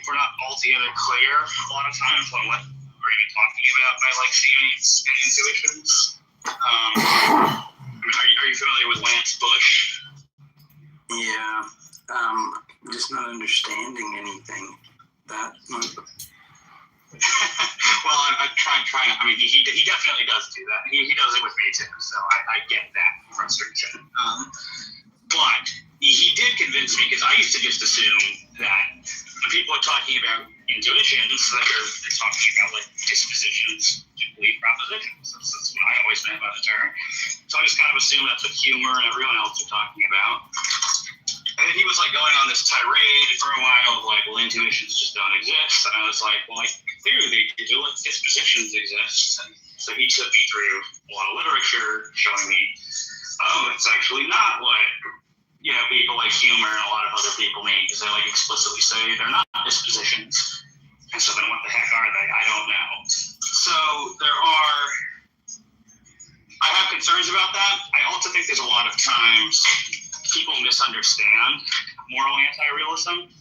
we're not altogether clear a lot of times on what we're even talking about by like seeings and intuitions. Are you familiar with Lance Bush? Yeah, just not understanding anything. That. Well, I'm trying. I mean, he definitely does do that. He does it with me too, so I get that frustration. But he did convince me, because I used to just assume that when people are talking about intuitions, that they're talking about like dispositions to believe propositions. That's what I always meant by the term. So I just kind of assumed that's what humor and everyone else are talking about. And then he was like going on this tirade for a while of like, well, intuitions just don't exist. And I was like, well, clearly they do. Like, dispositions exist. And so he took me through a lot of literature showing me, oh, it's actually not what people like humor and a lot of other people mean, because they like explicitly say they're not dispositions. And so then what the heck are they? I don't know. So I have concerns about that. I also think there's a lot of times people misunderstand moral anti-realism.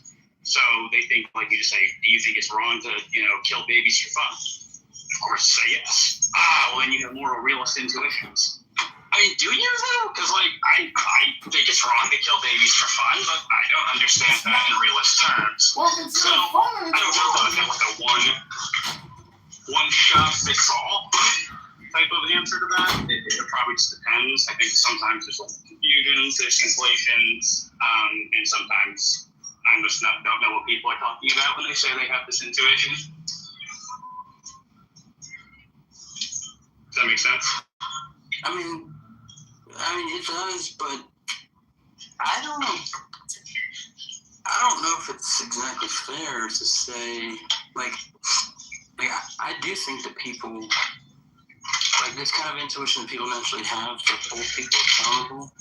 So they think, like you just say, do you think it's wrong to, kill babies for fun? Of course, say yes. Well, then you have moral realist intuitions. I mean, do you though? Because I think it's wrong to kill babies for fun, but I don't understand that in realist terms. Well, it's so fun, I don't know if that was a one shot fits all type of answer to that. It probably just depends. I think sometimes there's like confusions, there's conflations, and sometimes I just don't know what people are talking about when they say they have this intuition. Does that make sense? I mean, it does, but I don't know if it's exactly fair to say, like I do think that people, like, this kind of intuition that people naturally have to hold people accountable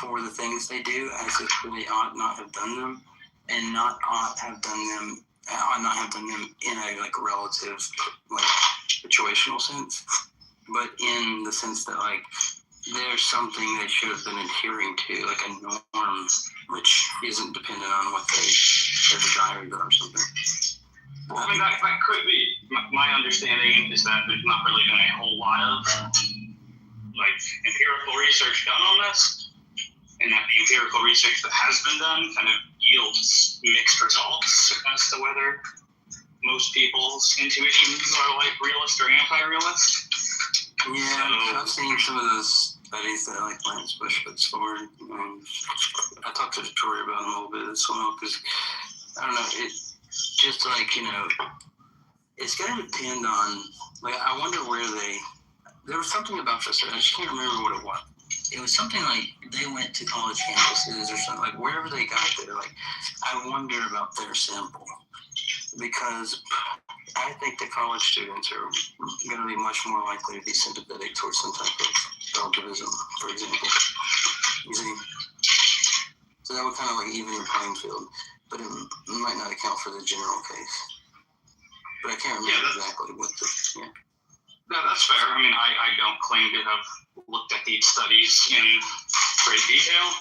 for the things they do as if they ought not have done them, and not have done them in a like relative, like, situational sense, but in the sense that like there's something they should have been adhering to, like a norm, which isn't dependent on what their desires are or something. I mean, that could be. My understanding is that there's not really been a whole lot of like empirical research done on this, and that the empirical research that has been done kind of yields mixed results as to whether most people's intuitions are like realist or anti-realist. Yeah, I've seen some of those studies that like Lance Bush puts forward. I talked to Victoria about them a little bit as well, because I don't know, it's just like, it's going to depend on, like, I wonder where there was something about this, I just can't remember what it was. It was something like they went to college campuses or something, like wherever they got there, like, I wonder about their sample, because I think the college students are going to be much more likely to be sympathetic towards some type of relativism, for example. You see? So that would kind of like even your playing field, but it might not account for the general case. But I can't remember exactly what the, No, that's fair. I mean, I don't claim to have looked at these studies in great detail.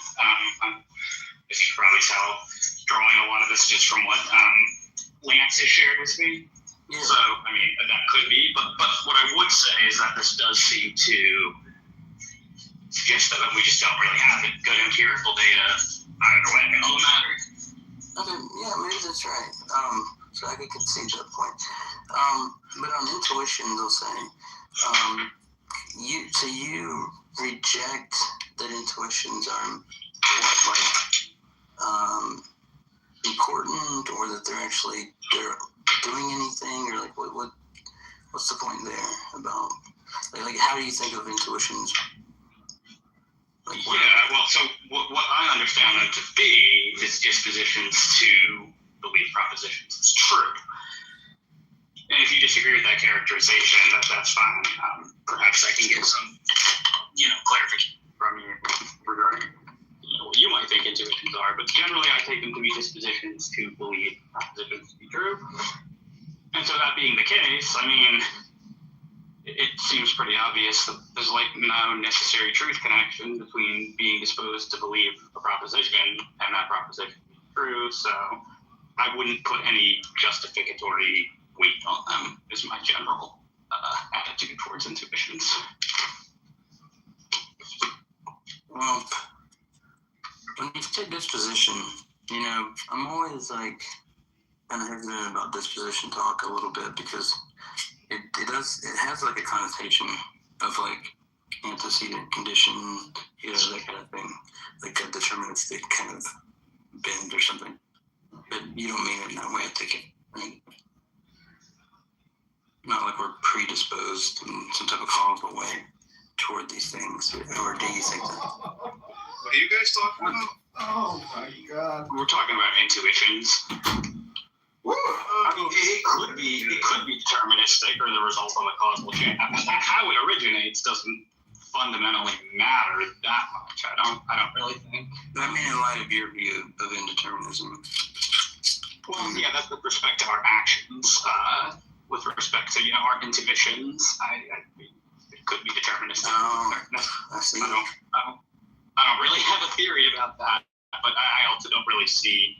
As you can probably tell, drawing a lot of this just from what Lance has shared with me. Yeah. So, I mean, that could be. But what I would say is that this does seem to suggest that we just don't really have good empirical data either way on the matter. Okay, yeah, maybe that's right. So I could concede that point. But on intuition, they'll say, you reject that intuitions are important, or that they're doing anything, or like what's the point there about like how do you think of intuitions? Like, well, so what I understand them to be is dispositions to believe propositions. It's true. And if you disagree with that characterization, that's fine. Perhaps I can get some, clarification from you regarding what you might think intuitions are. But generally, I take them to be dispositions to believe propositions to be true. And so that being the case, I mean, it seems pretty obvious that there's like no necessary truth connection between being disposed to believe a proposition and that proposition being true. So I wouldn't put any justificatory weight on them, is my general attitude towards intuitions. Well, when you take disposition, I'm always like kind of hesitant about disposition talk a little bit because it has like a connotation of like antecedent condition, that kind of thing, like a deterministic kind of bend or something. But you don't mean it in that way, I take it, right? Not like we're predisposed in some type of causal way toward these things, or do you think that? What are you guys talking about? Oh my God! We're talking about intuitions. I mean, it could be deterministic or the result of a causal chain. How it originates doesn't fundamentally matter that much. I don't really think. I mean, in light of your view of indeterminism. Well, yeah, that's with respect to our actions. With respect to our intuitions, it could be deterministic. I see. I don't really have a theory about that, but I also don't really see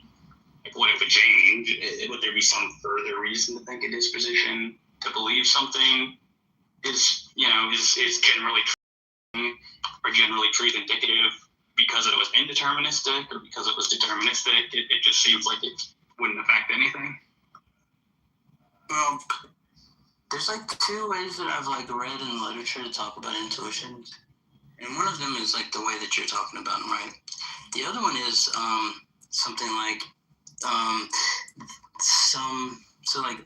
what it would change. Would there be some further reason to think a disposition to believe something is generally true or generally truth indicative because it was indeterministic or because it was deterministic? It just seems like it wouldn't affect anything. Well, there's like two ways that I've like read in literature to talk about intuition, and one of them is like the way that you're talking about them, right? The other one is something like like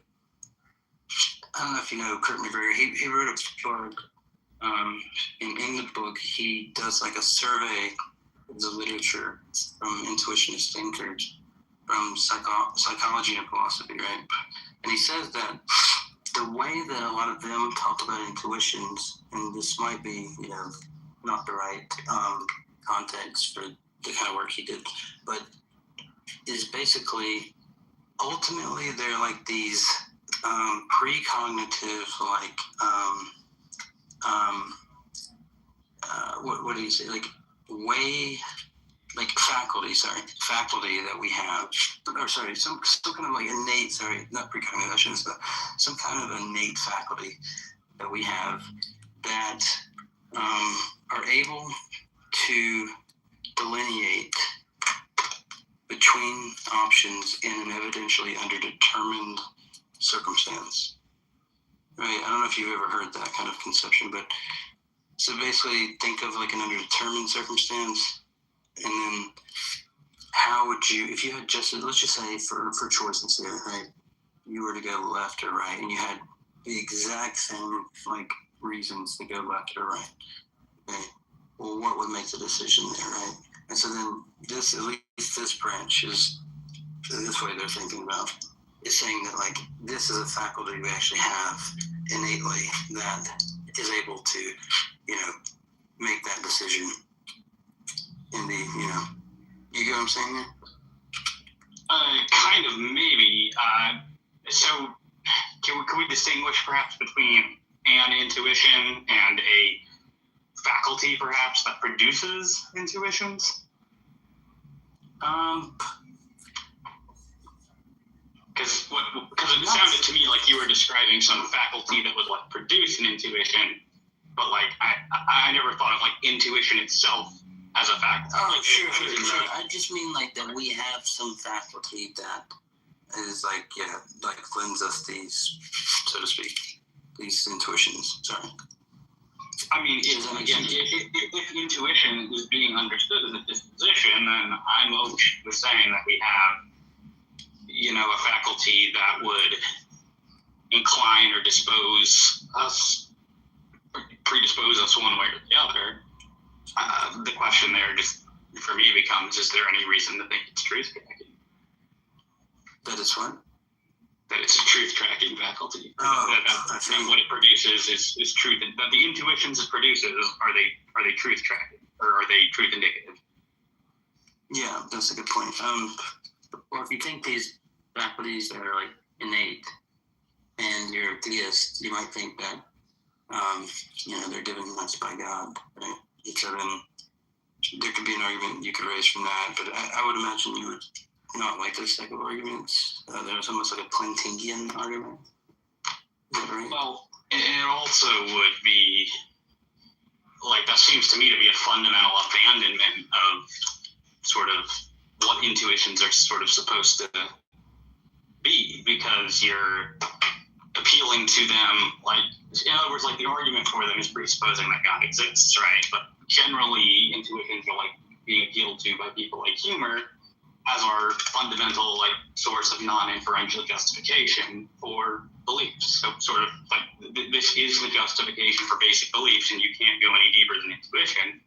I don't know if you know Kurt McGregor. He wrote a book. In the book, he does like a survey of the literature from intuitionist thinkers, from psychology and philosophy, right? And he says that the way that a lot of them talk about intuitions, and this might be, not the right context for the kind of work he did, but is basically, ultimately, they're like these precognitive, like, what do you say, like, faculty that we have, or sorry, some kind of like innate, not precognitive, I shouldn't say, some kind of innate faculty that we have that are able to delineate between options in an evidentially underdetermined circumstance. Right? I don't know if you've ever heard that kind of conception, but so basically think of like an underdetermined circumstance, and then how would you, if you had just, let's just say for choices here, right? You were to go left or right, and you had the exact same like reasons to go left or right. Okay. Well, what would make the decision there, right? And so then this, at least this branch is, this way they're thinking about, is saying that like this is a faculty we actually have innately that is able to, make that decision in the, you get what I'm saying there? Kind of, maybe. So can we distinguish perhaps between an intuition and a faculty perhaps that produces intuitions? Because it sounded to me like you were describing some faculty that would like produce an intuition, but like I never thought of like intuition itself as a fact. Oh, sure. I just mean like that we have some faculty that is like, lends us these, so to speak, these intuitions. Sorry. I mean, if intuition is being understood as a disposition, then I'm okay with saying that we have, a faculty that would incline or predispose us one way or the other. The question there just, for me, becomes, is there any reason to think it's truth tracking? That is what? That it's a truth tracking faculty. That what it produces is truth. That the intuitions it produces, are they truth tracking? Or are they truth indicative? Yeah, that's a good point. Well, if you think these faculties that are like innate and you're a theist, you might think that, they're given us by God, right? So then there could be an argument you could raise from that, but I would imagine you would not like this type of arguments. There's almost like a Plantingian argument. Is that right? Well, it also would be, like, that seems to me to be a fundamental abandonment of sort of what intuitions are sort of supposed to be, because you're appealing to them, like, in other words, like, the argument for them is presupposing that God exists, right? But generally, intuitions are, like, being appealed to by people like humor as our fundamental, like, source of non-inferential justification for beliefs. So sort of, like, this is the justification for basic beliefs, and you can't go any deeper than intuition.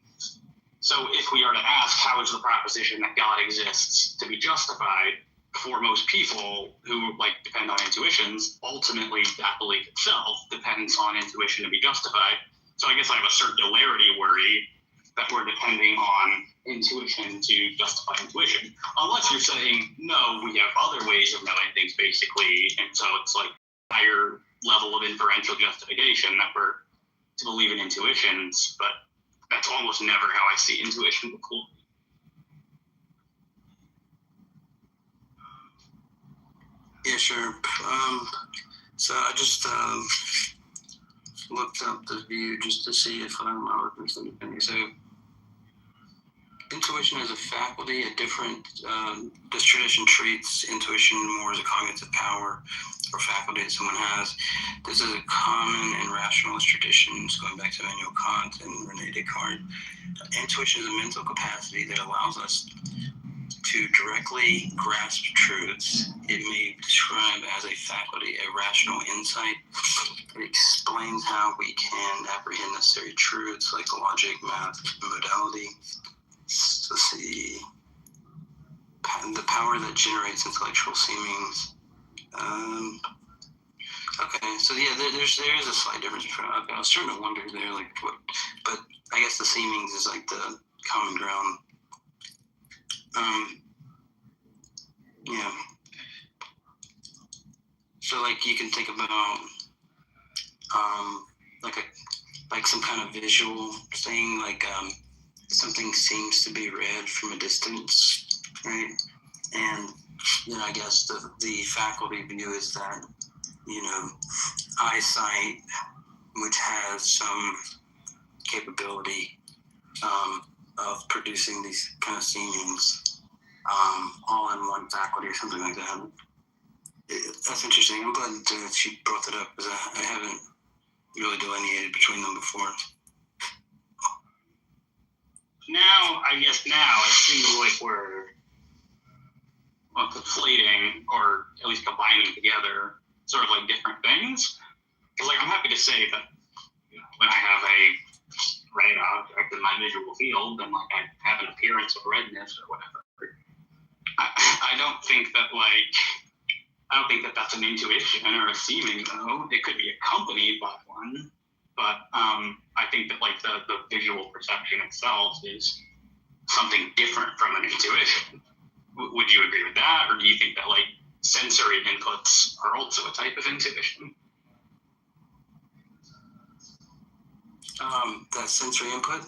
So if we are to ask, how is the proposition that God exists to be justified, for most people who, like, depend on intuitions, ultimately that belief itself depends on intuition to be justified. So I guess I have a circularity worry that we're depending on intuition to justify intuition. Unless you're saying, no, we have other ways of knowing things, basically, and so it's like a higher level of inferential justification that we're to believe in intuitions, but that's almost never how I see intuition before. Yeah, sure. So I just looked up the view just to see if I'm working something. So intuition as a faculty, a different, this tradition treats intuition more as a cognitive power or faculty that someone has. This is a common and rationalist traditions going back to Immanuel Kant and Rene Descartes. Intuition is a mental capacity that allows us to directly grasp truths. It may be described as a faculty, a rational insight. It explains how we can apprehend necessary truths like logic, math, and modality. So see, the power that generates intellectual seemings. Okay, so yeah, there is a slight difference between. Okay, I was starting to wonder there, like what, but I guess the seemings is like the common ground. Yeah. So like you can think about like some kind of visual thing, like something seems to be red from a distance, right? And I guess the faculty view is that eyesight, which has some capability of producing these kind of seemings, all in one faculty or something like that. That's interesting. I'm glad that you brought that up, because I haven't really delineated between them before. I guess now it seems like we're conflating, or at least combining together, sort of like different things. Because like I'm happy to say that when I have a red object in my visual field, and like I have an appearance of redness or whatever, I don't think that that's an intuition or a seeming, though. It could be accompanied by one, but I think that like the visual perception itself is something different from an intuition. Would you agree with that, or do you think that like sensory inputs are also a type of intuition? That sensory input?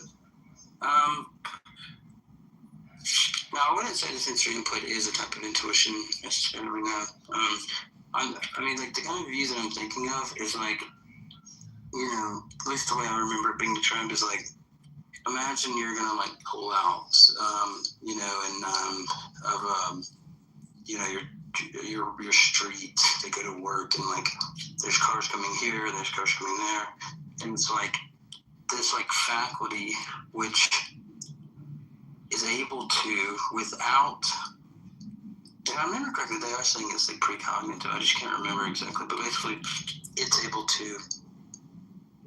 No, I wouldn't say the sensory input is a type of intuition necessarily. No. I mean, like the kind of view that I'm thinking of is like, at least the way I remember it being described is like, imagine you're gonna like pull out, your street to go to work, and like there's cars coming here, there's cars coming there, and it's like this like faculty which is able to, without, and I remember correctly, they are saying it's like precognitive, I just can't remember exactly, but basically it's able to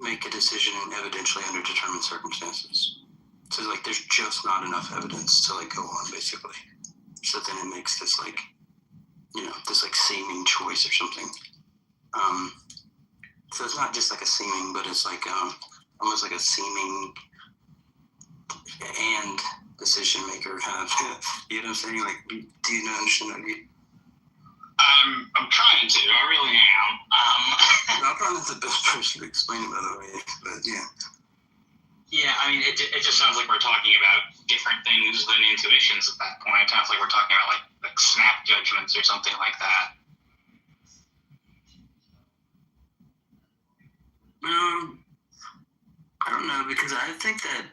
make a decision evidentially under determined circumstances. So like there's just not enough evidence to like go on, basically. So then it makes this like, this like seeming choice or something. So it's not just like a seeming, but it's like almost like a seeming and decision maker kind of. You know what I'm saying? Like, do you understand that? I'm trying to. I really am. I'm probably not the best person to explain it, by the way, but yeah. Yeah, I mean, it just sounds like we're talking about different things than intuitions at that point. It sounds like we're talking about like snap judgments or something like that. I don't know, because I think that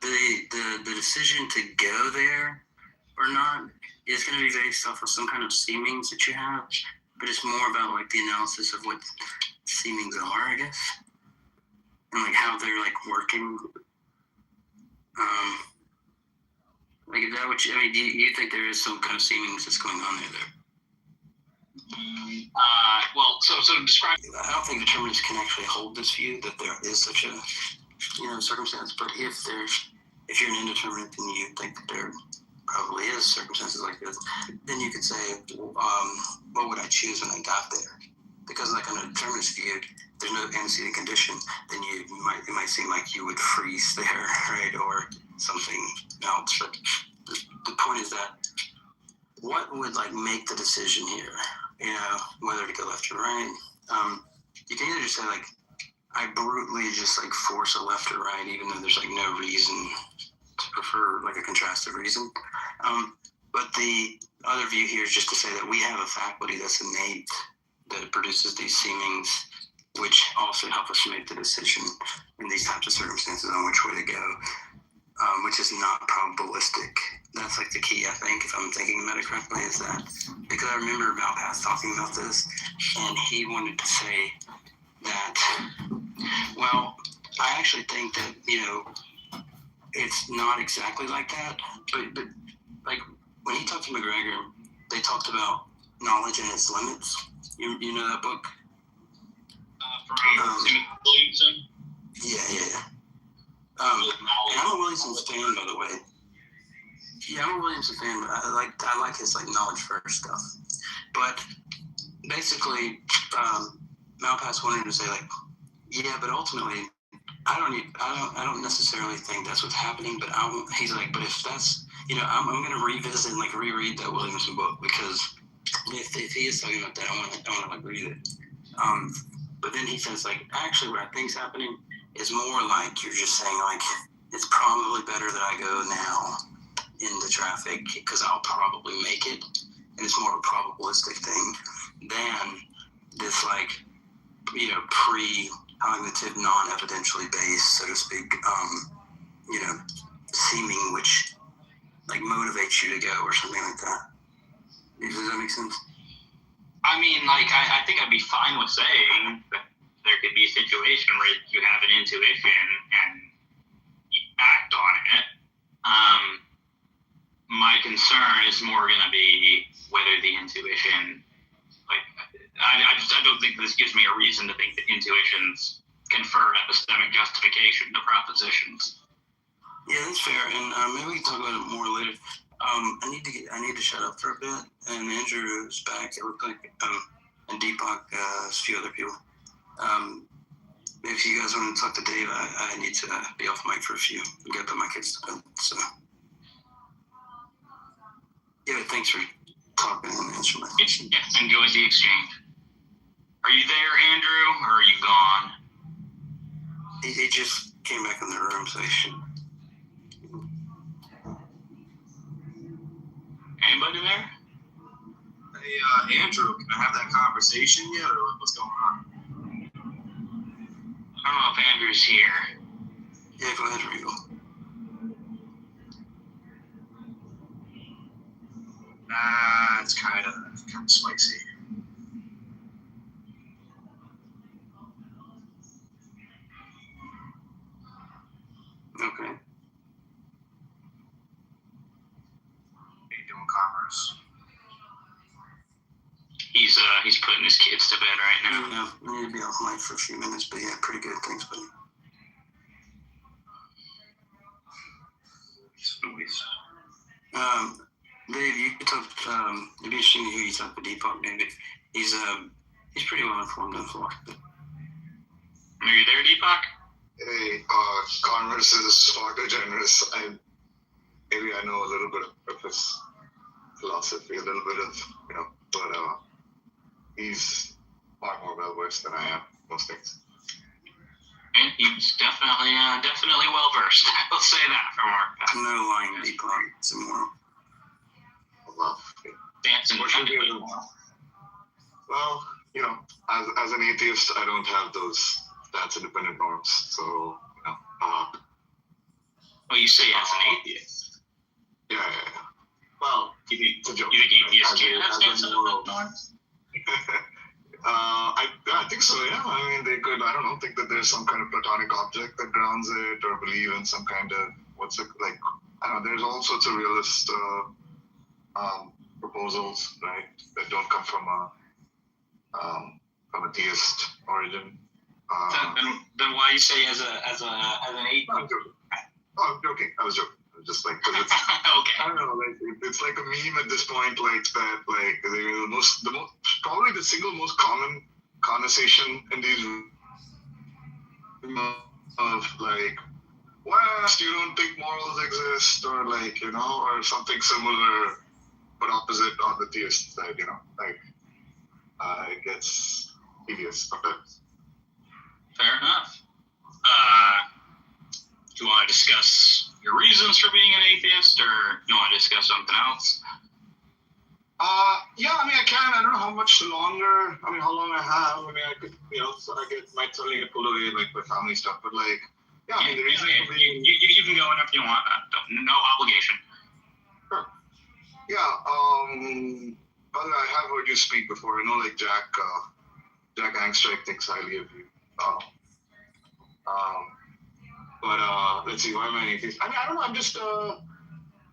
the decision to go there or not is going to be based off of some kind of seemings that you have, but it's more about like the analysis of what seemings are, I guess, and like how they're like working. Like, is that what you? I mean, do you think there is some kind of seemings that's going on there? Well, so describe. I don't think determinants can actually hold this view that there is such a circumstance. But if you're an indeterminate, then you think that there probably is circumstances like this. Then you could say, what would I choose when I got there? Because like on a determinist view, there's no antecedent condition. Then it might seem like you would freeze there, right, or something else. But the point is that what would like make the decision here? Whether to go left or right. You can either just say like, I brutally just like force a left or right, even though there's like no reason to prefer like a contrastive reason. But the other view here is just to say that we have a faculty that's innate, that it produces these seemings, which also help us make the decision in these types of circumstances on which way to go, which is not probabilistic. That's like the key, I think, if I'm thinking about it correctly, is that because I remember Malpass talking about this, and he wanted to say that, well, I actually think that, it's not exactly like that, but like when he talked to McGregor, they talked about knowledge and its limits. You know that book? From Williamson? Yeah. And I'm a Williamson fan, by the way. Yeah, I'm a Williamson fan, but I like his like knowledge first stuff. But basically, Malpass wanted to say like, yeah, but ultimately, I don't necessarily think that's what's happening. But he's like, but if that's, I'm going to revisit and like reread that Williamson book, because if he is talking about that, I want to like read it. But then he says like, actually, what I think's happening is more like you're just saying like, it's probably better that I go now into traffic because I'll probably make it, and it's more of a probabilistic thing than this like pre-cognitive, non-evidentially based, so to speak, seeming which like motivates you to go or something like that. Does that make sense? I mean, like I think I'd be fine with saying that there could be a situation where you have an intuition and you act on it. My concern is more going to be whether the intuition, like, I don't think this gives me a reason to think that intuitions confer epistemic justification to propositions. Yeah, that's fair, and maybe we can talk about it more later. I need to shut up for a bit, and Andrew's back. It looked like, and Deepak, a few other people. If you guys want to talk to Dave, I need to be off mic for a few. I got to put my kids to bed, so. Yeah, thanks for talking and answering my question. Yeah, enjoy the exchange. Are you there, Andrew, or are you gone? He just came back in the room, so he should. Anybody there? Hey, Andrew, can I have that conversation yet, or what's going on? I don't know if Andrew's here. Yeah, go ahead, Regal. Nah, it's kind of spicy. Okay. What are you doing, Commerce? He's putting his kids to bed right now. Yeah, we need to be off mic for a few minutes, but yeah, pretty good. Thanks, buddy. Dave, you could talk. It'd be interesting to hear you talk to Deepak, David. He's pretty well informed on philosophy. Are you there, Deepak? Hey, Converse is far too generous. Maybe I know a little bit of his philosophy, a little bit of, but he's far more well versed than I am, most things. And he's definitely well versed. I'll say that from our past. No lying decline. It's immoral. Well, Dancing. what should we do? Well, as an atheist, I don't have those stance-independent norms. So, Well, you say as an atheist. Yeah. Well, It's a joke. you think atheists As do a- have as a stance-independent moral- norms? I think so, yeah. I mean, they could, I don't know, think that there's some kind of platonic object that grounds it, or believe in some kind of, I don't know, there's all sorts of realist proposals, right, that don't come from a theist origin. Then why you say as an atheist? I'm joking. Oh, I'm joking. I was joking. Just like, because it's, Okay. I don't know, like it's like a meme at this point, like that, like the most probably the single most common conversation in these of like, well, you don't think morals exist, or like or something similar, but opposite on the theist side, like it gets tedious sometimes. Fair enough. Do you want to discuss your reasons for being an atheist, or you want to discuss something else? Yeah, I mean, I can. I don't know how much longer. I mean, how long I have. I mean, I could, so might suddenly get pulled away, like with family stuff. But like, yeah, I mean, the reason for being, you can go whenever you want. No obligation. Sure. Yeah. By the way, I have heard you speak before. I know, like Jack Angstreich thinks highly of you. But let's see, why am I an atheist? I mean, I don't know. I'm just.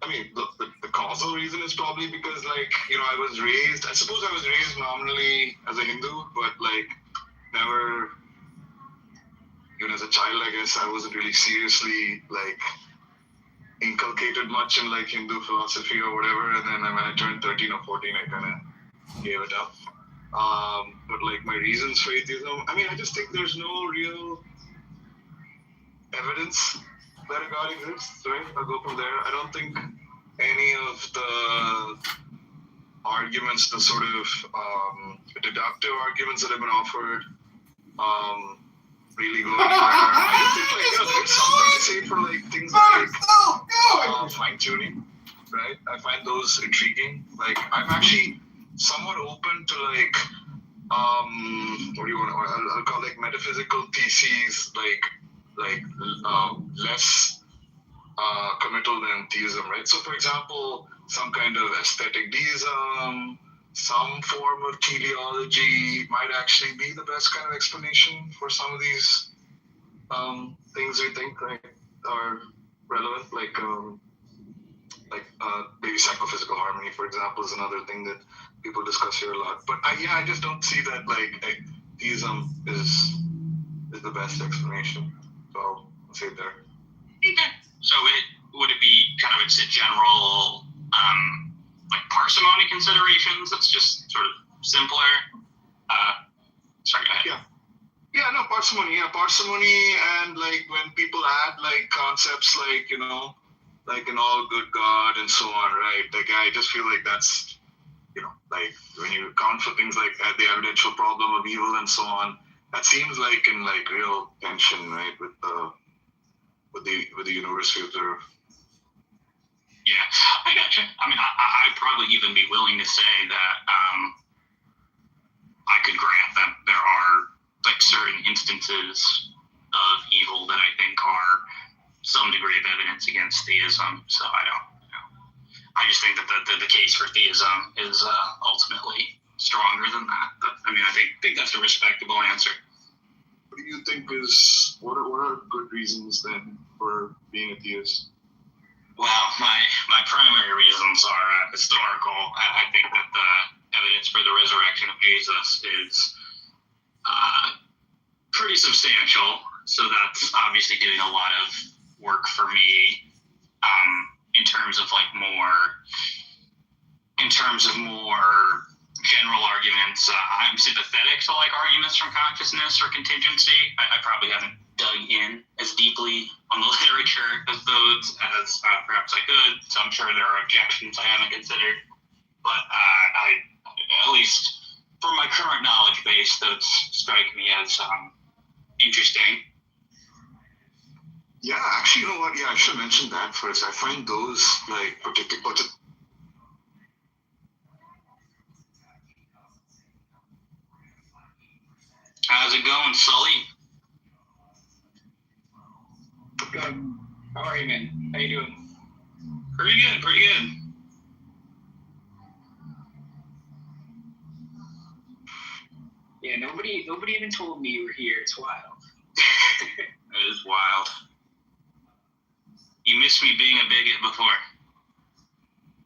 I mean, look, the causal reason is probably because, like, I suppose I was raised nominally as a Hindu, but, like, never, even as a child, I guess, I wasn't really seriously, like, inculcated much in, like, Hindu philosophy or whatever, and then when I turned 13 or 14, I kind of gave it up. But, like, my reasons for atheism, I mean, I just think there's no real evidence that a God exists, right? I'll go from there. I don't think any of the arguments, the sort of deductive arguments that have been offered, really go anywhere. I just think, like, there's something to say for, like, things like fine-tuning, right? I find those intriguing. Like, I'm actually somewhat open to, like, what do you want to, I'll call, like, metaphysical theses, like less committal than theism, right? So, for example, some kind of aesthetic deism, some form of teleology might actually be the best kind of explanation for some of these things we think, right, are relevant, like maybe psychophysical harmony, for example, is another thing that people discuss here a lot. But I just don't see that, like, theism is the best explanation. So I'll say it there. Okay. So would it be kind of it's a general like parsimony considerations? That's just sort of simpler. Sorry, go ahead. Yeah, no, parsimony. Yeah, parsimony, and like when people add like concepts like like an all good God and so on, right? Like I just feel like that's like when you account for things like the evidential problem of evil and so on. That seems like in like real tension, right, with the universe we observe. Yeah, I gotcha. I mean, I'd probably even be willing to say that I could grant that there are like certain instances of evil that I think are some degree of evidence against theism. So I don't. I just think that the case for theism is ultimately stronger than that. But I mean, I think that's a respectable answer. What do you think is what are good reasons then for being a theist? Well, my primary reasons are historical. I think that the evidence for the resurrection of Jesus is pretty substantial. So that's obviously doing a lot of work for me in terms of more general arguments. I'm sympathetic to like arguments from consciousness or contingency. I probably haven't dug in as deeply on the literature as those as perhaps I could. So I'm sure there are objections I haven't considered. But I, at least from my current knowledge base, those strike me as interesting. Yeah, actually, you know what? Yeah, I should mention that first. I find those like particular. How's it going, Sully? Good. How are you, man? How you doing? Pretty good, pretty good. Yeah, nobody even told me you were here. It's wild. It is wild. You missed me being a bigot before.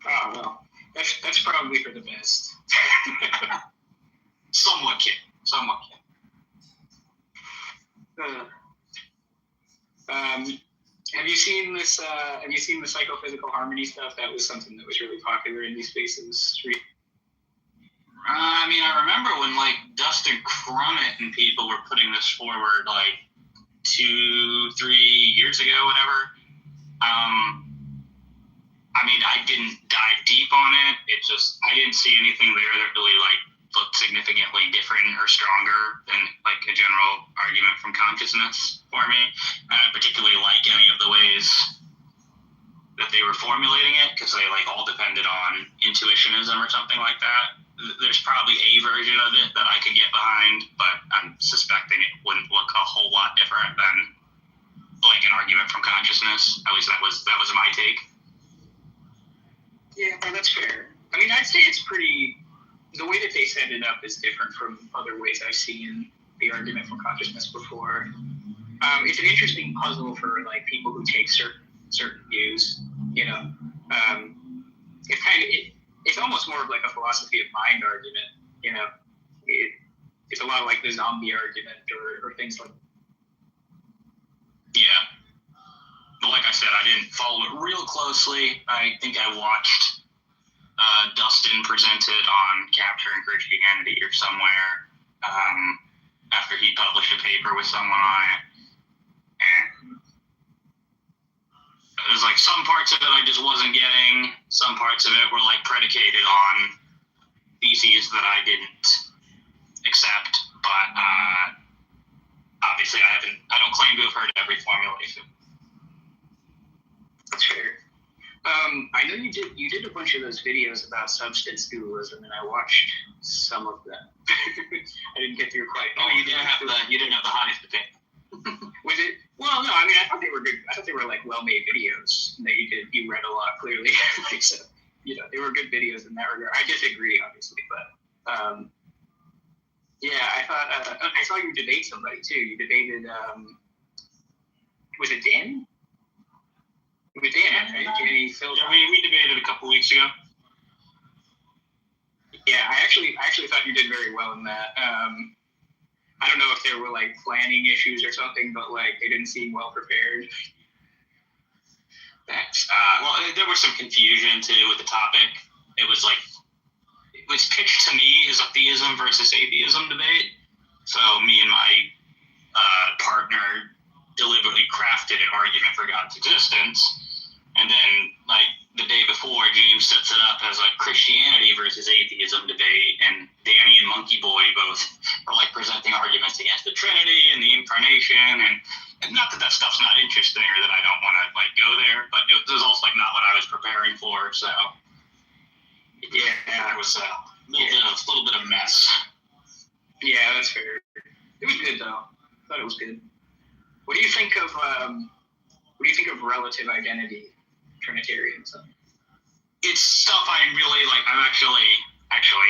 Oh well, that's probably for the best. Somewhat kid. Have you seen this? Have you seen the psychophysical harmony stuff? That was something that was really popular in these spaces. I mean, I remember when like Dustin Crummett and people were putting this forward like 2-3 years ago, whatever. I mean, I didn't dive deep on it. It just, I didn't see anything there that really like looked significantly different or stronger than like a general argument from consciousness for me. I didn't particularly like any of the ways that they were formulating it because they like all depended on intuitionism or something like that. There's probably a version of it that I could get behind, but I'm suspecting it wouldn't look a whole lot different than like an argument from consciousness. At least that was my take. Yeah, that's fair. I mean, I'd say it's pretty. The way that they set it up is different from other ways I've seen the argument from consciousness before. It's an interesting puzzle for like people who take certain views. You know, it's kind of it's almost more of like a philosophy of mind argument. You know, it's a lot like the zombie argument or things like. Yeah. But like I said, I didn't follow it real closely. I think I watched Dustin presented on Capturing Christianity or somewhere after he published a paper with someone on it. And there's like some parts of it I just wasn't getting. Some parts of it were like predicated on theses that I didn't accept. But obviously I don't claim to have heard every formulation. That's fair. I know you did a bunch of those videos about substance dualism, and I watched some of them. I didn't get through quite. Oh, you didn't have the highest opinion. Was it? Well, no. I mean, I thought they were good. I thought they were like well-made videos that you did. You read a lot clearly. So, you know, they were good videos in that regard. I disagree, obviously, but yeah, I thought I saw you debate somebody too. You debated. Was it Dan? With Dan, right? Danny Phil. Yeah, we debated a couple weeks ago. Yeah, I actually thought you did very well in that. I don't know if there were like planning issues or something, but like they didn't seem well prepared. Thanks. Well, there was some confusion too with the topic. It was pitched to me as a theism versus atheism debate. So me and my partner deliberately crafted an argument for God's existence, and then like the day before, James sets it up as like Christianity versus atheism debate, and Danny and Monkey Boy both are like presenting arguments against the Trinity and the Incarnation, and not that stuff's not interesting or that I don't want to like go there, but it was also like not what I was preparing for. So yeah, it was a little bit of mess. Yeah, that's fair. It was good though. I thought it was good. What do you think of relative identity, Trinitarianism? It's stuff I really like. I'm actually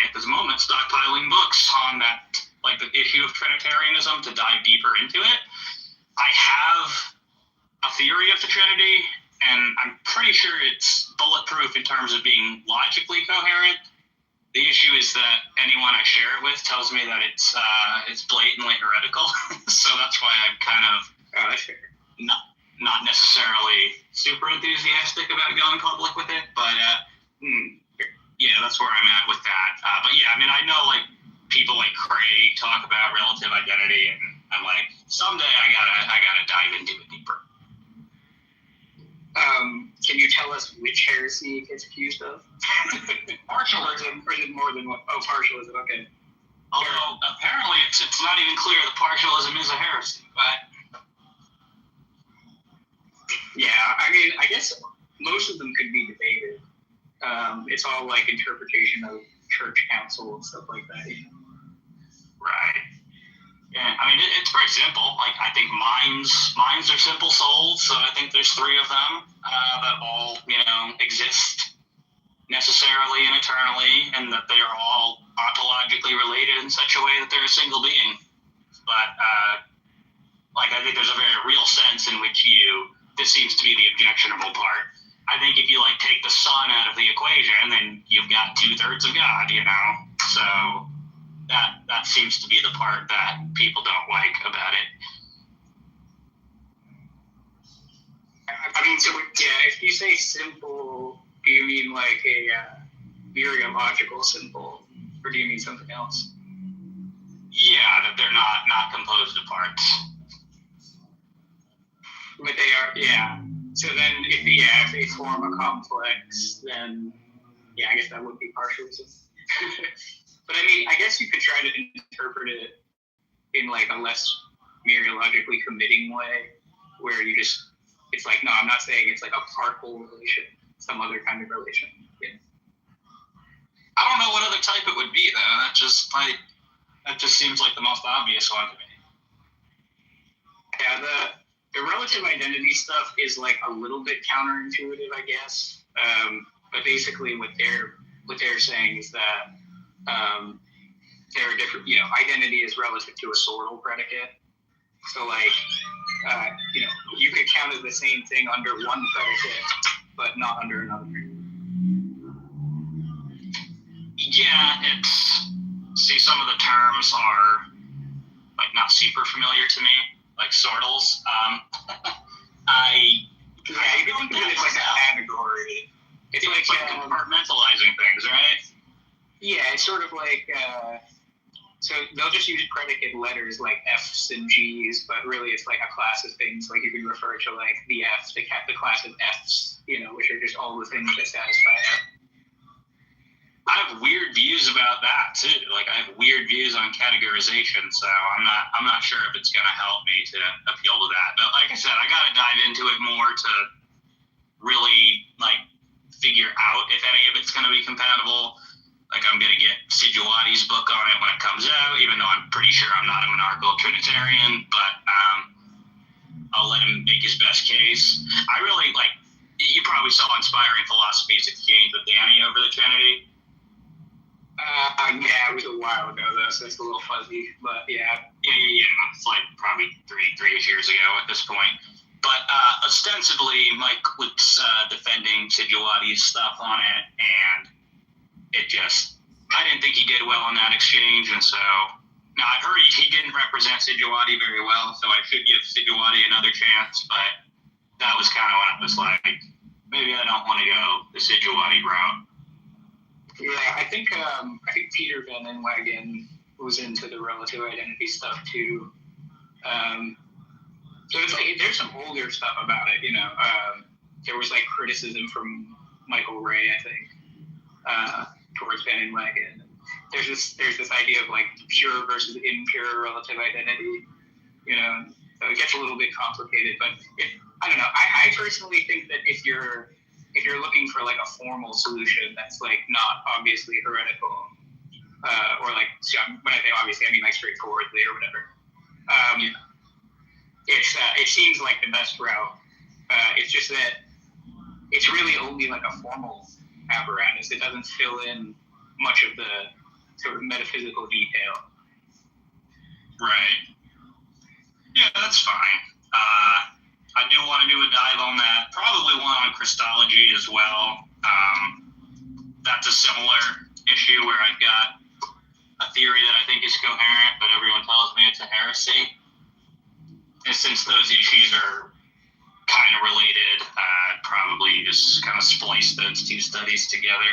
at this moment stockpiling books on that, like the issue of Trinitarianism, to dive deeper into it. I have a theory of the Trinity, and I'm pretty sure it's bulletproof in terms of being logically coherent. The issue is that anyone I share it with tells me that it's blatantly heretical. So that's why I'm kind of not necessarily super enthusiastic about going public with it. But yeah, that's where I'm at with that. But yeah, I mean, I know like people like Craig talk about relative identity, and I'm like, someday I gotta dive into it deeper. Can you tell us which heresy it gets accused of? Partialism. Or is it more than one? Oh, partialism, okay. Although apparently it's not even clear that partialism is a heresy, but Yeah, I mean, I guess most of them could be debated. It's all like interpretation of church council and stuff like that. You know? Right. Yeah, I mean, it's very simple. Like, I think minds are simple souls, so I think there's three of them that all, exist necessarily and eternally, and that they are all ontologically related in such a way that they're a single being. But, I think there's a very real sense in which this seems to be the objectionable part. I think if you, take the sun out of the equation, then you've got 2/3 of God, So that seems to be the part that people don't like about it. I mean, so, yeah, if you say simple, do you mean like a mereological simple, or do you mean something else? Yeah, that they're not composed of parts. But they are, yeah. So then, if they form a complex, then, yeah, I guess that would be partialism. But I mean, I guess you could try to interpret it in a less mereologically committing way, where it's like, no, I'm not saying it's like a part-whole relation, some other kind of relation. Yeah. I don't know what other type it would be, though. That just seems like the most obvious one to me. Yeah, the relative identity stuff is a little bit counterintuitive, I guess. But basically, what they're saying is that there are different. Identity is relative to a sortal predicate. So, you could count as the same thing under one predicate, but not under another. Yeah, some of the terms are not super familiar to me, like sortals. You can think of it as a category. It's like compartmentalizing things, right? Yeah, it's sort of like. So they'll just use predicate letters like F's and G's, but really it's like a class of things. Like you can refer to the F, the class of F's, which are just all the things that satisfy F. I have weird views about that too. I have weird views on categorization, so I'm not sure if it's gonna help me to appeal to that. But like I said, I gotta dive into it more to really figure out if any of it's gonna be compatible. I'm going to get Sijuwati's book on it when it comes out, even though I'm pretty sure I'm not a monarchical Trinitarian, but I'll let him make his best case. I really, you probably saw Inspiring Philosophy's exchange with Danny over the Trinity. Yeah, it was a while ago, though, so it's a little fuzzy, but yeah. Yeah, it's probably three-ish years ago at this point. But ostensibly, Mike was defending Sijuwati's stuff on it, and I didn't think he did well in that exchange, and so, now I've heard he didn't represent Sijuwati very well, so I should give Sijuwati another chance, but that was kind of when I was like, maybe I don't want to go the Sijuwati route. Yeah, I think Peter Van Inwagen was into the relative identity stuff too. So it's there's some older stuff about it, there was criticism from Michael Ray, I think, towards Van Inwagen. There's this idea of pure versus impure relative identity, so it gets a little bit complicated, but I don't know. I personally think that if you're looking for a formal solution that's not obviously heretical, or when I say obviously I mean straightforwardly or whatever, it seems like the best route. It's just that it's really only a formal apparatus. It doesn't fill in much of the sort of metaphysical detail. Right. Yeah, that's fine. I do want to do a dive on that. Probably one on Christology as well. That's a similar issue where I've got a theory that I think is coherent, but everyone tells me it's a heresy. And since those issues are kind of related, probably just kind of splice those two studies together.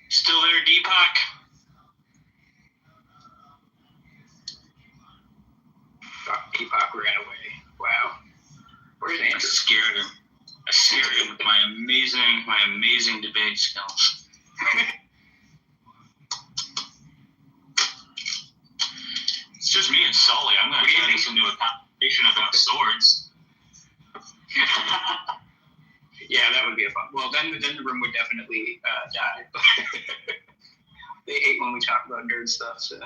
Still there, Deepak? Deepak ran away. Wow. amazing debate skills. It's just me and Sully. I'm going to turn this into a conversation about swords. Yeah, that would be a fun. Well, then the room would definitely die. They hate when we talk about nerd stuff. So,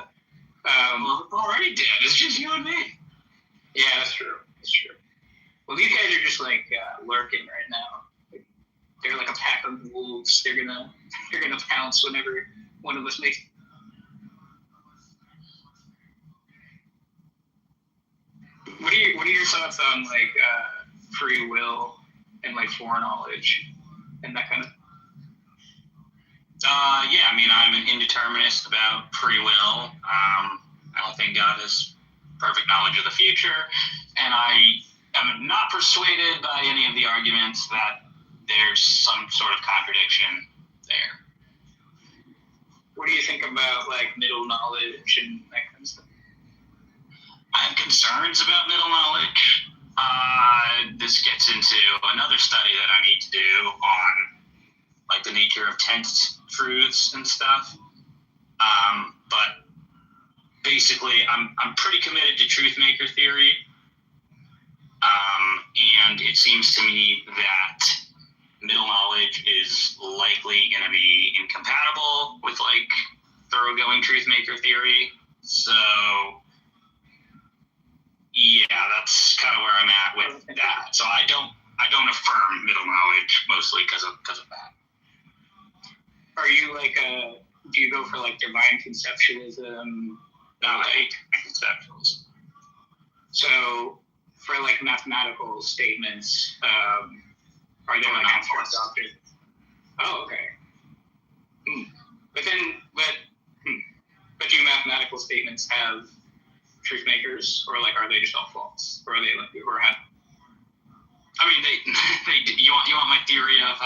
Well, already dead. It's just you and me. Yeah, that's true. That's true. Well, these guys are just like lurking right now. They're like a pack of wolves. They're gonna pounce whenever one of us makes. What are your thoughts on like free will and like foreknowledge and that kind of? Yeah, I mean, I'm an indeterminist about free will. I don't think God has perfect knowledge of the future, and I am not persuaded by any of the arguments that there's some sort of contradiction there. What do you think about like middle knowledge and that kind of stuff? I have concerns about middle knowledge. This gets into another study that I need to do on like the nature of tense truths and stuff. But basically, I'm pretty committed to truth maker theory. And it seems to me that middle knowledge is likely going to be incompatible with like thoroughgoing truth maker theory. So yeah, that's kind of where I'm at with that. So I don't affirm middle knowledge mostly because of that. Are you like do you go for like divine conceptualism? No, I hate conceptualism. So for like mathematical statements, are there like abstract objects? Oh, okay. But do mathematical statements have truth makers, or like are they just all false, or are they like I mean, they you want my theory of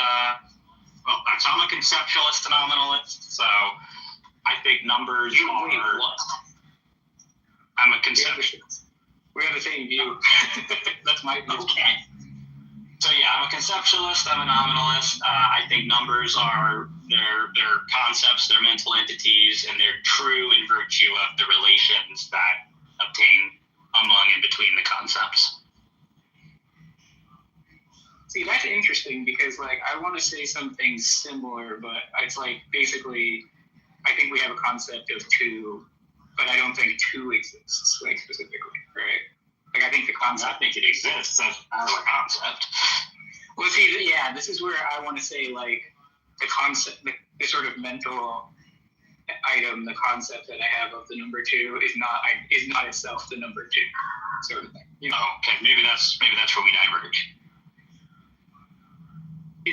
well, so I'm a conceptualist and nominalist, so I think numbers are. What? I'm a conceptualist. We have the same view. That's my view. Okay. So yeah, I'm a conceptualist. I'm a nominalist. I think numbers are they're concepts, they're mental entities, and they're true in virtue of the relations that obtain among and between the concepts. See, that's interesting because, like, I want to say something similar, but it's like basically, I think we have a concept of two, but I don't think two exists, like, specifically, right? Like, I think the concept. I think it exists as a concept. Well, see, yeah, this is where I want to say, like, the concept, the sort of mental item, the concept that I have of the number two is not itself the number two, sort of thing. You know? Okay, maybe that's where we diverge.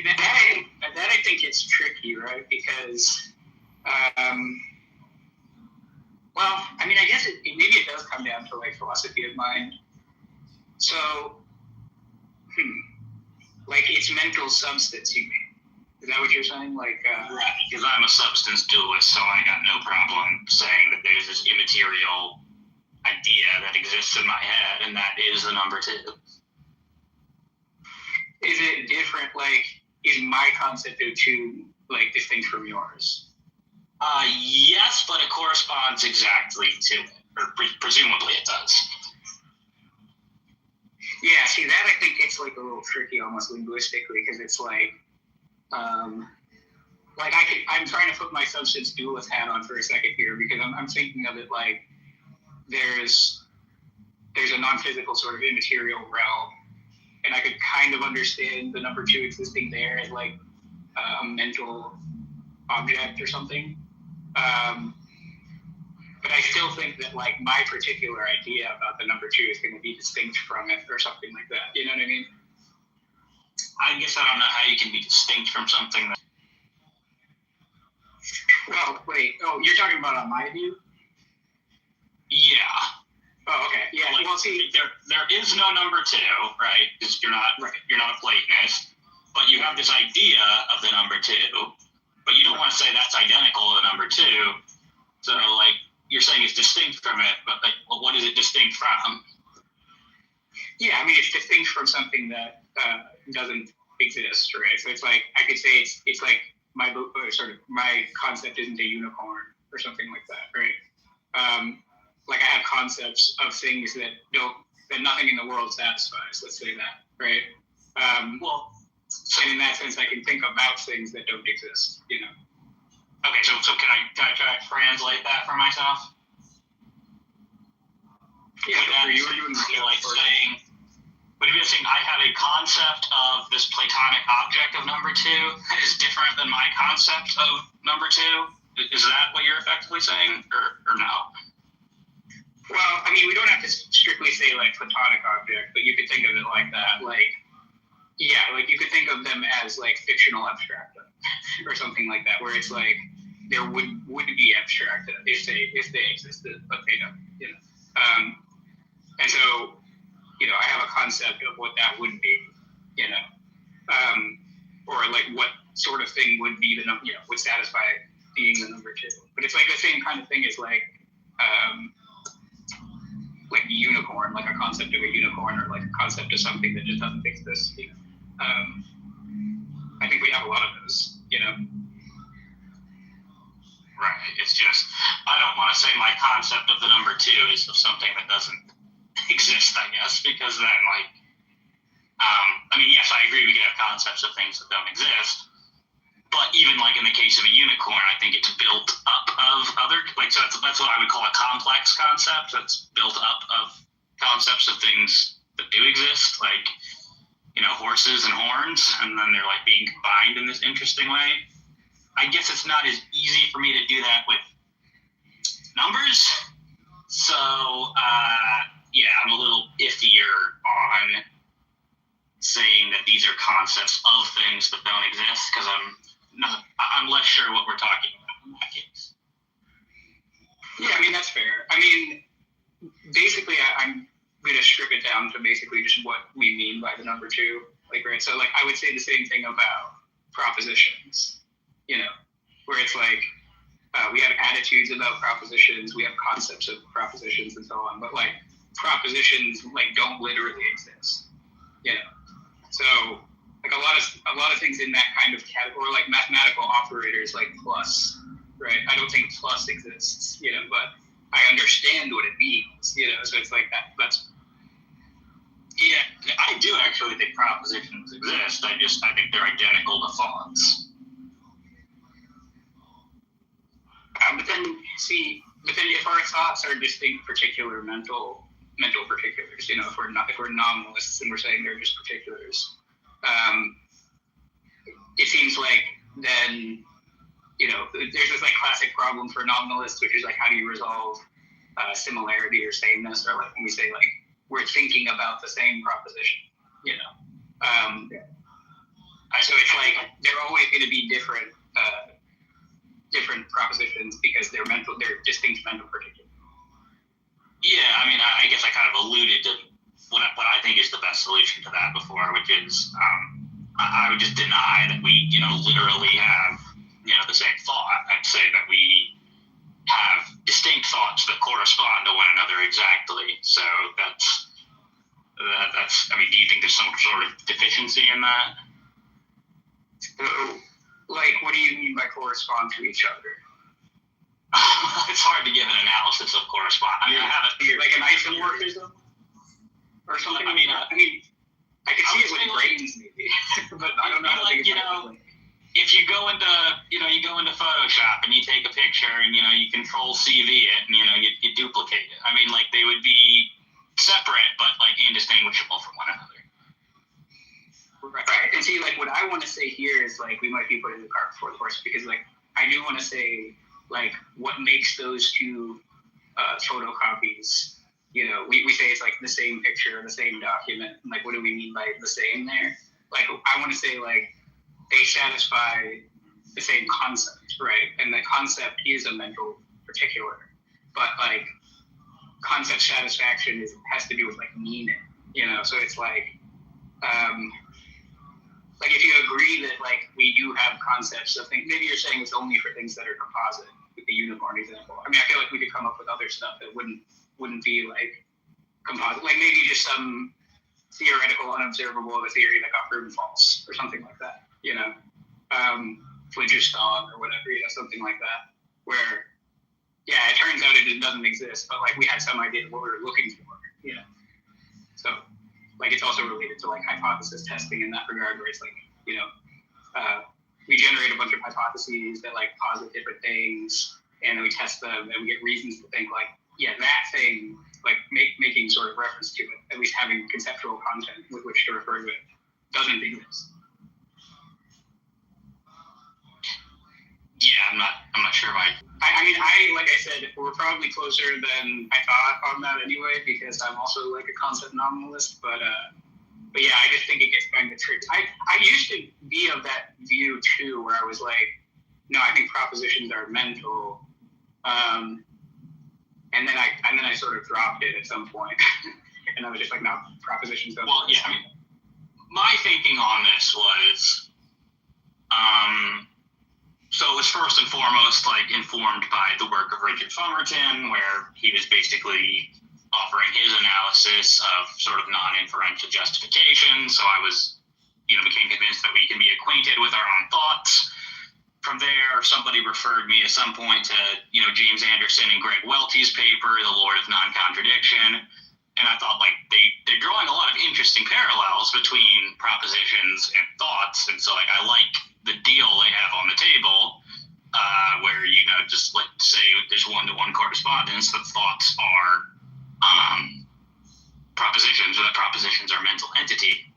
That I think it's tricky, right? Because, well, I mean, I guess maybe it does come down to like philosophy of mind. So, like it's mental substance, you mean? Is that what you're saying? Like, right, because I'm a substance dualist, so I got no problem saying that there's this immaterial idea that exists in my head, and that is the number two. Is it different? Like, is my concept of two like distinct from yours? Yes, but it corresponds exactly to it, or presumably it does. Yeah, see that I think it's like a little tricky, almost linguistically, because it's like, I'm trying to put my substance dualist hat on for a second here because I'm thinking of it like there's a non-physical sort of immaterial realm. And I could kind of understand the number two existing there as like a mental object or something. But I still think that like my particular idea about the number two is going to be distinct from it or something like that. You know what I mean? I guess I don't know how you can be distinct from something that... Well, wait. Oh, you're talking about on my view? Yeah. Oh, okay. Yeah. Like, well, see, there is no number two, right? Because you're not a Platonist, but you have this idea of the number two, but you don't want to say that's identical to the number two. So, like, you're saying it's distinct from it, but like, well, what is it distinct from? Yeah, I mean, it's distinct from something that doesn't exist, right? So it's like I could say it's like my concept isn't a unicorn or something like that, right? Like I have concepts of things that nothing in the world satisfies. Let's say that, right? And in that sense, I can think about things that don't exist, you know. Okay, so can I try to translate that for myself? Yeah, you were doing would you be saying I have a concept of this Platonic object of number 2 that is different than my concept of number 2? Is that what you're effectively saying, or no? Well, I mean, we don't have to strictly say like Platonic object, but you could think of it like that. Like, yeah, like you could think of them as like fictional abstracta or something like that, where it's like there would be abstracta if they existed, but they don't, you know. And so, you know, I have a concept of what that would be, you know, or like what sort of thing would be the number, you know, would satisfy being the number 2. But it's like the same kind of thing as like unicorn, like a concept of a unicorn, or like a concept of something that just doesn't exist, you know. I think we have a lot of those, you know. Right. It's just I don't want to say my concept of the number 2 is of something that doesn't exist, I guess, because then like I mean, yes, I agree we can have concepts of things that don't exist, but even like in the case of a unicorn, I think it's built up of other, like, so that's what I would call a complex concept. That's built up of concepts of things that do exist, like, you know, horses and horns, and then they're like being combined in this interesting way. I guess it's not as easy for me to do that with numbers. So, yeah, I'm a little iffier on saying that these are concepts of things that don't exist, because I'm less sure what we're talking about in that case. Yeah, I mean, that's fair. I mean, basically, I'm going to strip it down to basically just what we mean by the number 2. Like, right, so like I would say the same thing about propositions, you know, where it's like we have attitudes about propositions, we have concepts of propositions and so on, but like propositions like don't literally exist, you know. So like a lot of things in that kind of category, like mathematical operators like plus, right? I don't think plus exists, you know, but I understand what it means, you know. So it's like that's. Yeah, I do actually think propositions exist. I think they're identical to thoughts. But then if our thoughts are distinct particular mental particulars, you know, if we're nominalists and we're saying they're just particulars, it seems like then, you know, there's this like classic problem for nominalists, which is like, how do you resolve similarity or sameness, or like when we say like we're thinking about the same proposition, you know. So it's like they're always going to be different propositions because they're distinct mental particulars. Yeah, I mean, I guess I kind of alluded to what I think is the best solution to that before, which is I would just deny that we, you know, literally have, you know, the same thought. I'd say that we have distinct thoughts that correspond to one another exactly. So that's. I mean, do you think there's some sort of deficiency in that? So, like, what do you mean by correspond to each other? It's hard to give an analysis of correspond. I mean, I have like an isomorphism or something. I mean, I could see it with brains maybe, but I don't know. Like, you know, if you go into Photoshop and you take a picture and, you know, you Control CV it and, you know, you duplicate it. I mean, like, they would be separate but like indistinguishable from one another. Right. And see, like, what I want to say here is like we might be putting the cart before the horse, because like I do want to say like what makes those two photocopies, you know, we say it's like the same picture, the same document. Like, what do we mean by the same there? Like, I want to say like they satisfy the same concept, right? And the concept is a mental particular, but like concept satisfaction has to do with like meaning, you know. So it's like if you agree that like we do have concepts of things, maybe you're saying it's only for things that are composite, with the unicorn example. I mean, I feel like we could come up with other stuff that wouldn't be like composite, like maybe just some theoretical, unobservable, the theory that got proven false, or something like that, phlogiston or whatever, something like that, where, it turns out it doesn't exist, but, like, we had some idea of what we were looking for, So, like, it's also related to, like, hypothesis testing in that regard, where it's like, we generate a bunch of hypotheses that, like, posit different things, and then we test them, and we get reasons to think, like, that thing, like, making sort of reference to it, at least having conceptual content with which to refer to it, doesn't exist. Yeah, I'm not sure if I mean, like I said, we're probably closer than I thought on that anyway, because I'm also, like, a concept nominalist, but yeah, I just think it gets kind of tricky. I used to be of that view too, where I was like, no, I think propositions are mental, and then I sort of dropped it at some point, and I was just like, no, propositions don't. Well, yeah, I mean, my thinking on this was, so it was first and foremost, like, informed by the work of Richard Fumerton, where he was basically offering his analysis of sort of non-inferential justification. So I was, became convinced that we can be acquainted with our own thoughts. From there, somebody referred me at some point to, James Anderson and Greg Welty's paper, The Lord of Non-Contradiction. And I thought, like, they're drawing a lot of interesting parallels between propositions and thoughts. And so, like, I like the deal they have on the table, where, just, like, say there's one-to-one correspondence, that thoughts are propositions, or that propositions are mental entity.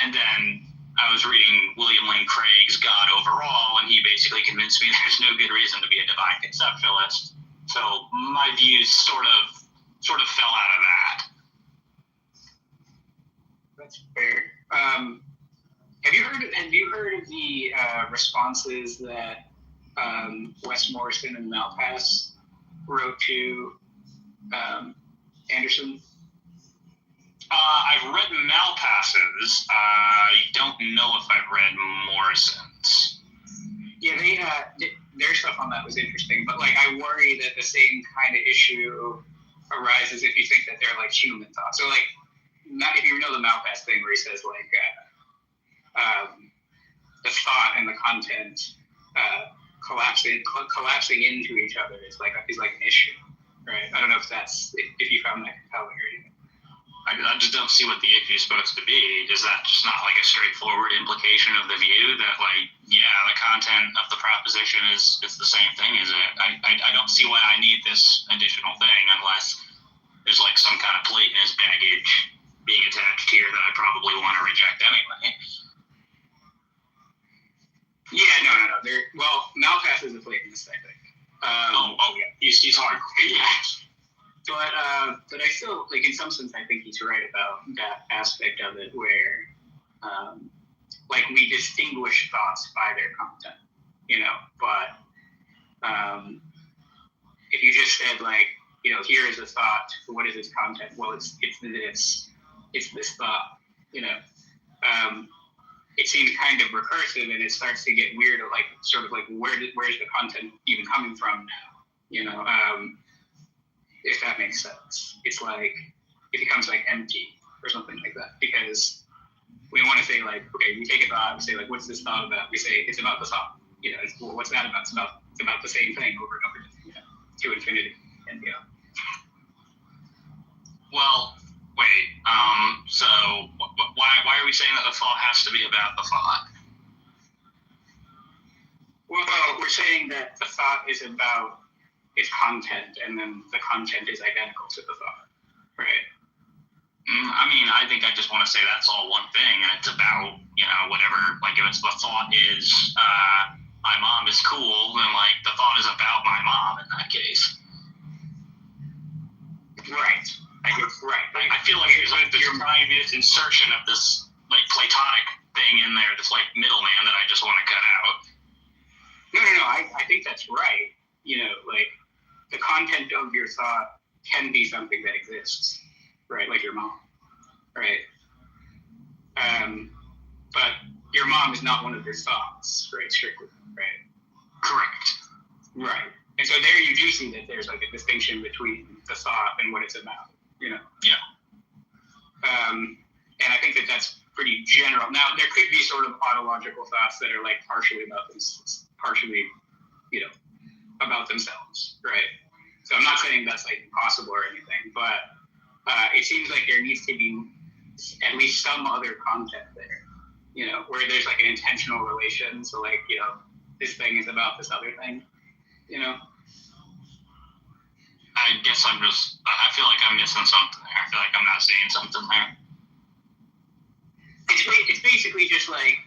And then I was reading William Lane Craig's God Overall, and he basically convinced me there's no good reason to be a divine conceptualist. So my views sort of fell out of that. That's fair. Have you heard of the responses that Wes Morrison and Malpass wrote to Anderson? I've read Malpass's. I don't know if I've read Morrison's. Yeah, their stuff on that was interesting, but, like, I worry that the same kind of issue arises if you think that they're, like, human thoughts. So, like, not if you know the Malpass thing where he says, like, the thought and the content collapsing into each other is like an issue, right? I don't know if you found that compelling or anything. I just don't see what the issue is supposed to be. Is that just not, like, a straightforward implication of the view that, like, the content of the proposition is the same thing, is it? I don't see why I need this additional thing unless there's, like, some kind of Platonist baggage being attached here that I probably want to reject anyway. Yeah, no. Malpass is a Platonist, I think. Yeah, he's hard. Yeah. But I still, like, in some sense, I think he's right about that aspect of it where, like, we distinguish thoughts by their content, but if you just said, like, here is a thought, what is its content? Well, it's this thought, it seems kind of recursive, and it starts to get weird, like, sort of like, where's the content even coming from now, if that makes sense. It's like, it becomes, like, empty or something like that, because we want to say, like, okay, we take a thought, we say, like, what's this thought about? We say, it's about the thought, what's that about? It's about the same thing over and over, to infinity, and Well, wait, so why are we saying that the thought has to be about the thought? Well, we're saying that the thought is about its content, and then the content is identical to the thought, right? I mean, I think I just want to say that's all one thing, and it's about, whatever, like, if it's the thought is, my mom is cool, then, like, the thought is about my mom in that case. Right. I guess, right. I feel like there's trying this insertion of this, like, Platonic thing in there, this, like, middleman that I just want to cut out. No, I think that's right. Like, the content of your thought can be something that exists, right? Like your mom, right? But your mom is not one of your thoughts, right? Strictly, right? Correct. Right. And so there you do see that there's, like, a distinction between the thought and what it's about, Yeah. And I think that that's pretty general. Now, there could be sort of ontological thoughts that are like partially about this, partially, about themselves, right? So I'm not saying that's like impossible or anything, but it seems like there needs to be at least some other content there, where there's like an intentional relation. So like, this thing is about this other thing, I guess I feel like I'm missing something there. I feel like I'm not seeing something there. It's basically just like,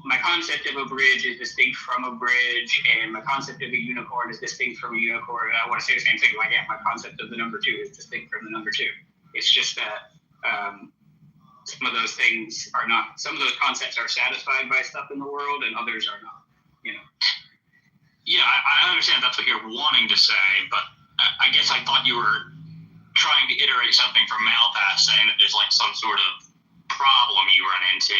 my concept of a bridge is distinct from a bridge, and my concept of a unicorn is distinct from a unicorn. And I want to say the same thing, like, my concept of the number 2 is distinct from the number 2. It's just that some of those things are not, some of those concepts are satisfied by stuff in the world, and others are not, Yeah, I understand that's what you're wanting to say, but I guess I thought you were trying to iterate something from Malpass, saying that there's like some sort of problem you run into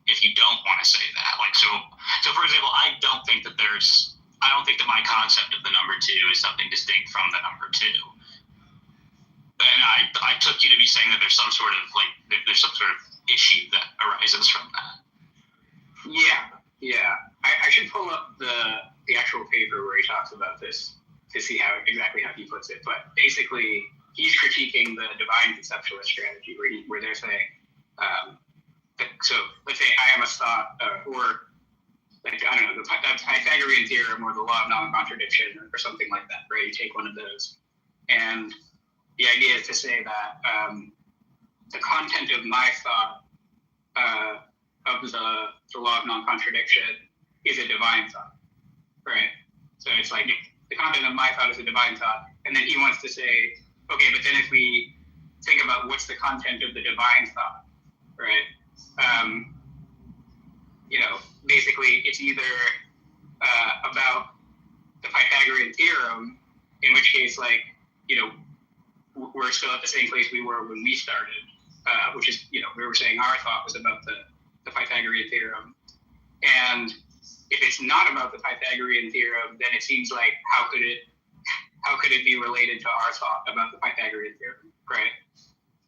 if you don't want to say that. Like, so for example, I don't think that my concept of the number 2 is something distinct from the number 2. And I took you to be saying that there's some sort of issue that arises from that. Yeah. I should pull up the actual paper where he talks about this to see exactly how he puts it. But basically, he's critiquing the divine conceptualist strategy where they're saying, so let's say I am a thought, or like, I don't know, the Pythagorean theorem or the law of non-contradiction or something like that, right? You take one of those. And the idea is to say that the content of my thought of the law of non-contradiction is a divine thought, right? So it's like the content of my thought is a divine thought, and then he wants to say, okay, but then if we think about what's the content of the divine thought, right? Basically it's either about the Pythagorean theorem, in which case, like, we're still at the same place we were when we started, which is, we were saying our thought was about the Pythagorean theorem. And if it's not about the Pythagorean theorem, then it seems like how could it be related to our thought about the Pythagorean theorem, right?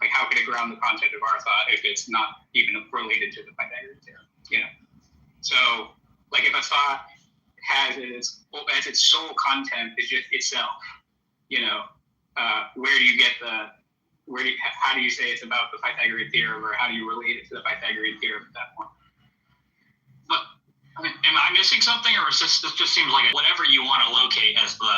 Like, how could it ground the content of our thought if it's not even related to the Pythagorean theorem, So, like, if a thought has its sole content is just itself, where do you get how do you say it's about the Pythagorean theorem, or how do you relate it to the Pythagorean theorem at that point? But I mean, am I missing something, or is this just seems like whatever you want to locate as the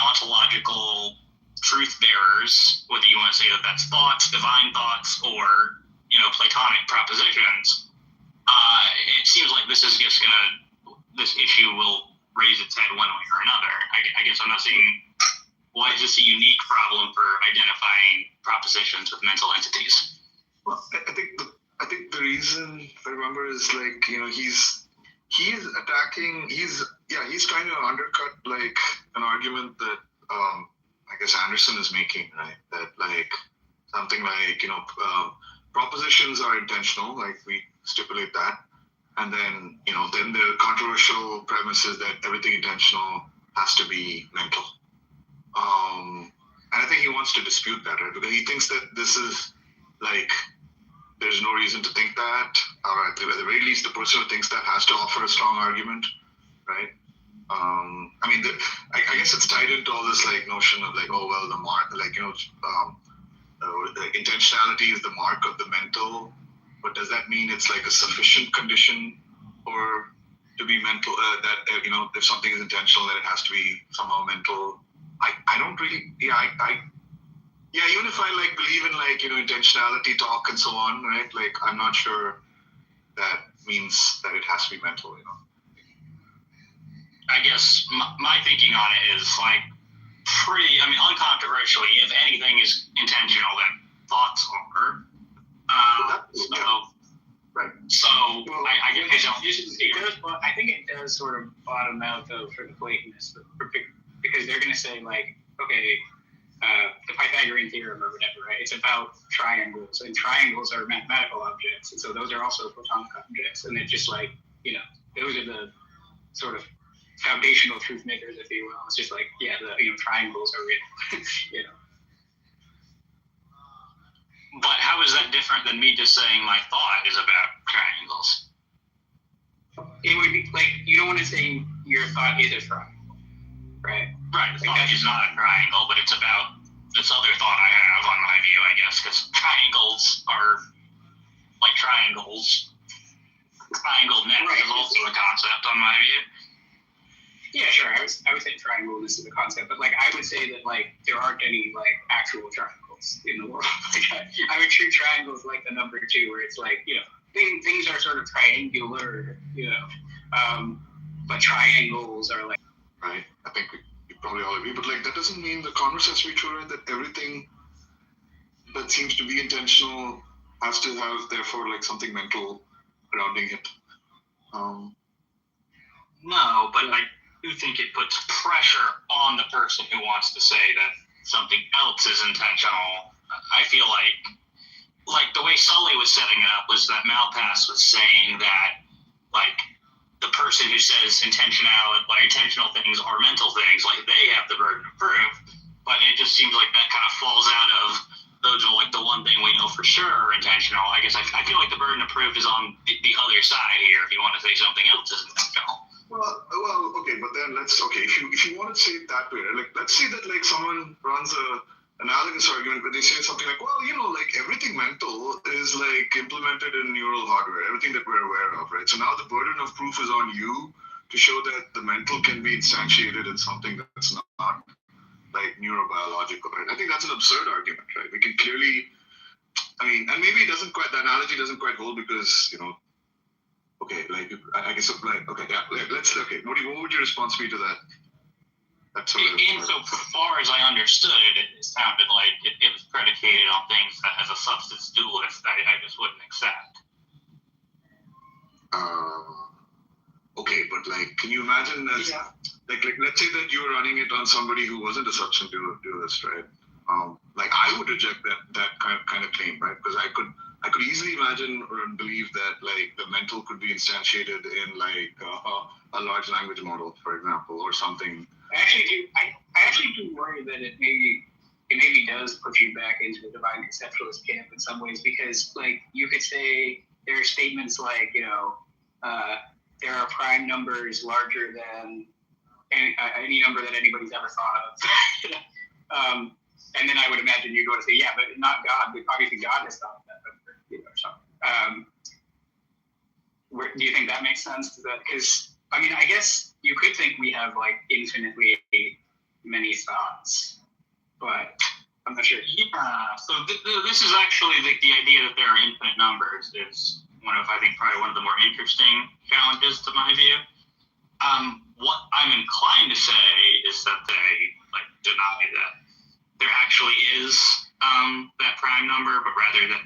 ontological truth bearers, whether you want to say that that's thoughts, divine thoughts, or Platonic propositions, it seems like this issue will raise its head one way or another. I guess I'm not seeing why is this a unique problem for identifying propositions with mental entities. Well, I think the reason, if I remember, is like, he's trying to undercut like an argument that I guess Anderson is making, right? That like something like propositions are intentional, like we stipulate that, and then then the controversial premise is that everything intentional has to be mental. And I think he wants to dispute that, right? Because he thinks that this is like there's no reason to think that, or at the very least, the person who thinks that has to offer a strong argument, right? I mean, I guess it's tied into all this like notion of like, oh well, the mark, like the intentionality is the mark of the mental, but does that mean it's like a sufficient condition or to be mental? That if something is intentional, then it has to be somehow mental. I don't really, even if I like believe in like intentionality talk and so on, right? Like I'm not sure that means that it has to be mental, I guess my thinking on it is like uncontroversially, if anything is intentional, then thoughts are. Right. So I guess I think it does sort of bottom out though for the Platonists, because they're going to say like, okay, the Pythagorean theorem or whatever, right? It's about triangles, and triangles are mathematical objects, and so those are also Platonic objects, and it's just like those are the sort of foundational truth makers, if you will. It's just like, the triangles are real, But how is that different than me just saying my thought is about triangles? It would be like you don't want to say your thought is a triangle, right? Right, the thought is not a triangle, but it's about this other thought I have on my view, I guess, because triangles are like triangles. Triangle net is also a concept on my view. Yeah, sure. I would say triangleness is a concept, but like I would say that like there aren't any like actual triangles in the world. I would treat triangles like the number 2, where it's like, you know, things are sort of triangular, you know, but triangles are like. Right. I think we probably all agree, but like that doesn't mean the converse has to be true, right? That everything that seems to be intentional has to have therefore like something mental surrounding it. No, but I do think it puts pressure on the person who wants to say that something else is intentional. I feel like the way Sully was setting it up was that Malpass was saying that like the person who says intentional things are mental things, like they have the burden of proof, but it just seems like that kind of falls out of those are like the one thing we know for sure are intentional. I guess I feel like the burden of proof is on the other side here if you want to say something else is intentional. Well, okay, but then if you want to say it that way, right? Like let's say that like someone runs a analogous argument where they say something like, well, you know, like everything mental is like implemented in neural hardware, everything that we're aware of, right? So now the burden of proof is on you to show that the mental can be instantiated in something that's not like neurobiological, right? I think that's an absurd argument, right? We can clearly, and maybe the analogy doesn't quite hold because, you know, okay, like, I guess, like, okay, yeah, Modi, what would your response be to that? Insofar as I understood it, it sounded like it was predicated on things that as a substance dualist I just wouldn't accept. Okay, but like, can you imagine that, like, let's say that you were running it on somebody who wasn't a substance dualist, right? Like, I would reject that kind of claim, right? Because I could easily imagine or believe that like the mental could be instantiated in like a large language model, for example, or something. I actually do worry that it maybe does put you back into the divine conceptualist camp in some ways, because like you could say there are statements like, you know, there are prime numbers larger than any number that anybody's ever thought of. And then I would imagine you'd want to say, yeah, but not God. But obviously God has thought of that number, you know, so. Do you think that makes sense? Because I mean, I guess you could think we have like infinitely many thoughts, but I'm not sure. Yeah. So this is actually the idea that there are infinite numbers is I think probably one of the more interesting challenges to my view. What I'm inclined to say is that they like deny that there actually is that prime number, but rather that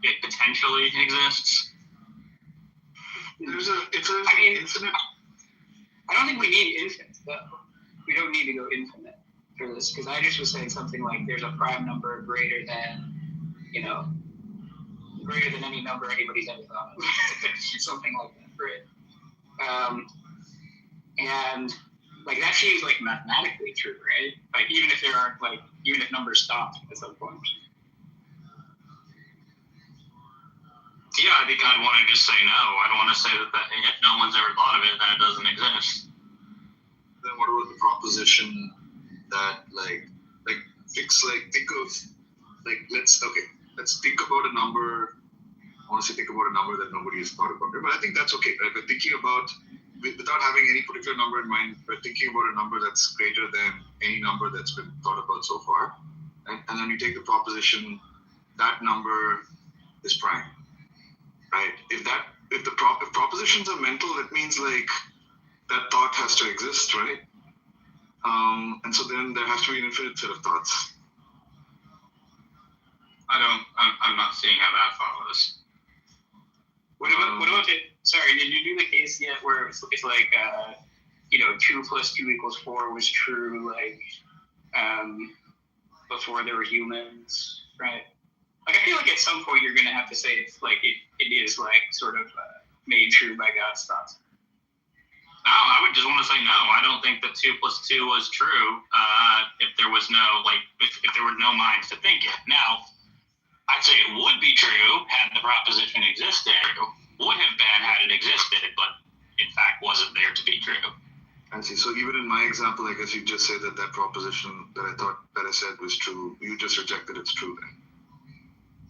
it potentially exists. Infinite. I don't think we need infinite, though. We don't need to go infinite for this, because I just was saying something like there's a prime number greater than any number anybody's ever thought of. Something like that, right? And like that seems like mathematically true, right? Like even if numbers stopped at some point. Yeah, I think I'd want to just say no. I don't want to say that if no one's ever thought of it, then it doesn't exist. Then what about the proposition that let's think about a number. Honestly, think about a number that nobody has thought about. But I think that's okay, right? We're thinking about, without having any particular number in mind, we're thinking about a number that's greater than any number that's been thought about so far. And then you take the proposition that number is prime, right? If propositions are mental, it means like that thought has to exist, right? And so then there has to be an infinite set of thoughts. I'm not seeing how that follows. What about it? Sorry, did you do the case yet where it's like 2 + 2 = 4 was true before there were humans, right? Like I feel like at some point you're gonna have to say it's like it is like sort of made true by God's thoughts. No, I would just want to say no. I don't think that 2 + 2 was true if there was no if there were no minds to think it. Now, I'd say it would be true had the proposition existed, would have been had it existed, but in fact wasn't there to be true. I see. So even in my example, I guess you just say that proposition that I said was true, you just rejected it's true then.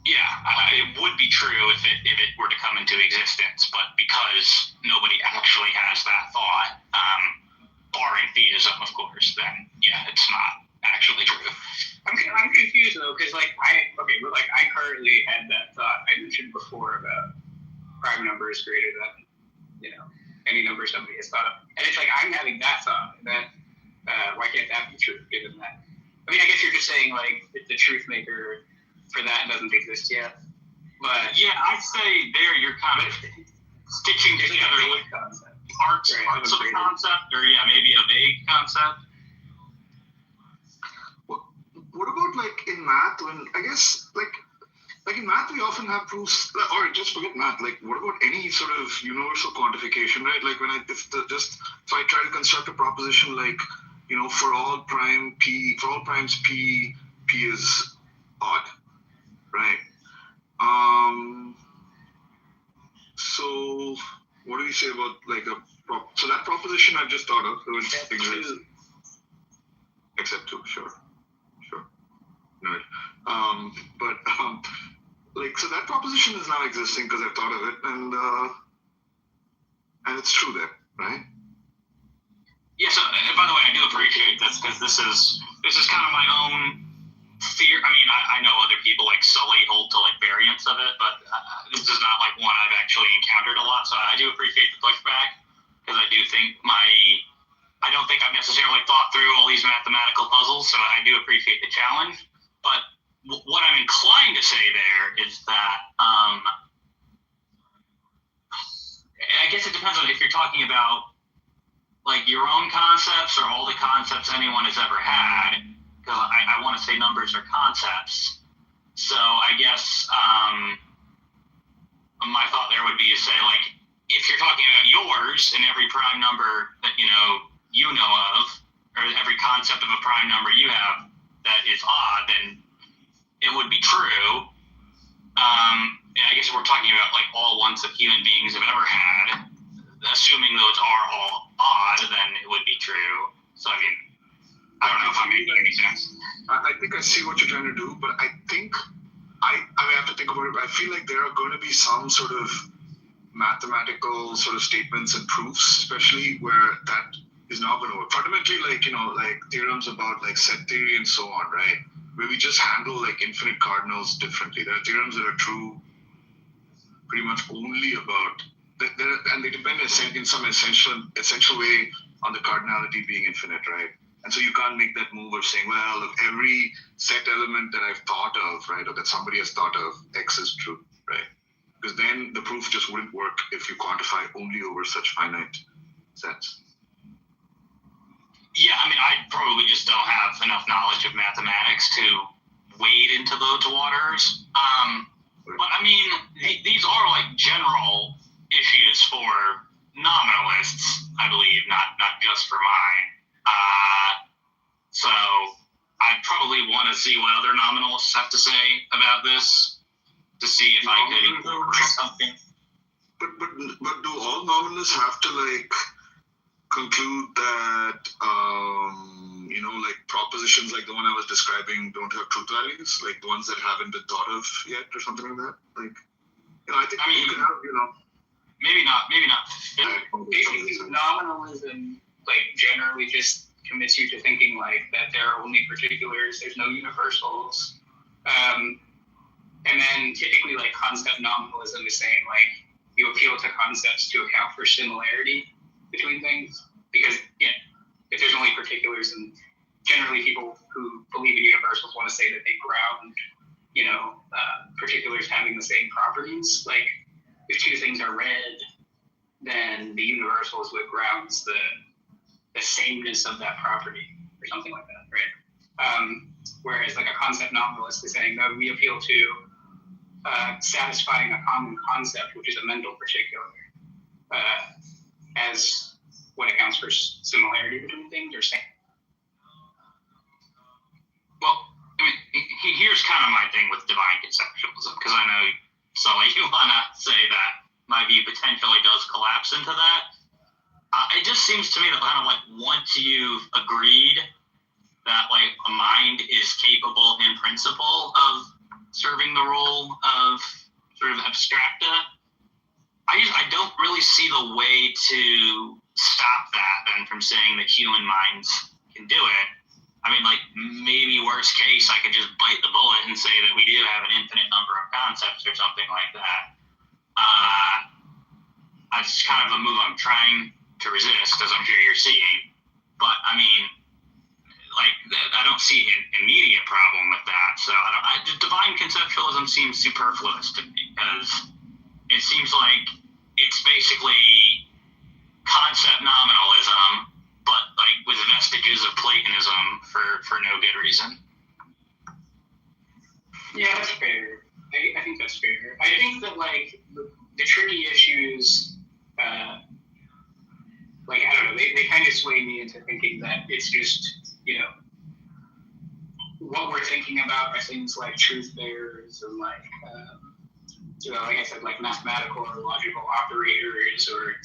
Yeah, it would be true if it were to come into existence, but because nobody actually has that thought, barring theism, of course, then yeah, it's not actually true. I'm confused though, because I currently had that thought I mentioned before about prime numbers greater than any number somebody has thought of, and it's like I'm having that thought. That why can't that be true? Given that, I mean, I guess you're just saying like the truth maker for that doesn't exist yet. But yeah, I'd say there you're kind of stitching together like parts of a concept, or yeah, maybe a vague concept. What about like in math? When I guess like in math we often have proofs, or just forget math. Like what about any sort of universal quantification, right? Like when if I try to construct a proposition like for all primes p is odd, right? So what do we say about like so that proposition I've just thought of, so it exists. Except 2, sure. No. Like so that proposition is now existing because I've thought of it, and it's true there, right? Yeah. So, by the way, I do appreciate this because this is kind of my own fear. I mean, I know other people like Sully hold to like variants of it, but this is not like one I've actually encountered a lot. So I do appreciate the pushback because I do think I don't think I've necessarily thought through all these mathematical puzzles, so I do appreciate the challenge. But what I'm inclined to say there is that I guess it depends on if you're talking about like your own concepts or all the concepts anyone has ever had. Because I want to say numbers are concepts. So I guess my thought there would be to say like if you're talking about yours and every prime number that you know of, or every concept of a prime number you have that is odd, then it would be true. And I guess if we're talking about like all ones that human beings have ever had, assuming those are all odd, then it would be true. So I mean, I don't know if I'm making any sense. I think I see what you're trying to do, but I think I have to think about it. I feel like there are going to be some sort of mathematical sort of statements and proofs, especially where that is not going to work. Fundamentally, like theorems about like set theory and so on, right? Where we just handle like infinite cardinals differently. There are theorems that are true pretty much only about and they depend in some essential way on the cardinality being infinite, right? And so you can't make that move of saying, well, if every set element that I've thought of, right, or that somebody has thought of, X is true, right? Because then the proof just wouldn't work if you quantify only over such finite sets. Yeah, I mean, I probably just don't have enough knowledge of mathematics to wade into those waters. But I mean, these are like general issues for nominalists, I believe, not just for mine. So I'd probably want to see what other nominalists have to say about this to see if I could incorporate something. But do all nominalists have to like conclude that like propositions like the one I was describing don't have truth values, like the ones that haven't been thought of yet, or something like that? Like, I think you can have, maybe not. Basically, nominalism like generally just commits you to thinking like that there are only particulars, there's no universals, and then typically like concept nominalism is saying like you appeal to concepts to account for similarity between things, because if there's only particulars, and generally people who believe in universals want to say that they ground particulars having the same properties. Like if two things are red, then the universal is what grounds the sameness of that property or something like that, right? Whereas like a concept nominalist is saying, no, we appeal to satisfying a common concept, which is a mental particular, as what accounts for similarity between things or same. Well, I mean, here's kind of my thing with divine conceptualism, because I know, Sully, you want to say that my view potentially does collapse into that. It just seems to me that kind of like once you've agreed that like a mind is capable in principle of serving the role of sort of abstracta, I don't really see the way to stop that then from saying that human minds can do it. I mean, like, maybe worst case, I could just bite the bullet and say that we do have an infinite number of concepts or something like that. That's kind of a move I'm trying to resist, as I'm sure you're seeing. But, I mean, like, I don't see an immediate problem with that. So, divine conceptualism seems superfluous to me, because it seems like it's basically concept nominalism, but like with vestiges of Platonism for no good reason. Yeah, that's fair. I think that's fair. I think that like the tricky issues, like I don't know, they kind of sway me into thinking that it's just, you know, what we're thinking about are things like truth bearers and like, you know, like I said, like mathematical or logical operators or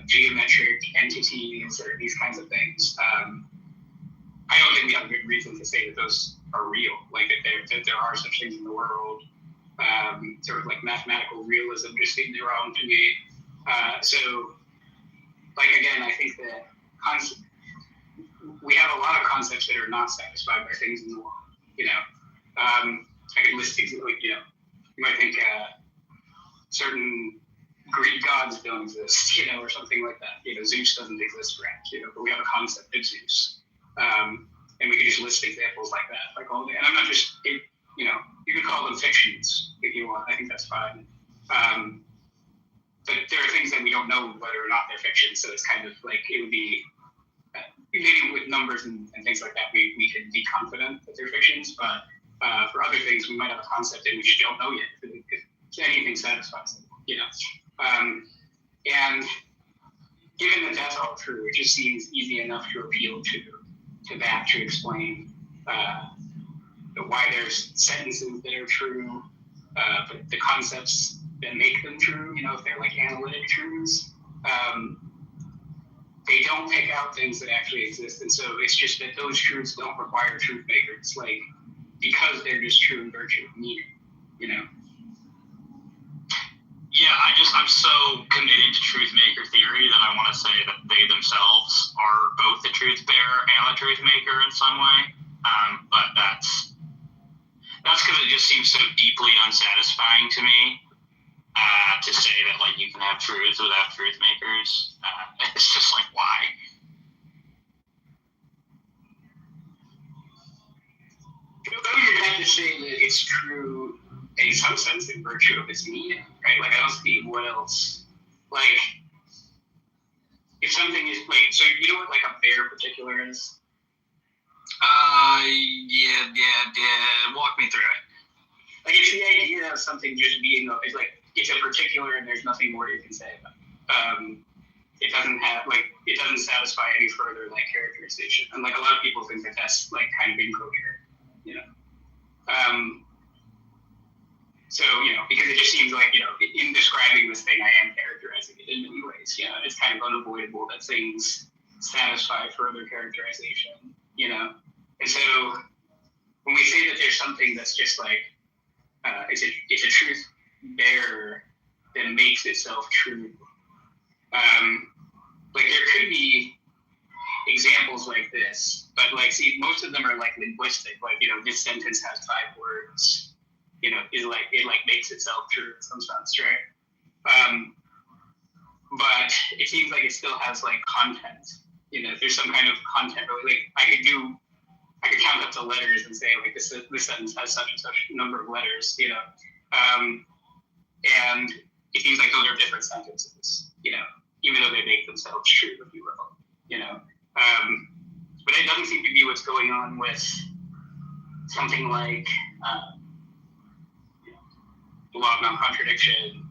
geometric entities or these kinds of things. I don't think we have a good reason to say that those are real, like that there are such things in the world. Sort of like mathematical realism just seems wrong to me. So, like again, I think that we have a lot of concepts that are not satisfied by things in the world. You know, I could list things like, you know, you might think certain Greek gods don't exist, you know, or something like that. You know, Zeus doesn't exist, perhaps, you know, but we have a concept of Zeus. And we could just list examples like that, like all day. And I'm not just, you know, you could call them fictions if you want. I think that's fine. But there are things that we don't know whether or not they're fiction. So it's kind of like, it would be, maybe with numbers and things like that, we can be confident that they're fictions. But for other things, we might have a concept and we just don't know yet if anything satisfies it, you know. And given that that's all true, it just seems easy enough to appeal to that to explain why there's sentences that are true, but the concepts that make them true, you know, if they're like analytic truths, they don't pick out things that actually exist. And so it's just that those truths don't require truth makers, like, because they're just true in virtue of meaning, you know? Yeah, I'm so committed to truth maker theory that I want to say that they themselves are both the truth bearer and the truth maker in some way. But that's because it just seems so deeply unsatisfying to me to say that like you can have truths without truth makers. It's just like, why? You're going to have to say that it's true in some sense in virtue of its meaning, right? Like I don't see what else. Like if something is like, so you know what like a bare particular is? Yeah. Walk me through it. Like it's the idea of something just being it's like it's a particular and there's nothing more you can say about it. It doesn't satisfy any further like characterization. And like a lot of people think that that's like kind of incoherent, you know. So, you know, because it just seems like, you know, in describing this thing, I am characterizing it in many ways. You know, it's kind of unavoidable that things satisfy further characterization, you know. And so when we say that there's something that's just like, it's a truth bearer that makes itself true. Like there could be examples like this, but like, see, most of them are like linguistic. Like, you know, this sentence has 5 words. You know, it makes itself true in some sense, right? But it seems like it still has like content. You know, there's some kind of content. Like I could count up the letters and say like this sentence has such and such number of letters. You know, and it seems like those are different sentences. You know, even though they make themselves true, if you will. You know, but it doesn't seem to be what's going on with something like. The law of non-contradiction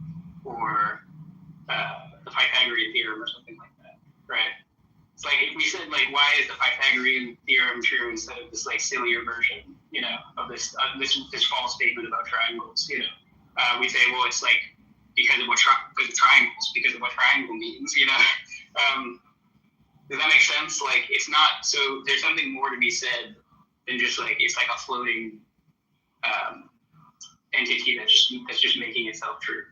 or the Pythagorean theorem or something like that, right? It's like if we said like, why is the Pythagorean theorem true instead of this like sillier version, of this false statement about triangles? We say, well, it's like because of what triangles, because of what triangle means. Does that make sense? Like, it's not. So there's something more to be said than just like it's like a floating entity that's just making itself true.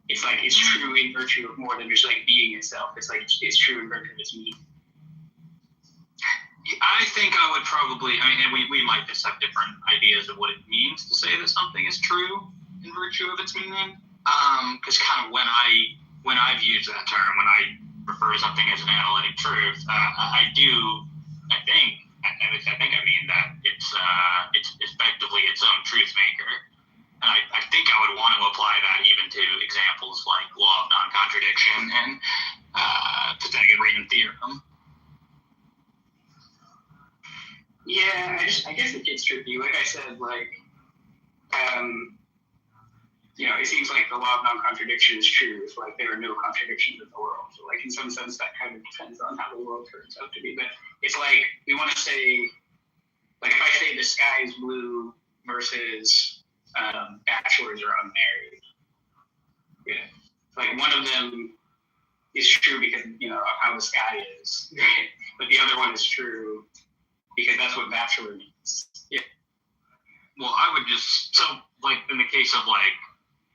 It's like it's true in virtue of more than just like being itself. It's like it's true in virtue of its meaning. I think I would probably, and we might just have different ideas of what it means to say that something is true in virtue of its meaning. Because kind of when I've used that term, when I refer to something as an analytic truth, I mean that it's effectively its own truth maker. And I think I would want to apply that even to examples like law of non-contradiction and Pythagorean theorem. Yeah, I guess it gets tricky. Like I said, it seems like the law of non-contradiction is true if like there are no contradictions in the world. So like in some sense that kind of depends on how the world turns out to be. But it's like we want to say, like if I say the sky is blue versus bachelors are unmarried. Yeah. Like one of them is true because of how the sky is. But the other one is true because that's what bachelor means. Yeah. Well, I would just, so like in the case of like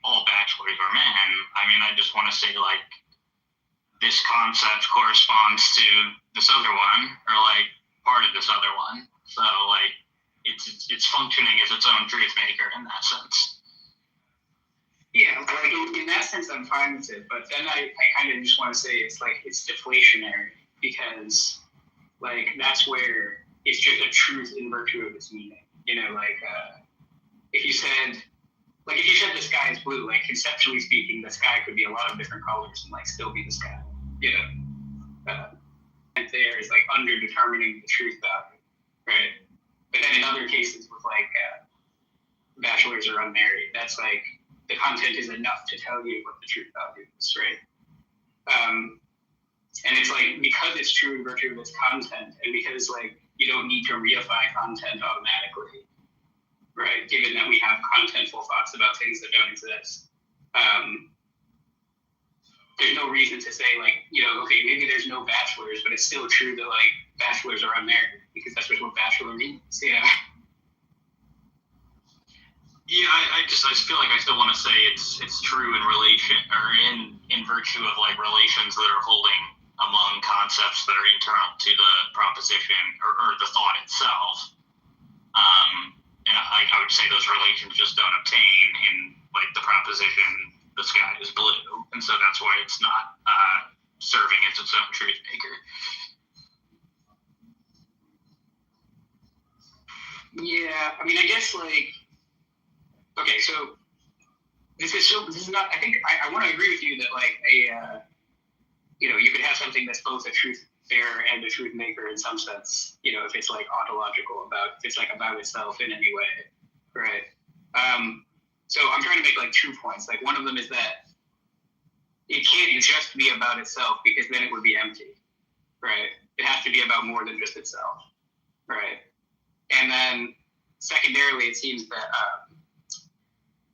all bachelors are men, I just want to say like this concept corresponds to this other one or like part of this other one. So like it's functioning as its own truth maker in that sense. Yeah, like in that sense I'm fine with it, but then I kind of just want to say it's like it's deflationary because like that's where it's just a truth in virtue of its meaning. If you said the sky is blue, like conceptually speaking, the sky could be a lot of different colors and like still be the sky. And there is like under determining the truth value, right? But then in other cases with like bachelors are unmarried, that's like the content is enough to tell you what the truth value is, right? And it's like because it's true in virtue of its content, and because like you don't need to reify content automatically, right? Given that we have contentful thoughts about things that don't exist, there's no reason to say like okay, maybe there's no bachelors, but it's still true that like bachelors are unmarried because that's just what bachelor means. Yeah, I just feel like I still want to say it's true in relation or in virtue of like relations that are holding among concepts that are internal to the proposition or the thought itself. And I would say those relations just don't obtain in like the proposition the sky is blue, and so that's why it's not serving as its own truth maker. Yeah, I guess like okay, so this is not. I think I want to agree with you that like you could have something that's both a truth bearer and a truth maker in some sense. If it's like ontological if it's like about itself in any way, right? So I'm trying to make like 2 points. Like one of them is that it can't just be about itself because then it would be empty, right? It has to be about more than just itself, right? And then secondarily, it seems that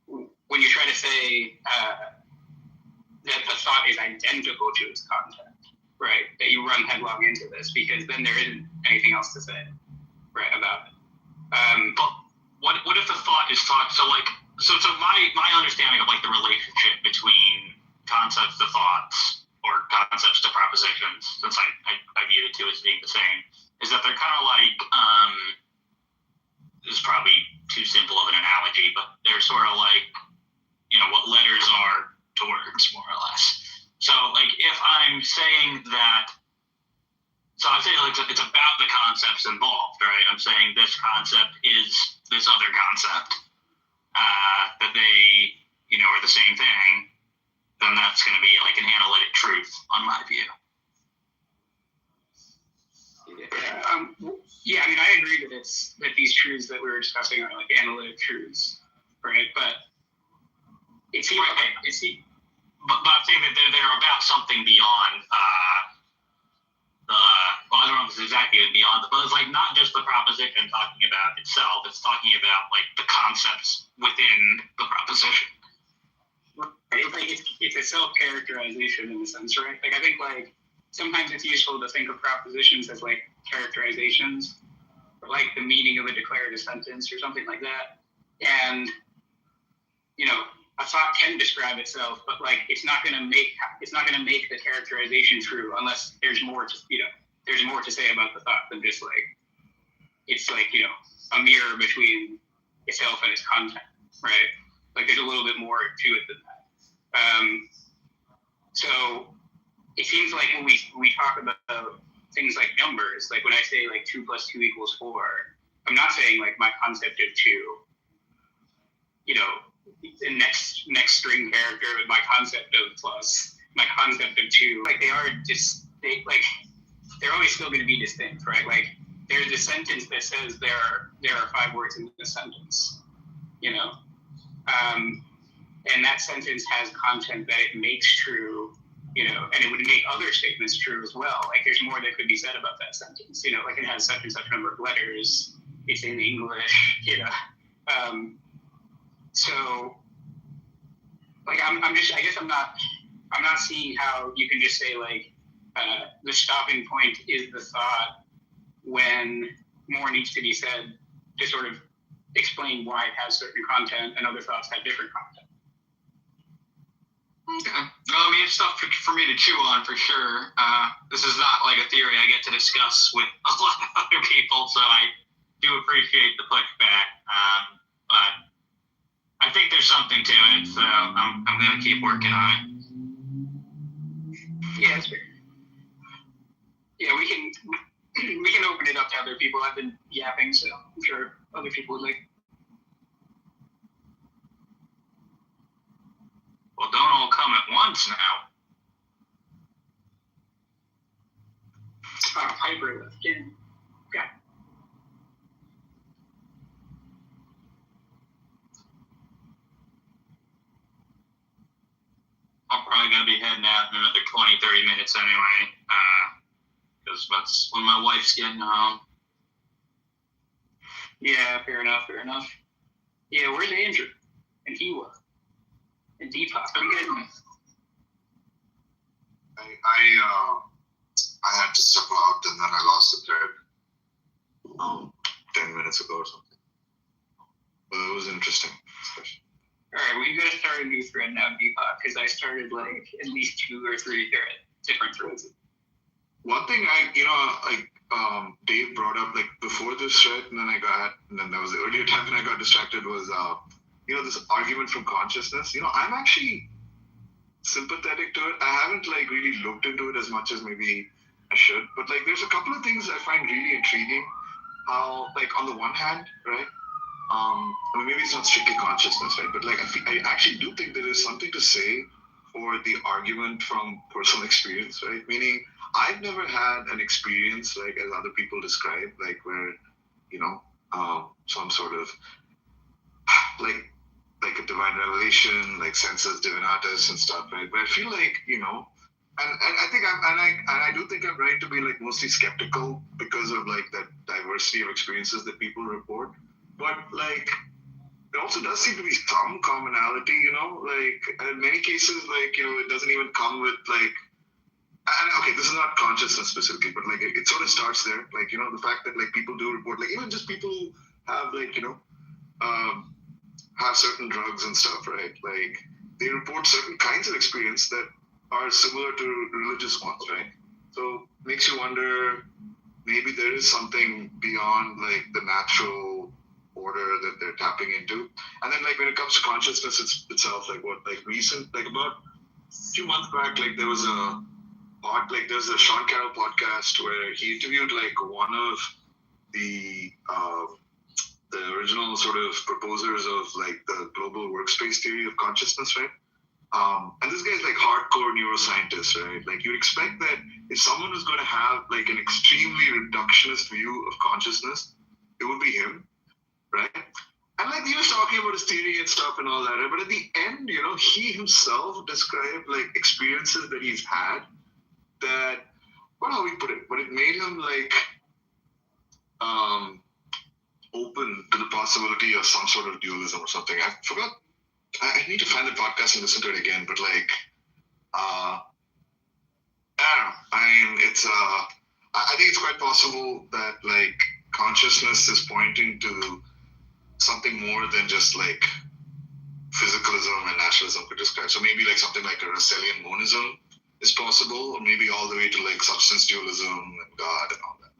when you try to say that the thought is identical to its content, right, that you run headlong into this because then there isn't anything else to say, right, about it. But what if the thought is thought? So my understanding of like the relationship between concepts to thoughts or concepts to propositions, since I view the two as being the same, is that they're kind of like this is probably too simple of an analogy, but they're sort of like what letters are to words, more or less. So like if I'm saying that, so I'm saying like it's about the concepts involved, right? I'm saying this concept is this other concept, that they are the same thing, then that's going to be like an analytic truth on my view. Yeah, I agree that these truths that we were discussing are like analytic truths, right? But it seems but I'm saying that they're about something beyond is exactly beyond the, but it's like not just the proposition talking about itself, it's talking about like the concepts within the proposition. It's a self-characterization in a sense, right? Like I think like sometimes it's useful to think of propositions as like characterizations, or like the meaning of a declarative sentence or something like that. And a thought can describe itself, but like it's not going to make the characterization true unless there's more to say about the thought than just like it's like a mirror between itself and its content, right? Like there's a little bit more to it than that. So it seems like when we talk about things like numbers, like when I say like 2 + 2 = 4, I'm not saying like my concept of 2, the next string character with my concept of plus, my concept of 2, like they're always still going to be distinct, right? Like there's a sentence that says there are 5 words in the sentence, and that sentence has content that it makes true, and it would make other statements true as well. Like there's more that could be said about that sentence, like it has such and such number of letters, it's in English, so like I guess I'm not seeing how you can just say like the stopping point is the thought when more needs to be said to sort of explain why it has certain content and other thoughts have different content. Okay. Well, I mean, it's stuff for me to chew on for sure. This is not like a theory I get to discuss with a lot of other people, so I do appreciate the pushback. But I think there's something to it, so I'm going to keep working on it. Yeah, that's fair. Yeah, we can open it up to other people. I've been yapping, so I'm sure other people would like. Well, don't all come at once now. Piper left in. Okay. I'm probably going to be heading out in another 20-30 minutes anyway, because that's when my wife's getting home. Yeah, fair enough. Yeah, where's Andrew? And Hiwa? And Deepak? I'm good. I had to step out and then I lost the thread 10 minutes ago or something. But it was interesting discussion. All right, we've got to start a new thread now, Deepak, because I started like at least 2 or 3 different threads. One thing Dave brought up like before this thread, and then that was the earlier time when I got distracted was this argument from consciousness. I'm actually sympathetic to it. I haven't like really looked into it as much as maybe I should, but like there's a couple of things I find really intriguing. How like on the one hand, right? Maybe it's not strictly consciousness, right? But like I actually do think there is something to say for the argument from personal experience, right? Meaning I've never had an experience like as other people describe, like where some sort of like a divine revelation, like sensus divinatus and stuff, right? But I feel like and I think I do think I'm right to be like mostly skeptical because of like that diversity of experiences that people report. But like there also does seem to be some commonality, like in many cases, like it doesn't even come with like. And okay, this is not consciousness specifically, but like it sort of starts there, like the fact that like people do report, like even just people who have like have certain drugs and stuff, right? Like they report certain kinds of experience that are similar to religious ones, right? So makes you wonder, maybe there is something beyond like the natural order that they're tapping into. And then like when it comes to consciousness itself, like about a few months back, like there was there's a Sean Carroll podcast where he interviewed like one of the original sort of proposers of like the global workspace theory of consciousness, right? And this guy's like hardcore neuroscientist, right? Like you'd expect that if someone was going to have like an extremely reductionist view of consciousness, it would be him, right? And like he was talking about his theory and stuff and all that, right? But at the end, he himself described like experiences that he's had that what how we put it, but it made him like open to the possibility of some sort of dualism or something. I forgot. I need to find the podcast and listen to it again. But like, I don't know. I mean, it's I think it's quite possible that like consciousness is pointing to something more than just like physicalism and naturalism could describe. So maybe like something like a Russellian monism is possible, or maybe all the way to like substance dualism and God and all that.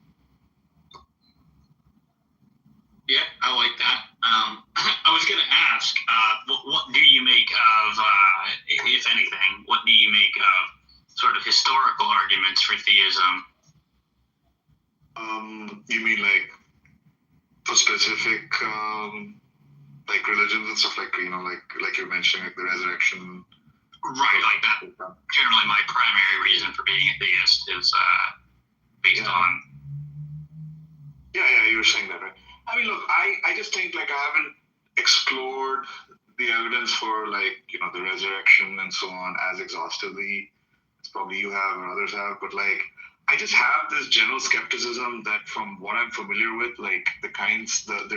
Yeah, I like that. I was going to ask, what do you make of, if anything, what do you make of sort of historical arguments for theism? You mean like for specific like religions and stuff, like like you're mentioning, like the resurrection. Right, like that. Generally, my primary reason for being a theist is based on. Yeah, you were saying that, right? I mean, look, I just think like I haven't explored the evidence for like the resurrection and so on as exhaustively as probably you have or others have, but like I just have this general skepticism that from what I'm familiar with, like the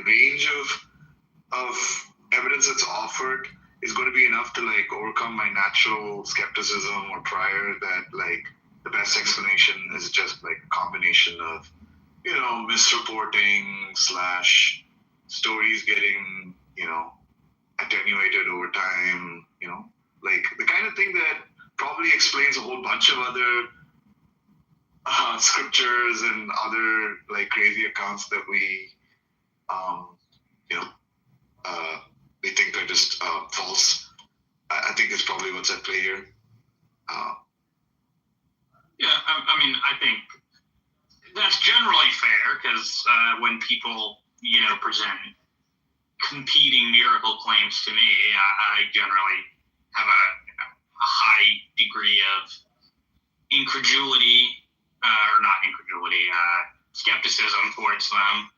range of evidence that's offered is going to be enough to like overcome my natural skepticism or prior that like the best explanation is just like a combination of misreporting / stories getting attenuated over time, like the kind of thing that probably explains a whole bunch of other scriptures and other like crazy accounts that we we think are just false. I think it's probably what's at play here. Yeah, I mean, I think that's generally fair because when people, present competing miracle claims to me, I generally have a high degree of incredulity, or not incredulity, skepticism towards them.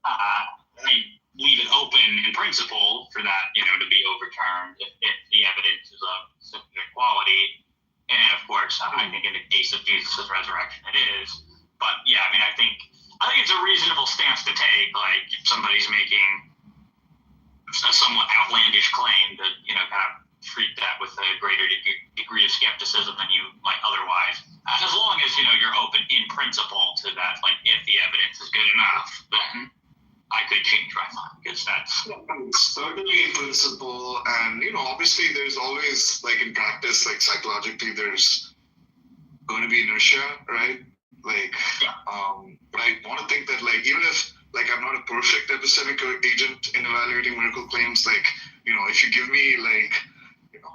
I leave it open in principle for that, to be overturned if the evidence is of sufficient quality. And of course, I think in the case of Jesus' resurrection, it is. But yeah, I mean, I think it's a reasonable stance to take. Like if somebody's making a somewhat outlandish claim, to kind of treat that with a greater degree of skepticism than you might otherwise. As long as you're open in principle to that. Like if the evidence is good enough, then I could change my mind because that's certainly in principle, and obviously there's always like in practice, like psychologically, there's going to be inertia, right? Like, but I want to think that like even if like I'm not a perfect epistemic agent in evaluating miracle claims, like if you give me like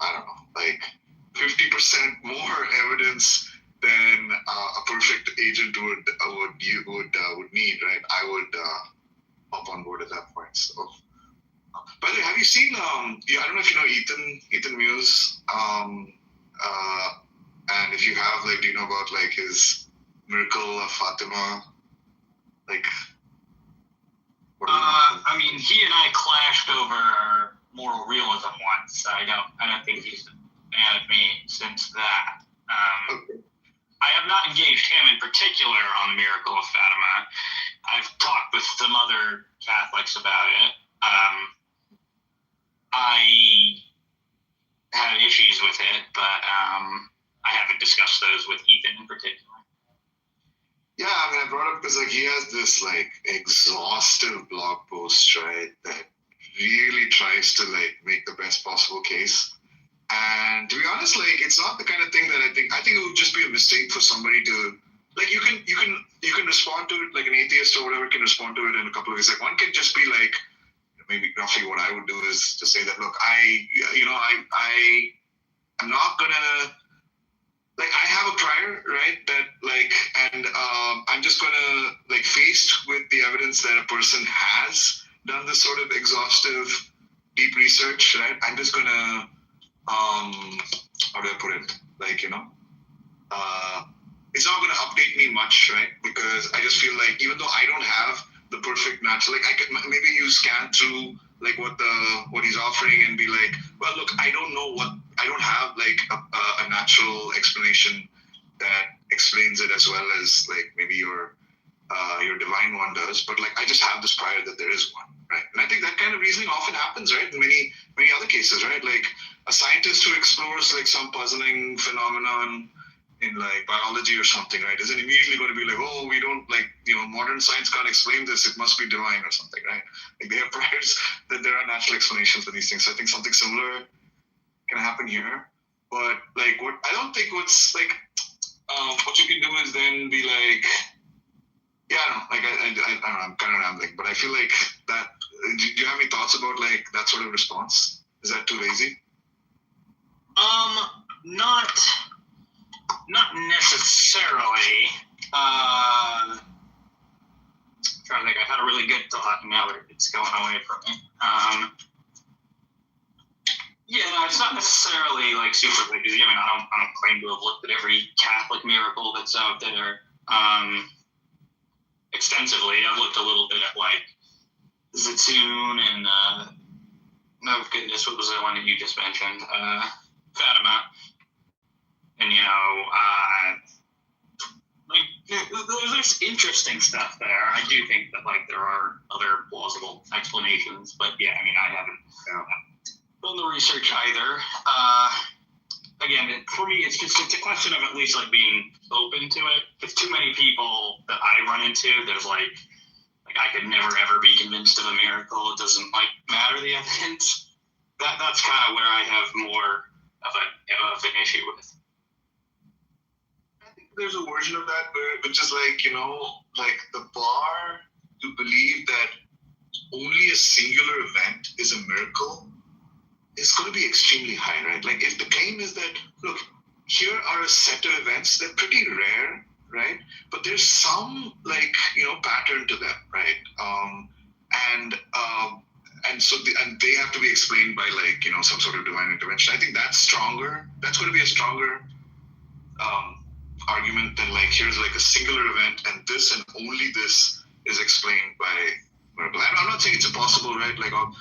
I don't know, like 50% more evidence than a perfect agent would need, right? I would up on board at that point. So, by the way, have you seen? I don't know if you know Ethan Muse, and if you have, like, do you know about like his Miracle of Fatima? Like, I mean, he and I clashed over moral realism once. I don't think he's a fan of me since that. Okay. I have not engaged him in particular on the Miracle of Fatima. I've talked with some other Catholics about it. I have issues with it, but I haven't discussed those with Ethan in particular. Yeah, I mean, I brought up because like he has this like exhaustive blog post, right, that really tries to like make the best possible case. And to be honest, like it's not the kind of thing that I think it would just be a mistake for somebody to like you can respond to it, like an atheist or whatever can respond to it in a couple of ways. Like one can just be like, maybe roughly what I would do is to say that, look, I'm not gonna like I have a prior, right, that like, and I'm just gonna like faced with the evidence that a person has done this sort of exhaustive deep research, right, I'm just gonna how do I put it, like it's not going to update me much, right? Because I just feel like even though I don't have the perfect natural, like I could maybe you scan through like what he's offering and be like, well, look, I don't have like a natural explanation that explains it as well as like maybe your divine one does, but like I just have this prior that there is one, right? And I think that kind of reasoning often happens, right? In many other cases, right? Like a scientist who explores like some puzzling phenomenon in like biology or something, right, isn't immediately going to be like, oh, we don't like, modern science can't explain this, it must be divine or something, right? Like they have priors that there are natural explanations for these things. So I think something similar can happen here. But like what you can do is then be like, yeah, I don't know, like I don't know, I'm kind of rambling, but I feel like that, do you have any thoughts about like that sort of response? Is that too lazy? Not necessarily. Trying to think, I had a really good thought, and now it's going away from me. Yeah, no, it's not necessarily like super lazy. I mean, I don't claim to have looked at every Catholic miracle that's out there extensively. I've looked a little bit at like Zatoun and no goodness, what was the one that you just mentioned? Fatima. And there's interesting stuff there. I do think that like there are other plausible explanations, but yeah, I mean, I haven't done the research either. Again, for me, it's a question of at least like being open to it. If too many people that I run into, there's like I could never ever be convinced of a miracle. It doesn't like matter the evidence. That's kind of where I have more of an issue with. There's a version of that which is like, like the bar to believe that only a singular event is a miracle is going to be extremely high, right? Like if the claim is that, look, here are a set of events, they're pretty rare, right? But there's some like, pattern to them, right? And so they have to be explained by like, some sort of divine intervention. I think that's stronger. That's going to be a stronger argument than like here's like a singular event and this and only this is explained by miracle. I'm not saying it's impossible, right? Like I'm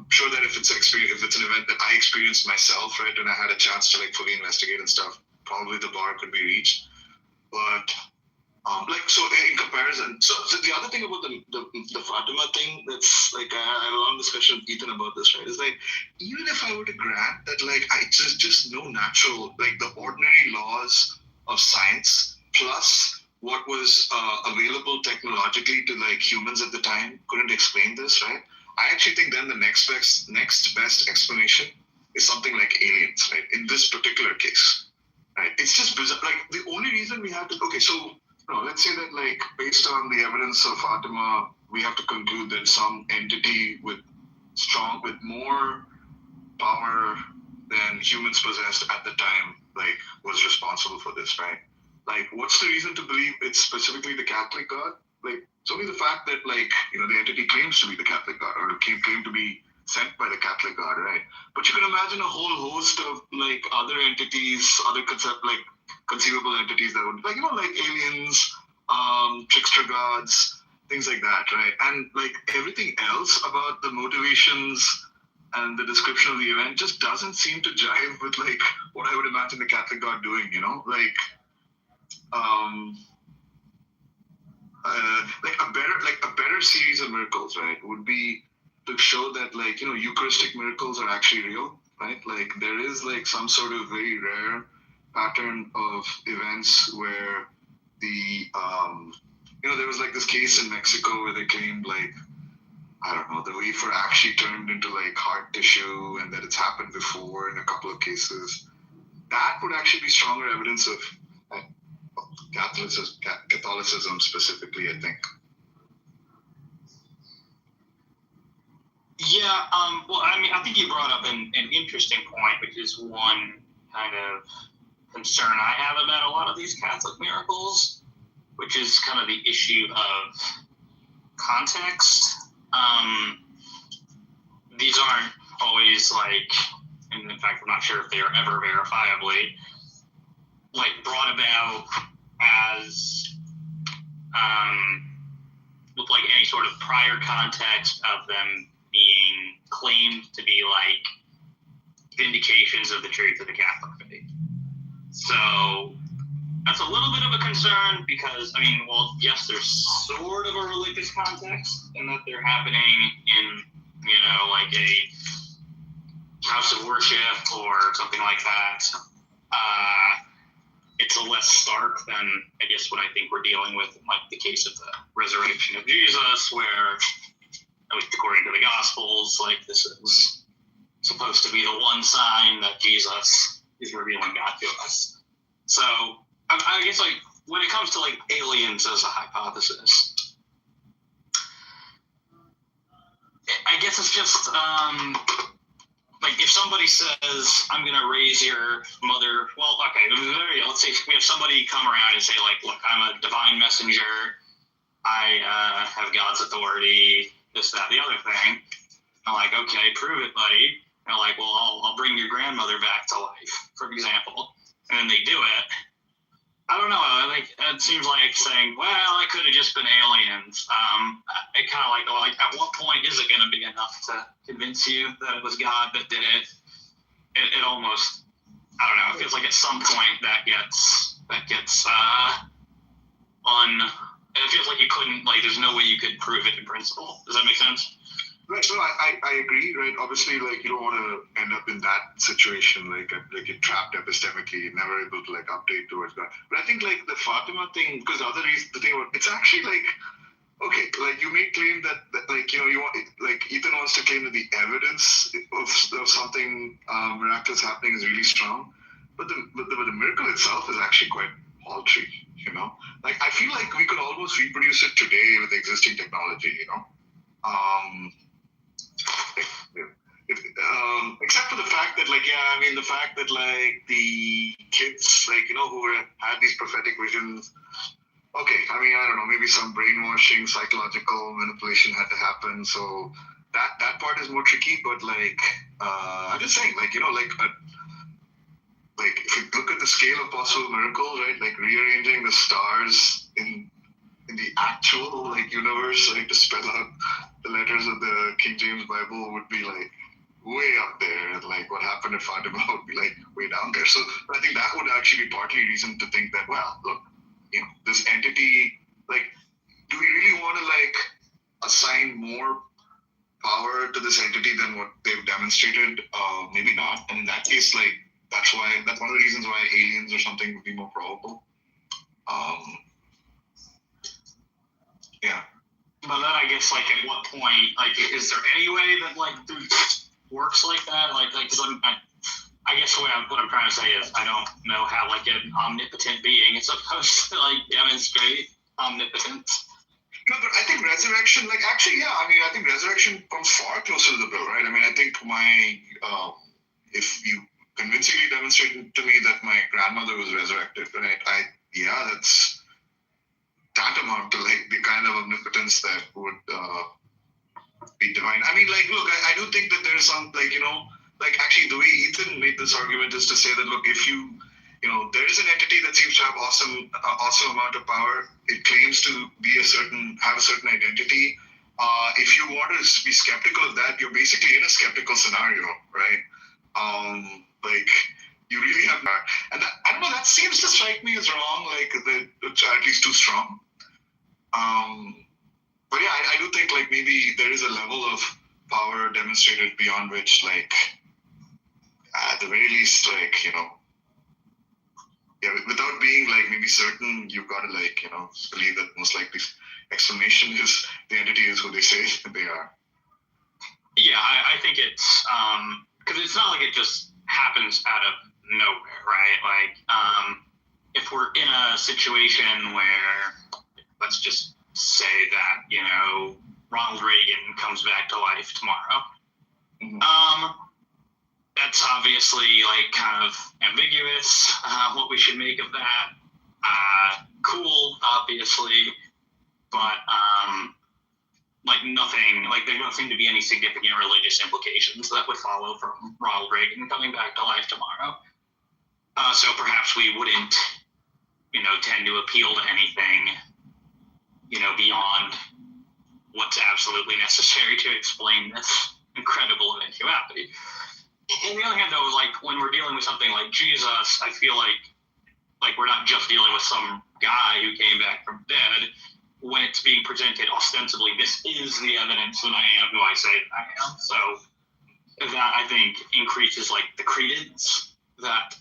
sure that if it's an event that I experienced myself, right, and I had a chance to like fully investigate and stuff, probably the bar could be reached. But so in comparison, so the other thing about the Fatima thing, that's like I had a long discussion with Ethan about this, right? Is like even if I were to grant that like I just know natural, like the ordinary laws of science plus what was available technologically to like humans at the time couldn't explain this, right? I actually think then the next best explanation is something like aliens, right? In this particular case, right? It's just bizarre. Like the only reason we have to, okay, so let's say that like based on the evidence of Fatima, we have to conclude that some entity with more power than humans possessed at the time, like was responsible for this, right? Like, what's the reason to believe it's specifically the Catholic God? Like, it's only the fact that like, the entity claims to be the Catholic God or claim to be sent by the Catholic God, right? But you can imagine a whole host of like other entities, other conceivable entities that would like, like aliens, trickster gods, things like that, right? And like everything else about the motivations and the description of the event just doesn't seem to jive with like what I would imagine the Catholic God doing, like a better series of miracles, right, would be to show that like Eucharistic miracles are actually real, right? Like there is like some sort of very rare pattern of events where the there was like this case in Mexico where they claimed like, I don't know, the wafer actually turned into like heart tissue and that it's happened before in a couple of cases. That would actually be stronger evidence of Catholicism specifically, I think. Yeah, well, I mean, I think you brought up an interesting point, which is one kind of concern I have about a lot of these Catholic miracles, which is kind of the issue of context. These aren't always like, and in fact, I'm not sure if they are ever verifiably like brought about as with like any sort of prior context of them being claimed to be like vindications of the truth of the Catholic faith. So that's a little bit of a concern because, I mean, well, yes, there's sort of a religious context in that they're happening in, like a house of worship or something like that. It's a less stark than, I guess, what I think we're dealing with in, like, the case of the resurrection of Jesus, where, at least according to the Gospels, like, this is supposed to be the one sign that Jesus is revealing God to us. So, I guess, like, when it comes to, like, aliens as a hypothesis, I guess it's just, like, if somebody says, I'm going to raise your mother, well, okay, let's say we have somebody come around and say, like, look, I'm a divine messenger, I have God's authority, this, that, the other thing. I'm like, okay, prove it, buddy. And I'm like, well, I'll bring your grandmother back to life, for example. And then they do it. I don't know. Like, it seems like saying, well, it could have just been aliens. It kind of like, at what point is it going to be enough to convince you that it was God that did it? It almost, I don't know. It feels like at some point that gets it feels like you couldn't, like, there's no way you could prove it in principle. Does that make sense? Right. So I agree. Right. Obviously, like, you don't want to end up in that situation, like you're trapped epistemically, never able to, like, update towards God. But I think, like, the Fatima thing, because the thing about it's actually, like, okay, like, you may claim that like, you want, like, Ethan wants to claim that the evidence of something miraculous happening is really strong, but the miracle itself is actually quite paltry. Like, I feel like we could almost reproduce it today with existing technology. Except for the fact that, like, the fact that, like, the kids, like, who had these prophetic visions, okay, I don't know, maybe some brainwashing, psychological manipulation had to happen, so that part is more tricky, but, like, I'm just saying, like, like, if you look at the scale of possible miracles, right, like, rearranging the stars in the actual, like, universe, like, to spell out the letters of the King James Bible would be, like, way up there, and, like, what happened at Fatima would be, like, way down there. So I think that would actually be partly reason to think that, well, look, this entity, like, do we really want to, like, assign more power to this entity than what they've demonstrated? Maybe not. And in that case, like, that's one of the reasons why aliens or something would be more probable. Yeah. But then I guess, like, at what point, like, is there any way that, like, works like that? Like, because I guess what I'm trying to say is I don't know how, like, an omnipotent being is supposed to, like, demonstrate omnipotence. No, but I think resurrection, like, actually, yeah, I think resurrection comes far closer to the bill, right? I think if you convincingly demonstrated to me that my grandmother was resurrected, right, that's tantamount to, like, the kind of omnipotence that would be divine. Like, look, I do think that there's some, like, like, actually, the way Ethan made this argument is to say that, look, if there is an entity that seems to have awesome amount of power. It claims to have a certain identity. If you want to be skeptical of that, you're basically in a skeptical scenario, right? Like, you really have, and that, I don't know, that seems to strike me as wrong, like, it's at least too strong. But yeah, I do think, like, maybe there is a level of power demonstrated beyond which, like, at the very least, like, without being, like, maybe certain, you've got to, like, believe that most likely explanation is the entity is who they say they are. Yeah, I think it's because it's not like it just happens out of nowhere, right? Like, if we're in a situation where, let's just say that, Ronald Reagan comes back to life tomorrow, that's obviously, like, kind of ambiguous, what we should make of that. Cool, obviously, but, like, nothing, like, there don't seem to be any significant religious implications that would follow from Ronald Reagan coming back to life tomorrow. So perhaps we wouldn't, tend to appeal to anything, beyond what's absolutely necessary to explain this incredible eventuality. On the other hand, though, like, when we're dealing with something like Jesus, I feel like like we're not just dealing with some guy who came back from dead. When it's being presented ostensibly, this is the evidence that I am who I say I am. So that I think increases like the credence that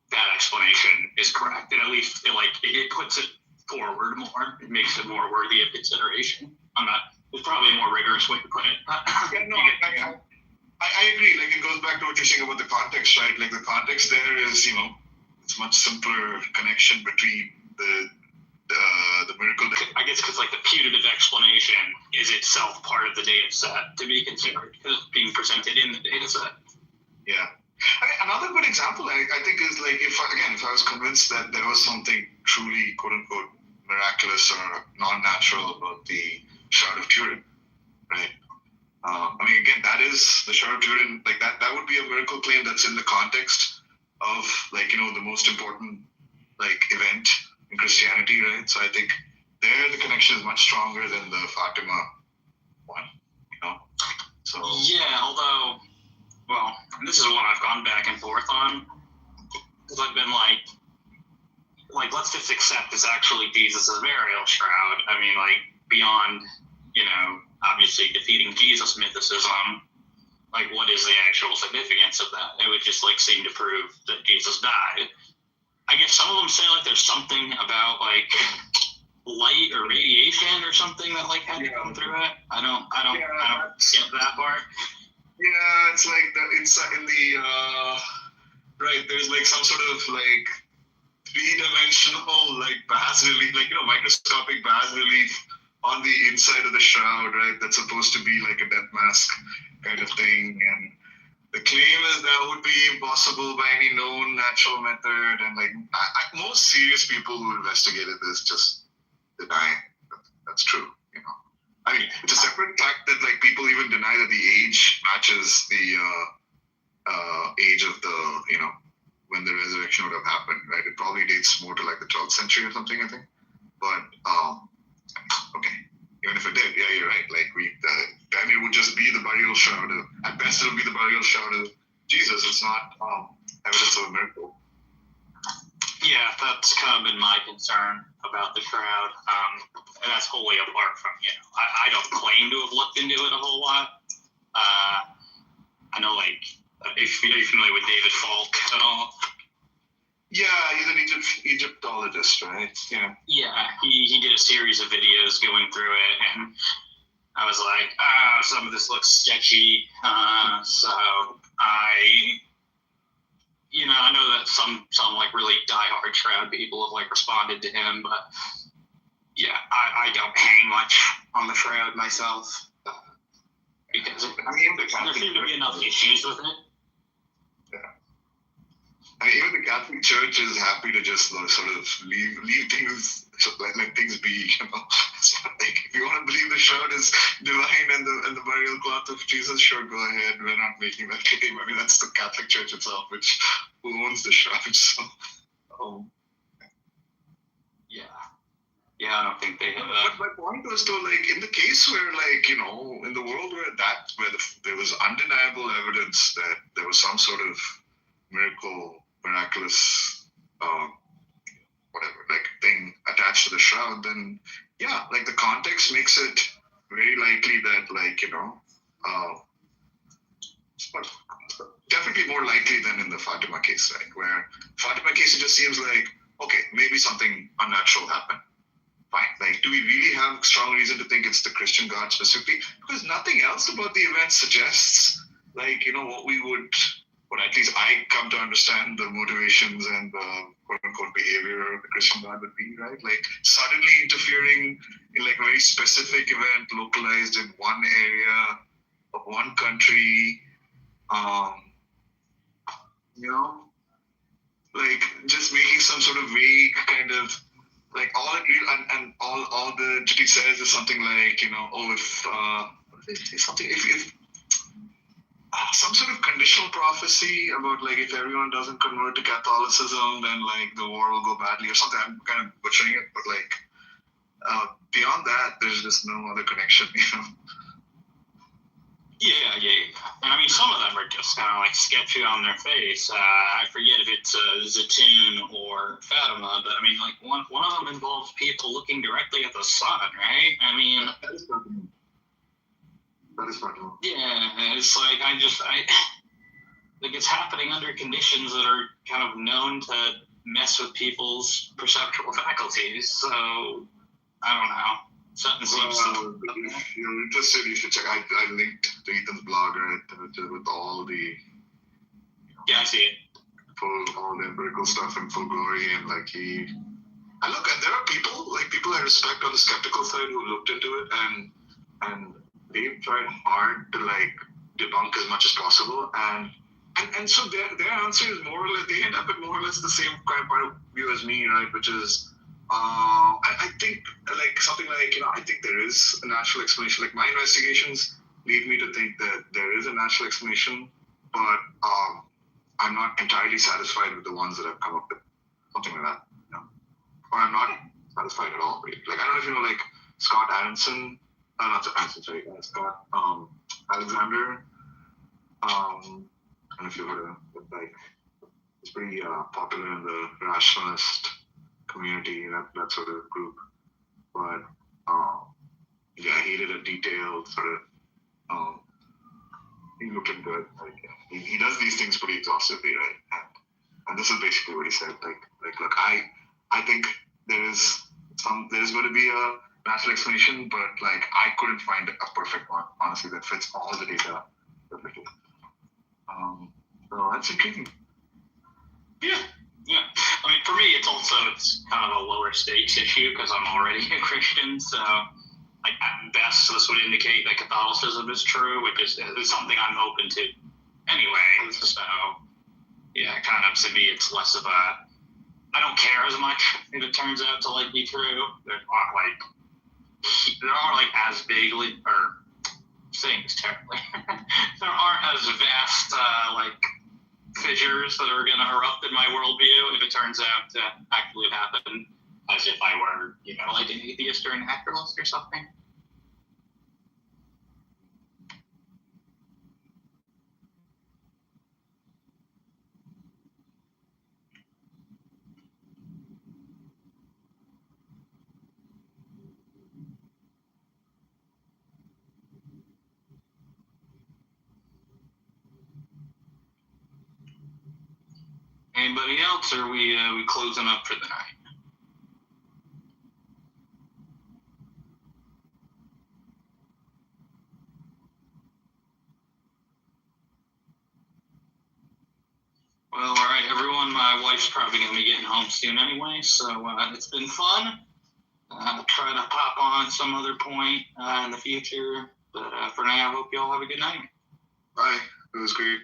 that explanation is correct, and at least it puts it forward more. It makes it more worthy of consideration. It's probably a more rigorous way to put it. Yeah, no, I agree. Like, it goes back to what you're saying about the context, right? Like, the context there is, it's much simpler connection between the miracle. I guess because like the putative explanation is itself part of the data set to be considered because it's being presented in the data set. Yeah. Another good example, I think, is like if I was convinced that there was something truly quote unquote miraculous or non-natural about the Shroud of Turin, right? Again, that is the Shroud of Turin. Like that would be a miracle claim that's in the context of the most important event in Christianity, right? So I think there the connection is much stronger than the Fatima one, So yeah, although, well, this is one I've gone back and forth on because I've been like let's just accept it's actually Jesus' burial shroud. Beyond obviously defeating Jesus mythicism, what is the actual significance of that? It would just seem to prove that Jesus died. I guess some of them say there's something about light or radiation or something that had to come through it. I don't get that part. Yeah, it's in the right. There's some sort of three-dimensional bas relief, microscopic bas relief on the inside of the shroud, right? That's supposed to be like a death mask kind of thing, and the claim is that would be impossible by any known natural method, and most serious people who investigated this just deny that's true. It's a separate fact that people even deny that the age matches the age of the when the resurrection would have happened, right? It probably dates more to the 12th century or something, I think. But okay, even if it did, yeah, you're right. Then it would just be the burial shroud. At best, it'll be the burial shroud of Jesus. It's not evidence of a miracle. Yeah, that's kind of been my concern about the shroud. And that's wholly apart from, I don't claim to have looked into it a whole lot. I know, are you familiar with David Falk at all? Yeah, he's an Egyptologist, right? Yeah. Yeah, he did a series of videos going through it, and I was like, some of this looks sketchy. So I know that some really diehard Shroud people have responded to him, but yeah, I don't hang much on the Shroud myself because there seem to be enough issues with it. Yeah. Even the Catholic Church is happy to just sort of leave things, let things be. It's not if you want to believe the shroud is divine and the burial cloth of Jesus, sure, go ahead. We're not making that claim. That's the Catholic Church itself, who owns the shroud. So, yeah, I don't think they have. But my point was though, in the case where, in the world where there was undeniable evidence that there was some sort of miraculous, thing attached to the shroud, then yeah, the context makes it very likely that, definitely more likely than in the Fatima case, right? Where Fatima case, it just seems okay, maybe something unnatural happened. Fine. Do we really have strong reason to think it's the Christian God specifically? Because nothing else about the event suggests, what at least I come to understand the motivations and the quote-unquote behavior of the Christian God would be, right? Suddenly interfering in a very specific event localized in one area of one country, just making some sort of vague kind of, all it really, and all the entity says is something if some sort of conditional prophecy about if everyone doesn't convert to Catholicism, then the war will go badly or something. I'm kind of butchering it, but beyond that, there's just no other connection. Yeah. And I mean, some of them are just kind of like sketchy on their face. I forget if it's Zatoon or Fatima, but I mean, like one of them involves people looking directly at the sun, right? I mean, That is Fatima. yeah, and it's like I like it's happening under conditions that are kind of known to mess with people's perceptual faculties. So I don't know. Something seems Well, if you're interested, you should check. I linked to Ethan's blog, right, with all the yeah, I see it. all the empirical stuff in full glory, and like and look, and there are people I respect on the skeptical side who looked into it, and they've tried hard to like debunk as much as possible, and so their answer is more or less, they end up at more or less the same kind of point of view as me, right? Which is, I think like something like, I think there is a natural explanation. Like my investigations lead me to think that there is a natural explanation, but I'm not entirely satisfied with the ones that I've come up with, something like that, or I'm not satisfied at all. Right? Like I don't know if you know, like Scott Aronson, not Aronson, sorry, Scott Alexander. I don't know if you heard of him, but like he's pretty popular in the rationalist community, that sort of group. But yeah, he did a detailed sort of. He looked into it. Like he does these things pretty exhaustively, right? And this is basically what he said. Like look, I think there's going to be a natural explanation, but like I couldn't find a perfect one, honestly, that fits all the data perfectly. So that's intriguing. Yeah. I mean, for me, it's kind of a lower stakes issue because I'm already a Christian. So, like at best, this would indicate that Catholicism is true, which is something I'm open to anyway. So, yeah, kind of to me, it's less of a. I don't care as much if it turns out to like be true. There aren't like as big or things terribly. There aren't as vast like fissures that are going to erupt in my worldview if it turns out to actually have happened, as if I were, like an atheist or a naturalist or something. Anybody else, or are we closing up for the night? Well, all right, everyone. My wife's probably going to be getting home soon anyway, so it's been fun. I'll try to pop on at some other point in the future, but for now, I hope you all have a good night. Bye. It was great.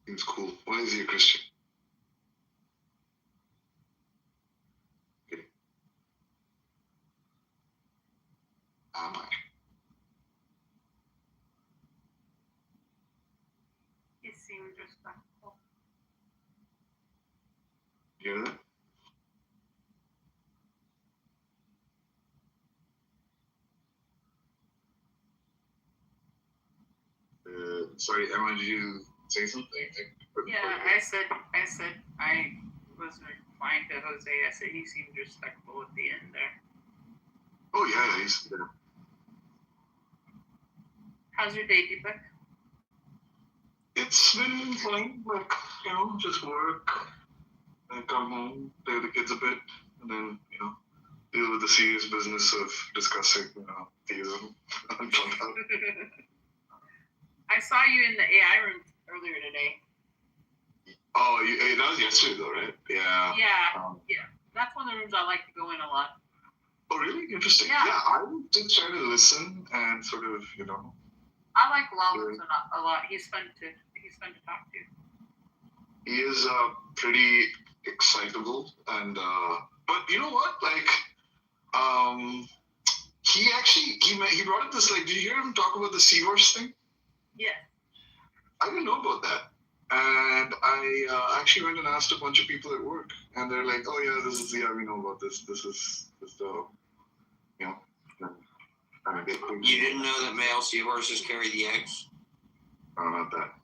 Seems cool. Why is he a Christian? Okay. Am I? He seemed respectful. You hear that? Sorry, Emma, did you say something? Yeah, I said I was replying to Jose. I said he seemed respectful at the end there. Oh yeah, he's. Yeah. How's your day, Deepak? It's been fine, like, just work, and come home, play with the kids a bit, and then, deal with the serious business of discussing, theism on Clubhouse. I saw you in the AI room earlier today. Oh, that was yesterday though, right? Yeah. Yeah. That's one of the rooms I like to go in a lot. Oh, really? Interesting. Yeah. I did try to listen and sort of, I like Lawless a lot. He's fun to talk to. He is pretty excitable, and but you know what? Like, he brought up this, like, did you hear him talk about the seahorse thing? Yes. I didn't know about that. And I actually went and asked a bunch of people at work, and they're like, "Oh yeah, we know about this. This is the, you know." I mean, You didn't know that male seahorses carry the eggs? No, not that.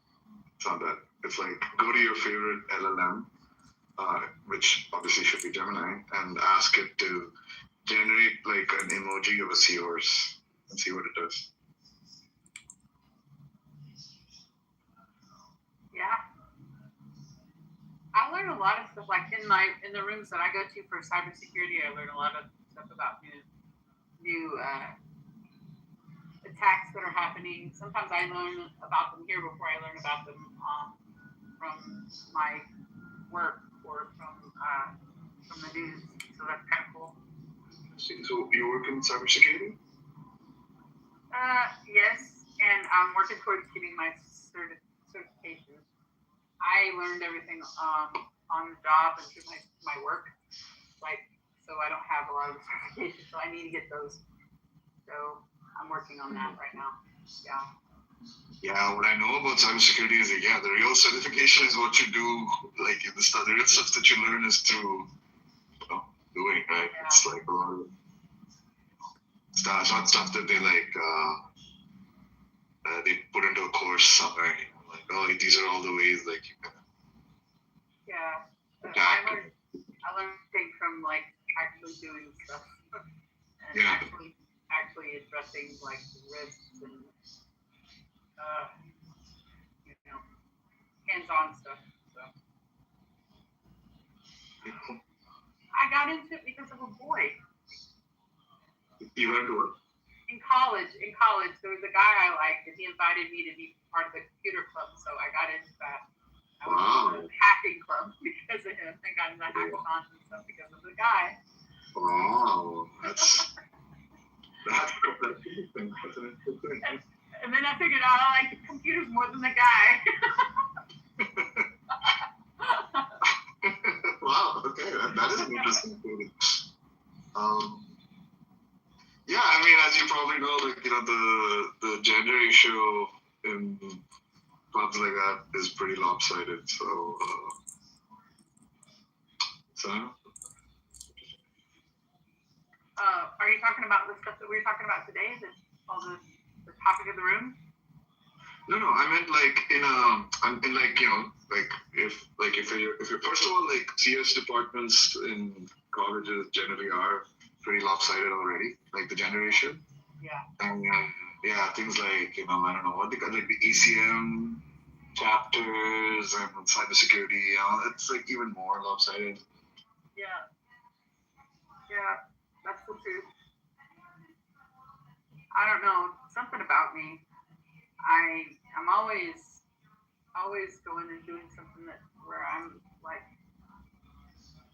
It's not that. It's like go to your favorite LLM, which obviously should be Gemini, and ask it to generate like an emoji of a seahorse and see what it does. Yeah. I learned a lot of stuff like in the rooms that I go to for cybersecurity. I learn a lot of stuff about new attacks that are happening. Sometimes I learn about them here before I learn about them from my work or from the news. So that's kind of cool. So you work in cybersecurity? Yes, and I'm working towards getting my certification. I learned everything on the job and through my work, so I don't have a lot of certifications, so I need to get those. So I'm working on that right now. Yeah. Yeah, what I know about cybersecurity is the real certification is what you do, like the real stuff that you learn is through doing, right? Yeah. It's like a lot of stuff that they they put into a course somewhere. Like, oh, these are all the ways like you can. Yeah, I learned things from like actually doing stuff and actually addressing like risks and hands-on stuff. So I got into it because of a boy. You learned what? In college, there was a guy I liked, and he invited me to be part of the computer club, so I got into that. I was in the hacking club because of him. I got into hackathons and stuff because of the guy. Wow, that's interesting. And then I figured out I like computers more than the guy. Wow, okay, that is an interesting thing. Yeah, I mean, as you probably know, like the gender ratio in clubs like that is pretty lopsided. So. Are you talking about the stuff that we were talking about today? All the topic of the room? No, I meant like if you're first of all, like CS departments in colleges generally are pretty lopsided already, like the generation. Yeah. And things like I don't know what they call like the ECM chapters and cybersecurity. It's like even more lopsided. Yeah, that's the truth. I don't know, something about me. I'm always going and doing something where I'm like,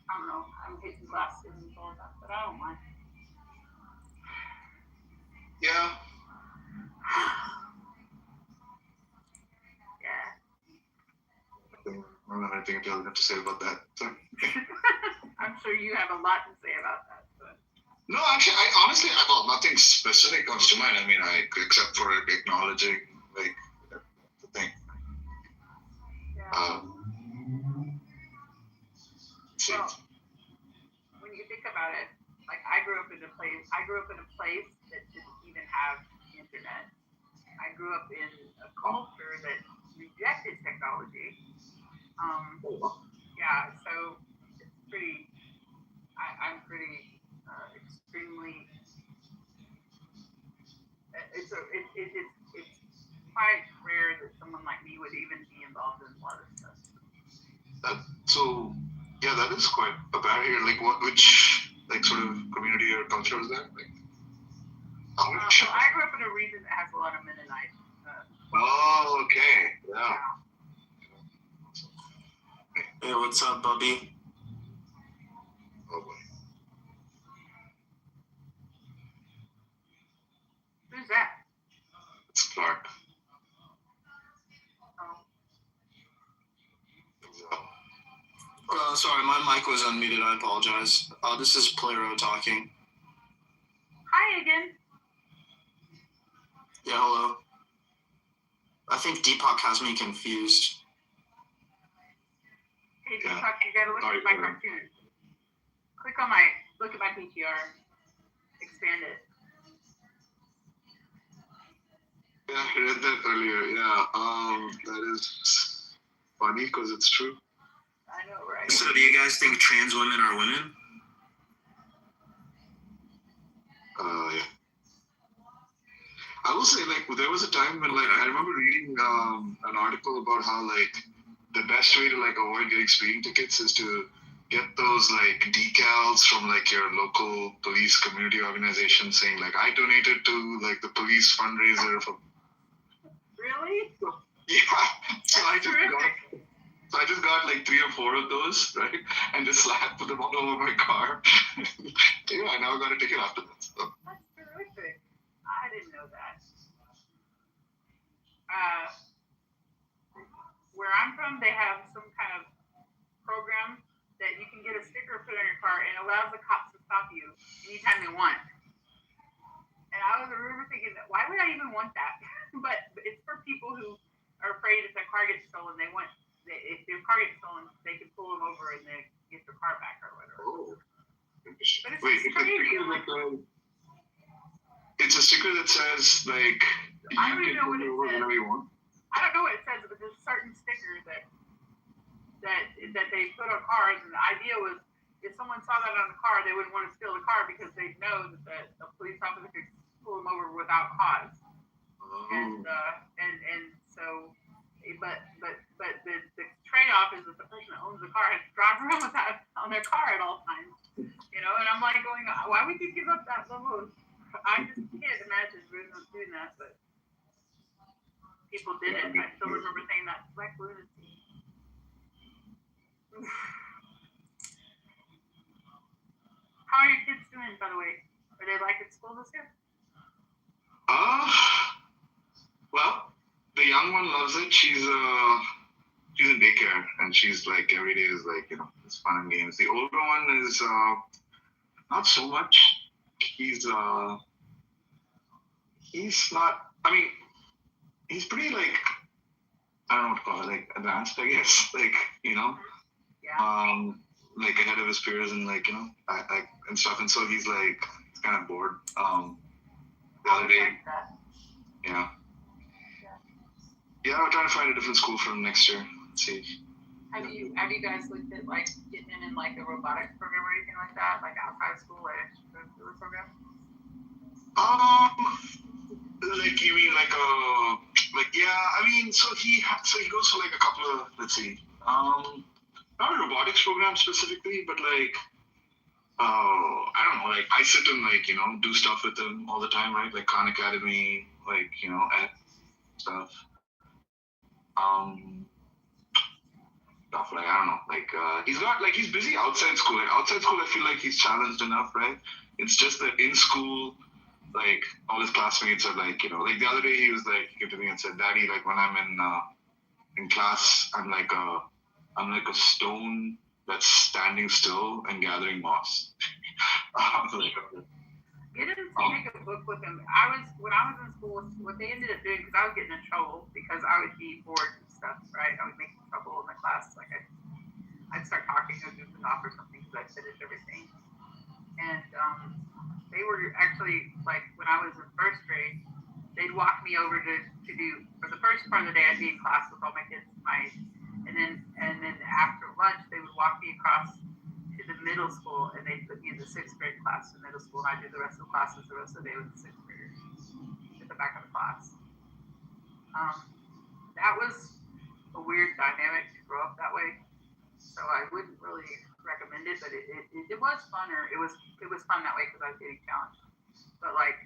I don't know, I'm hitting glass ceilings all that, but I don't mind. Yeah. Yeah. I don't know anything else to say about that. So. I'm sure you have a lot to say about that. But. No, actually, nothing specific comes to mind. I mean, except for acknowledging like the thing. Yeah. Well, when you think about it, like I grew up in a place that didn't even have the internet. I grew up in a culture that rejected technology. Yeah, so it's pretty. I'm pretty extremely. It's quite rare that someone like me would even be involved in a lot of stuff. That is quite a barrier. Like which like sort of community or culture is that? Like, so I grew up in a region that has a lot of Mennonites. Okay. Yeah. Hey, what's up, Bubby? Oh boy. Who's that? It's Clark. Sorry, my mic was unmuted. I apologize. This is Plero talking. Hi again. Yeah, hello. I think Deepak has me confused. Hey, Yeah. Deepak, you gotta look Sorry, at my Karen. cartoon. Look at my PTR. Expand it. Yeah, I read that earlier. Yeah, that is funny because it's true. I know, right? So do you guys think trans women are women? Yeah. I will say, like, there was a time when, like, I remember reading an article about how, like, the best way to, like, avoid getting speeding tickets is to get those, like, decals from, like, your local police community organization saying, like, I donated to, like, the police fundraiser for. Really? Yeah. So I Terrific. just got like 3 or 4 of those, right? And just put them all over my car. Yeah, I now got a ticket after that. So. That's terrific. I didn't know that. Where I'm from, they have some kind of program that you can get a sticker put on your car and it allows the cops to stop you anytime they want. And I remember thinking, why would I even want that? But it's for people who are afraid if their car gets stolen, if their car gets stolen, they can pull them over and they get their car back or whatever. Oh. But it's Wait, just crazy. It's a sticker that says, like, I don't you even can know what pull it over says. whenever you want. I don't know what it says, but there's a certain sticker that they put on cars, and the idea was if someone saw that on the car, they wouldn't want to steal the car because they'd know that a police officer could pull them over without cause. And so, but the trade-off is that the person that owns the car has to drive around with that on their car at all times, you know. And I'm like going, why would you give up that level of? I just can't imagine doing that, but people did it. I still remember saying that black lunacy. How are your kids doing, by the way? Are they liking school this year? Well, the young one loves it. She's in daycare, and she's like every day is like, you know, it's fun and games. The older one is not so much. He's not. I mean, he's pretty like, I don't know what to call it, like advanced, I guess. Like, you know, Yeah. like ahead of his peers and like, you know, I and stuff. And so he's like, he's kind of bored. The other day, Like that. yeah, we're trying to find a different school for him next year. Let's see. Have you guys looked at like getting him in like a robotics program or anything like that, like outside of school or extracurricular program? Like you mean like yeah, I mean, so he goes for like a couple of, let's see, not a robotics program specifically, but like I don't know, like I sit and like, you know, do stuff with him all the time, right? Like Khan Academy, like, you know, at stuff. Stuff like, I don't know, like he's busy outside school. Like outside school, I feel like he's challenged enough, right? It's just that in school, like all his classmates are like, you know, like the other day he was like, he came to me and said, Daddy, like when I'm in class, I'm like a stone that's standing still and gathering moss. Get him to take a book with him. When I was in school, what they ended up doing, because I was getting in trouble because I would be bored and stuff, right? I would make trouble in the class. Like I'd start talking or goofing off or something because I'd finish everything. And they were actually, like, when I was in first grade, they'd walk me over to do, for the first part of the day, I'd be in class with all my kids, and then after lunch, they would walk me across to the middle school, and they'd put me in the 6th grade class in middle school, and I'd do the rest of the classes the rest of the day with the 6th graders at the back of the class. That was a weird dynamic to grow up that way, so I wouldn't really recommend it, but it was fun, or it was fun that way because I was getting challenged. But like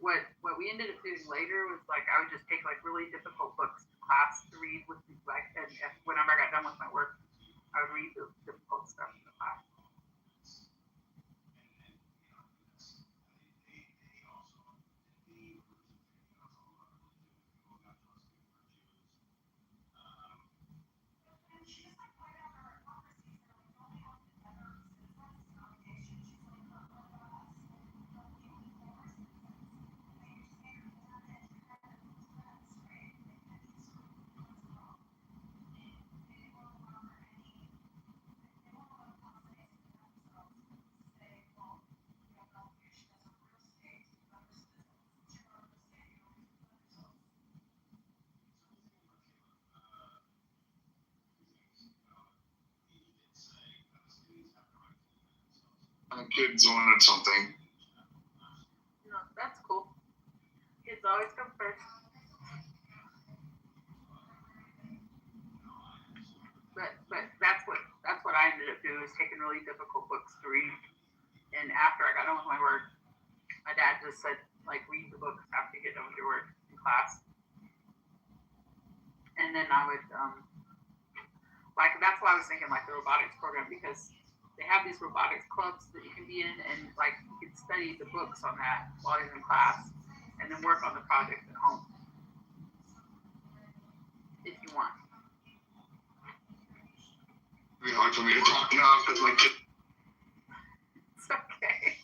what we ended up doing later was like I would just take like really difficult books to class to read with like, and whenever I got done with my work, I would read the difficult stuff in the class. kids wanted something. No, that's cool. Kids always come first. But that's what I ended up doing, is taking really difficult books to read. And after I got done with my work, my dad just said, like, read the books after you get done with your work in class. And then I would that's why I was thinking like the robotics program, because they have these robotics clubs that you can be in, and like you can study the books on that while you're in class, and then work on the project at home if you want. It's hard for me to talk now because my kid. It's okay.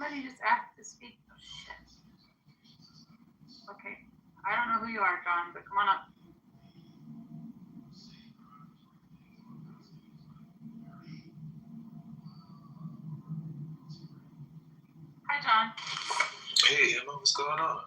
Somebody just asked to speak. Oh, shit. Okay. I don't know who you are, John, but come on up. Hi, John. Hey, Emma, what's going on?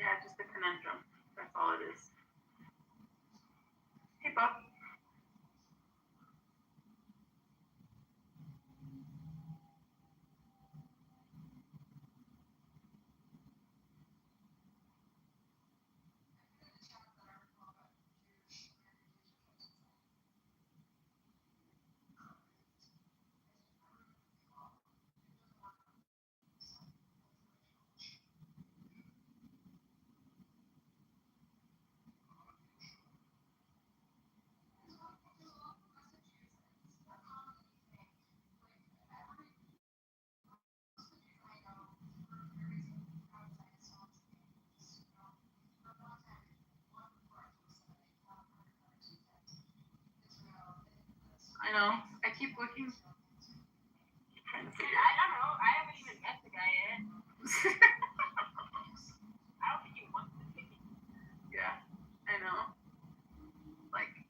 Yeah, just a conundrum. That's all it is. Hey, Bob. I know. I keep looking. Trying to figure I don't know. I haven't even met the guy yet. I don't think he wants to pick it. Yeah, I know. Like,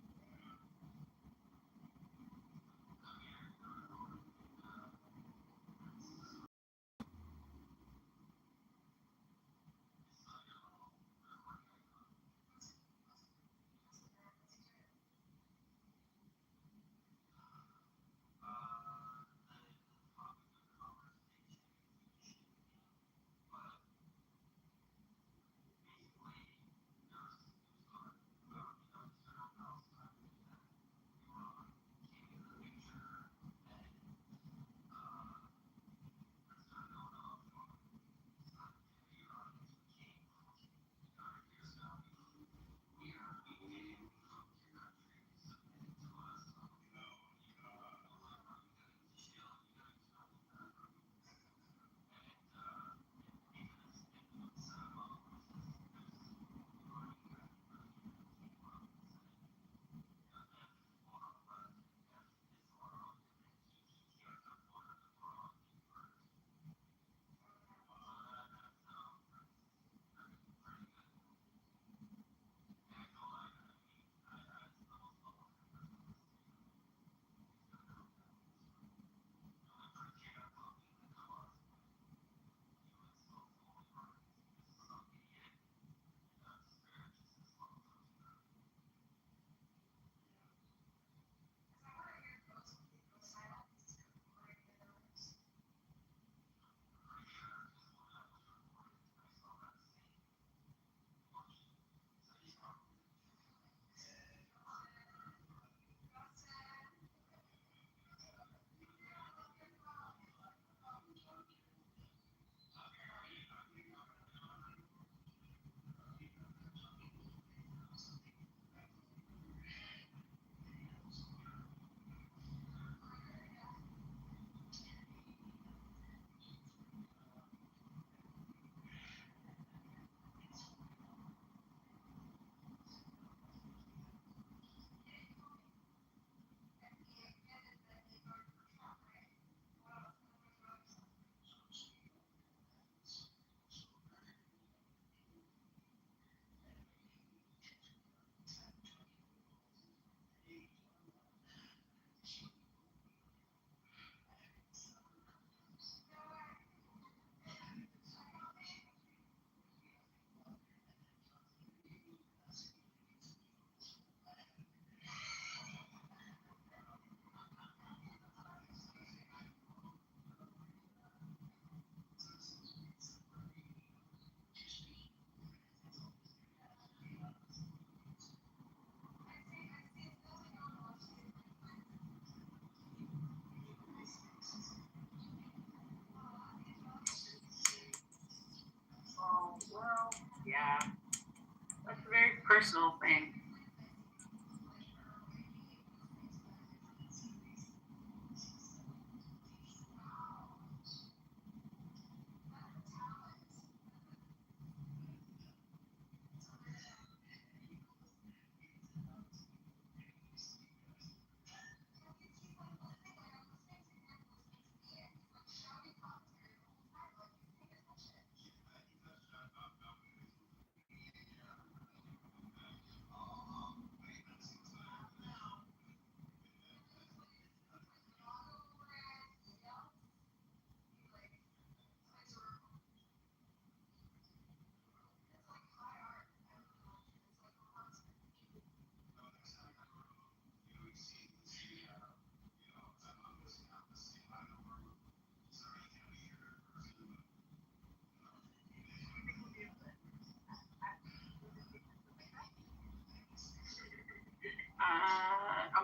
oh, well, yeah. That's a very personal thing.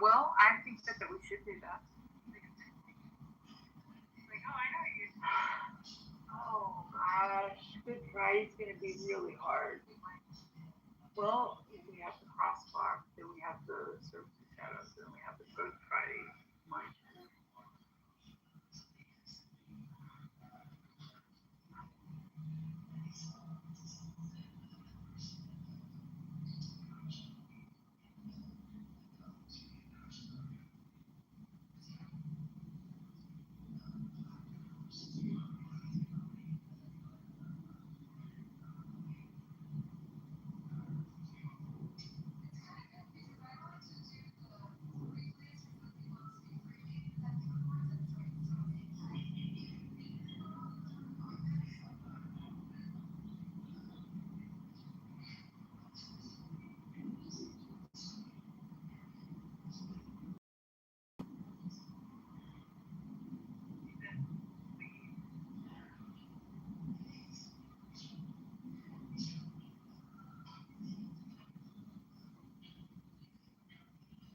Well, I think that we should do that. Like, oh, I know you. Oh gosh, Good Friday's gonna be really hard. Well, we have the crosswalk, then we have the service shadows, then we have the Good Friday march.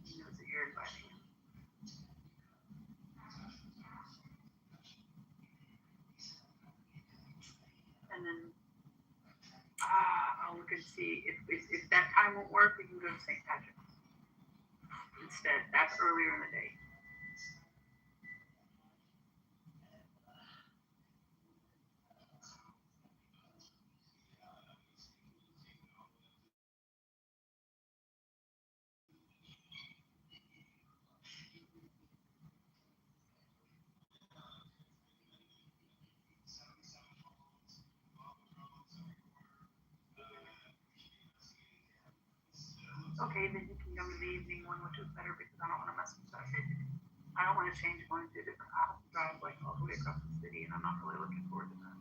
He knows that you're inviting him. And then, I'll look and see if that time won't work, we can go to St. Patrick's instead. That's earlier in the day. Okay, then you can go to the evening one, which is better because I don't want to mess with that. I don't want to change going to a different. I have to drive like all the way across the city, and I'm not really looking forward to that.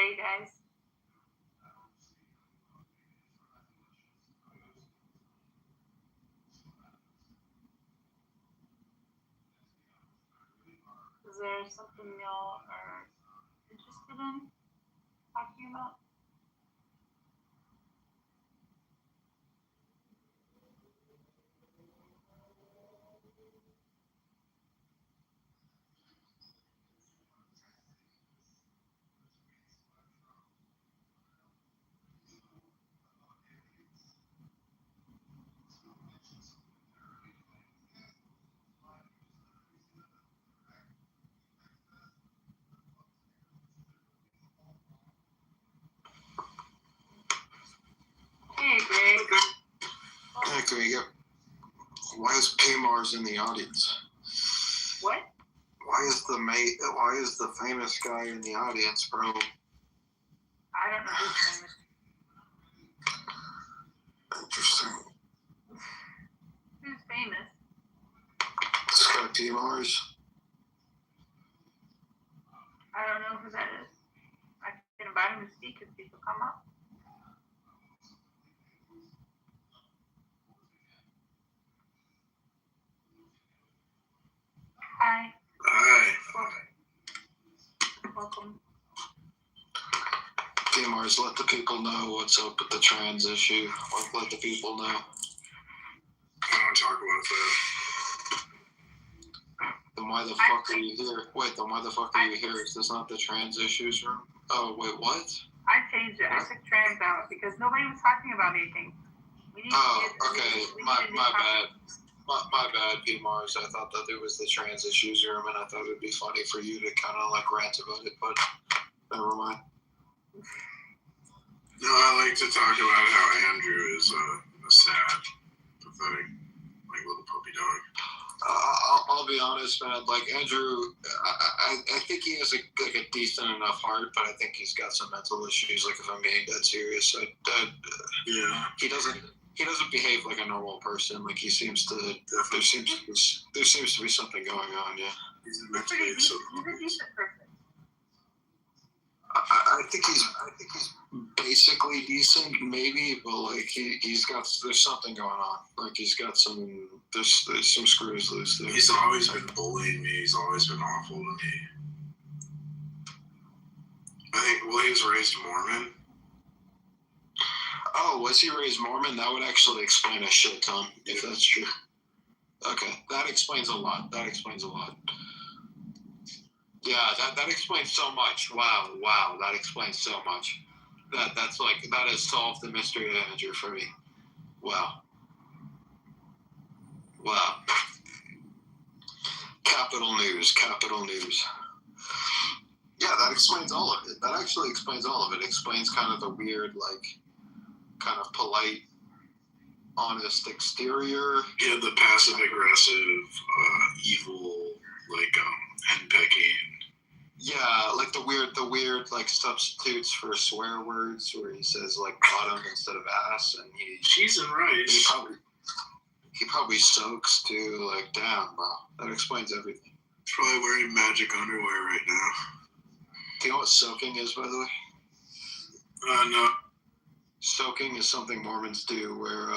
Sorry, guys. Is there something y'all are interested in talking about? Hey, Greg. Hey, Greg. Why is P-Mars in the audience? What? Why is the famous guy in the audience, bro? I don't know who's famous. Interesting. Who's famous? This guy P-Mars. I don't know who that is. I can invite him to speak if people come up. Hi. Hi. Welcome. P-Mars, let the people know what's up with the trans issue. Let the people know. I don't talk about that. Then why the fuck are you here? Wait, then why the fuck are you here? Is this not the trans issues room? Oh, wait, what? I changed it. I took trans out because nobody was talking about anything. We need Oh, to get, okay. we My need to bad. My bad, P-Mars. I thought that it was the trans issues room, and I thought it'd be funny for you to kind of like rant about it, but never mind. No, I like to talk about how Andrew is a sad, pathetic, like little puppy dog. I'll be honest, man. Like Andrew, I think he has a decent enough heart, but I think he's got some mental issues. Like if I'm being dead serious, Yeah. he doesn't behave like a normal person. Like he seems to. There seems to be something going on. Yeah. He's a He's mentally pretty decent. ill. He's a decent person. I think he's basically decent, maybe, but like there's something going on. Like he's got there's some screws loose there. He's always been bullying me. He's always been awful to me. I think, well, he was raised Mormon. Oh, was he raised Mormon? That would actually explain a shit ton, if that's true. Okay, that explains a lot. Yeah, that explains so much. Wow, that explains so much. That has solved the mystery of Andrew for me. Wow. Capital news. Yeah, that explains all of it. That actually explains all of it. It explains kind of the weird, like, kind of polite, honest exterior. Yeah, the passive aggressive, evil, like henpecking. Yeah, like the weird like substitutes for swear words where he says like bottom instead of ass, and Cheese and rice. he probably soaks too. Like damn, bro, that explains everything. He's probably wearing magic underwear right now. Do you know what soaking is, by the way? No. Soaking is something Mormons do where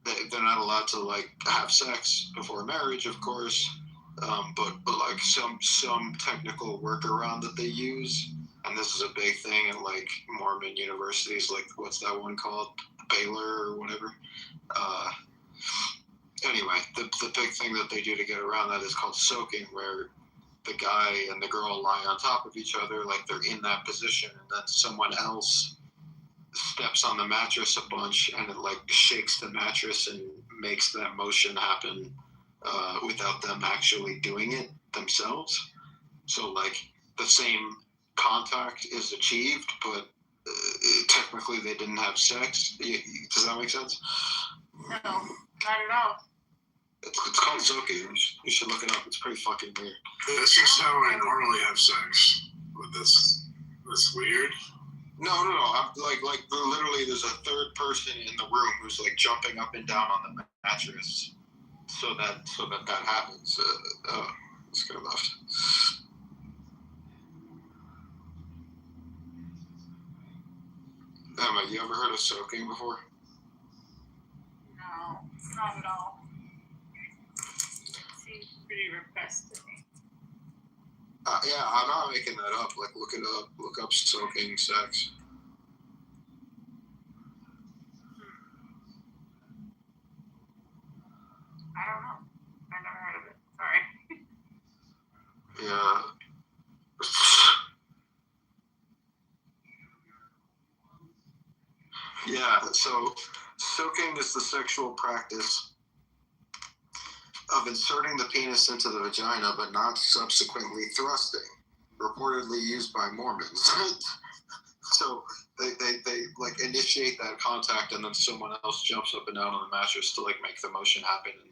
they're not allowed to like have sex before marriage, of course. But like some technical workaround that they use, and this is a big thing in like Mormon universities, like what's that one called, Baylor or whatever. Anyway, the big thing that they do to get around that is called soaking, where the guy and the girl lie on top of each other, like they're in that position, and then someone else steps on the mattress a bunch, and it like shakes the mattress and makes that motion happen. Without them actually doing it themselves. So, like, the same contact is achieved, but technically they didn't have sex. Does that make sense? No, not at all. It's called soaking. You should look it up. It's pretty fucking weird. That's just how I normally have sex. With this weird. No. I'm like literally there's a third person in the room who's like jumping up and down on the mattress. So that happens. Let's go left. Emma, you ever heard of soaking before? No, not at all. Seems pretty repressed to me. Yeah, I'm not making that up. Like, look it up. Look up soaking sex. I don't know. I never heard of it. Sorry. Yeah. Yeah, so soaking is the sexual practice of inserting the penis into the vagina but not subsequently thrusting, reportedly used by Mormons. So they like initiate that contact and then someone else jumps up and down on the mattress to like make the motion happen and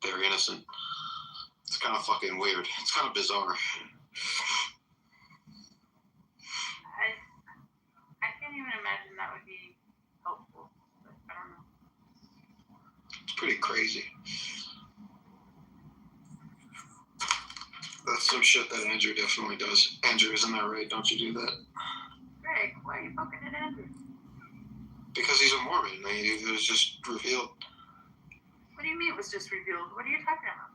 they're innocent. It's kind of fucking weird. It's kind of bizarre. I can't even imagine that would be helpful. But I don't know. It's pretty crazy. That's some shit that Andrew definitely does. Andrew, isn't that right? Don't you do that? Greg, why are you poking at Andrew? Because he's a Mormon. It was just revealed. What do you mean it was just revealed? What are you talking about?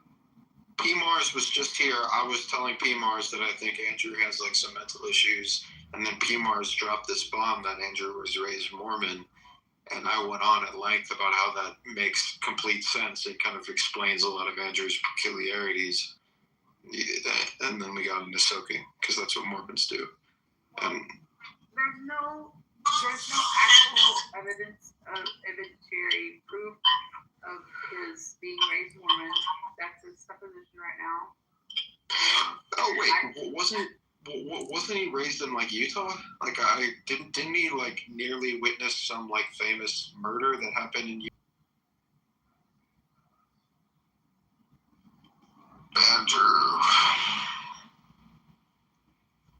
P. Mars was just here. I was telling P. Mars that I think Andrew has like some mental issues. And then P. Mars dropped this bomb that Andrew was raised Mormon. And I went on at length about how that makes complete sense. It kind of explains a lot of Andrew's peculiarities. And then we got into soaking, because that's what Mormons do. And There's no actual evidentiary proof of his being raised Mormon. That's his supposition right now. oh wait, wasn't he raised in like Utah? Like didn't he like nearly witness some like famous murder that happened in Utah? Andrew.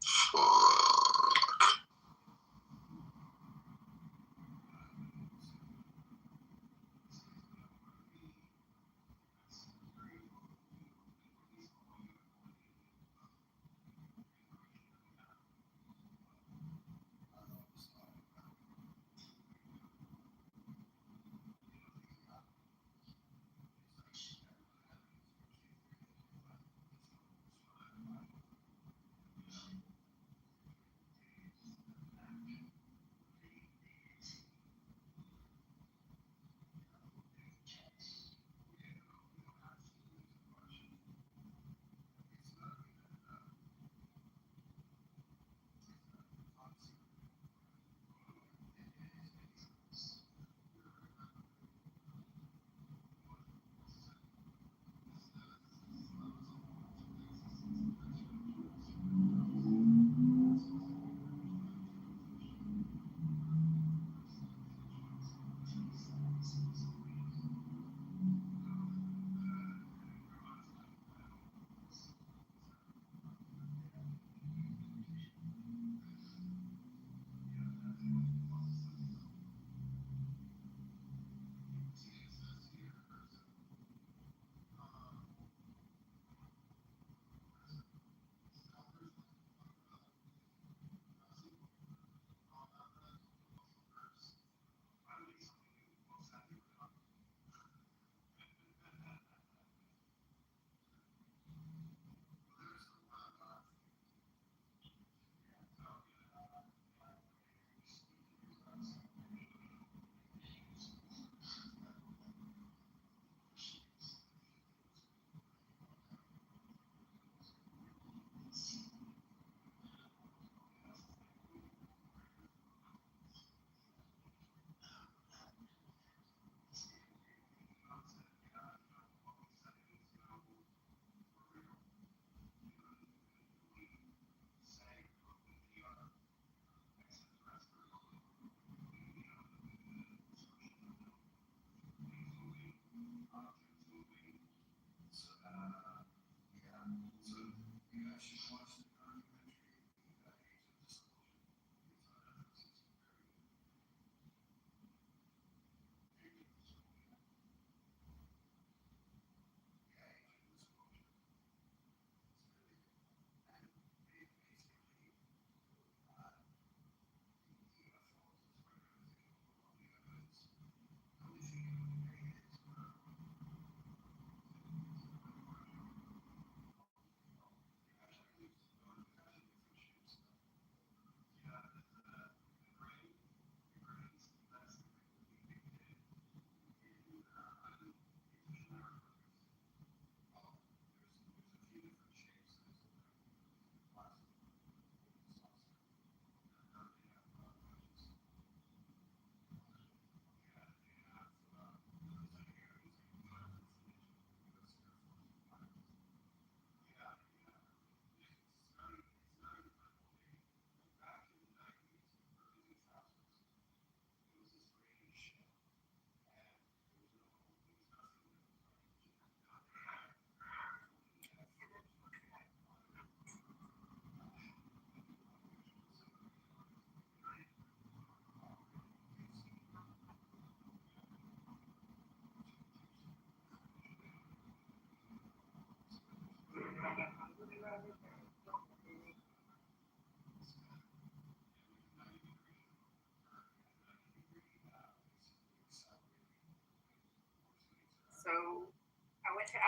Fuck.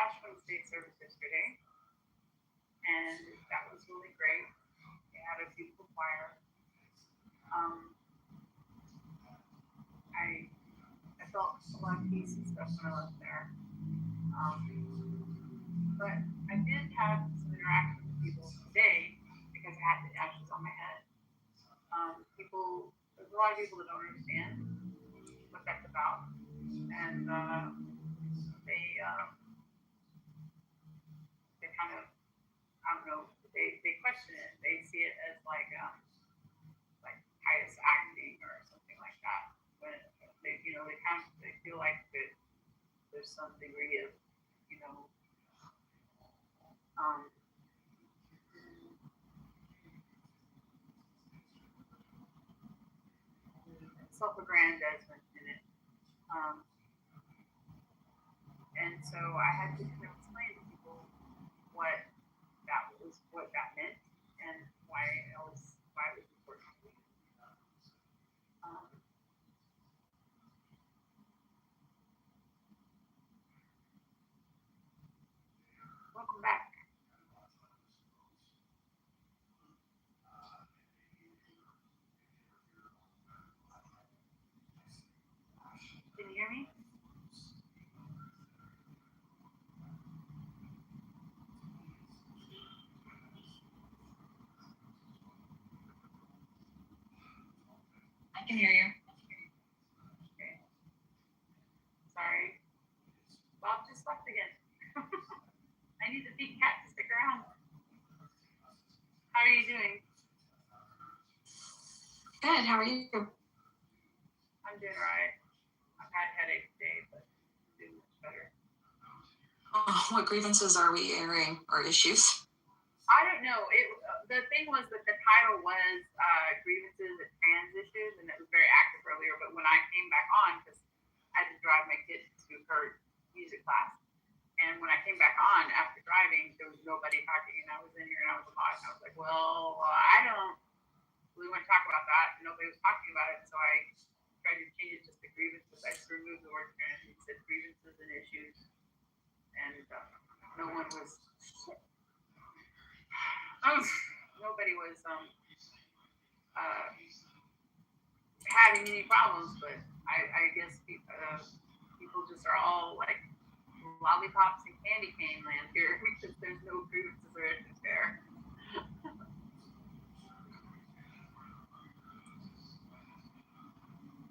Ashland State Service yesterday, and that was really great. They had a beautiful choir. I felt a lot of peace and stuff when I left there. But I did have some interaction with people today because I had the ashes on my head. There's a lot of people that don't understand what that's about, and they kind of, I don't know, they question it. They see it as like pious acting or something like that. When they feel like that there's some degree of, self-aggrandizement in it. And so I had to kind of explain to people what that meant and why it was important to me. Welcome back. Can you hear me? I can hear you. Okay. Sorry. Bob just left again. I need the big cat to stick around. How are you doing? Good. How are you? I'm doing all right. I've had a headache today, but I'm doing much better. What grievances are we airing or issues? I don't know. The thing was that the title was grievances and trans issues, and it was very active earlier. But when I came back on, because I had to drive my kid to her music class, and when I came back on after driving, there was nobody talking, and I was in here and I was a mod, and I was like, well, I don't really want to talk about that. And nobody was talking about it, so I tried to change it just to grievances. I just removed the word trans and said grievances and issues, and no one was. Nobody was having any problems, but I guess people just are all like lollipops and candy cane land here because there's no grievances or issues there.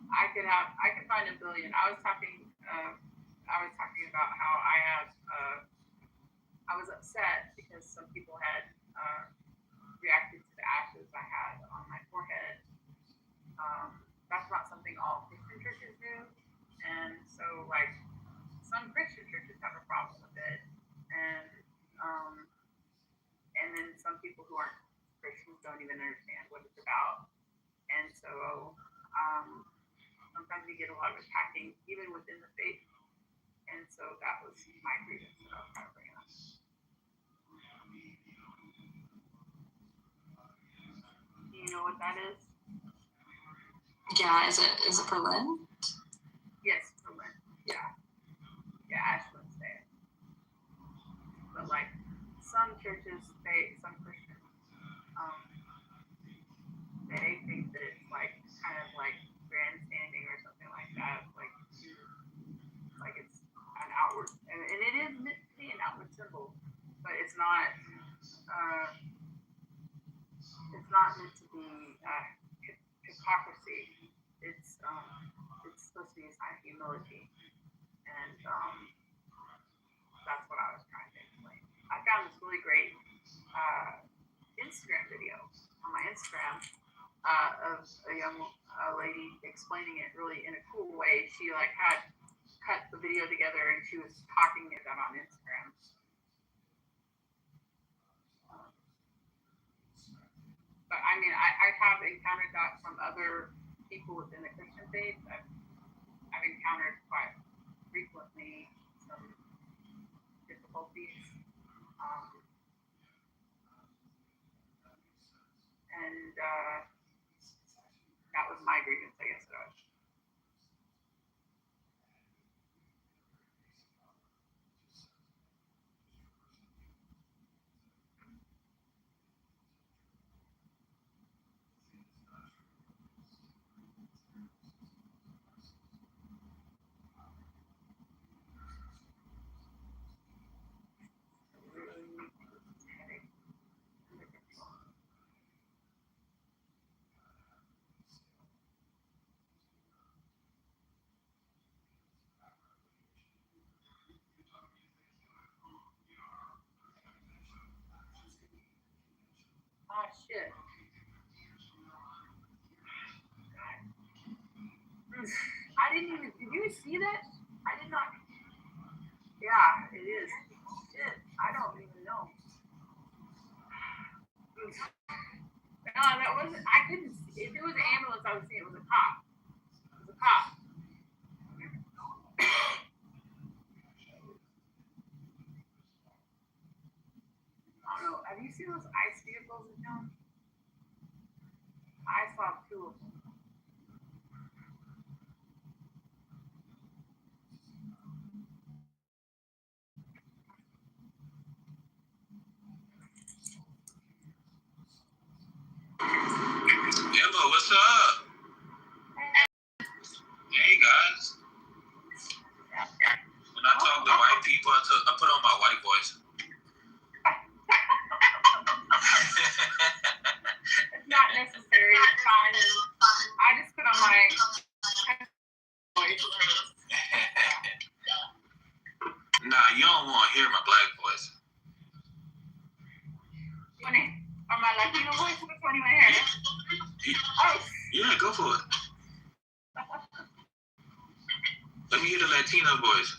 I could find a billion. I was talking about how I was upset because some people had reacted to the ashes I had on my forehead. That's not something all Christian churches do, and so like some Christian churches have a problem with it, and then some people who aren't Christians don't even understand what it's about, and so sometimes we get a lot of attacking even within the faith, and so that was my grievance that I was trying to bring up. Do you know what that is? Yeah, is it for Lynn? Yes, for Lynn. Yeah, Ashland's there. But like some churches, some Christians, they think that it's like kind of like grandstanding or something like that, like it's an outward, and it is meant to be an outward symbol, but it's not. It's not meant to be hypocrisy. It's supposed to be a sign of humility, and that's what I was trying to explain. I found this really great Instagram video on my Instagram of a young lady explaining it really in a cool way. She like had cut the video together and she was talking it on Instagram. But I mean, I have encountered that from other people within the Christian faith. I've encountered quite frequently some difficulties. And that was my grievance, I guess. I didn't even. Did you see that? I did not. Yeah, it is. Shit, I don't even know. No, that wasn't. I couldn't see. If it was an ambulance, I would see it was a cop. It was a cop. I don't know. Have you seen those ICE vehicles in town? I saw 2 of them. Emma, what's up? Hey guys. When I talk to white people, I put on my white voice. It's not necessary. It's fine. I just put on my voice. Nah, you don't want to hear my black voice. Or my Latino voice? Which one do you want to hear? Oh. Yeah, go for it. Let me hear the Latino voice.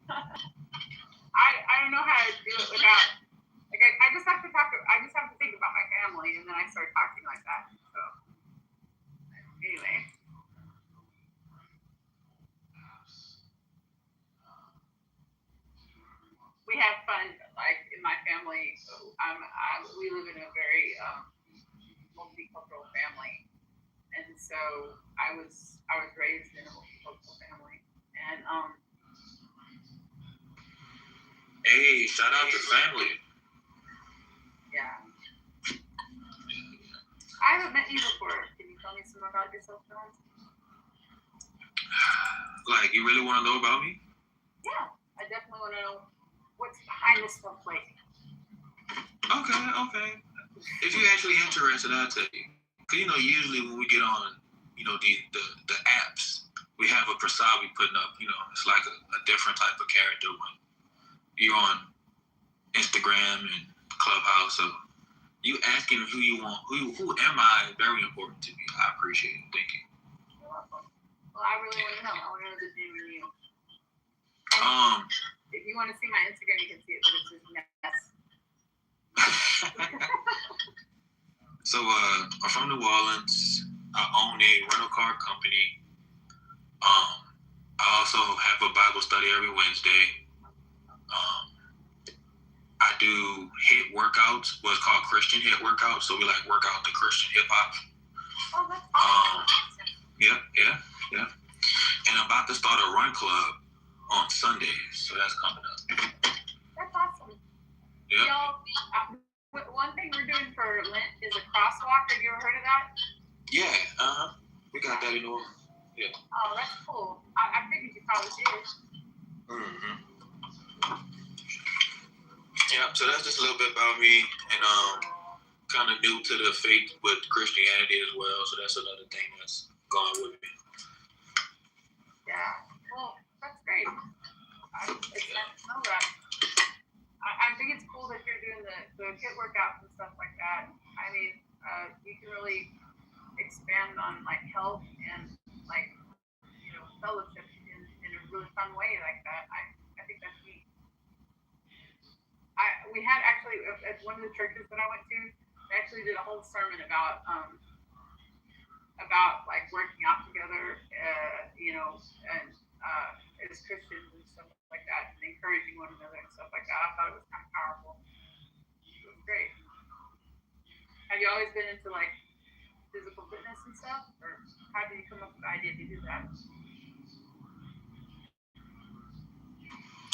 I don't know how to do it without. Like I just have to talk. I just have to think about my family, and then I start talking like that. So anyway. We have fun, like in my family. We live in a very multicultural family, and so I was raised in a multicultural family, and Hey, shout out to family. yeah. I haven't met you before. Can you tell me some about yourself, John? Like, you really want to know about me? Yeah, I definitely want to know what's behind this snowflake. Okay. If you're actually interested, I'll tell you. Because, usually when we get on, the apps, we have a facade we putting up, it's like a different type of character when you're on Instagram and Clubhouse. So you asking who you want, who am I, very important to me. I appreciate it. Thank you. You're welcome. Well, I really want to know. I want to know the genuine you. If you want to see my Instagram, you can see it, but it's just mess. So I'm from New Orleans. I own a rental car company. I also have a Bible study every Wednesday. I do HIIT workouts, what's called Christian HIIT workouts. So we work out the Christian hip hop. Oh, that's awesome. Yeah. And I'm about to start a run club on Sundays, so that's coming up. That's awesome. Yeah. Y'all, one thing we're doing for Lent is a crosswalk. Have you ever heard of that? Yeah, we got that in New Orleans. Yeah. Oh, that's cool. I figured you probably did. Mm-hmm. Yeah, so that's just a little bit about me, and kind of new to the faith with Christianity as well. So that's another thing that's going with me. Yeah. Well, that's great. It's nice to know that. I think it's cool that you're doing the HIIT workouts and stuff like that. I mean, you can really expand on health and fellowship in a really fun way like that. I think that's neat. We had actually at one of the churches that I went to, they actually did a whole sermon about working out together, and as Christians and stuff like that, and encouraging one another and stuff like that. I thought it was kind of powerful. It was great. Have you always been into physical fitness and stuff, or how did you come up with the idea to do that?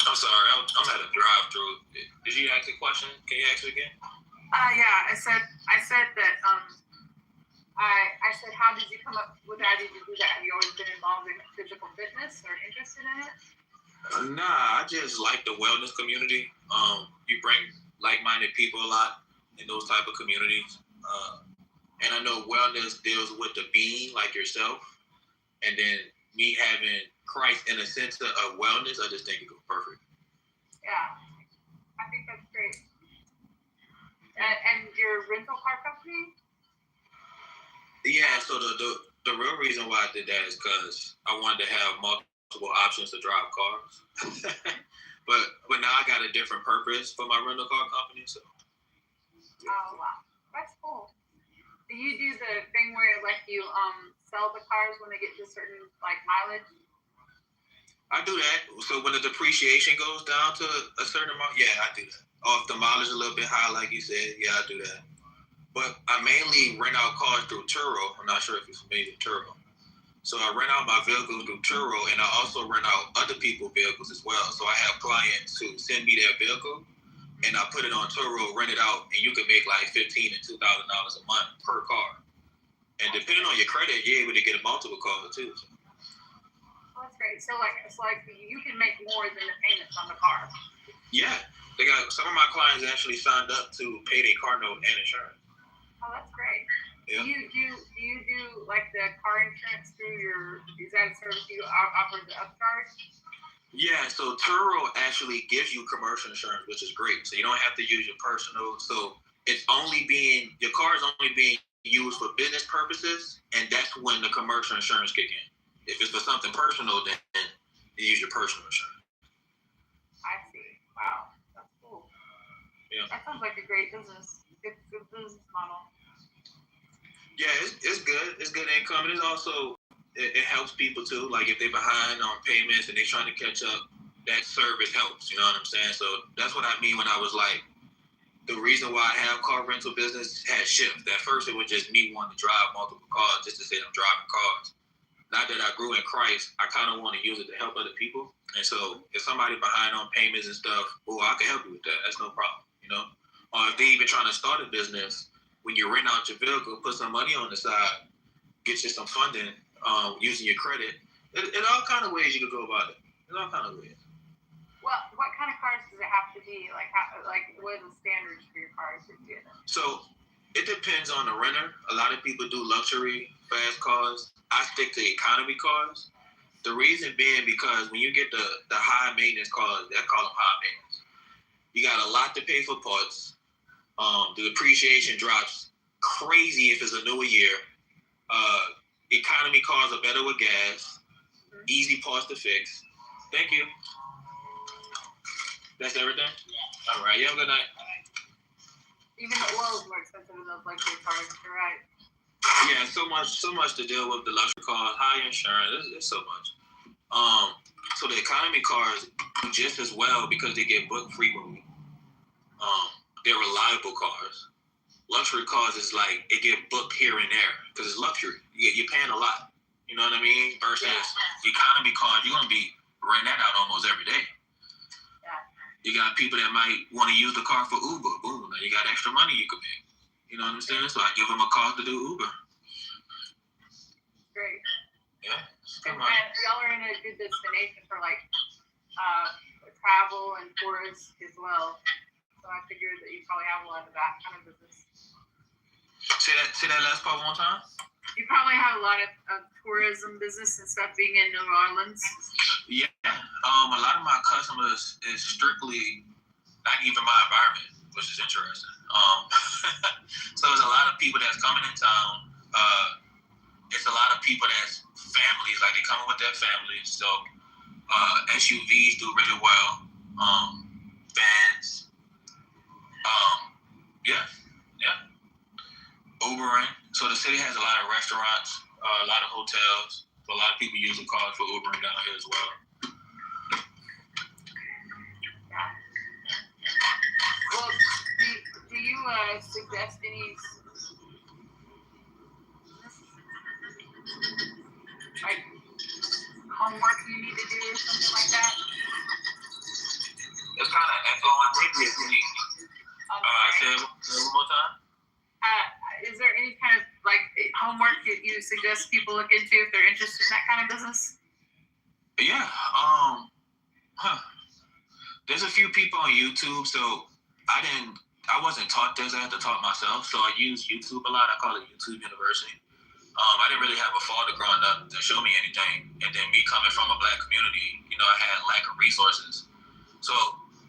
I'm sorry, I'm at a drive-through. Did you ask a question? Can you ask it again? Yeah, I said that. I said, how did you come up with the idea to do that? Have you always been involved in physical fitness or interested in it? Nah, I just like the wellness community. You bring like-minded people a lot in those type of communities. And I know wellness deals with the being like yourself. And then me having Christ in a sense of wellness, I just think it goes perfect. Yeah, I think that's great. And your rental car company? Yeah, so the The real reason why I did that is because I wanted to have multiple options to drive cars. but now I got a different purpose for my rental car company. So. Oh wow, that's cool. Do you do the thing where like you sell the cars when they get to a certain like mileage? I do that. So when the depreciation goes down to a certain amount, yeah, I do that. Or if the mileage is a little bit high, like you said, yeah, I do that. But I mainly rent out cars through Turo. I'm not sure if you're familiar with Turo. So I rent out my vehicles through Turo, and I also rent out other people's vehicles as well. So I have clients who send me their vehicle, and I put it on Turo, rent it out, and you can make like $1,500 to $2,000 a month per car. And depending on your credit, you're able to get a multiple cars too. So. Oh, that's great. So like it's like you can make more than the payments on the car. Yeah, they got some of my clients actually signed up to pay their car note and insurance. Oh, that's great. Yeah. Do you do like the car insurance through is that a service you offer the upcharge? Yeah, so Turo actually gives you commercial insurance, which is great. So you don't have to use your personal. So your car is only being used for business purposes, and that's when the commercial insurance kick in. If it's for something personal, then you use your personal insurance. I see. Wow, that's cool. Yeah. That sounds like a great business. Good business model. Yeah, it's good. It's good income. And it's also, it helps people too. Like if they're behind on payments and they're trying to catch up, that service helps. You know what I'm saying? So that's what I mean when I was like, the reason why I have car rental business has shifted. At first, it was just me wanting to drive multiple cars just to say I'm driving cars. Now that I grew in Christ, I kind of want to use it to help other people. And so if somebody behind on payments and stuff, I can help you with that. That's no problem, you know? Or if they even trying to start a business, when you rent out your vehicle, put some money on the side, get you some funding using your credit. In all kind of ways you could go about it. In all kind of ways. Well, what kind of cars does it have to be? Like what are the standards for your cars? So it depends on the renter. A lot of people do luxury, fast cars. I stick to economy cars. The reason being because when you get the high maintenance cars, they call them high maintenance. You got a lot to pay for parts. The depreciation drops crazy if it's a newer year. Economy cars are better with gas. Easy parts to fix. Thank you. That's everything? Yeah. All right. You have a good night. Even the oil is more expensive than those luxury cars. You're right. Yeah, so much to deal with the luxury cars, high insurance. It's so much. So the economy cars do just as well because they get booked frequently. They're reliable cars. Luxury cars is like it get booked here and there because it's luxury. You're paying a lot. You know what I mean? Versus economy cars, you're gonna be renting that out almost every day. Yeah. You got people that might want to use the car for Uber. Boom, now you got extra money you could pay. You know what I'm saying? So I give them a car to do Uber. Great. Yeah. And y'all are in a good destination for like travel and tourists as well. So I figured that you probably have a lot of that kind of business. Say that last part one more time. You probably have a lot of tourism business and stuff being in New Orleans. Yeah. A lot of my customers is strictly not even my environment, which is interesting. So there's a lot of people that's coming in town. It's a lot of people that's families, like they come with their families. So SUVs do really well. Vans. Yeah. Ubering. So the city has a lot of restaurants, a lot of hotels. So a lot of people use the cars for Ubering down here as well. Well, do you suggest any like homework you need to do or something like that? It's kind of echoing. Maybe if we say it one more time. Is there any kind of like homework that you suggest people look into if they're interested in that kind of business? Yeah. There's a few people on YouTube. So I wasn't taught this. I had to taught myself. So I use YouTube a lot. I call it YouTube University. I didn't really have a father growing up to show me anything. And then me coming from a Black community, I had lack of resources. So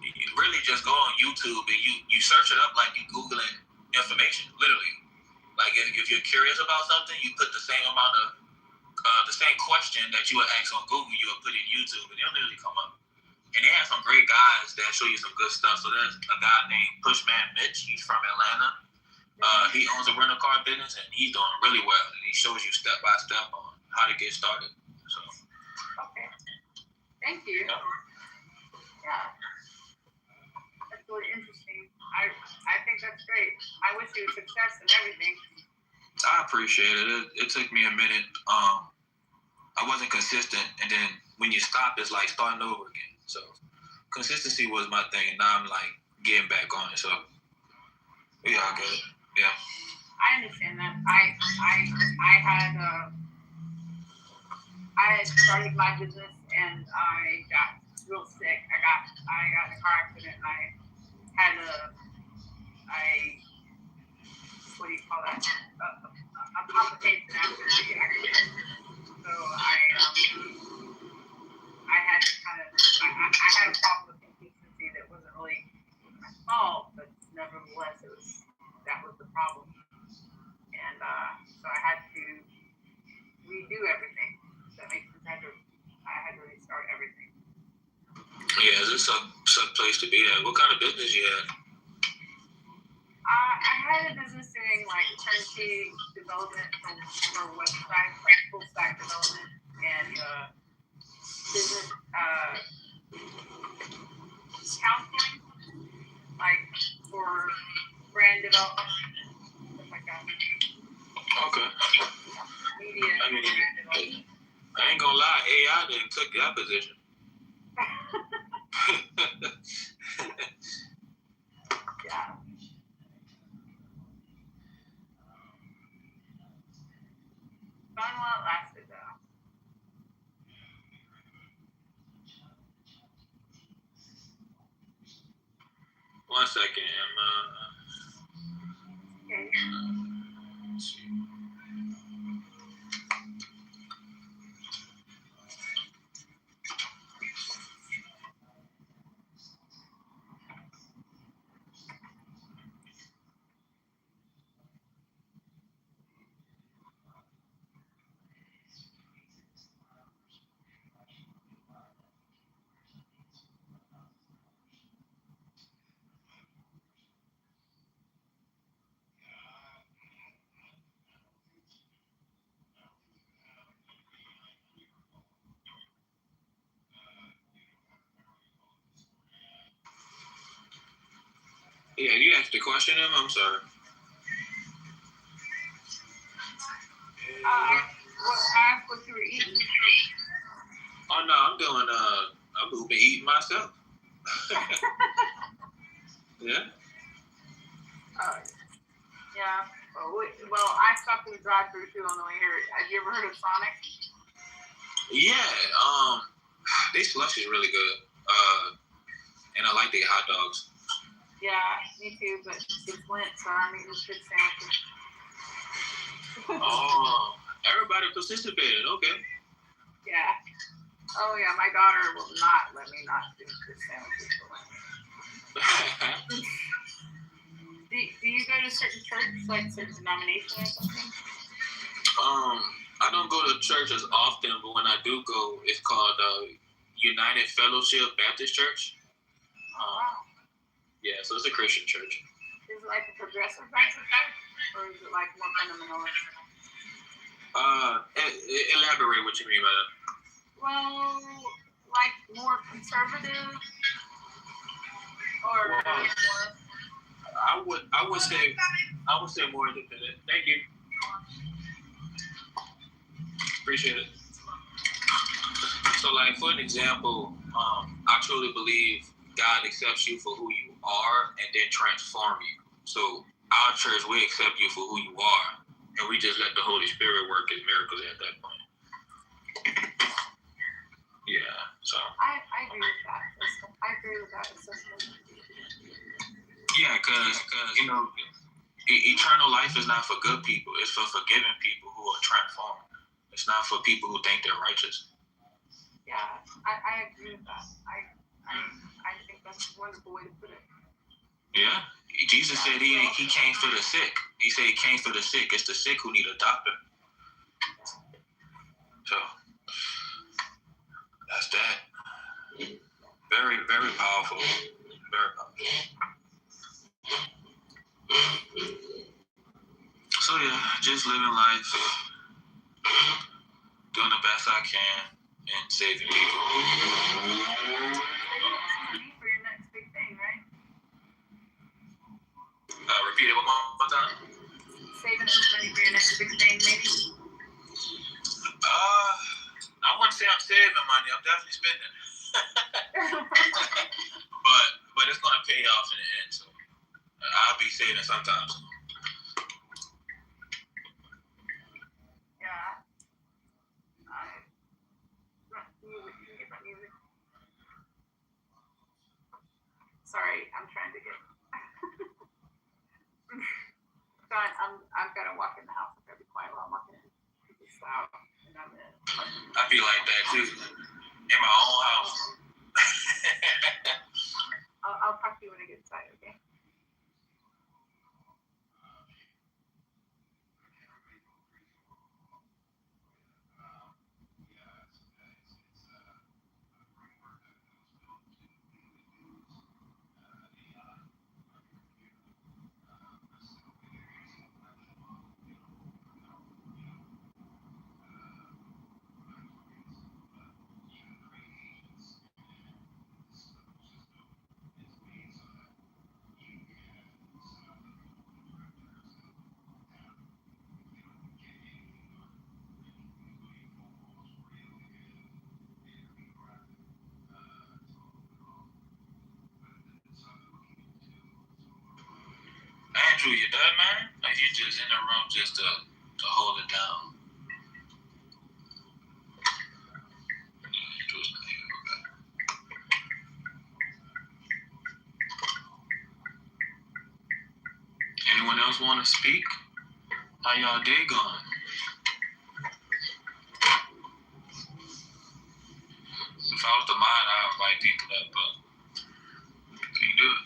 you really just go on YouTube and you search it up like you Googling information, literally. Like if you're curious about something, you put the same amount of the same question that you would ask on Google, you would put in YouTube, and they'll literally come up. And they have some great guys that show you some good stuff. So there's a guy named Pushman Mitch. He's from Atlanta. He owns a rental car business, and he's doing really well. And he shows you step by step on how to get started. So. Okay. Thank you. Yeah. That's really interesting. I think that's great. I wish you success in everything. I appreciate it. It took me a minute. I wasn't consistent, and then when you stop, it's like starting over again. So consistency was my thing, and now I'm like getting back on it. So yeah, I get it. Yeah. I understand that. I had started my business and I got real sick. I got in a car accident and I had what do you call that? A complication after the accident. So I had to I had a problem with consistency that wasn't really my fault, but nevertheless that was the problem. And so I had to redo everything. That makes sense. I had to restart everything. Yeah, it's a some place to be at. What kind of business you had? I had a business doing like turnkey development for websites, like full stack development and business counseling, like for brand development, stuff like that. Okay. Media. I mean, I ain't gonna lie, AI didn't took that position. Yeah. Fun while it lasted, though. One second, Emma. Okay. Let's see. Yeah, you asked the question, Emma? I'm sorry. I asked what you were eating. Oh no, I'm doing I've been eating myself. Yeah. Yeah. Well, I stopped in the drive-thru too on the way here. Have you ever heard of Sonic? Yeah. They slush is really good. And I like their hot dogs. Yeah, me too, but it's Lent, so I'm eating fish sandwiches. Oh, everybody participated. Okay. Yeah. Oh yeah, my daughter will not let me not do fish sandwiches for Lent. Do you go to certain church, like certain denomination or something? I don't go to church as often, but when I do go, it's called United Fellowship Baptist Church. Oh wow. Yeah, so it's a Christian church. Is it like a progressive Baptist church, or is it like more fundamentalist? Elaborate what you mean by that. Well, like more conservative, or more. I would say more independent. Thank you. Appreciate it. So, like for an example, I truly believe God accepts you for who you are and then transform you. So our church, we accept you for who you are, and we just let the Holy Spirit work His miracles at that point. Yeah. So. I agree with that. I agree with that assessment. Yeah, because you know, eternal life is not for good people. It's for forgiven people who are transformed. It's not for people who think they're righteous. Yeah, I agree with that. I think that's a wonderful way to put it. Yeah. Jesus said he came for the sick. He said he came for the sick. It's the sick who need a doctor. So that's that. Very, very powerful. Very powerful. So yeah, just living life, doing the best I can, and saving people. Money for your next big thing, right? Repeat it one more time. Saving some money for your next big thing, maybe. I wouldn't say I'm saving money. I'm definitely spending. but it's gonna pay off in the end. So I'll be saving sometimes. Yeah. Music. Can you get that music? Sorry, I'm trying to get. So I've got to walk in the house. I've got to be quiet while I'm walking in. It's loud, and I'm in. I feel like that too. In my own house. I'll talk to you when I get inside, okay? Andrew, you done, man? Like you just in the room just to hold it down. Anyone else want to speak? How y'all day going? If I was the mod, I'd invite people up, but can't do it.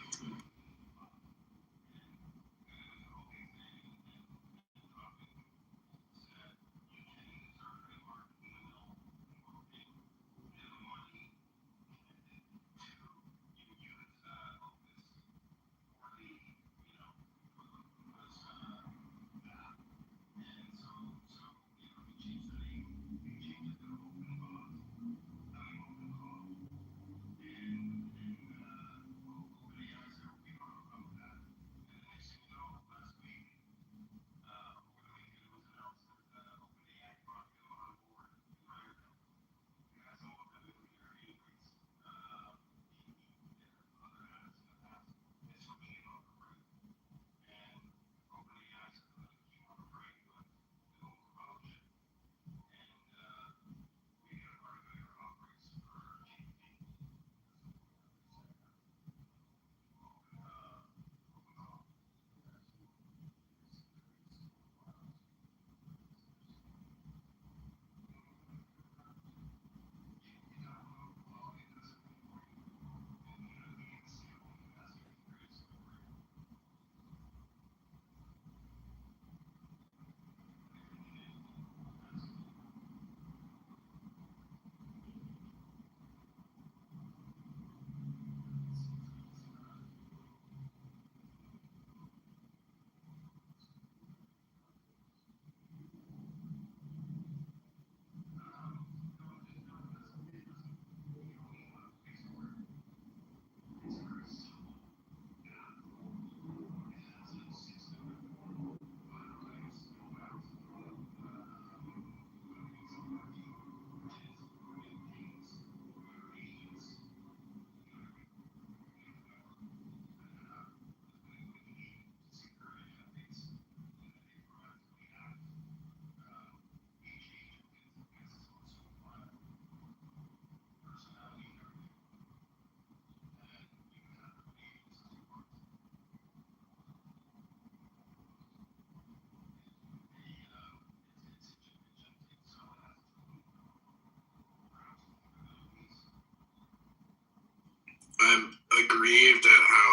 I'm aggrieved at how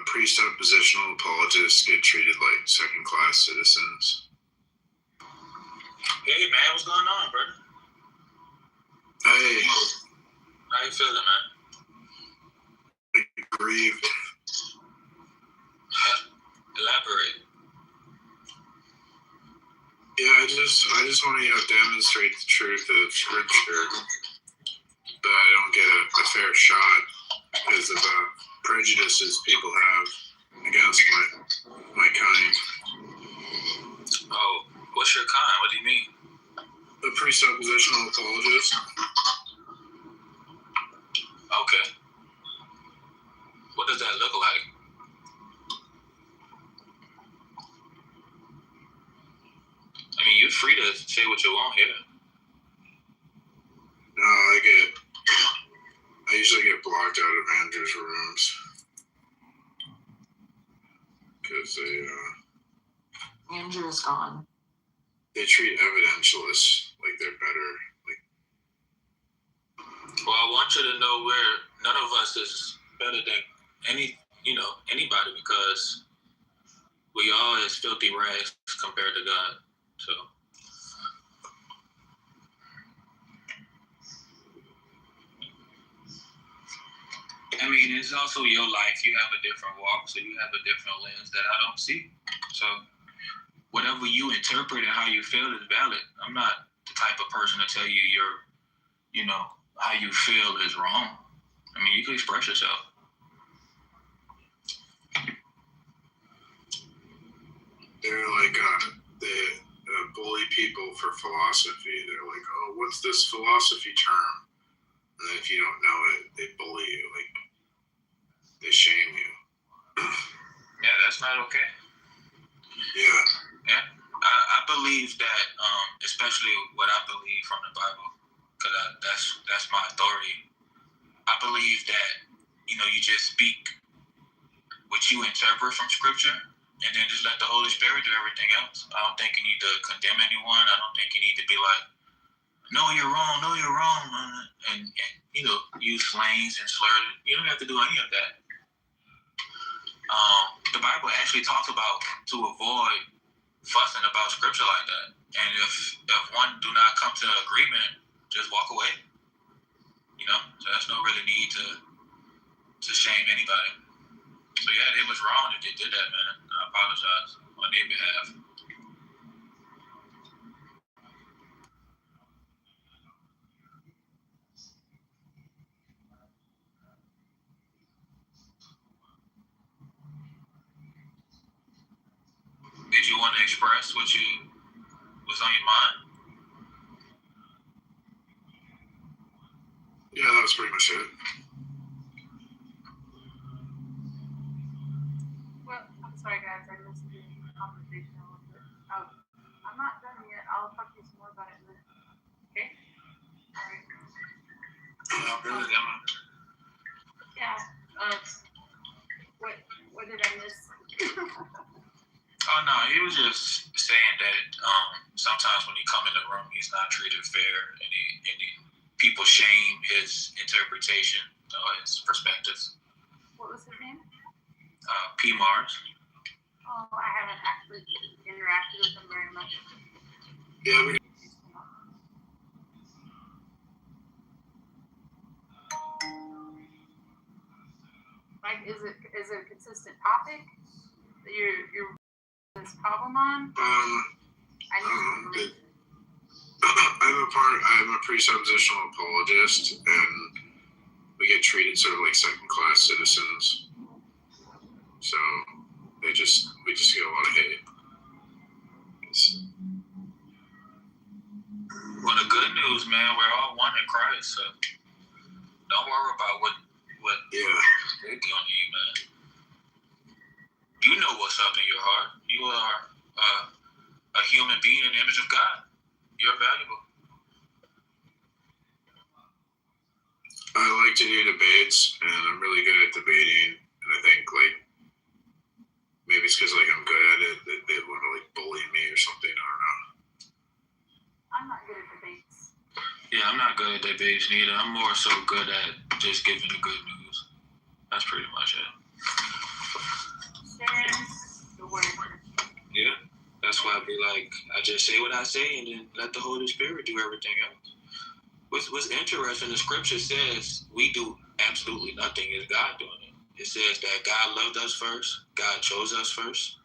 presuppositional apologists get treated like second-class citizens. Hey man, what's going on, brother? Hey, How you feeling, man? grieved. Elaborate. Yeah, I just want to demonstrate the truth of Scripture, but I don't get a fair shot because of prejudices people have against my kind. Oh, what's your kind? What do you mean? A presuppositional apologist. Okay. What does that look like? I mean, you're free to say what you want here. No, I usually get blocked out of Andrew's rooms because Andrew is gone. they treat evidentialists like they're better. Well, I want you to know none of us is better than anybody because we all is filthy rags compared to God. So. I mean, it's also your life. You have a different walk, so you have a different lens that I don't see. So whatever you interpret and how you feel is valid. I'm not the type of person to tell you how you feel is wrong. I mean, you can express yourself. They're like they bully people for philosophy. They're like, oh, what's this philosophy term? And then if you don't know it, they bully you. Like, they shame you. Yeah, that's not okay. Yeah. Yeah, I believe that, especially what I believe from the Bible, because that's my authority. I believe that you just speak what you interpret from Scripture, and then just let the Holy Spirit do everything else. I don't think you need to condemn anyone. I don't think you need to be like, no, you're wrong, and use slangs and slurs. You don't have to do any of that. The Bible actually talks about to avoid fussing about Scripture like that. And if one do not come to an agreement, just walk away. So there's no really need to shame anybody. So yeah, it was wrong that they did that, man. I apologize on their behalf. Did you want to express what was on your mind? Yeah, that was pretty much it. Well, I'm sorry, guys. I missed the conversation a little bit. Oh, I'm not done yet. I'll talk to you some more about it in a minute. Okay? All right. Really, Emma? Yeah. What did I miss? Oh no, he was just saying that sometimes when you come in the room, he's not treated fair, and people shame his interpretation or his perspectives. What was his name? P. Mars. Oh, I haven't actually interacted with him very much. Yeah, Like, is it a consistent topic that you're this problem on? I need information. I'm a presuppositional apologist, and we get treated sort of like second-class citizens. So we just get a lot of hate. Well, the good news, man, we're all one in Christ, so don't worry about what they're doing to you, man. You know what's up in your heart. You are a human being in the image of God. You're valuable. I like to do debates, and I'm really good at debating. And I think maybe it's because I'm good at it that they want to bully me or something. I don't know. I'm not good at debates. Yeah, I'm not good at debates neither. I'm more so good at just giving the good news. That's pretty much it. Sharing the word. Yeah, that's why be like, I just say what I say and then let the Holy Spirit do everything else. What's interesting, the scripture says we do absolutely nothing. It's God doing it. It says that God loved us first. God chose us first.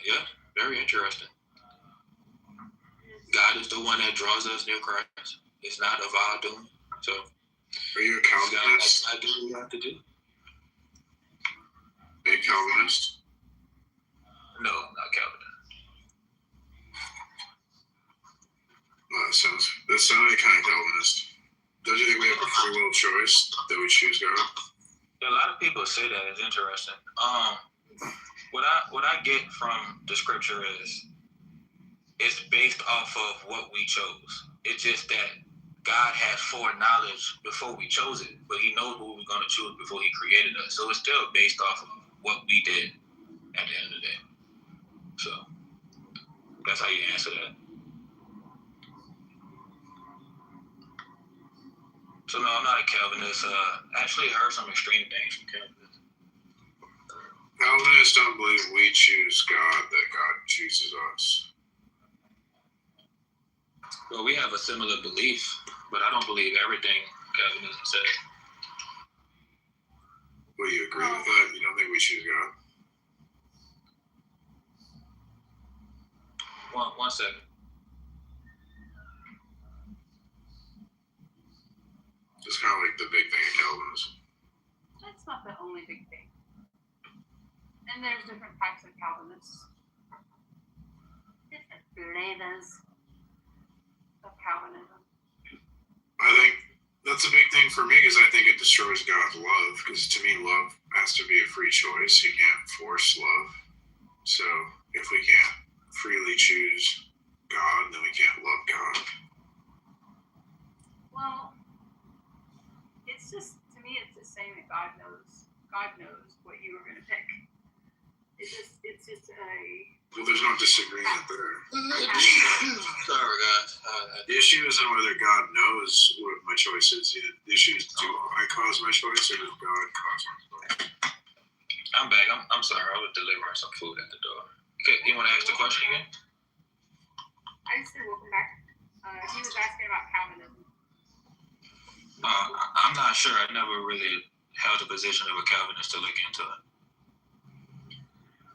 Yeah, very interesting. God is the one that draws us near Christ. It's not of our doing. So, Are you a Calvinist? I do what you have to do. Are you a Calvinist? No, I'm not Calvinist. Well, that sounds like kind of Calvinist. Don't you think we have a free will choice that we choose God? Yeah, a lot of people say that. It's interesting. What I get from the scripture is it's based off of what we chose. It's just that God had foreknowledge before we chose it, but He knows what we're going to choose before He created us. So it's still based off of what we did at the end of the day. So that's how you answer that. So no, I'm not a Calvinist. I actually heard some extreme things from Calvinists. Calvinists don't believe we choose God, that God chooses us. Well, we have a similar belief, but I don't believe everything Calvinism says. Will you agree with that? You don't think we choose God? One second. It's kind of like the big thing in Calvinism. That's not the only big thing. And there's different types of Calvinists. Different flavors of Calvinism. I think that's a big thing for me because I think it destroys God's love. Because to me, love has to be a free choice. You can't force love. So if we can't freely choose God, then we can't love God. Well, it's just, to me, it's just saying that God knows what you were going to pick. It's just a... Well, there's no disagreement there. Sorry, guys. The issue isn't whether God knows what my choice is. The issue is, do I cause my choice or does God cause my choice? I'm back. I'm sorry. I was delivering some food at the door. Okay, you want to ask the question again? I just said welcome back. He was asking about Calvinism. I'm not sure. I never really held the position of a Calvinist to look into it.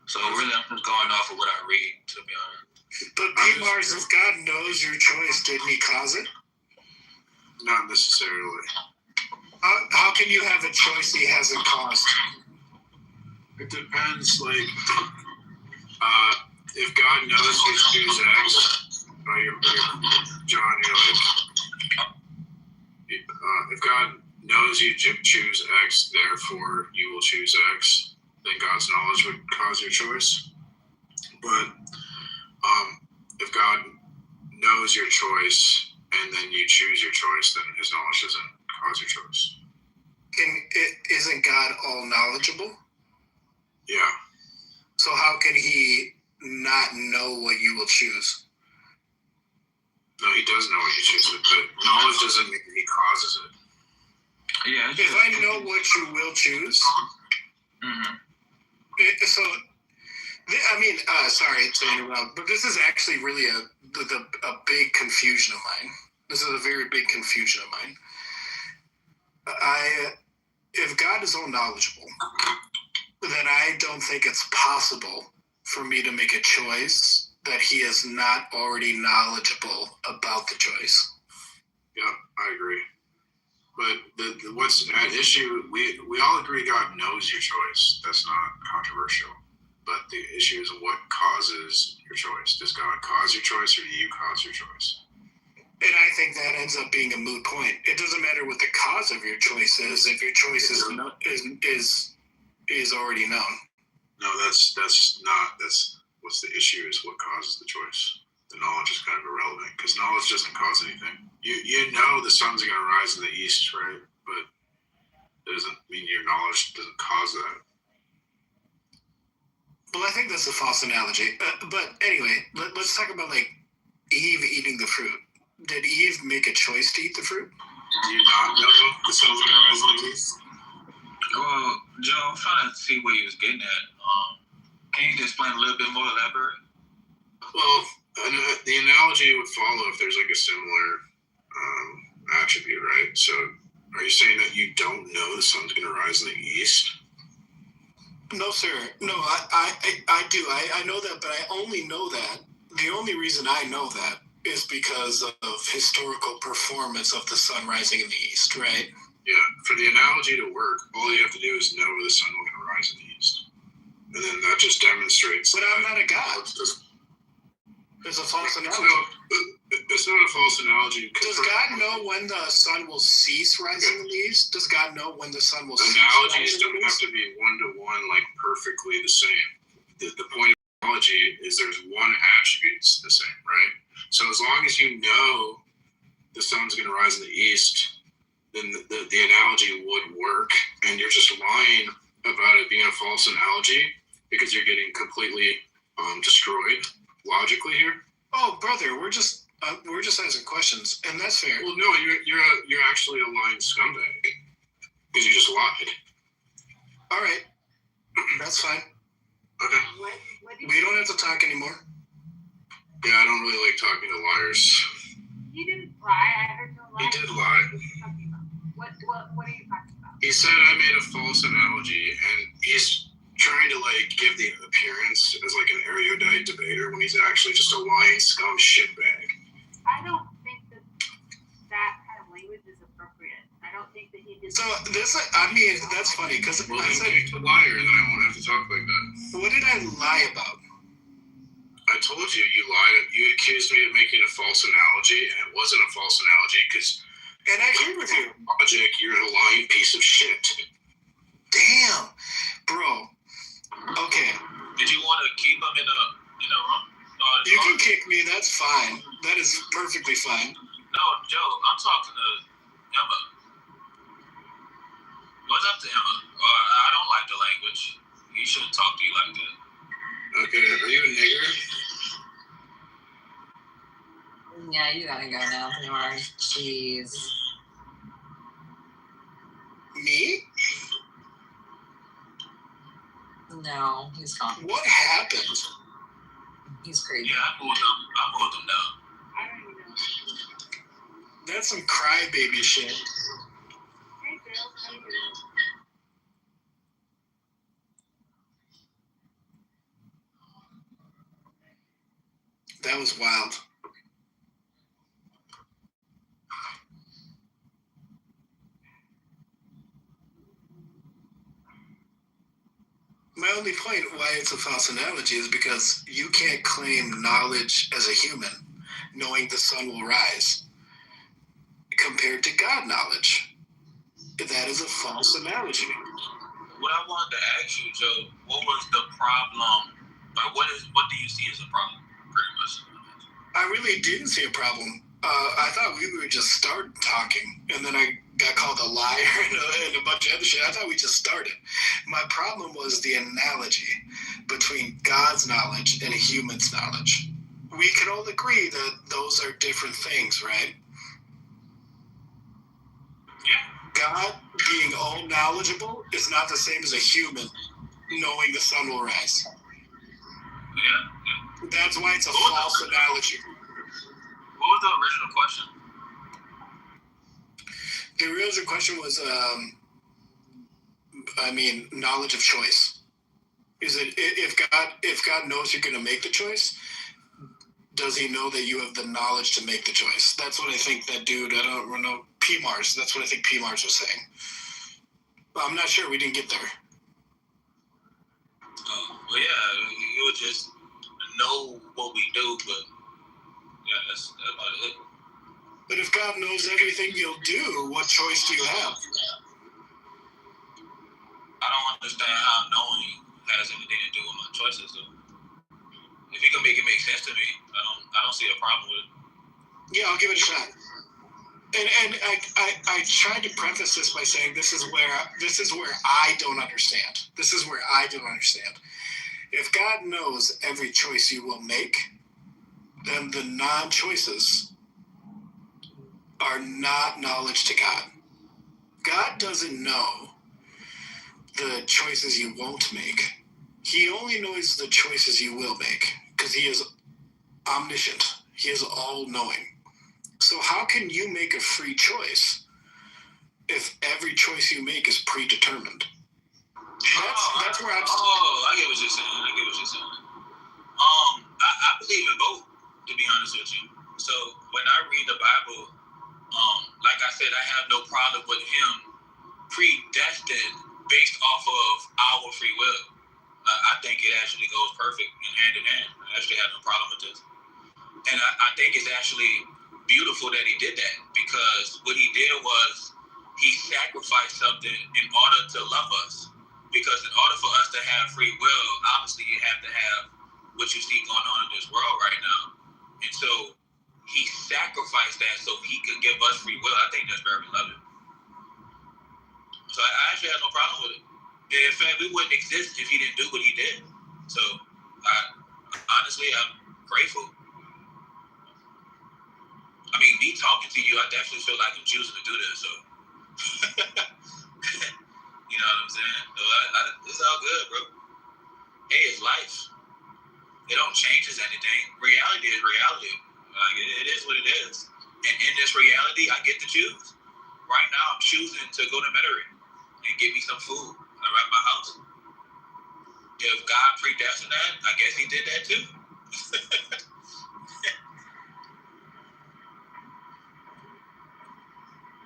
So really, I'm just going off of what I read, to be honest. But P-Mars, if God knows your choice, didn't He cause it? Not necessarily. How can you have a choice He hasn't caused? It depends. Like, if God knows you choose X, John, you're like, if God knows you choose X, therefore you will choose X, then God's knowledge would cause your choice. But if God knows your choice and then you choose your choice, then His knowledge doesn't cause your choice. Isn't God all knowledgeable? Yeah. So how can He not know what you will choose? No, He does know what you choose, but knowledge doesn't mean He causes it. Yeah. If I know what you will choose, so I mean, sorry to interrupt, but this is actually really a big confusion of mine. This is a very big confusion of mine. If God is all knowledgeable, then I don't think it's possible for me to make a choice that He is not already knowledgeable about the choice. Yeah, I agree. But what's at issue, we all agree God knows your choice. That's not controversial. But the issue is what causes your choice. Does God cause your choice or do you cause your choice? And I think that ends up being a moot point. It doesn't matter what the cause of your choice is if your choice is already known. No, that's what's the issue is what causes the choice. The knowledge is kind of irrelevant because knowledge doesn't cause anything. You know the sun's going to rise in the east, right? But it doesn't mean your knowledge doesn't cause that. Well, I think that's a false analogy. But anyway, let's talk about like Eve eating the fruit. Did Eve make a choice to eat the fruit? Do you not know the sun's going to rise in the east? Well, Joe, I'm trying to see where you was getting at. Can you explain a little bit more elaborate? Well, the analogy would follow if there's like a similar attribute, right? So, are you saying that you don't know the sun's going to rise in the east? No, sir. No, I do. I know that, but I only know that. The only reason I know that is because of historical performance of the sun rising in the east, right? Yeah. For the analogy to work, all you have to do is know the sun will going to rise in the east. And then that just demonstrates. But I'm not a god. It's a false analogy. It's not a false analogy. Does God know when the sun will cease rising in the east? Does God know when the sun will cease Analogies rising in don't the have east? to be one-to-one, like perfectly the same. The point of analogy is there's one attribute that's the same, right? So as long as you know the sun's going to rise in the east, then the analogy would work, and you're just lying about it being a false analogy because you're getting completely destroyed logically here. Oh, brother, we're just asking questions, and that's fair. Well, no, you're actually a lying scumbag because you just lied. All right, that's fine. Okay. We don't have to talk anymore. Yeah, I don't really like talking to liars. You didn't lie. I heard you lie. He did lie. What are you talking about? He said I made a false analogy, and he's trying to like give the appearance as like an erudite debater when he's actually just a lying scum shitbag. I don't think that kind of language is appropriate. I don't think that he did. So this, I mean, that's funny because Well, I then said, pick a liar, then I won't have to talk like that. what did I lie about? I told you lied. You accused me of making a false analogy, and it wasn't a false analogy because. And I agree with you. Logic, you're a lying piece of shit. Damn, bro. Okay. Did you want to keep him in a room? You can kick me. That's fine. That is perfectly fine. No, Joe. I'm talking to Emma. What's up to Emma? I don't like the language. He shouldn't talk to you like that. Okay, are you a nigger? Yeah, you gotta go now, Tamar. Jeez. Me? No, he's gone. What happened? He's crazy. Yeah, I pulled them down. I don't even know. That's some crybaby shit. Hey, Bill. How you doing? That was wild. My only point why it's a false analogy is because you can't claim knowledge as a human, knowing the sun will rise, compared to God knowledge. That is a false analogy. What I wanted to ask you, Joe, what was the problem? Like, what do you see as a problem, pretty much? I really didn't see a problem. I thought we would just start talking, and then I got called a liar and a bunch of other shit. I thought we just started. My problem was the analogy between God's knowledge and a human's knowledge. We can all agree that those are different things, right? Yeah. God being all knowledgeable is not the same as a human knowing the sun will rise. Yeah. That's why it's a false analogy. What was the original question? The original question was, knowledge of choice. Is it if God knows you're going to make the choice, does he know that you have the knowledge to make the choice? That's what I think that dude, I don't know, P-Mars, that's what I think P-Mars was saying. But I'm not sure, we didn't get there. Well, yeah, you would just know what we do, but yeah, that's about it. But if God knows everything you'll do, what choice do you have? I don't understand how knowing has anything to do with my choices, though. If you can make it make sense to me, I don't see a problem with it. Yeah, I'll give it a shot. And I tried to preface this by saying this is where I don't understand. This is where I don't understand. If God knows every choice you will make, then the non-choices are not knowledge to God. God doesn't know the choices you won't make. He only knows the choices you will make, because he is omniscient. He is all-knowing. So how can you make a free choice if every choice you make is predetermined? That's where I'm. Oh, I get what you're saying. I believe in both, to be honest with you. So when I read the Bible, like I said, I have no problem with him predestined based off of our free will. I think it actually goes perfect and hand in hand. I actually have no problem with this. And I think it's actually beautiful that he did that, because what he did was he sacrificed something in order to love us. Because in order for us to have free will, obviously you have to have what you see going on in this world right now. And so he sacrificed that so he could give us free will. I think that's very loving. So I actually have no problem with it. In fact, we wouldn't exist if he didn't do what he did. So honestly, I'm grateful. I mean, me talking to you, I definitely feel like I'm choosing to do this. So, you know what I'm saying? So it's all good, bro. Hey, it's life. It don't change as anything. Reality is reality. Like it is what it is. And in this reality, I get to choose. Right now, I'm choosing to go to Metairie and get me some food around my house. If God predestined that, I guess he did that too.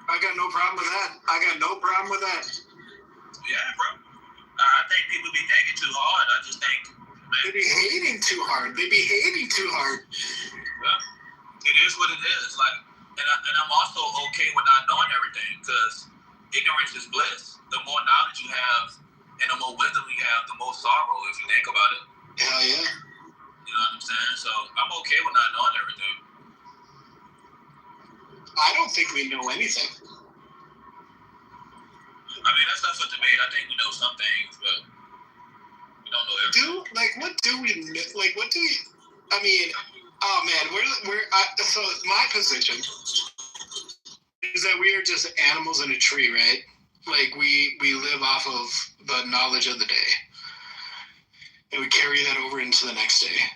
I got no problem with that. Yeah, bro. I think people be thinking too hard. I just think, man, They be hating too hard. Well, it is what it is. Like, and I'm also okay with not knowing everything, because ignorance is bliss. The more knowledge you have and the more wisdom you have, the more sorrow, if you think about it. Hell yeah. You know what I'm saying? So I'm okay with not knowing everything. I don't think we know anything. I mean, that's not for debate. I think we know some things, but we don't know everything. I mean, oh man, so my position is that we are just animals in a tree, right? Like we live off of the knowledge of the day, and we carry that over into the next day.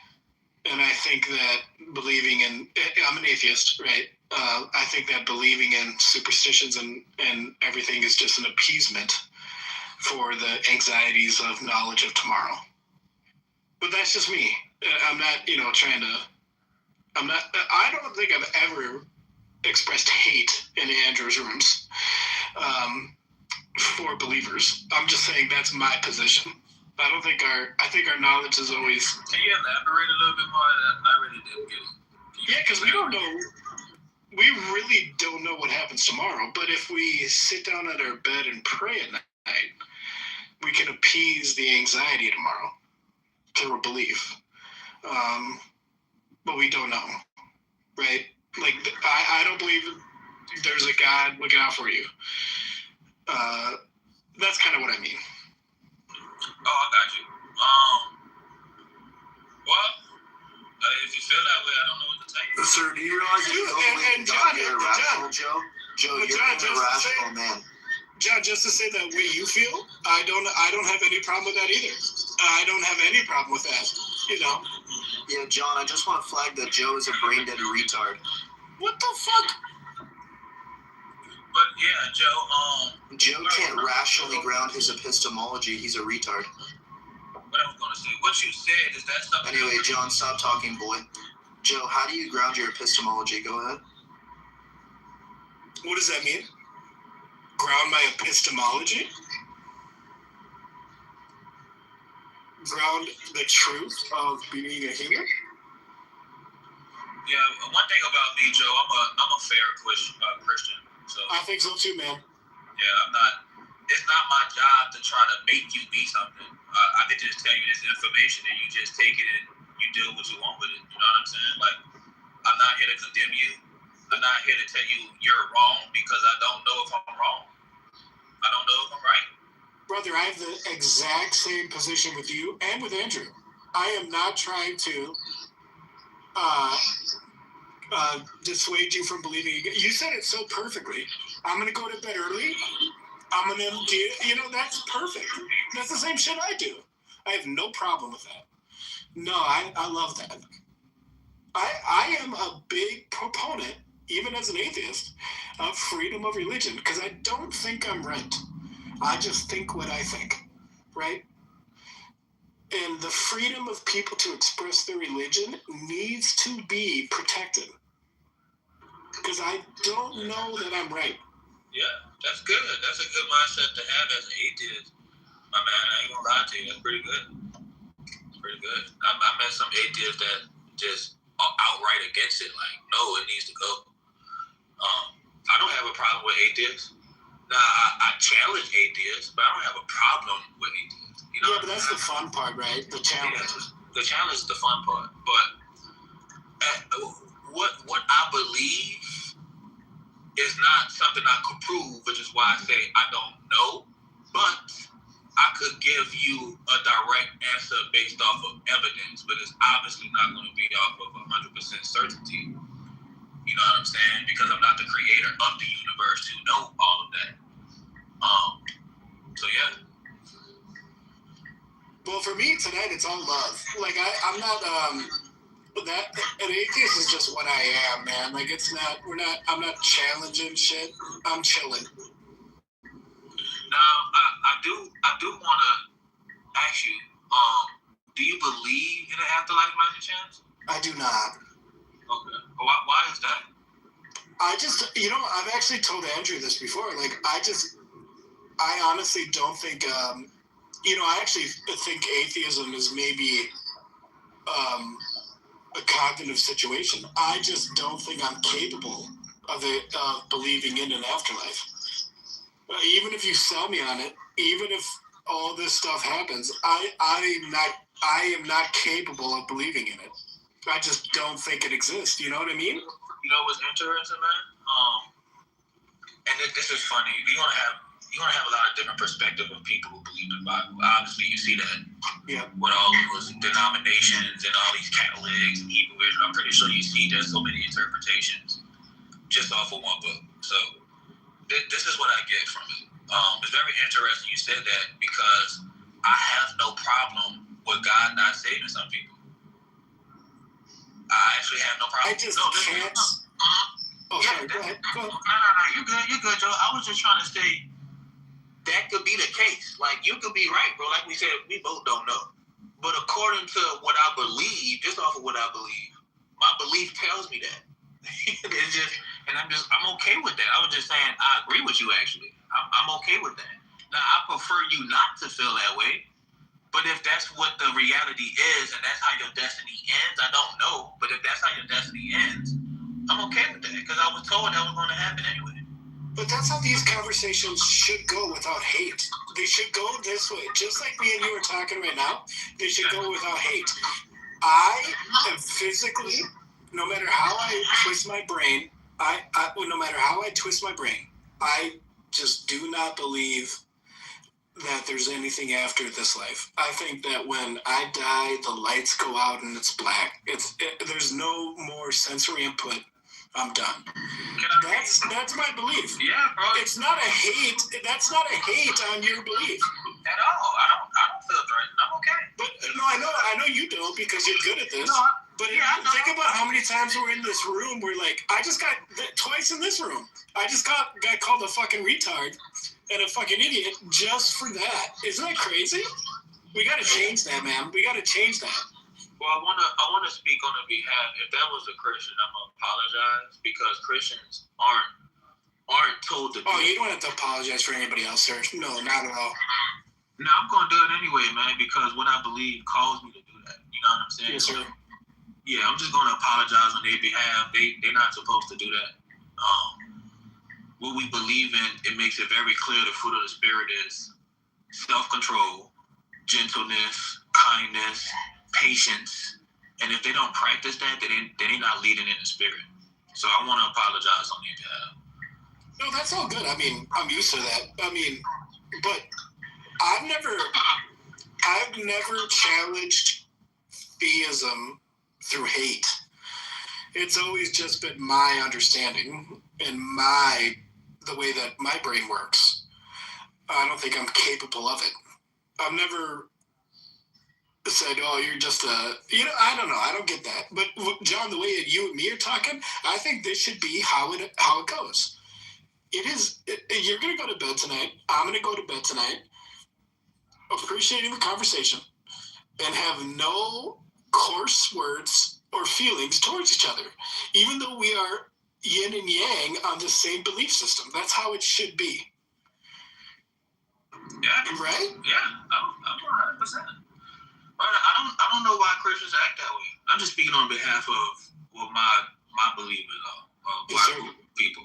And I think that I'm an atheist, right? I think that believing in superstitions and everything is just an appeasement for the anxieties of knowledge of tomorrow. But that's just me. I'm not, I don't think I've ever expressed hate in Andrew's rooms for believers. I'm just saying that's my position. I think our knowledge is always. Can you elaborate a little bit more? I really didn't get it. Yeah, because we don't know. We really don't know what happens tomorrow. But if we sit down at our bed and pray at night, we can appease the anxiety tomorrow through a belief. But we don't know, right? Like I don't believe there's a God looking out for you. That's kind of what I mean. Oh, I got you. Well, if you feel that way, I don't know what to tell you. Sir, do you realize that you're irrational, Joe? Joe, you're an irrational man. John, just to say that way you feel, I don't have any problem with that either. I don't have any problem with that, Yeah, John, I just want to flag that Joe is a brain-dead retard. What the fuck? But yeah, Joe, Joe can't rationally ground his epistemology. He's a retard. What I was going to say, what you said, is that something... Anyway, John, stop talking, boy. Joe, how do you ground your epistemology? Go ahead. What does that mean? Ground my epistemology? Ground the truth of being a human? Yeah, one thing about me, Joe, I'm a fair Christian. So I think so too, man. Yeah, it's not my job to try to make you be something. I can just tell you this information and you just take it and you do what you want with it. You know what I'm saying? Like, I'm not here to condemn you. I'm not here to tell you you're wrong, because I don't know if I'm wrong. I don't know if I'm right. Brother, I have the exact same position with you and with Andrew. I am not trying to dissuade you from believing. You said it so perfectly. I'm going to go to bed early. I'm going to do, that's perfect. That's the same shit I do. I have no problem with that. No, I love that. I am a big proponent, even as an atheist, of freedom of religion, because I don't think I'm right. I just think what I think, right? And the freedom of people to express their religion needs to be protected. Because I don't know that I'm right. Yeah, that's good. That's a good mindset to have as an atheist. My man, I ain't gonna lie to you. That's pretty good. It's pretty good. I met some atheists that just are outright against it. Like, no, it needs to go. I don't have a problem with atheists. Now, I challenge atheists, but I don't have a problem with atheists. You know? Yeah, but that's the fun part, right? The challenge. Yeah, the challenge is the fun part. But what I believe is not something I could prove, which is why I say I don't know. But I could give you a direct answer based off of evidence, but it's obviously not going to be off of 100% certainty. You know what I'm saying? Because I'm not the creator of the universe to know all of that. So yeah. Well, for me tonight, it's all love. Like I'm not that an atheist is just what I am, man. Like I'm not challenging shit. I'm chilling. Now I do want to ask you, do you believe in an afterlife by any chance? I do not. Okay. Why is that? I just, I've actually told Andrew this before. Like, I honestly don't think, I actually think atheism is maybe a cognitive situation. I just don't think I'm capable of believing in an afterlife. Even if you sell me on it, even if all this stuff happens, I am not capable of believing in it. I just don't think it exists. You know what I mean? You know what's interesting, man? And this is funny. You're gonna have a lot of different perspective of people who believe in the Bible. Obviously, you see that with all those denominations and all these Catholics and Hebrew Israel. I'm pretty sure you see there's so many interpretations just off of one book. So this is what I get from it. It's very interesting you said that because I have no problem with God not saving some people. I actually have no problem. I just can't. Oh, yeah, sorry. Go ahead. No, you're good, Joe. I was just trying to say that could be the case. Like, you could be right, bro. Like we said, we both don't know. But according to what I believe, just off of what I believe, my belief tells me that. It's just, and I'm okay with that. I was just saying, I agree with you, actually. I'm okay with that. Now, I prefer you not to feel that way. But if that's what the reality is and that's how your destiny ends, I don't know. But if that's how your destiny ends, I'm okay with that because I was told that was going to happen anyway. But that's how these conversations should go without hate. They should go this way. Just like me and you are talking right now, they should go without hate. I am physically, no matter how I twist my brain, no matter how I twist my brain, I just do not believe that there's anything after this life. I think that when I die, the lights go out and it's black. There's no more sensory input. I'm done. That's my belief. Yeah, bro. It's not a hate. That's not a hate on your belief at all. I don't feel threatened. I'm okay. But no, I know you don't because you're good at this. No, but think about how many times we're in this room. We're like, I just got twice in this room. I just got called a fucking retard and a fucking idiot just for that. Isn't that crazy? We got to change that, man. We got to change that. Well, I wanna speak on the behalf. If that was a Christian, I'm gonna apologize because Christians aren't told to. Oh, you don't have to apologize for anybody else, sir. No, not at all. No, I'm gonna do it anyway, man, because what I believe calls me to do that. You know what I'm saying? Yes, sir. Yeah, I'm just gonna apologize on their behalf. They're not supposed to do that. What we believe in, it makes it very clear the fruit of the Spirit is self-control, gentleness, kindness, patience. And if they don't practice that, then they're not leading in the Spirit. So I want to apologize on their behalf. No, that's all good. I mean, I'm used to that. I mean, but I've never challenged theism through hate. It's always just been my understanding and the way that my brain works. I don't think I'm capable of it. I've never said, "Oh, you're just a," I don't know. I don't get that. But John, the way that you and me are talking, I think this should be how it goes. You're gonna go to bed tonight. I'm gonna go to bed tonight, appreciating the conversation, and have no coarse words or feelings towards each other, even though we are yin and yang on the same belief system. That's how it should be. Yeah. Right? Yeah. I'm 100%. I don't know why Christians act that way. I'm just speaking on behalf of what my believers are, black people.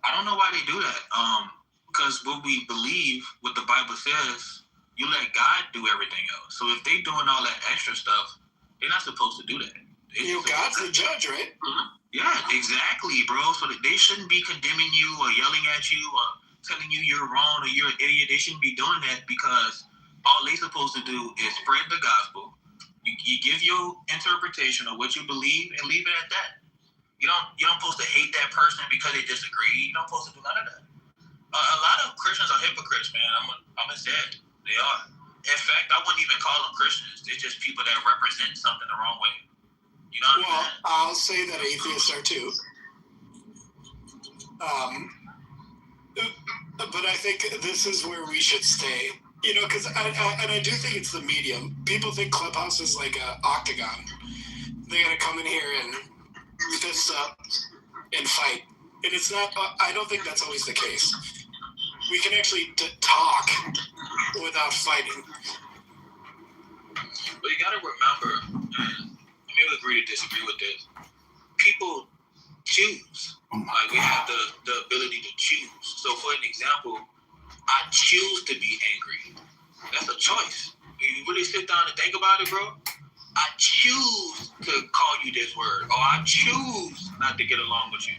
I don't know why they do that. Because what we believe, what the Bible says, you let God do everything else. So if they doing all that extra stuff, they're not supposed to do that. God's the judge, right? Yeah, exactly, bro. So that they shouldn't be condemning you or yelling at you or telling you you're wrong or you're an idiot. They shouldn't be doing that because all they're supposed to do is spread the gospel. You give your interpretation of what you believe and leave it at that. You're not supposed to hate that person because they disagree. You're not supposed to do none of that. A lot of Christians are hypocrites, man. I'm gonna say it. They are. In fact, I wouldn't even call them Christians. They're just people that represent something the wrong way. You know what I'm saying? I'll say that atheists are too. But I think this is where we should stay. Because I do think it's the medium. People think Clubhouse is like an octagon. They're gonna come in here and fist up and fight, and it's not. I don't think that's always the case. We can actually talk without fighting. But you gotta remember, and I may agree to disagree with this. People choose. Like we have the ability to choose. So for an example, I choose to be angry. That's a choice. You really sit down and think about it, bro. I choose to call you this word, or I choose not to get along with you.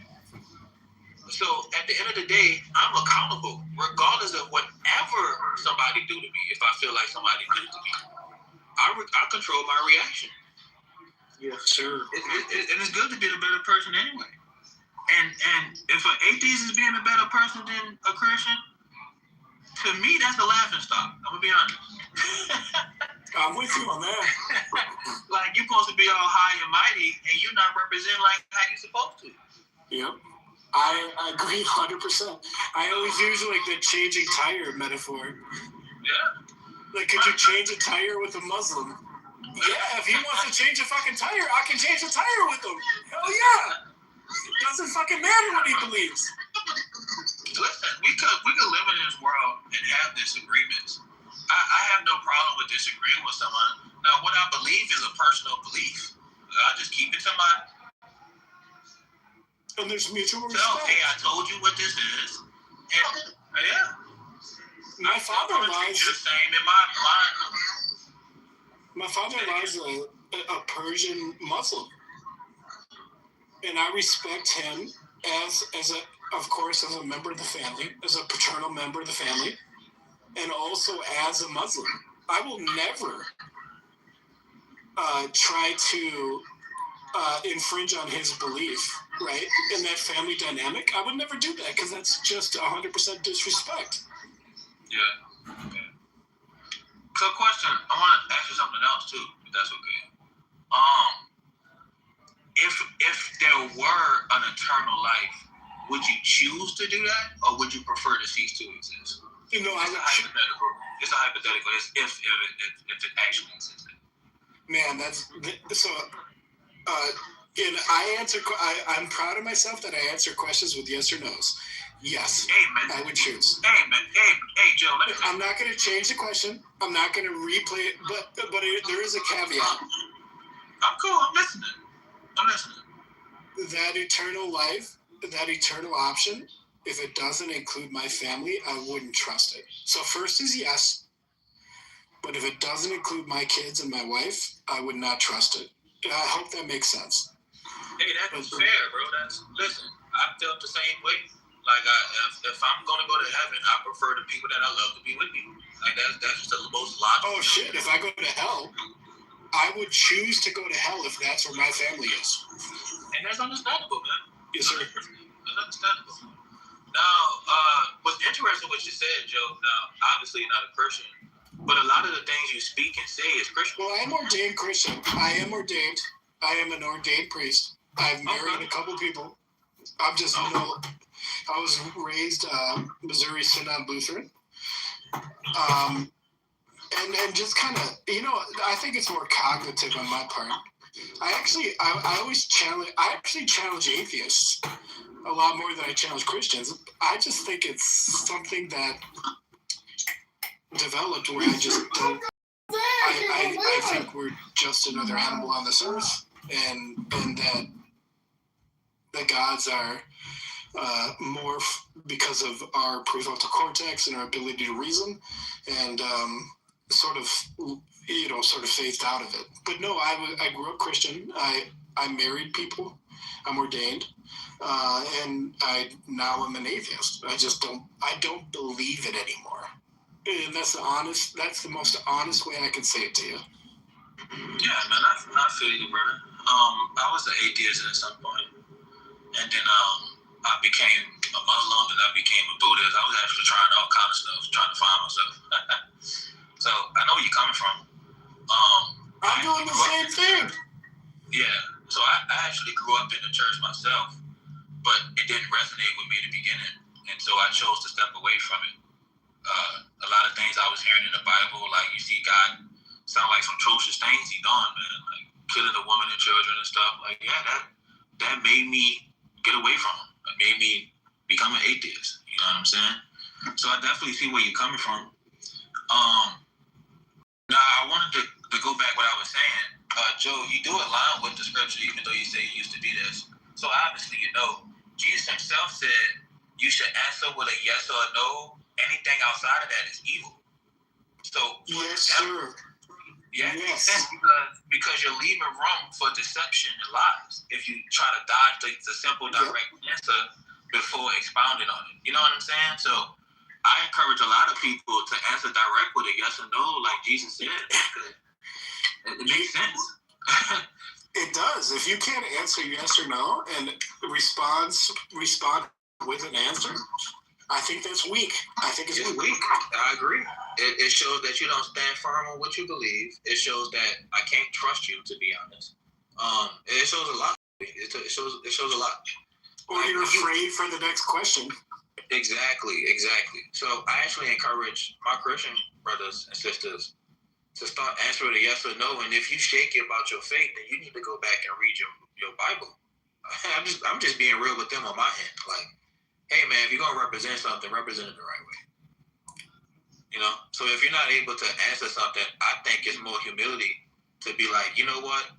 So at the end of the day, I'm accountable, regardless of whatever somebody do to me. If I feel like somebody did it to me, I control my reaction. Yes, sir. And it's good to be a better person anyway. And if an atheist is being a better person than a Christian, to me that's a laughing stock. I'm gonna be honest. I'm with you on that. Like you're supposed to be all high and mighty, and you're not representing like how you're supposed to. Yep. I agree 100%. I always use like the changing tire metaphor. Yeah. Like, could you change a tire with a Muslim? Yeah, if he wants to change a fucking tire, I can change a tire with him. Hell yeah. It doesn't fucking matter what he believes. Listen, we could live in this world and have disagreements. I have no problem with disagreeing with someone. Now, what I believe is a personal belief. I just keep it to my... And there's mutual respect. So, hey, I told you what this is. And, yeah. My father-in-law is... the same in my mind. My father-in-law is a Persian Muslim. And I respect him as a member of the family, as a paternal member of the family. And also as a Muslim. I will never try to infringe on his belief, right? In that family dynamic. I would never do that because that's just 100% disrespect. Yeah. So question, I want to ask you something else too, if that's okay. If there were an eternal life, would you choose to do that, or would you prefer to cease to exist? It's a hypothetical. It's a hypothetical. It's if it actually existed. Man, I'm proud of myself that I answer questions with yes or no's. Yes, I would choose. Hey, Joe. I'm not going to change the question. I'm not going to replay it, but there is a caveat. I'm cool. I'm listening. That eternal life, that eternal option, if it doesn't include my family, I wouldn't trust it. So first is yes, but if it doesn't include my kids and my wife, I would not trust it. I hope that makes sense. Hey, that's fair, bro. Listen, I felt the same way. Like, if I'm gonna go to heaven, I prefer the people that I love to be with me. Like that's just the most logical. Oh shit! If I go to hell, I would choose to go to hell if that's where my family is. And that's understandable, man. Yes, sir. That's understandable. Now, what's interesting what you said, Joe. Now, obviously, you're not a Christian, But a lot of the things you speak and say is Christian. Well, I am ordained Christian. I am ordained. I am an ordained priest. I've married a couple people. I'm just no. I was raised Missouri Synod Lutheran. And just kind of, I think it's more cognitive on my part. I actually challenge atheists a lot more than I challenge Christians. I just think it's something that developed where I just don't. I think we're just another animal on this earth, and that the gods are more because of our prefrontal cortex and our ability to reason, and sort of phased out of it. But no, I grew up Christian. I married people. I'm ordained, and I now am an atheist. I don't believe it anymore. And that's the most honest way I can say it to you. Yeah, man, I feel you, brother. I was an atheist at some point, and then I became a Muslim, and I became a Buddhist. I was actually trying all kind of stuff, trying to find myself. So I know where you're coming from. I'm doing the same thing. Yeah. So I actually grew up in the church myself, but it didn't resonate with me in the beginning, and so I chose to step away from it. A lot of things I was hearing in the Bible, like you see God sound like some atrocious things he done, man, like killing a woman and children and stuff. Like, yeah, that made me get away from him. It made me become an atheist. You know what I'm saying? So I definitely see where you're coming from. Now I wanted to go back what I was saying. Joe, you do align with the scripture, even though you say you used to be this. So obviously, Jesus himself said you should answer with a yes or a no. Anything outside of that is evil. So yes, sir. Yeah, it makes sense because you're leaving room for deception and lies if you try to dodge the simple, direct answer before expounding on it. You know what I'm saying? So I encourage a lot of people to answer direct with a yes or no, like Jesus said. It makes sense. It does. If you can't answer yes or no and respond with an answer, I think that's weak. I think it's weak. I agree. It shows that you don't stand firm on what you believe. It shows that I can't trust you, to be honest. It shows a lot. It shows a lot. Or you're afraid for the next question. Exactly. So I actually encourage my Christian brothers and sisters to start answering a yes or no. And if you shaky about your faith, then you need to go back and read your Bible. I'm just being real with them on my end. Like, hey man, if you're gonna represent something, represent it the right way. So if you're not able to answer something, I think it's more humility to be like, you know what?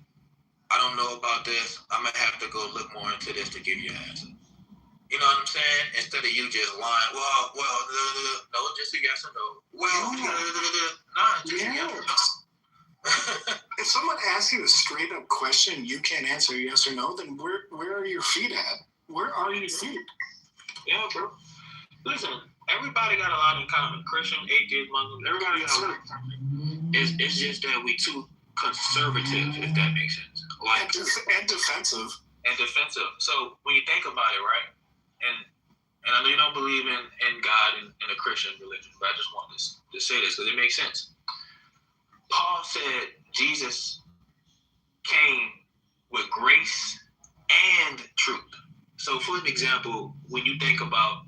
I don't know about this. I'm gonna have to go look more into this to give you an answer. You know what I'm saying? Instead of you just lying, no, just a yes or no. Just a yes or no. If someone asks you a straight up question, you can't answer yes or no, then where are your feet at? Where are your feet? Yeah, bro. Listen, everybody got a lot in common. Christian, atheist, Muslim, everybody got a lot in common. It's just that we too conservative, if that makes sense. Like, and defensive. And defensive. So when you think about it, right? And I know you don't believe in God and in a Christian religion, but I just want to say this because it makes sense. Paul said Jesus came with grace and truth. So for an example, when you think about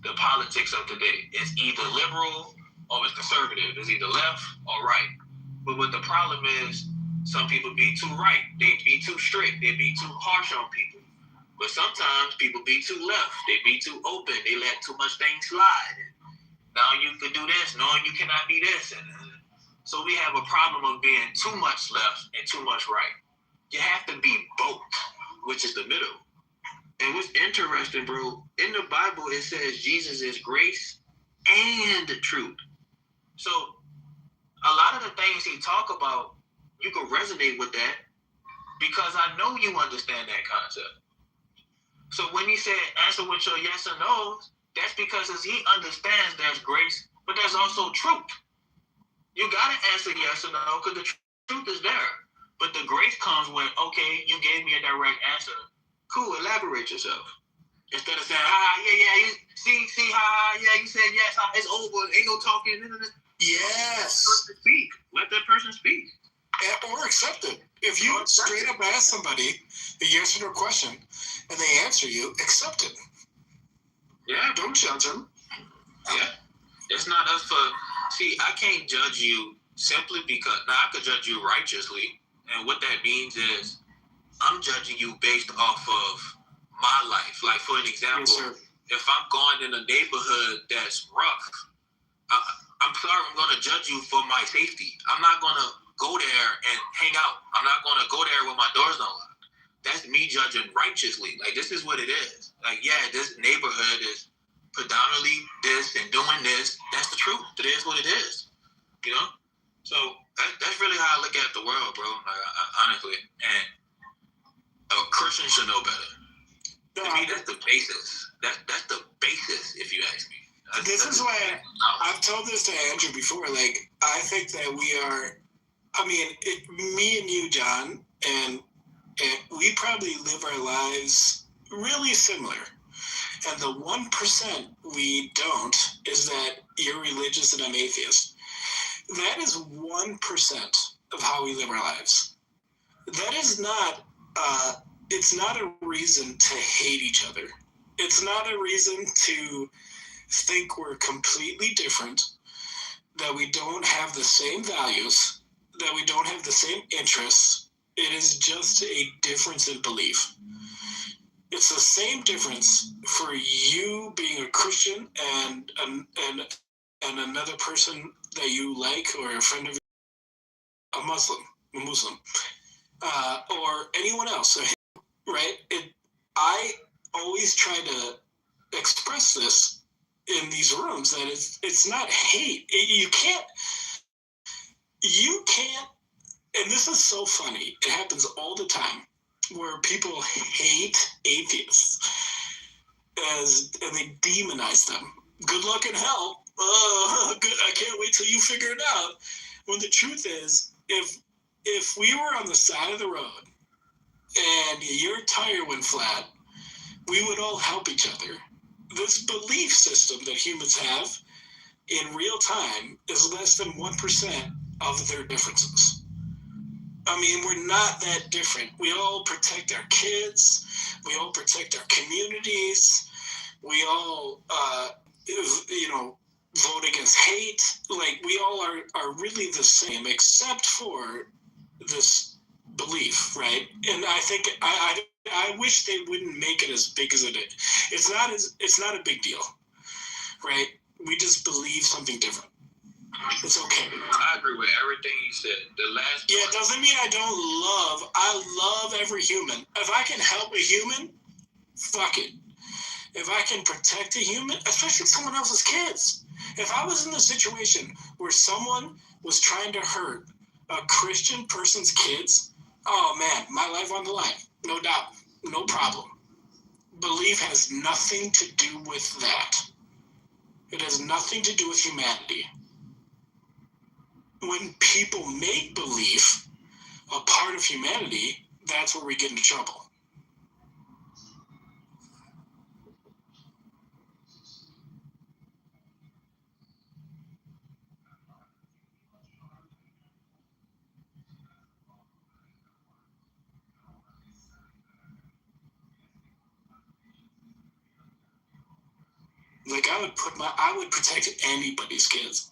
the politics of today, it's either liberal or it's conservative. It's either left or right. But what the problem is, some people be too right. They be too strict. They be too harsh on people. But sometimes people be too left. They be too open. They let too much things slide. And now you can do this, knowing you cannot be this. And so we have a problem of being too much left and too much right. You have to be both, which is the middle. And what's interesting, bro, in the Bible, it says Jesus is grace and truth. So a lot of the things he talk about, you can resonate with that because I know you understand that concept. So when he said answer with your yes or no, that's because as he understands there's grace, but there's also truth. You got to answer yes or no because the truth is there. But the grace comes when, okay, you gave me a direct answer. Cool, elaborate yourself. Instead of saying, you see, you said yes, it's over, ain't no talking. Yes. Speak. Let that person speak. Or accept it. If you straight up ask somebody a yes or no question and they answer you, accept it. Yeah. Don't judge them. Yeah. It's not us for. See, I can't judge you simply because. Now, I could judge you righteously. And what that means is I'm judging you based off of my life. Like, for an example, Yes, if I'm going in a neighborhood that's rough, I'm sorry, I'm going to judge you for my safety. I'm not going to go there and hang out. I'm not going to go there with my doors unlocked. That's me judging righteously. Like, this is what it is. Like, yeah, this neighborhood is predominantly this and doing this. That's the truth. It is what it is. You know? So that's really how I look at the world, bro. Like, honestly. And a Christian should know better. To me, that's the basis. That's the basis, if you ask me. This is why I've told this to Andrew before. Like, I think that we are, me and you, John, and we probably live our lives really similar. And the 1% we don't is that you're religious and I'm atheist. That is 1% of how we live our lives. That is not, it's not a reason to hate each other. It's not a reason to think we're completely different, that we don't have the same values, that we don't have the same interests. It is just a difference in belief. It's the same difference for you being a Christian and another person that you like, or a friend of a Muslim, or anyone else, right? I always try to express this in these rooms, that it's not hate. You can't, and this is so funny. It happens all the time where people hate atheists and they demonize them. Good luck in hell. I can't wait till you figure it out. When the truth is, if we were on the side of the road and your tire went flat, we would all help each other. This belief system that humans have in real time is less than 1% of their differences. We're not that different. We all protect our kids. We all protect our communities. We all, vote against hate. Like, we all are really the same, except for this belief, right? And I think I wish they wouldn't make it as big as it is. It's not a big deal, right? We just believe something different. It's okay. I agree with everything you said. It doesn't mean I love every human. If I can help a human, fuck it. If I can protect a human, especially someone else's kids. If I was in a situation where someone was trying to hurt a Christian person's kids, oh man, my life on the line. No doubt. No problem. Belief has nothing to do with that. It has nothing to do with humanity. When people make belief a part of humanity, that's where we get into trouble. Like, I would protect anybody's kids.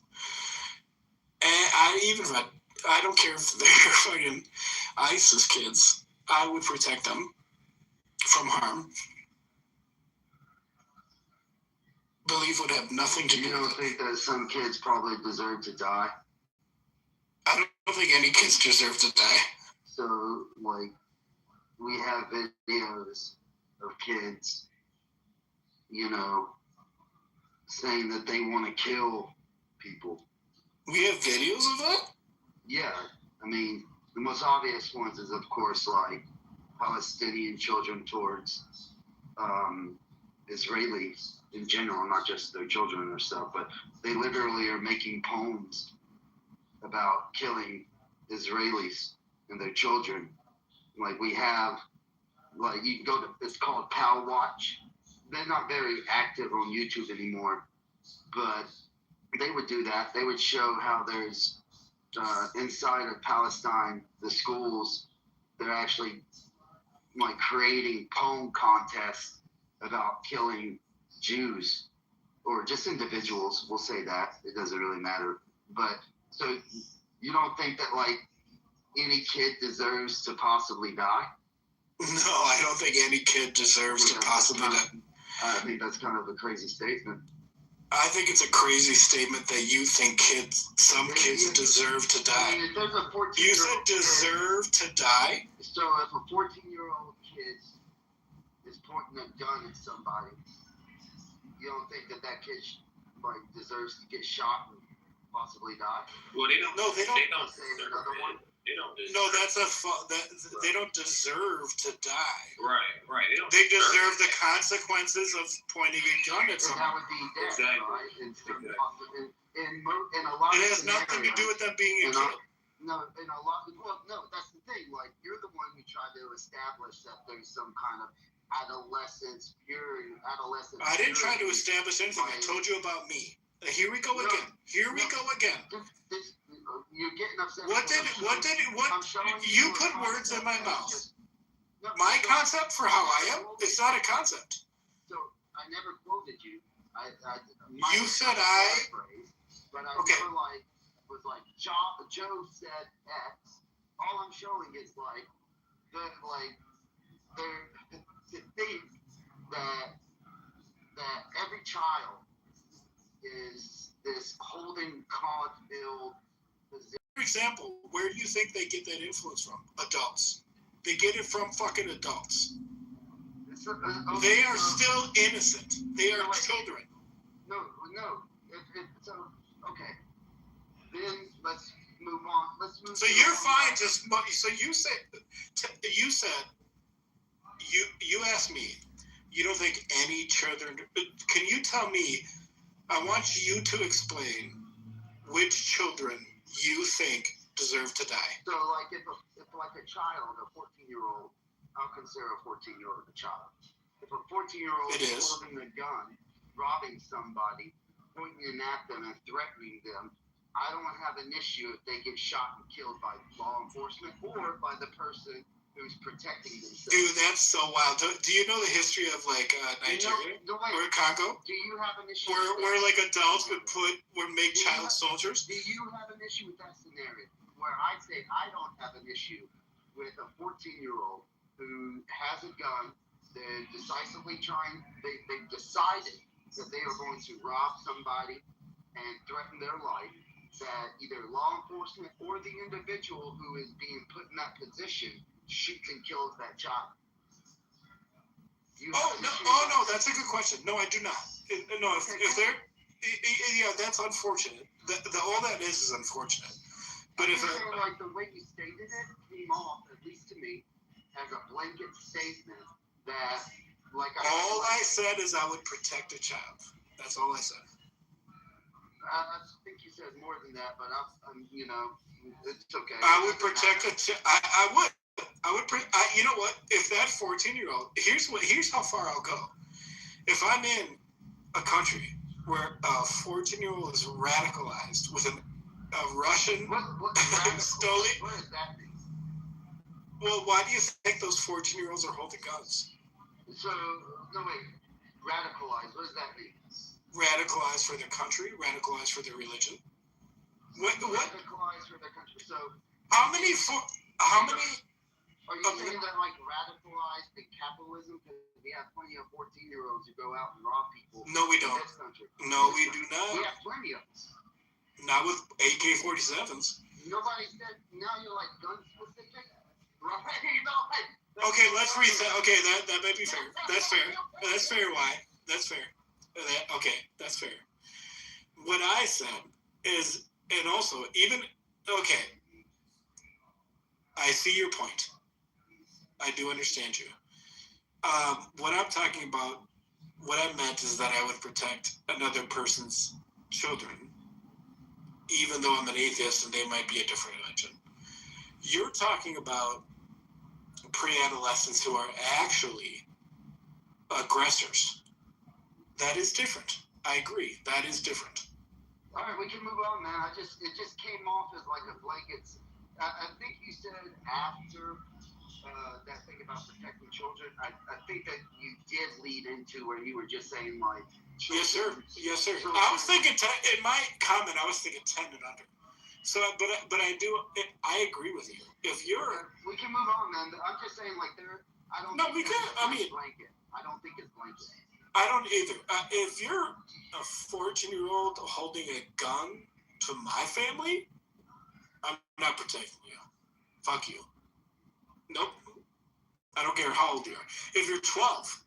And I don't care if they're fucking ISIS kids, I would protect them from harm. Belief would have nothing to do with it. You don't think that some kids probably deserve to die? I don't think any kids deserve to die. So, like, we have videos of kids, saying that they want to kill people. We have videos of that? Yeah. The most obvious ones is, of course, like Palestinian children towards Israelis in general, not just their children or stuff, but they literally are making poems about killing Israelis and their children. Like, we have, like, you can go to, it's called Pal Watch. They're not very active on YouTube anymore, but they would do that. They would show how there's inside of Palestine, the schools, they're actually like creating poem contests about killing Jews or just individuals. We'll say that. It doesn't really matter. But so you don't think that like any kid deserves to possibly die? No, I don't think any kid deserves to possibly die. I think that's kind of a crazy statement. I think it's a crazy statement that you think some kids deserve to die. If there's a 14-year-old You said deserve to die? So if a 14-year-old kid is pointing a gun at somebody, you don't think that kid like deserves to get shot and possibly die? Well, they don't. No, they don't. They don't. Say another one. They don't. No, they don't deserve to die. Right. They don't. They deserve the consequences of pointing a gun at And that someone. would be death, Exactly. right? In Exactly. a lot It of has nothing to do with them being a kid. No, in a lot. Well, no, that's the thing. Like, you're the one who tried to establish that there's some kind of adolescence purity. I didn't try to establish anything. I told you about me. Here we go again. You're getting upset. You put words in my mouth. My concept for how I am, it's not a concept. So I never quoted you. You said but I okay. never was like Joe said X. All I'm showing is like to think that every child is this holding Codfield position. For example, where do you think they get that influence from? Adults. They get it from fucking adults. They are still innocent. They are children. No. So, okay. Then let's move on. So you're fine. So you asked me. You don't think any children? Can you tell me? I want you to explain which children you think deserve to die. So, like, if like a child, a 14-year-old, I'll consider a 14-year-old a child. If a 14-year-old is holding a gun, robbing somebody, pointing at them and threatening them, I don't have an issue if they get shot and killed by law enforcement or by the person who's protecting themselves. Dude, that's so wild. Do you know the history of like Nigeria or Congo? Do you have an issue? Where like adults would make child soldiers? Do you have an issue with that scenario? Where I say I don't have an issue with a 14-year-old who has a gun. They're decisively they've decided that they are going to rob somebody and threaten their life. That either law enforcement or the individual who is being put in that position shoots and kills that child. No, that's a good question. No, I do not. No, if they're, yeah, that's unfortunate. All that is unfortunate. But if like the way you stated it came off, at least to me, as a blanket statement that like I said is I would protect a child. That's all I said. I think you said more than that, but I'm it's okay. I would protect a child. I would. You know what? If that 14-year-old, here's how far I'll go. If I'm in a country where a 14-year-old is radicalized with a Russian stolen. What does that mean? Well, why do you think those 14-year-olds are holding guns? So, no wait, radicalized. What does that mean? Radicalized for their country, radicalized for their religion. What? Radicalized for their country. So, how many? Are you saying that like radicalized in capitalism? Because we have plenty of 14-year-olds who go out and rob people. No, we don't. In this country. No, we do not. We have plenty of them. Not with AK-47s. Nobody said. Now you're like gun specific, right? Okay, let's reset. Okay, that may be fair. That's fair. That's fair. Why? That's fair. Okay, that's fair. What I said is, and also even okay. I see your point. I do understand you. What I'm talking about, what I meant is that I would protect another person's children, even though I'm an atheist and they might be a different religion. You're talking about pre-adolescents who are actually aggressors. That is different. I agree. That is different. All right, we can move on, man. It just came off as like a blanket. I think you said after that thing about protecting children. I think that you did lead into where you were just saying like. Yes, sir. Yes, sir. Children. I was thinking in my comment. I was thinking 10 and under. So, but I do. I agree with you. If you're, we can move on, man. I'm just saying like there. I don't. No, think we can. I mean, blanket. I don't think it's blanket. I don't either. If you're a 14-year-old holding a gun to my family, I'm not protecting you. Fuck you. Nope. I don't care how old you are. If you're 12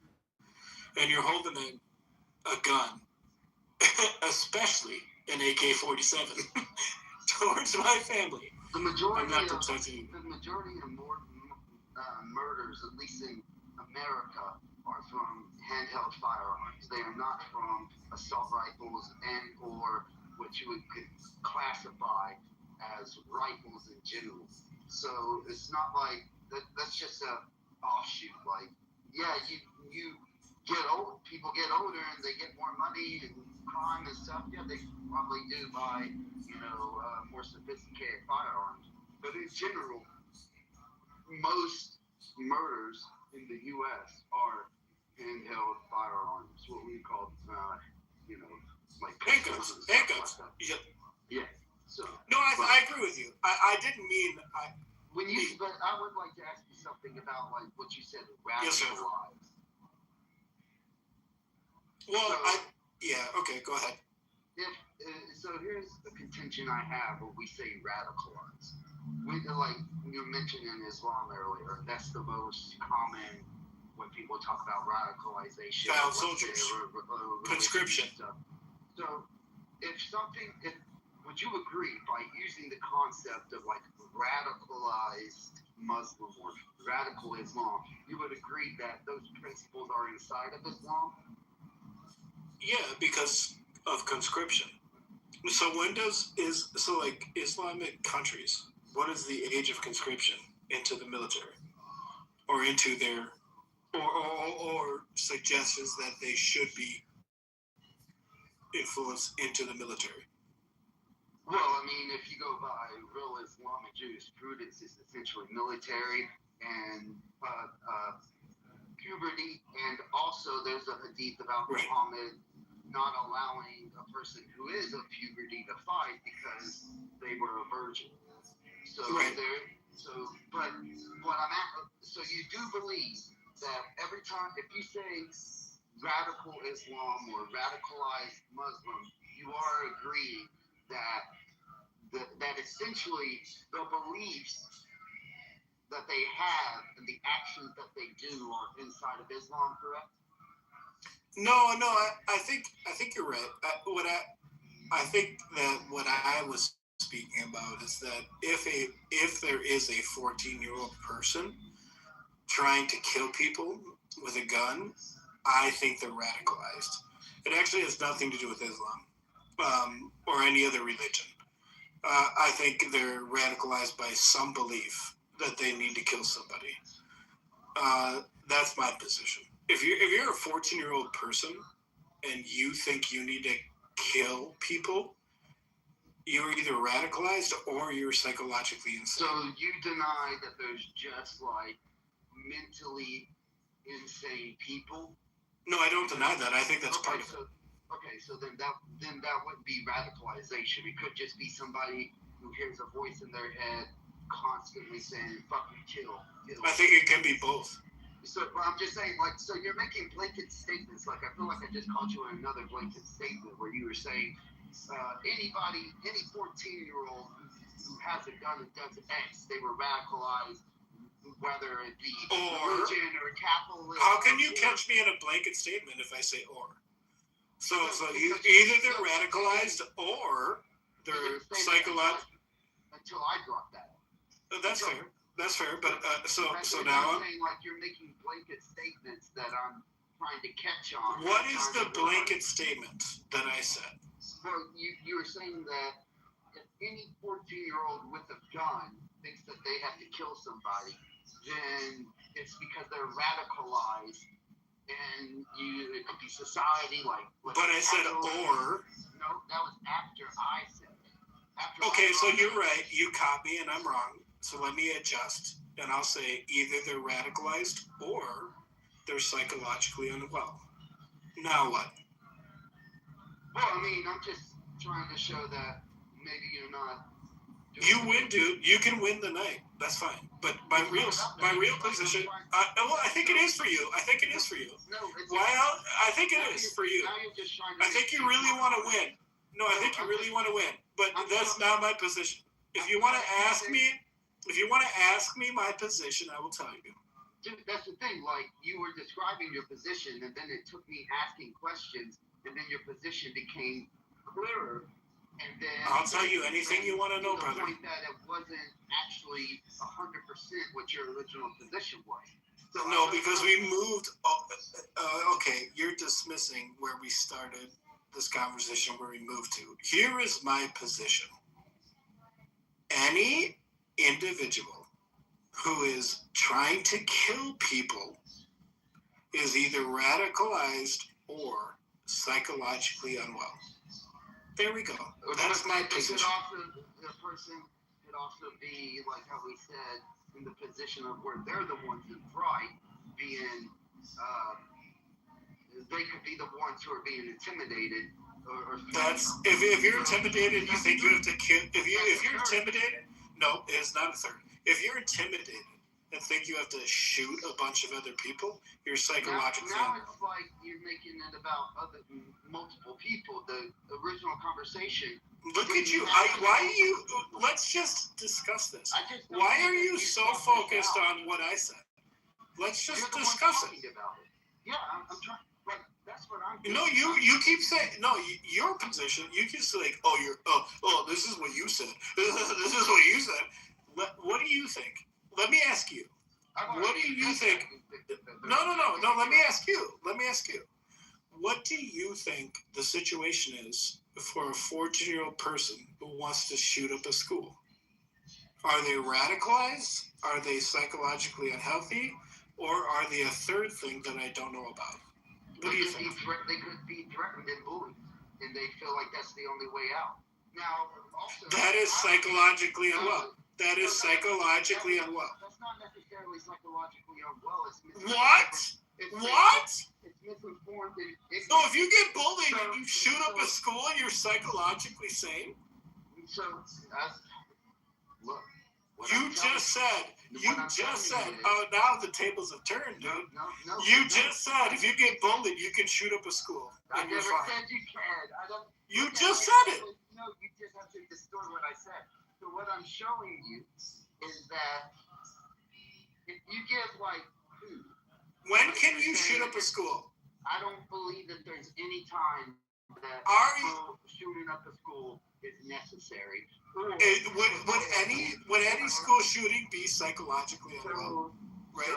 and you're holding a gun, especially an AK-47, towards my family, the majority I'm not protecting you. The majority of murders, at least in America, are from handheld firearms. They are not from assault rifles and or what you would classify as rifles in general. So it's not like that's just a offshoot. Like, yeah, you get old, people get older and they get more money and crime and stuff. Yeah, they probably do buy, more sophisticated firearms. But in general, most murders in the U.S. are handheld firearms, what we call, like handguns. Handguns. Yep. Yeah. So. No, I agree with you. I didn't mean. But I would like to ask you something about like what you said, radicalized. Yes, well, okay, go ahead. So here's the contention I have when we say radicalized. Like you mentioned in Islam earlier, that's the most common when people talk about radicalization. Child soldiers. Conscription. Stuff. So would you agree by using the concept of like radicalized Muslim or radical Islam, you would agree that those principles are inside of Islam? Yeah, because of conscription. So like Islamic countries, what is the age of conscription into the military, or into their, or suggestions that they should be influenced into the military? Well, I mean, if you go by real Islamic jurisprudence, it's essentially military and puberty, and also there's a hadith about Muhammad not allowing a person who is of puberty to fight because they were a virgin. So but what I'm at, so you do believe that every time, if you say radical Islam or radicalized Muslim, you are agreeing that essentially the beliefs that they have and the actions that they do are inside of Islam, correct? No, I think you're right. I think that what I was speaking about is that if there is a 14-year-old person trying to kill people with a gun, I think they're radicalized. It actually has nothing to do with Islam or any other religion. I think they're radicalized by some belief that they need to kill somebody. That's my position. If you're a 14-year-old person and you think you need to kill people, you're either radicalized or you're psychologically insane. So you deny that there's just like mentally insane people? No, I don't deny that. I think that's part of it. Okay, so then that wouldn't be radicalization. It could just be somebody who hears a voice in their head constantly saying, fucking kill. I think it can be both. So I'm just saying, like, so you're making blanket statements. Like, I feel like I just called you another blanket statement where you were saying any 14-year-old who has a gun and does X, they were radicalized, whether it be religion or capitalism. How can you catch me in a blanket statement if I say or? So either they're radicalized or they're psychological. Until I brought that up. That's fair. That's fair. But so I'm now saying like you're making blanket statements that I'm trying to catch on. What is the blanket statement that I said? Well, you were saying that if any 14-year-old with a gun thinks that they have to kill somebody, then it's because they're radicalized. And it could be society, like. But I said or. No, No, that was after I said it. Okay, so you're right. You caught me and I'm wrong. So let me adjust. And I'll say either they're radicalized or they're psychologically unwell. Now what? Well, I mean, I'm just trying to show that maybe you're not. You win, dude. You can win the night. That's fine. But my real position. Well, I think it is for you. I think it is for you. No, I think it is for you. Now you're just trying to. I think you really want to win. No, I think you really want to win. But that's not my position. If you want to ask me my position, I will tell you. Dude, that's the thing. Like, you were describing your position, and then it took me asking questions, and then your position became clearer. And then I'll tell you anything you want to know, brother. The point that it wasn't actually 100% what your original position was. So no, because we moved. Okay, you're dismissing where we started this conversation, where we moved to. Here is my position. Any individual who is trying to kill people is either radicalized or psychologically unwell. There we go. That's my position. The person could also be, like how we said, in the position of where they're the ones that's right, being, they could be the ones who are being intimidated. Or That's if you're intimidated, you think you have to kill. If you're intimidated, no, it's not a third. If you're intimidated and think you have to shoot a bunch of other people, you're psychologically. Now it's like you're making it about multiple people. The original conversation. Look at you. Let's just discuss this. Why are you so focused on what I said? Let's just discuss it. Yeah, I'm trying. Like, that's what I'm. No, you keep saying your position. You keep saying this is what you said. This is what you said. What do you think? Let me ask you. What do you think? No. Let me ask you. What do you think the situation is for a 14-year-old person who wants to shoot up a school? Are they radicalized? Are they psychologically unhealthy? Or are they a third thing that I don't know about? What do you think? They could be threatened and bullied, and they feel like that's the only way out. Now, also, that is psychologically unwell. That is psychologically unwell. That's not necessarily psychologically unwell. What? It's misinformed. So if you get bullied and you shoot up a school, you're psychologically sane? So, look. You just said. Oh, now the tables have turned, dude. No. You just said if you get bullied, you can shoot up a school. I never said you can. You just said it. No, you just have to distort what I said. So what I'm showing you is that if you give like food. When can you shoot up a school? I don't believe that there's any time that shooting up a school is necessary. Would any school shooting be psychologically unwell? Right?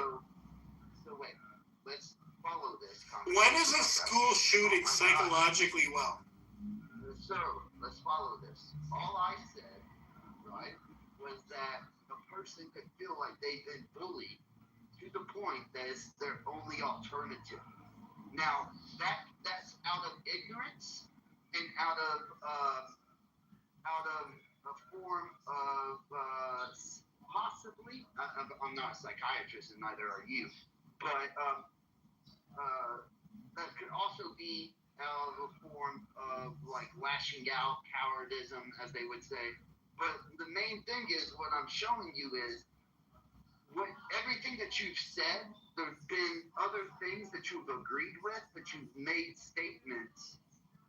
So wait, let's follow this. When is a school shooting psychologically well? So let's follow this. All I said, right, was that a person could feel like they've been bullied to the point that it's their only alternative. Now that's out of ignorance and out of a form of possibly. I'm not a psychiatrist, and neither are you, but that could also be out of a form of like lashing out, cowardism, as they would say. But the main thing is what I'm showing you is what everything that you've said. There's been other things that you've agreed with, but you've made statements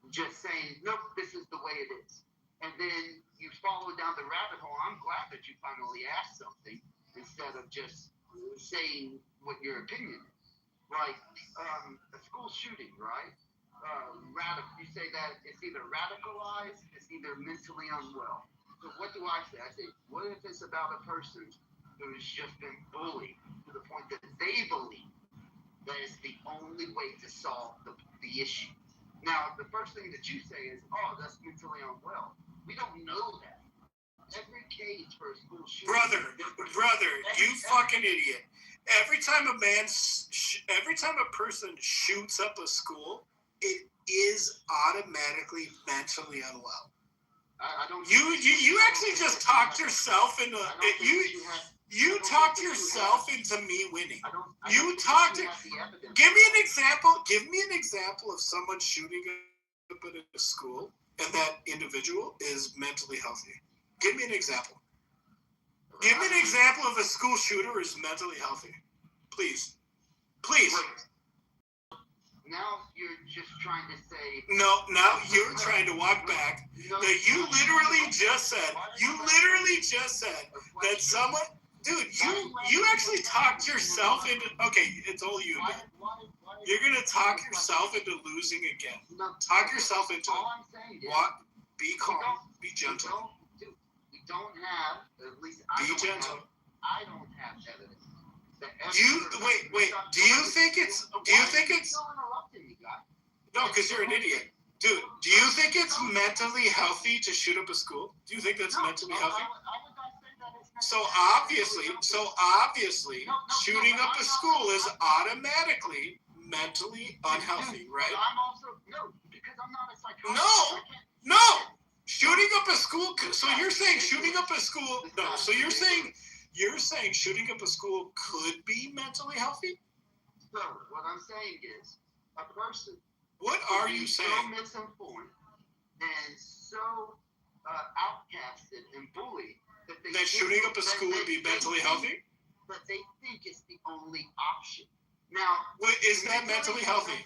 just saying, nope, this is the way it is. And then you follow down the rabbit hole. I'm glad that you finally asked something instead of just saying what your opinion is. Like a school shooting, right? You say that it's either radicalized, it's either mentally unwell. So what do I say? I say, what if it's about a person who's just been bullied to the point that they believe that it's the only way to solve the issue? Now, the first thing that you say is, oh, that's mentally unwell. We don't know that. Every case for a school shooting. Brother, you fucking idiot. Every time a person shoots up a school, it is automatically mentally unwell. I don't. You actually just talked yourself into you talked yourself into me winning. You talked. Give me an example. Give me an example of someone shooting up at a school and that individual is mentally healthy. Give me an example. Give me an example of a school shooter who is mentally healthy. Please. Please. Now you're just trying to say. No, now you're trying to walk back. That you literally just said. You literally just said that someone. Dude, you actually talked yourself into. Okay, it's all you. You're gonna talk yourself into losing again. Talk yourself into it. Walk. Be calm. Be gentle. We don't have. At least I be don't gentle. Have, I don't have evidence. Wait. Do you think it's? No, because you're an idiot. Dude, do you think it's mentally healthy to shoot up a school? Do you think that's mentally healthy? So obviously, shooting up a school is automatically mentally unhealthy, right? Because I'm not a psychologist. No. Shooting up a school. So you're saying shooting up a school? No. So you're saying shooting up a school could be mentally healthy? So what I'm saying is, a person. What are you saying? So misinformed and so outcasted and bullied that shooting up a school would be mentally healthy? That they think it's the only option. Now, is that mentally healthy?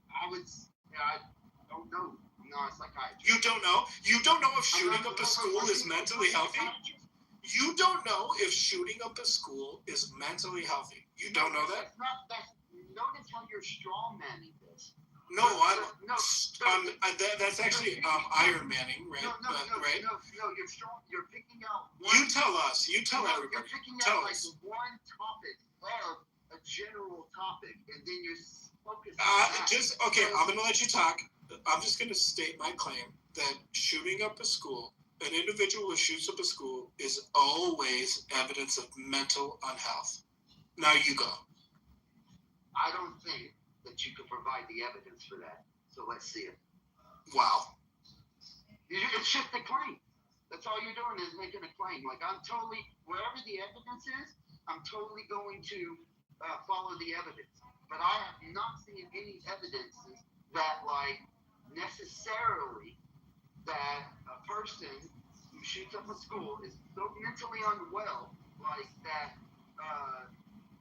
I don't know. I'm not a psychiatrist. You don't know? You don't know if shooting up a school is mentally healthy? You don't know if shooting up a school is mentally healthy. You don't know that? Notice how you're strawmanning this. No, that's actually Iron Manning, right? No, you're picking out one. You tell us. You tell everybody. You're picking out one topic of a general topic, and then you're focusing on okay, I'm going to let you talk. I'm just going to state my claim that shooting up a school, an individual who shoots up a school, is always evidence of mental unhealth. Now you go. I don't think that you can provide the evidence for that. So let's see it. Wow. It's just a claim. That's all you're doing is making a claim. Like, I'm totally, wherever the evidence is, I'm totally going to follow the evidence. But I have not seen any evidences that, like, necessarily that a person who shoots up a school is so mentally unwell, like that,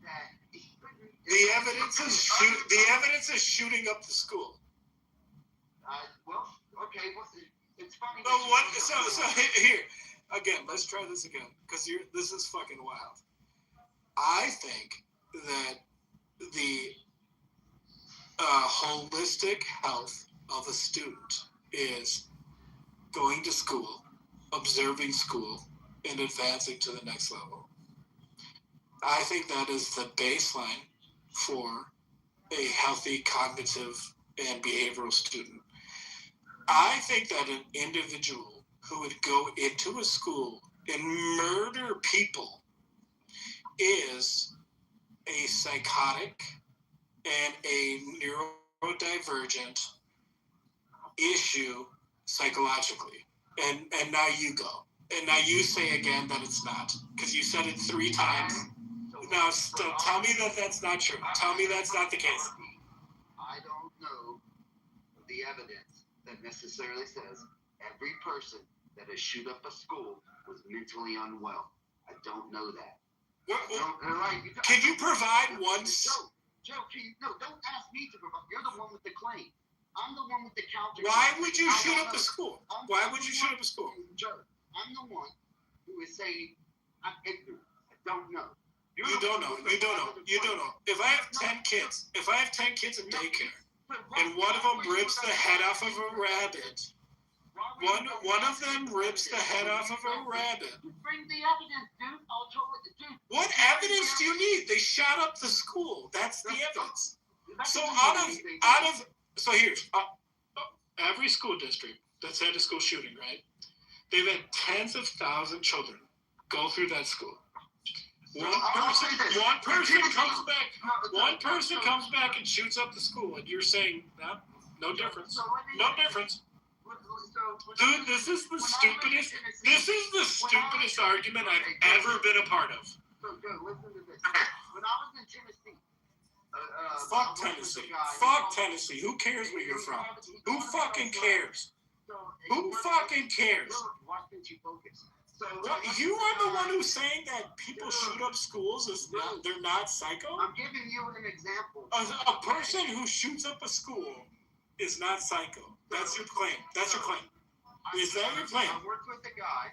that he couldn't. The evidence is shooting up the school. Well, okay. Well, it's funny. So here again. Let's try this again because this is fucking wild. I think that the holistic health of a student is going to school, observing school, and advancing to the next level. I think that is the baseline for a healthy cognitive and behavioral student. I think that an individual who would go into a school and murder people is a psychotic and a neurodivergent issue psychologically. And now you go. And now you say again that it's not. Because you said it 3 times. Now, tell me that that's not true. Tell me that's not the case. I don't know the evidence that necessarily says every person that has shoot up a school was mentally unwell. I don't know that. Can you provide one? Joe, don't ask me to provide. You're the one with the claim. I'm the one with the counter. Why would you shoot up a school? Why would you shoot up a school? Joe, I'm the one who is saying I'm ignorant. I don't know. You don't know. If I have 10 kids in daycare, and one of them rips the head off of a rabbit, one of them rips the head off of a rabbit. Bring the evidence, dude. I'll show it, dude. What evidence do you need? They shot up the school. That's the evidence. So so here's every school district that's had a school shooting, right? They've had tens of thousands of children go through that school. One person comes back and shoots up the school, and you're saying No difference. So let me- No difference. So- Dude, this is the stupidest. This is the stupidest argument I've ever been a part of. So good. Listen to this. When I was in Tennessee. Fuck Tennessee. Fuck Tennessee. Who cares where you're from? Who fucking cares? Who fucking cares? Why didn't you focus? So You are the one who's saying that people shoot up schools is not, they're not psycho? I'm giving you an example. A person who shoots up a school is not psycho. That's your claim. That's your claim. Is that your claim? I worked with a guy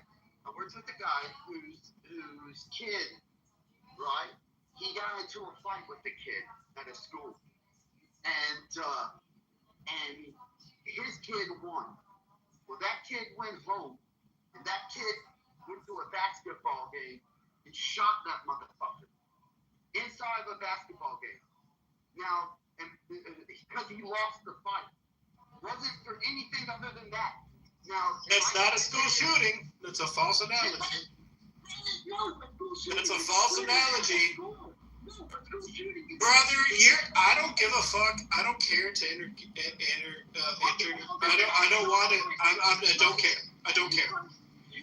whose kid, right? He got into a fight with the kid at a school, and his kid won. Well, that kid went home, and that kid went to a basketball game and shot that motherfucker inside of a basketball game. Now, and because he lost the fight, wasn't for anything other than that. Now, It's not a school shooting. That's a false analogy. That's a false analogy. Brother, I don't give a fuck. I don't care to I don't want it. I don't care. I don't care.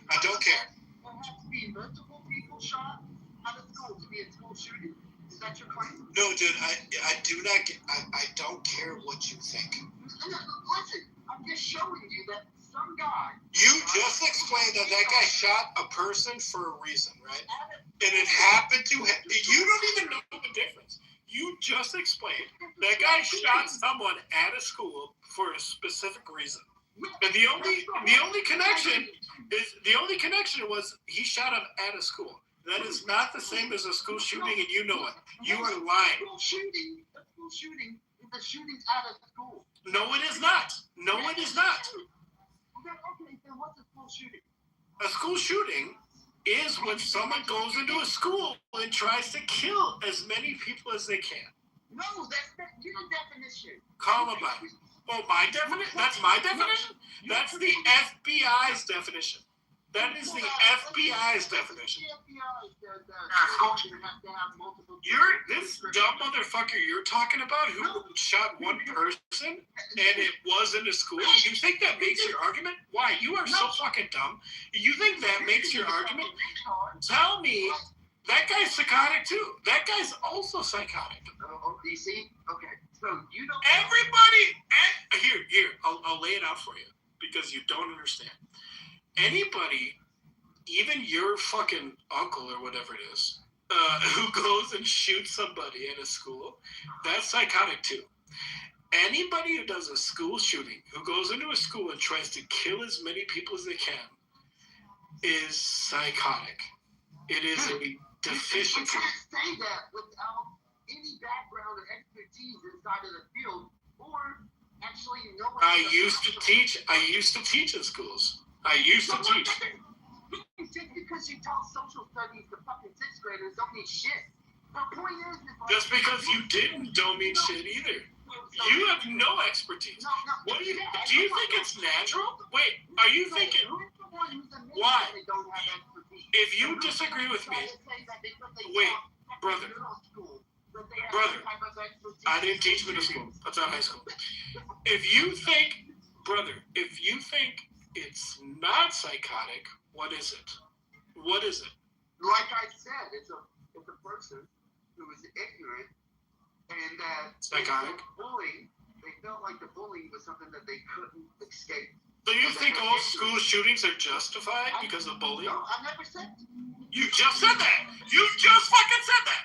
I don't care. There has to be multiple people shot out of school to be a school shooting. Is that your claim? No, dude, I do not get, I don't care what you think. Listen, I'm just showing you that some guy. You just explained that guy shot a person for a reason, right? And it happened to him. You don't even know the difference. You just explained that guy shot someone at a school for a specific reason. And the only connection was he shot him at a school. That is not the same as a school shooting, and you know it. You are lying. A school shooting is a shooting at a school. No, it is not. No, it is not. Okay, then what's a school shooting? A school shooting is when someone goes into a school and tries to kill as many people as they can. No, that's your definition. Columbine. Oh, my definition? That's my definition? That's the FBI's definition. That is the FBI's definition. This dumb motherfucker you're talking about who shot one person and it was in a school, you think that makes your argument? Why? You are so fucking dumb. You think that makes your argument? Tell me, that guy's psychotic too. That guy's also psychotic. You see? Okay. So you don't. Everybody, here, I'll lay it out for you because you don't understand. Anybody, even your fucking uncle or whatever it is, who goes and shoots somebody at a school, that's psychotic too. Anybody who does a school shooting, who goes into a school and tries to kill as many people as they can, is psychotic. It is a deficiency. You can't say that without any background or expertise inside of the field, or actually knowing. I used to teach in schools. I used to teach. Just because you taught social studies to fucking sixth graders don't mean shit. The point is, just because you didn't don't mean shit either. You have no expertise. What do you think it's natural? Wait, are you thinking? Why? If you disagree with me, wait, brother, I didn't teach middle school. That's not high school. If you think it's not psychotic, what is it? What is it? Like I said, it's a person who is ignorant and that psychotic. They felt like the bullying was something that they couldn't escape. So you think all school shootings are justified because of bullying? No, I never said. You just said that. You just fucking said that.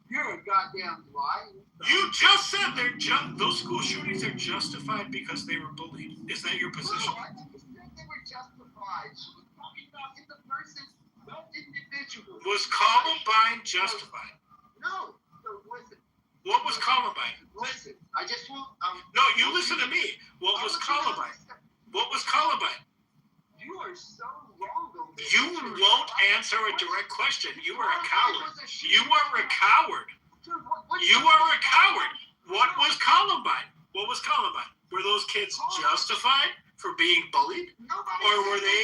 You're a goddamn lie. You just said those school shootings are justified because they were bullied. Is that your position? No, I never said they were justified. She was talking about in the person, not individual. Was Columbine justified? No. So listen. What was Columbine? Listen, I just want. No, you listen to me. What was Columbine? What was Columbine? You are so wrong on this. You won't answer a direct question. You are a coward. You are a coward. You are a coward. What was Columbine? What was Columbine? Were those kids justified for being bullied? Or were they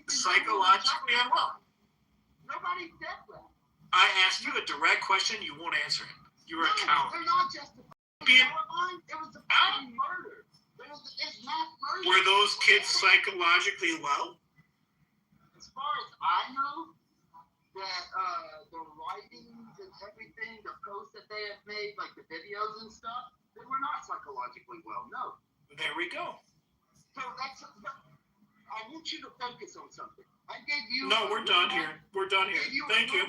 psychologically unwell? Nobody said that. I asked you a direct question. You won't answer it. You're a coward. They're not justified. It was a fucking murder. It's mass murder. Were those kids psychologically well? As far as I know, that the writings and everything, the posts that they have made, like the videos and stuff, they were not psychologically well. No. There we go. So I want you to focus on something. I gave you. No, we're done here. We're done here. Thank you.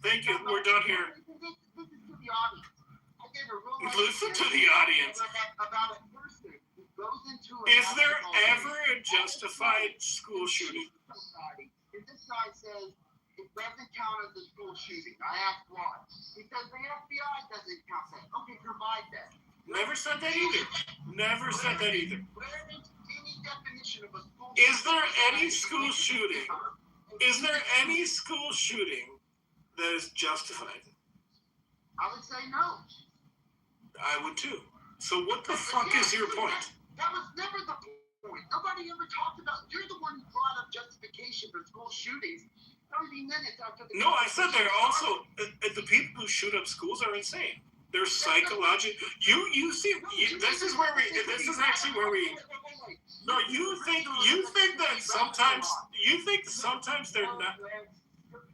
Thank you. We're done here. Listen to the audience. I gave a real life Listen to the audience. about a person who goes into a Is there ever a justified school shooting? And this guy says it doesn't count as a school shooting. I asked why. He says the FBI doesn't count that. Okay, provide that. Never said that either. Never said that either. Where is any definition of a school Is there any school shooting? Is there any school shooting that is justified? I would say no. I would too. So what the fuck is your point? That was never the point. Nobody ever talked about. You're the one who brought up justification for school shootings 30 minutes after the. No, I said they're also the people who shoot up schools are insane. They're psychological. You see, this is where we. This is actually where we. No, you think that sometimes they're not.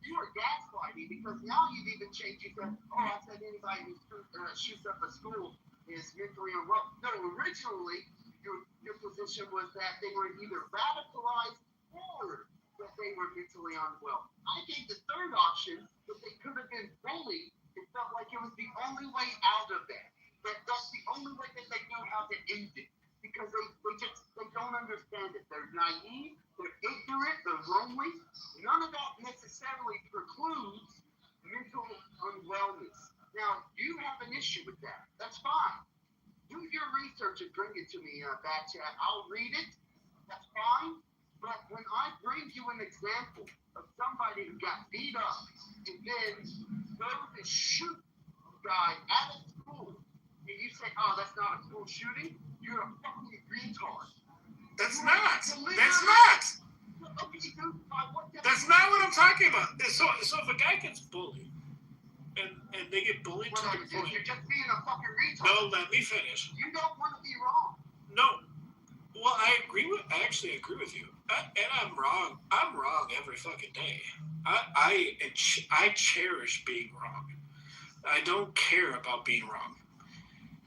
You are gaslighting because now you've even changed. You said, I said anybody who shoots up a school is mentally unwell. No, originally your position was that they were either radicalized or that they were mentally unwell. I gave the third option that they could have been bullied. It felt like it was the only way out of that. That's the only way that they know how to end it. Because they don't understand it. They're naive, they're ignorant, they're lonely. None of that necessarily precludes mental unwellness. Now, you have an issue with that. That's fine. Do your research and bring it to me, back chat. I'll read it. That's fine. But when I bring you an example of somebody who got beat up and then goes and shoot a guy at a school, and you say, that's not a school shooting, you're a fucking retard. That's not. That's not. That's not what I'm talking about. So if a guy gets bullied, and they get bullied to the point. You're just being a fucking retard. No, let me finish. You don't want to be wrong. No. Well, I actually agree with you. And I'm wrong. I'm wrong every fucking day. I cherish being wrong. I don't care about being wrong.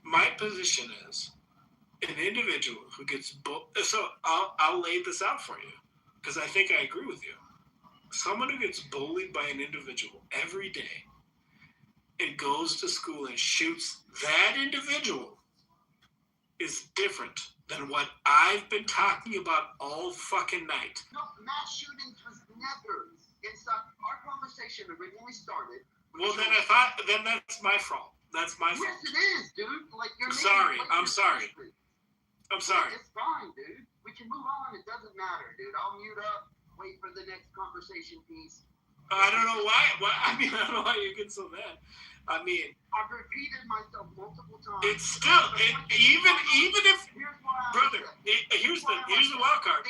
My position is an individual who gets so I'll lay this out for you because I think I agree with you. Someone who gets bullied by an individual every day and goes to school and shoots that individual is different than what I've been talking about all fucking night. No, mass shootings was never inside our conversation originally started. Well, then that's my fault. That's my fault. Yes, it is, dude. Like you're. I'm sorry. It's fine, dude. We can move on. It doesn't matter, dude. I'll mute up. Wait for the next conversation piece. I don't know why. I don't know why you get so mad. I mean, I've repeated myself multiple times. It's still even if brother. Here's the wild card.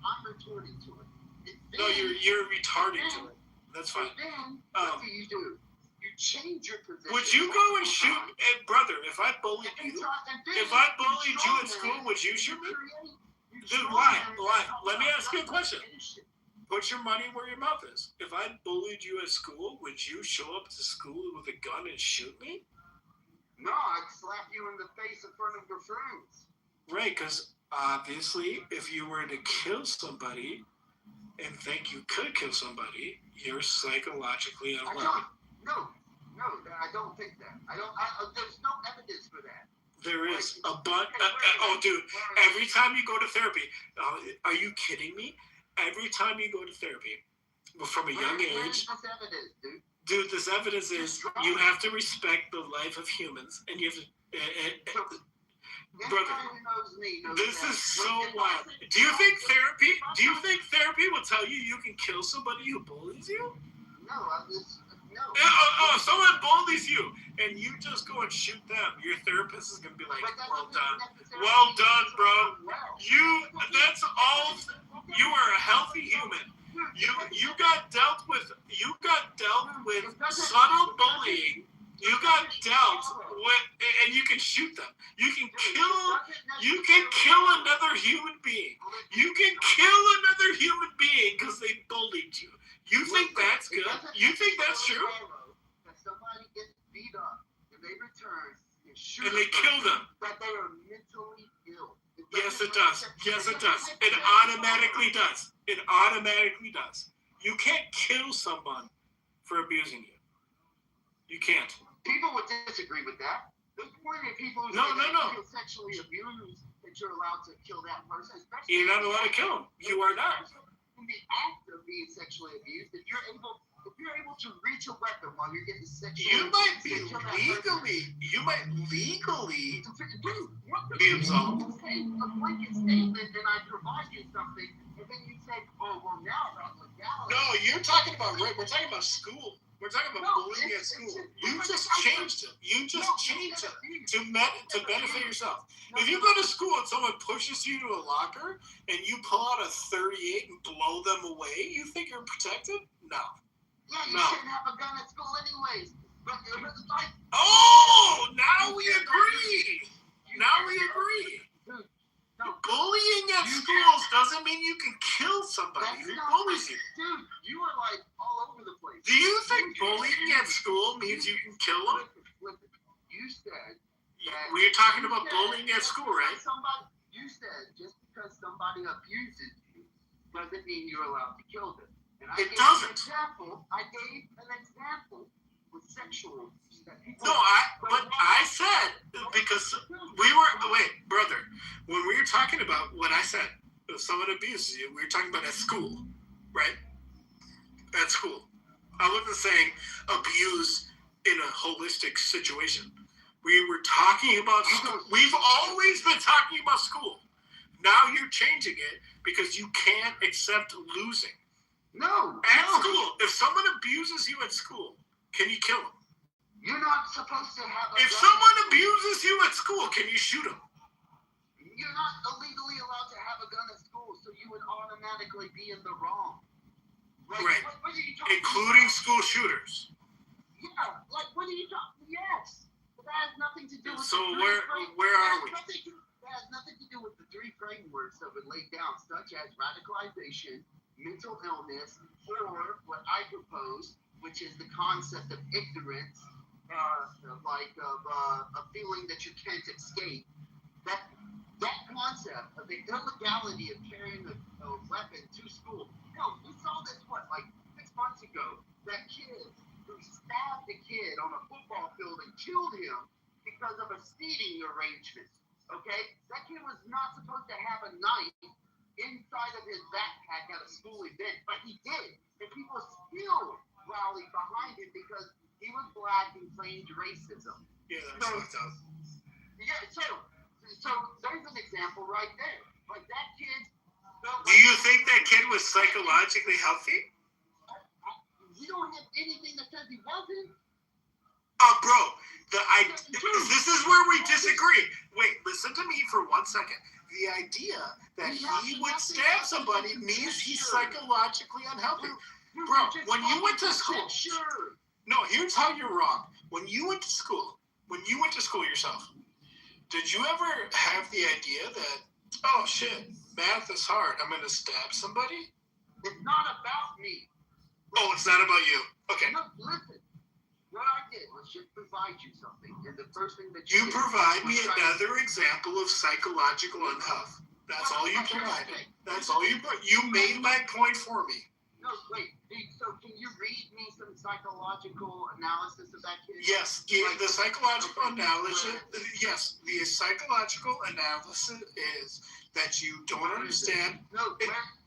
I'm retorting to it. No, you're retarding to it. That's fine. Then what do? You change your position. Would you go and shoot, brother? If I bullied you, at school, would you shoot me? Then why? Let me ask you a question. Put your money where your mouth is. If I bullied you at school, would you show up to school with a gun and shoot me? No, I'd slap you in the face in front of your friends. Right, because obviously, if you were to kill somebody and think you could kill somebody, you're psychologically unwell. No, I don't think that. There's no evidence for that. There is a bunch. Dude, every time you go to therapy, are you kidding me? Every time you go to therapy, from a young age, dude, this evidence is you have to respect the life of humans, and you have to. Brother, this is so wild. Do you think therapy will tell you can kill somebody who bullies you? No. Someone bullies you, and you just go and shoot them. Your therapist is gonna be like, "Well done, bro. That's all. You are a healthy human. You got dealt with subtle bullying. You got dealt with, and you can shoot them. You can kill another human being. You can kill another human being because they bullied you. You think that's good? You think that's true? That somebody gets beat up and they return and shoot and they kill them. That they are mentally ill. Yes, it does. Yes, it does. It automatically does. It automatically does. You can't kill someone for abusing you. You can't. People would disagree with that. There's plenty of people who feel sexually abused that you're allowed to kill that person. You're not allowed to kill them. You are not. In the act of being sexually abused, if you're able to reach a weapon while you're getting sexually you might legally be absolved. A blanket statement, and I provide you something, and then you say, "Oh, well, now about legality." No, you're talking about rape. We're talking about school. We're talking about bullying at school. You just changed it. You just changed it to benefit yourself. If you go to school and someone pushes you to a locker and you pull out a .38 and blow them away, you think you're protected? No. Yeah, you shouldn't have a gun at school anyways. But like, oh, now we agree. Now we agree. Bullying at schools doesn't mean you can kill somebody who bullies you. Dude, you are like all over the place. Do you think bullying at school means you can kill them? Listen, you said we're talking about bullying at school, right? You said just because somebody abuses you doesn't mean you're allowed to kill them. And I gave an example with sexual abuse. But I said, because brother, when we were talking about what I said, if someone abuses you, we were talking about at school, right? At school. I wasn't saying abuse in a holistic situation. We were talking about school. We've always been talking about school. Now you're changing it because you can't accept losing. At school, if someone abuses you at school, can you kill them? You're not supposed to have If someone abuses you at school, can you shoot them? You're not illegally allowed to have a gun at school, so you would automatically be in the wrong. Right. What are you talking Including about? school shooters. Yeah, like what are you talking? Yes, but that has nothing to do with. So where are we? That has nothing to do with the three frameworks that were laid down, such as radicalization, mental illness, or what I propose, which is the concept of ignorance, a feeling that you can't escape. That concept of the illegality of carrying a weapon to school. No, we saw this, like 6 months ago? That kid who stabbed a kid on a football field and killed him because of a seating arrangement. Okay? That kid was not supposed to have a knife inside of his backpack at a school event, but he did. And people still rallied behind him because he was black and claimed racism. Yeah, that's fucked up. Yeah, so there's an example right there. Like that kid. Do you think that kid was psychologically healthy? We don't have anything that says he wasn't. Bro, this is where we disagree. Wait, listen to me for 1 second. The idea that he would stab somebody means he's psychologically unhealthy. Bro, when you went to school, no, here's how you're wrong. When you went to school yourself, did you ever have the idea that, oh shit, math is hard, I'm gonna stab somebody? It's not about me. Oh, it's not about you. Okay. No, listen. What I did was just provide you something, and the first thing that you provide me another example of psychological unhealth. That's all you provided. That's all you put. You made my point for me. No, wait. So can you read me some psychological analysis of that kid? Yes, the psychological analysis. Yes, the psychological analysis is that you don't understand. No,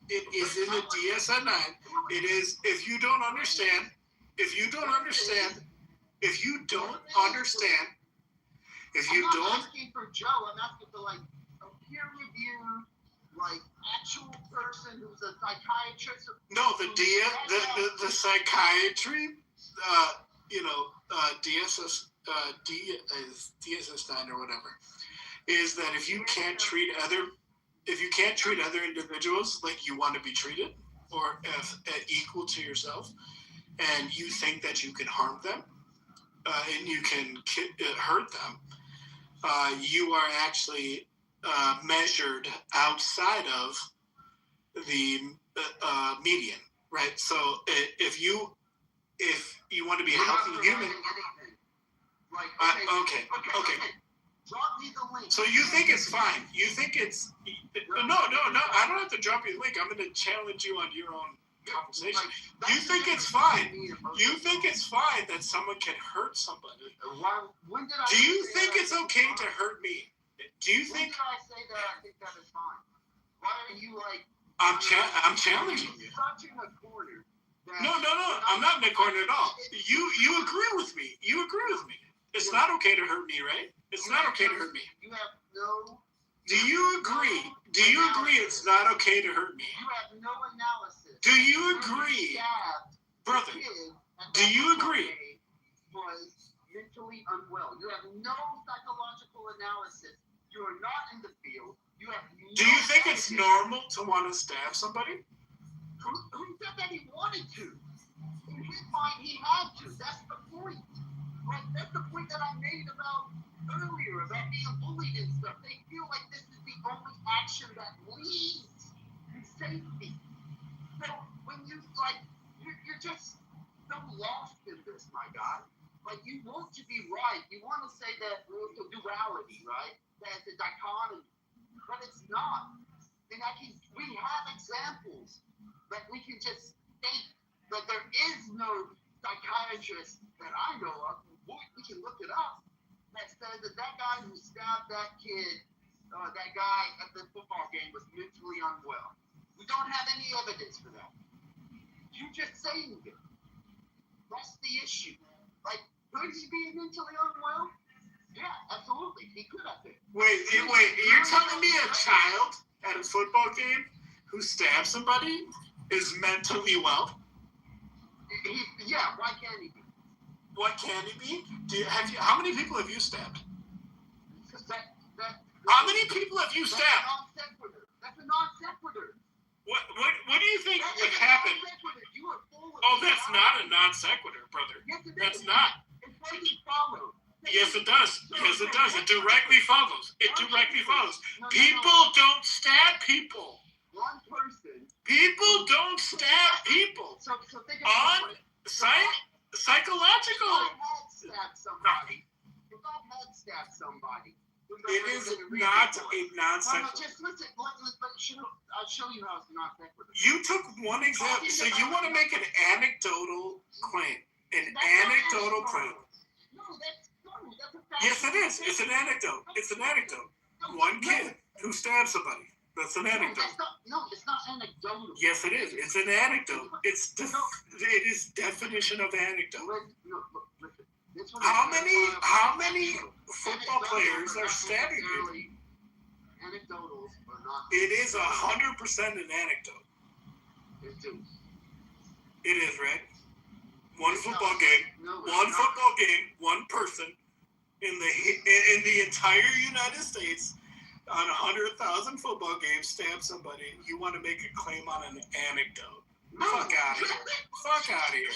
it is in the DSM-9. It is if you don't understand. I'm not asking for Joe. I'm asking for like a peer-reviewed, like actual person who's a psychiatrist. No, the psychiatry, DSS-9 or whatever, is that if you can't treat other individuals like you want to be treated, or equal to yourself, and you think that you can harm them, and you can hurt them, you are actually measured outside of the median, right? So if you want to be a healthy human, okay. Drop me the link. So you think it's fine? You think it's no. I don't have to drop you the link. I'm going to challenge you on your own conversation. You think it's fine? You think it's fine that someone can hurt somebody? Do you think it's okay to hurt me? Do you think? When did I say that I think that is fine? Why are you like? I'm challenging you. Such in a corner. No. I'm not in a corner at all. You agree with me. You agree with me. It's not okay to hurt me, right? It's not okay to hurt me. You have no. Do you agree? Do you agree it's not okay to hurt me? You have no analysis. Do you agree, brother? Do you agree? Was mentally unwell. You have no psychological analysis. You are not in the field. You have. Do you think it's normal to want to stab somebody? Who said that he wanted to? In his mind, he had to. That's the point. Right? That's the point that I made about earlier, about being bullied and stuff. They feel like this is the only action that leads to safety. So when you you're just so lost in this, my God. Like you want to be right. You want to say that it's a duality, right? That it's a dichotomy, but it's not. And we have examples that we can just state that there is no psychiatrist that I know of. We can look it up. That says that guy who stabbed that kid, that guy at the football game was mentally unwell. We don't have any evidence for that. You just saying it. That's the issue. Like, could he be mentally unwell? Yeah, absolutely. He could have been. Wait. You're telling me a child at a football game who stabbed somebody is mentally well? Yeah. Why can't he be? What can he be? How many people have you stabbed? How many people have you stabbed? That's a non sequitur. What do you think would happen? Oh, that's not a non sequitur, brother. Yes, it that's is. not. It doesn't follow. Yes, it does. Yes, it does. It directly follows. People don't stab people. One person. People don't stab people. So think about it. Psychological. If I had stabbed somebody. It is not a non-sequitur. Just listen. I'll show you how it's not sequitur. You took one example. So you want to make an anecdotal claim. No, that's a fact. Yes, it is. It's an anecdote. One kid who stabbed somebody. That's an anecdote. It's not anecdotal. Yes, it is. It's an anecdote. It is definition of anecdote. Listen. How many football players are stabbing people? Anecdotals are not. It is 100% an anecdote. It is, right? One football game, one person in the entire United States on 100,000 football games stab somebody. You want to make a claim on an anecdote? Fuck out of here.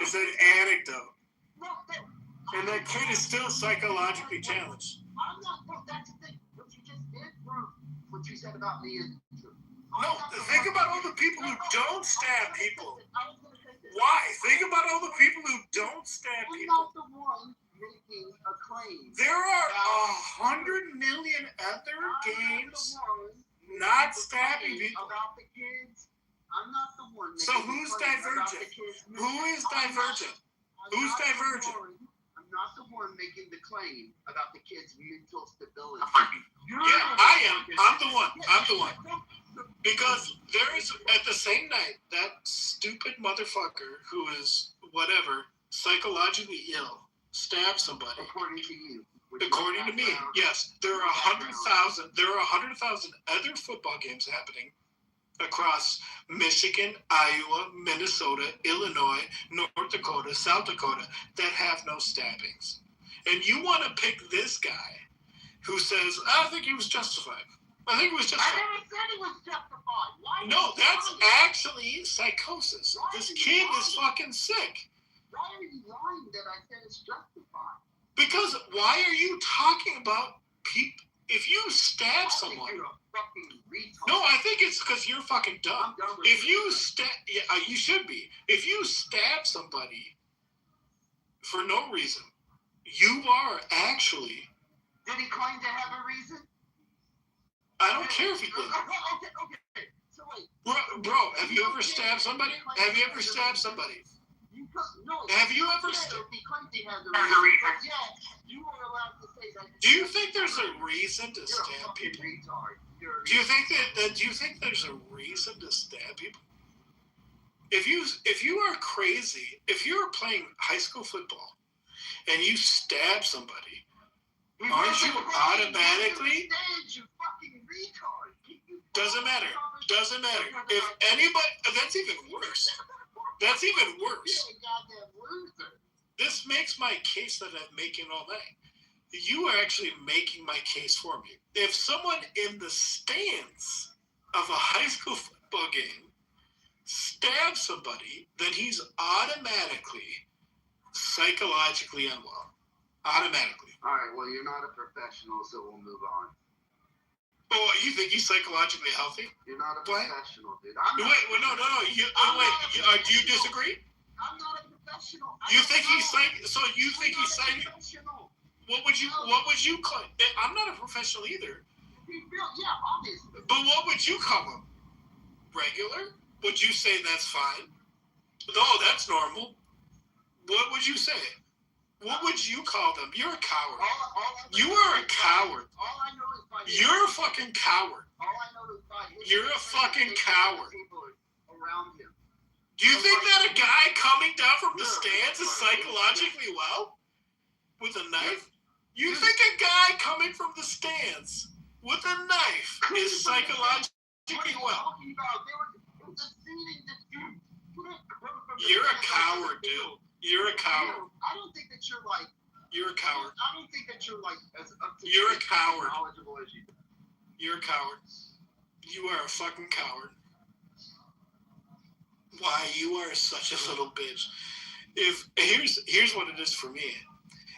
It's an anecdote. And that kid is still psychologically challenged. I'm not. That's the thing. What you just did prove what you said about me is true. No, think about all the people who don't stab people. Why? Think about all the people who don't stab people. I'm not the one making a claim. There are 100 million other games not stabbing people. About the kids. I'm not the one. So who's divergent? Who is divergent? Who's divergent? I'm not the one making the claim about the kids' mental stability. Yeah, I am. I'm the one. Because there is, at the same night, that stupid motherfucker who is, whatever, psychologically ill, stabbed somebody. According to you. According to me, yes. There are 100,000 other football games happening across Michigan, Iowa, Minnesota, Illinois, North Dakota, South Dakota that have no stabbings. And you want to pick this guy who says, I think he was justified. I never said he was justified. No, that's actually psychosis. This kid is fucking sick. Why are you lying that I said it's justified? Because why are you talking about people? If you stab someone, you're a fucking retard. no, I think it's because you're fucking dumb. I'm done with If it. you you should be. If you stab somebody for no reason, you are actually. Did he claim to have a reason? I don't care if he did. Okay. So wait. Bro, have you ever stabbed somebody? Have you ever stabbed somebody? Have you ever If he claims he has a reason, but yet you are allowed to say that. Do you think there's a reason to stab people? Do you think that? Do you think there's a reason to stab people? If you are crazy, if you're playing high school football and you stab somebody, aren't you automatically? Doesn't matter. Doesn't matter. If anybody, that's even worse. That's even worse. This makes my case that I'm making all night. You are actually making my case for me. If someone in the stands of a high school football game stabs somebody, then he's automatically psychologically unwell. Automatically. All right, well, you're not a professional, so we'll move on. Oh, you think he's psychologically healthy? You're not a professional, dude. No. Do you disagree? I'm not a professional. You think he's What would you call? I'm not a professional either. Yeah, obviously. But what would you call him? Regular? Would you say that's fine? No, that's normal. What would you say? What would you call them? You're a coward. You are a coward. All I know is by You're a fucking coward. All I know is by You're a fucking coward. Around him. Do you think that a guy coming down from the stands is psychologically well? With a knife? You think a guy coming from the stands with a knife is psychologically well? You're a coward, dude. You're a coward. I don't think that you're like. You're a coward. I don't think that you're like as up to. You're a coward. Knowledgeable as you. You're a coward. You are a fucking coward. Why, you are such a little bitch. If here's what it is for me.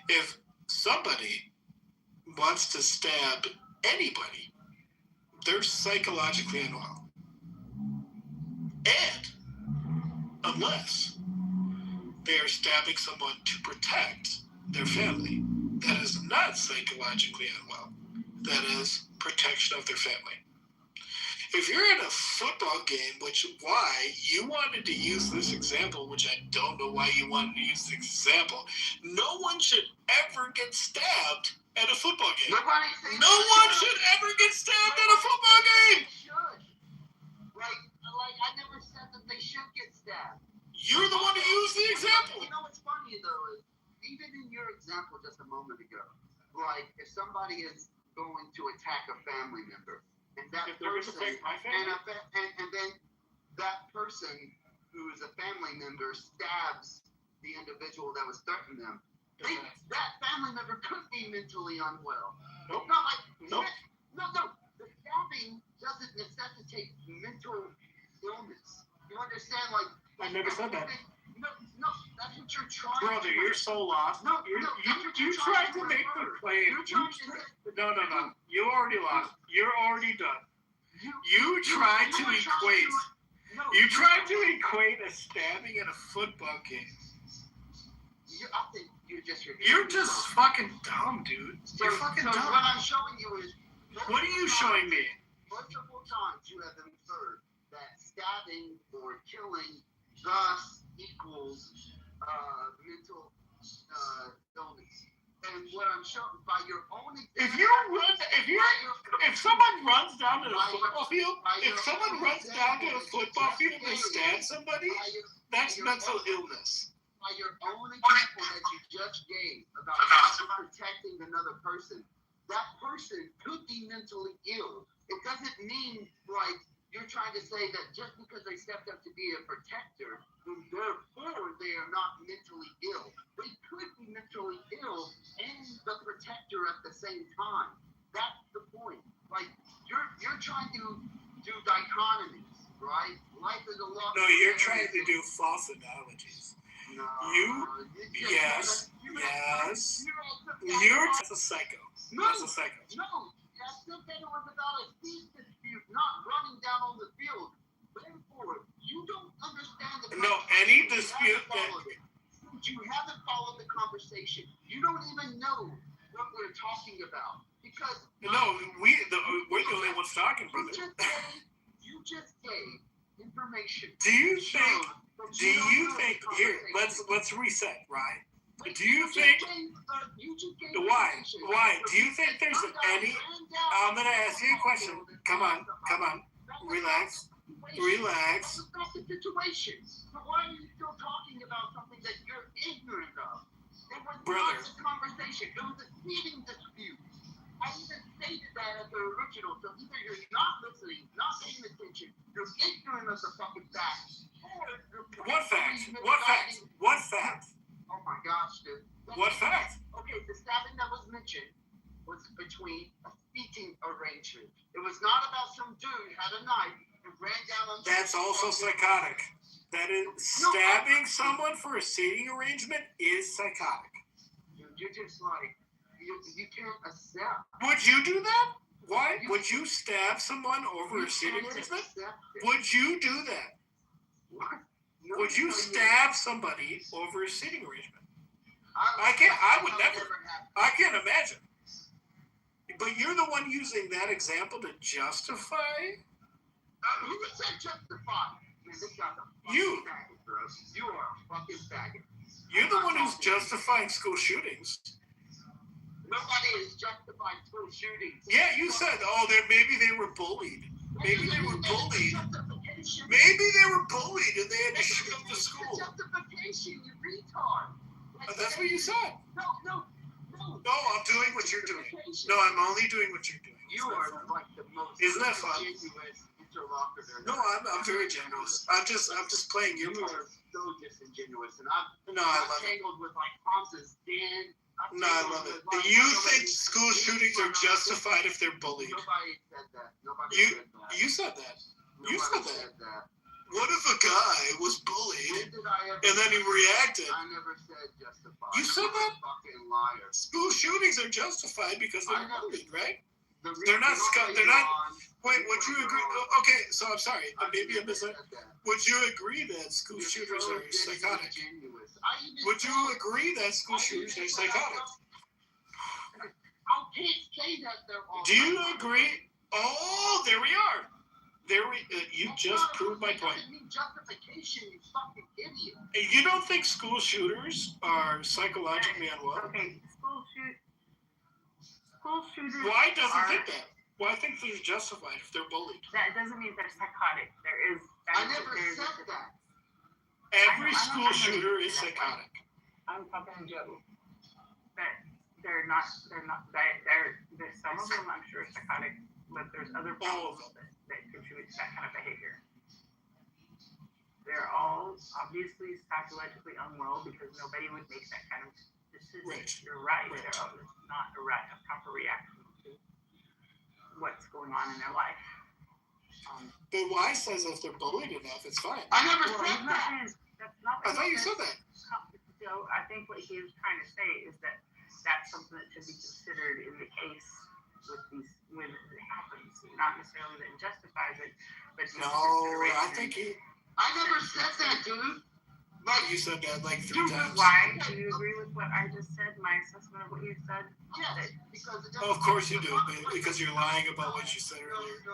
If somebody wants to stab anybody, they're psychologically unwell. And unless they are stabbing someone to protect their family, that is not psychologically unwell. That is protection of their family. If you're in a football game, why you wanted to use this example, which I don't know why you wanted to use this example, no one should ever get stabbed at a football game. No one should ever get stabbed at a football game. Like I never said that they should get stabbed. You're the one who used the example. You know what's funny though is even in your example just a moment ago, like if somebody is going to attack a family member. And that person, and then that person who is a family member stabs the individual that was threatening them. That family member could be mentally unwell. Nope. Not like nope. No. The stabbing doesn't necessitate mental illness. You understand? Like I never said that. No, that's what you're trying. Brother, you're so lost. You tried to make the claim. No. You already lost. You're already done. You tried to equate. You tried to equate a stabbing at a football game. I think you're just fucking dumb, dude. You're fucking dumb. What I'm showing you is. What are you showing me? Multiple times you have inferred that stabbing or killing thus equals mental illness. And what I'm showing by your own example. If someone runs down to the football field, and they stab somebody, that's mental illness. By your own example that you just gave about protecting another person, that person could be mentally ill. It doesn't mean like you're trying to say that just because they stepped up to be a protector, therefore they are not mentally ill. They could be mentally ill and the protector at the same time. That's the point. Like you're trying to do dichotomies, right? Life is a lot. No, you're trying to do false analogies. Yes. That's a psycho. That's a psycho. No, I still think it was about a speed dispute, not running down on the field. Therefore, you don't understand the any dispute that... You haven't followed the conversation. You don't even know what we're talking about. Because... we're the only ones talking, brother. You just gave information. Do you think... Here, let's reset, Ryan. Do you think... Why? Do you think there's any... I'm going to ask you a question. Come on. Relax. That's the situation. So why are you still talking about something that you're ignorant of? It was not a conversation. It was a speeding dispute. I even stated that at the original. So either you're not listening, not paying attention, you're ignorant of the fucking facts. What facts? Oh my gosh, dude. What facts? Okay, the stabbing that was mentioned was between a speaking arrangement. It was not about some dude had a knife and ran down on... That's also psychotic. That is, stabbing someone for a seating arrangement is psychotic. Dude, you're just like, you can't accept. Would you do that? Why? Would you stab someone over a seating arrangement? Would you do that? What? Would you stab somebody over a seating arrangement? I would never. I can't imagine. But you're the one using that example to justify? Who said justify? Man, this guy's a fucking faggot, bro. You are a fucking faggot. You're the one who's justifying school shootings. Nobody is justifying school shootings. Yeah, you said, maybe they were bullied. Maybe they were bullied and they had to shoot up the school. Justification, you retard. That's what you said. No, I'm doing what you're doing. No, I'm only doing what you're doing. You are like the most... Isn't that fun? Interlocutor. No, I'm very generous. I'm just playing your part. You are so disingenuous, and I love tangled with like Thompson's Dan. No, I love it. You think school shootings are justified if they're bullied? Nobody said that. You said that. You said that. What if a guy was bullied and then he reacted? I never said justified. You said that? Fucking liar. School shootings are justified because they're bullied, right? They're not. Wait, would you agree? Okay, so I'm sorry. Maybe I misunderstood. Would you agree that school shooters are psychotic? Would you agree that school shooters are psychotic? I can't say that they're all. Do you agree? Oh, there we are. You just proved my point. Justification, you fucking idiot. You don't think school shooters are psychologically unwell? Okay, school shooters. Why doesn't think that? Why think they're justified if they're bullied? That doesn't mean they're psychotic. I never said that. Every school shooter is psychotic. I'm talking to Joe. That they're not. Some of them I'm sure are psychotic, but there's other problems that contribute to that kind of behavior. They're all obviously psychologically unwell because nobody would make that kind of decision. Right. You're right. They're not a proper reaction to what's going on in their life. But why says if they're bullied enough, it's fine? I never said that. I thought you said that. So I think what he was trying to say is that that's something that should be considered in the case when it happens. Not necessarily that it justifies it, but no, I think I never said that, dude. You said that like 3 times. Why? Do you agree with what I just said? My assessment of what you said? Yes, because of course you do, because you're lying about what you said earlier. So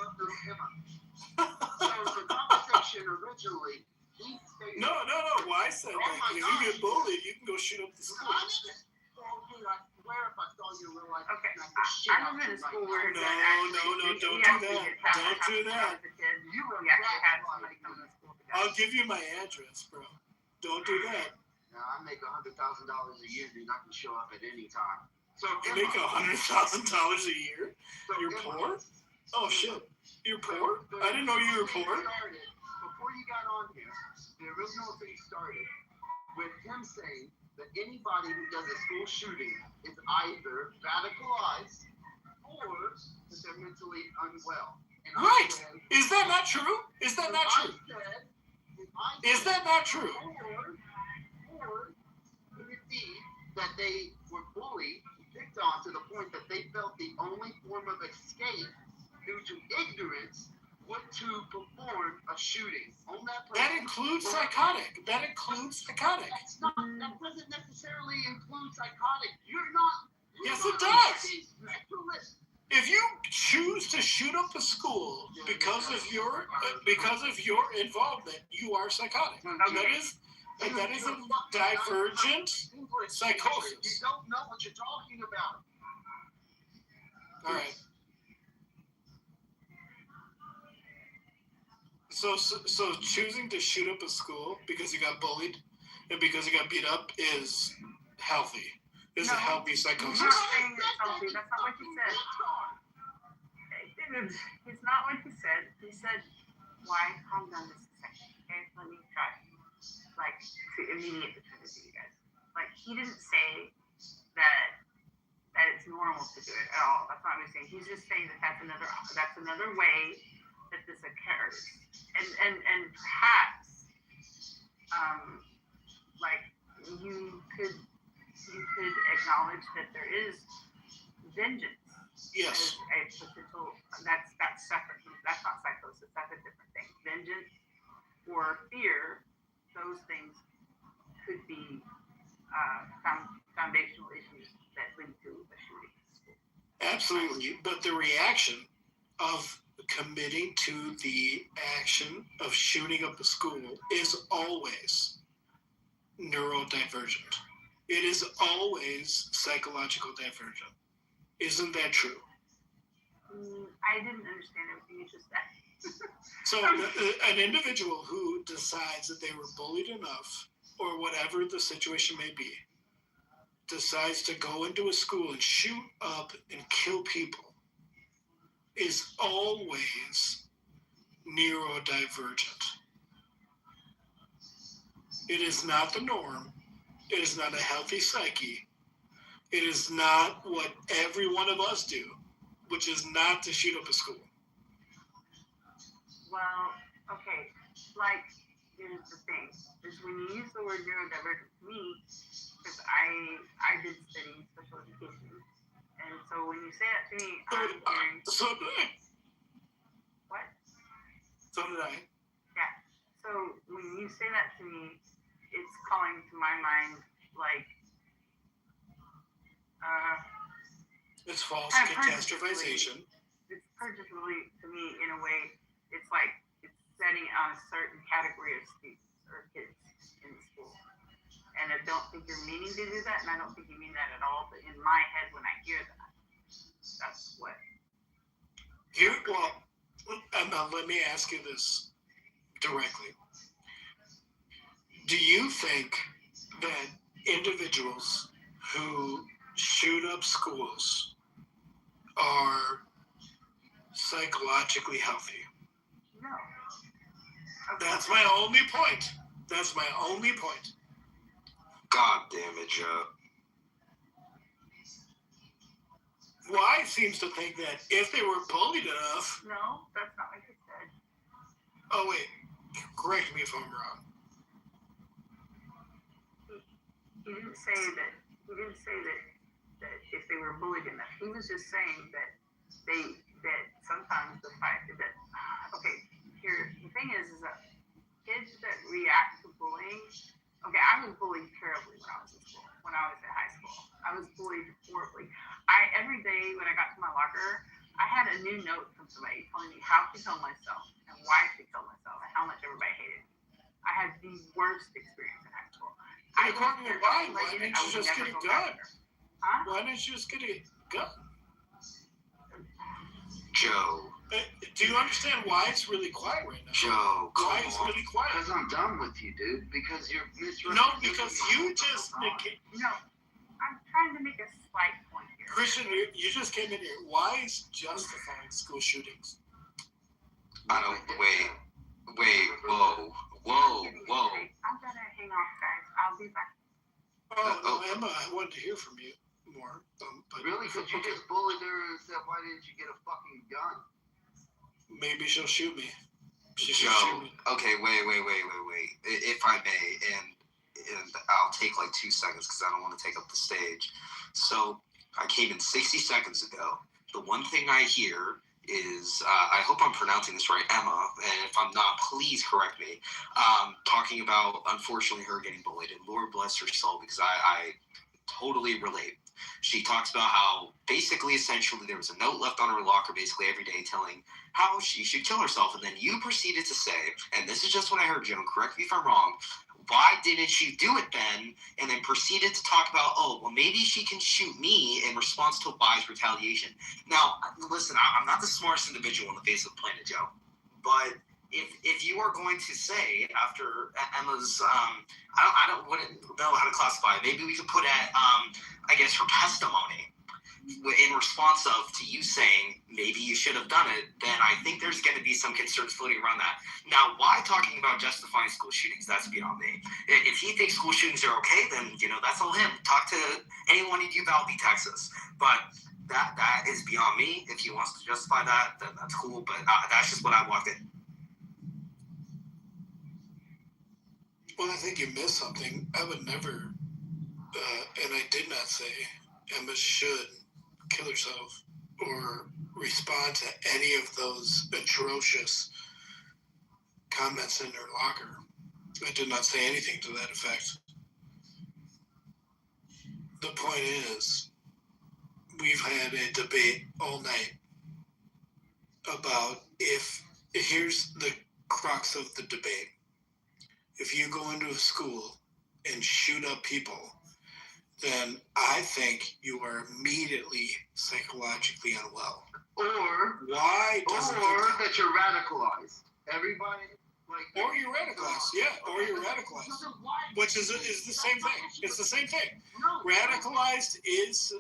the conversation originally. No. Why I said that? If you get bullied, you can go shoot up the school. I swear if I saw you in real life. Okay, I was in a school where no, don't do that. Don't do that. You really actually had somebody come to school. I'll give you my address, bro. Don't do that. Now I make $100,000 a year, dude. I can show up at any time. So you make $100,000 a year? You're poor? Oh shit. You're poor? I didn't know you were poor. Before you got on here, the original thing started with him saying that anybody who does a school shooting is either radicalized or that they're mentally unwell. And right. Is that not true? Is that not true? Is that not true? Or that they were bullied, picked on to the point that they felt the only form of escape due to ignorance was to perform a shooting on that person. That includes psychotic. That That doesn't necessarily include psychotic. You're not. Yes, it does. If you choose to shoot up a school because of your involvement, you are psychotic. That is a divergent psychosis. You don't know what you're talking about. All right. So choosing to shoot up a school because you got bullied and because you got beat up is healthy. Is a healthy psychosis. I'm not saying it's healthy. That's not what he said. It's not what he said. He said, "Why? Calm down just a second. Okay, let me try. Like to immediate between the two you guys. Like he didn't say that it's normal to do it at all. That's not what he's saying. He's just saying that that's another way that this occurs, and perhaps like you could acknowledge that there is vengeance. Yes. As a potential, that's separate. That's not psychosis. That's a different thing. Vengeance or fear, those things could be foundational issues that lead to a shooting. Absolutely, but the reaction of committing to the action of shooting up a school is always neurodivergent. It is always psychological divergent. Isn't that true? I didn't understand everything you just said. So an individual who decides that they were bullied enough, or whatever the situation may be, decides to go into a school and shoot up and kill people is always neurodivergent. It is not the norm. It is not a healthy psyche. It is not what every one of us do, which is not to shoot up a school. Well, okay, like, here's the thing, is when you use the word neurodivergent to me, because I did study special education, and so when you say that to me, I'm hearing... So did I. What? So did I. Yeah, so when you say that to me, it's calling to my mind, like, it's false catastrophization. It's purposefully, to me, in a way, it's like it's setting on a certain category of students or kids in the school. And I don't think you're meaning to do that, and I don't think you mean that at all, but in my head, when I hear that, that's what. Well, Emma, let me ask you this directly. Do you think that individuals who shoot up schools are psychologically healthy? No. Okay. That's my only point. God damn it, Joe. Why seems to think that if they were bullied enough... No, that's not what you said. Oh, wait. Correct me if I'm wrong. He didn't say that if they were bullied enough. He was just saying that sometimes the fact that here the thing is that kids that react to bullying. Okay, I was bullied terribly when I was in school. When I was in high school, I was bullied horribly. Every day when I got to my locker, I had a new note from somebody telling me how to kill myself and why to kill myself and how much everybody hated me. I had the worst experience in high school. Why didn't you just get a gun? Huh? Why didn't you just get a gun? Joe. Do you understand why it's really quiet right now? Joe, why it's really quiet? Because I'm done with you, dude. Because you're misrepresenting. No, because you just... No, I'm trying to make a slight point here. Christian, you just came in here. Why is justifying school shootings? I don't... Wait, whoa. I'm gonna hang off, guys. I'll be back. Oh, Emma, I wanted to hear from you more. But really? Because you just bullied her and said, why didn't you get a fucking gun? Maybe she'll shoot me. Joe, okay, wait. If I may, and and I'll take like 2 seconds because I don't want to take up the stage. So I came in 60 seconds ago. The one thing I hear is, I hope I'm pronouncing this right, Emma, and if I'm not, please correct me, talking about, unfortunately, her getting bullied, and Lord bless her soul, because I totally relate. She talks about how, basically, essentially, there was a note left on her locker, basically, every day, telling how she should kill herself, and then you proceeded to say, and this is just what I heard, Joan, correct me if I'm wrong, why didn't you do it then? And then proceeded to talk about, oh, well, maybe she can shoot me in response to wise retaliation. Now, listen, I'm not the smartest individual on the face of the planet, Joe, but if you are going to say after Emma's, I wouldn't know how to classify it. Maybe we could put at, I guess, her testimony in response to you saying maybe you should have done it, then I think there's going to be some concerns floating around that. Now, why talking about justifying school shootings? That's beyond me. If he thinks school shootings are okay, then, that's all him. Talk to anyone in Uvalde, Texas. But that is beyond me. If he wants to justify that, then that's cool. But that's just what I walked in. Well, I think you missed something. I would never, and I did not say Emma should kill herself or respond to any of those atrocious comments in her locker. I did not say anything to that effect. The point is, we've had a debate all night about here's the crux of the debate. If you go into a school and shoot up people, then I think you are immediately psychologically unwell. Or that you're radicalized. Everybody, or you're radicalized, or you're radicalized, which is the same thing. It's the same thing. Radicalized is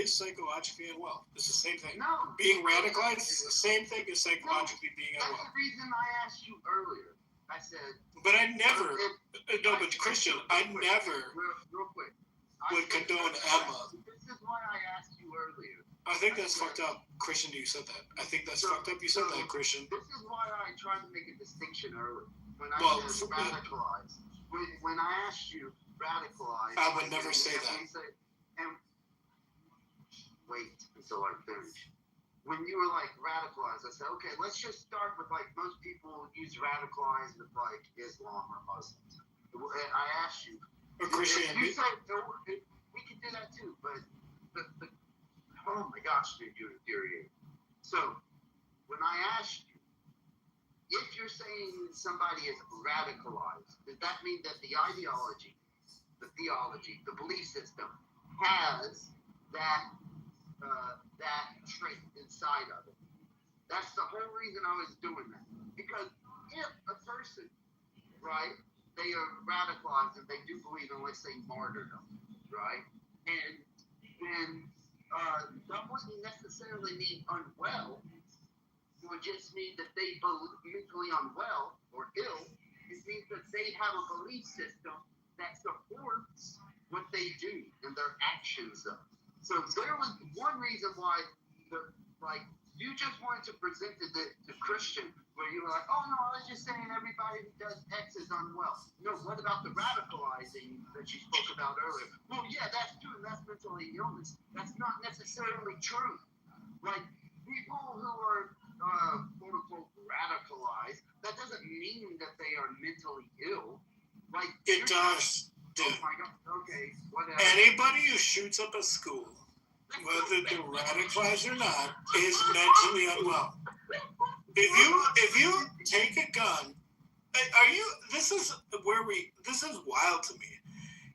psychologically unwell. It's the same thing. No, being radicalized is the same thing as psychologically being unwell. That's the reason I asked you earlier. I said. But I never. But Christian, I never. Real quick. Would condone Emma. This is why I asked you earlier. I think that's fucked up. Christian, you said that. I think that's fucked up. You said that, Christian. This is why I tried to make a distinction earlier. When I said radicalized. When I asked you radicalized. I would never say that. Wait until I finish. When you were radicalized, I said, okay, let's just start with most people use radicalized with Islam or Muslims. I asked you. Or Christianity. You said we can do that too, but oh my gosh, dude, you're infuriating. So when I asked you, if you're saying somebody is radicalized, does that mean that the ideology, the theology, the belief system has that trait inside of it? That's the whole reason I was doing that. Because if a person, right, they are radicalized and they do believe in, let's say, martyrdom, right? And then that wouldn't necessarily mean unwell. It would just mean that they believe mentally unwell or ill. It means that they have a belief system that supports what they do and their actions of. So there was one reason why you just wanted to present it to Christian, where you were like, oh no, I was just saying everybody who does X is unwell. No, what about the radicalizing that you spoke about earlier? Well, yeah, that's true, and that's mentally illness. That's not necessarily true. People who are quote unquote radicalized, that doesn't mean that they are mentally ill. It does. Oh my God. Okay, whatever. Anybody who shoots up a school, whether they're radicalized or not, is mentally unwell. If you take a gun, this is wild to me.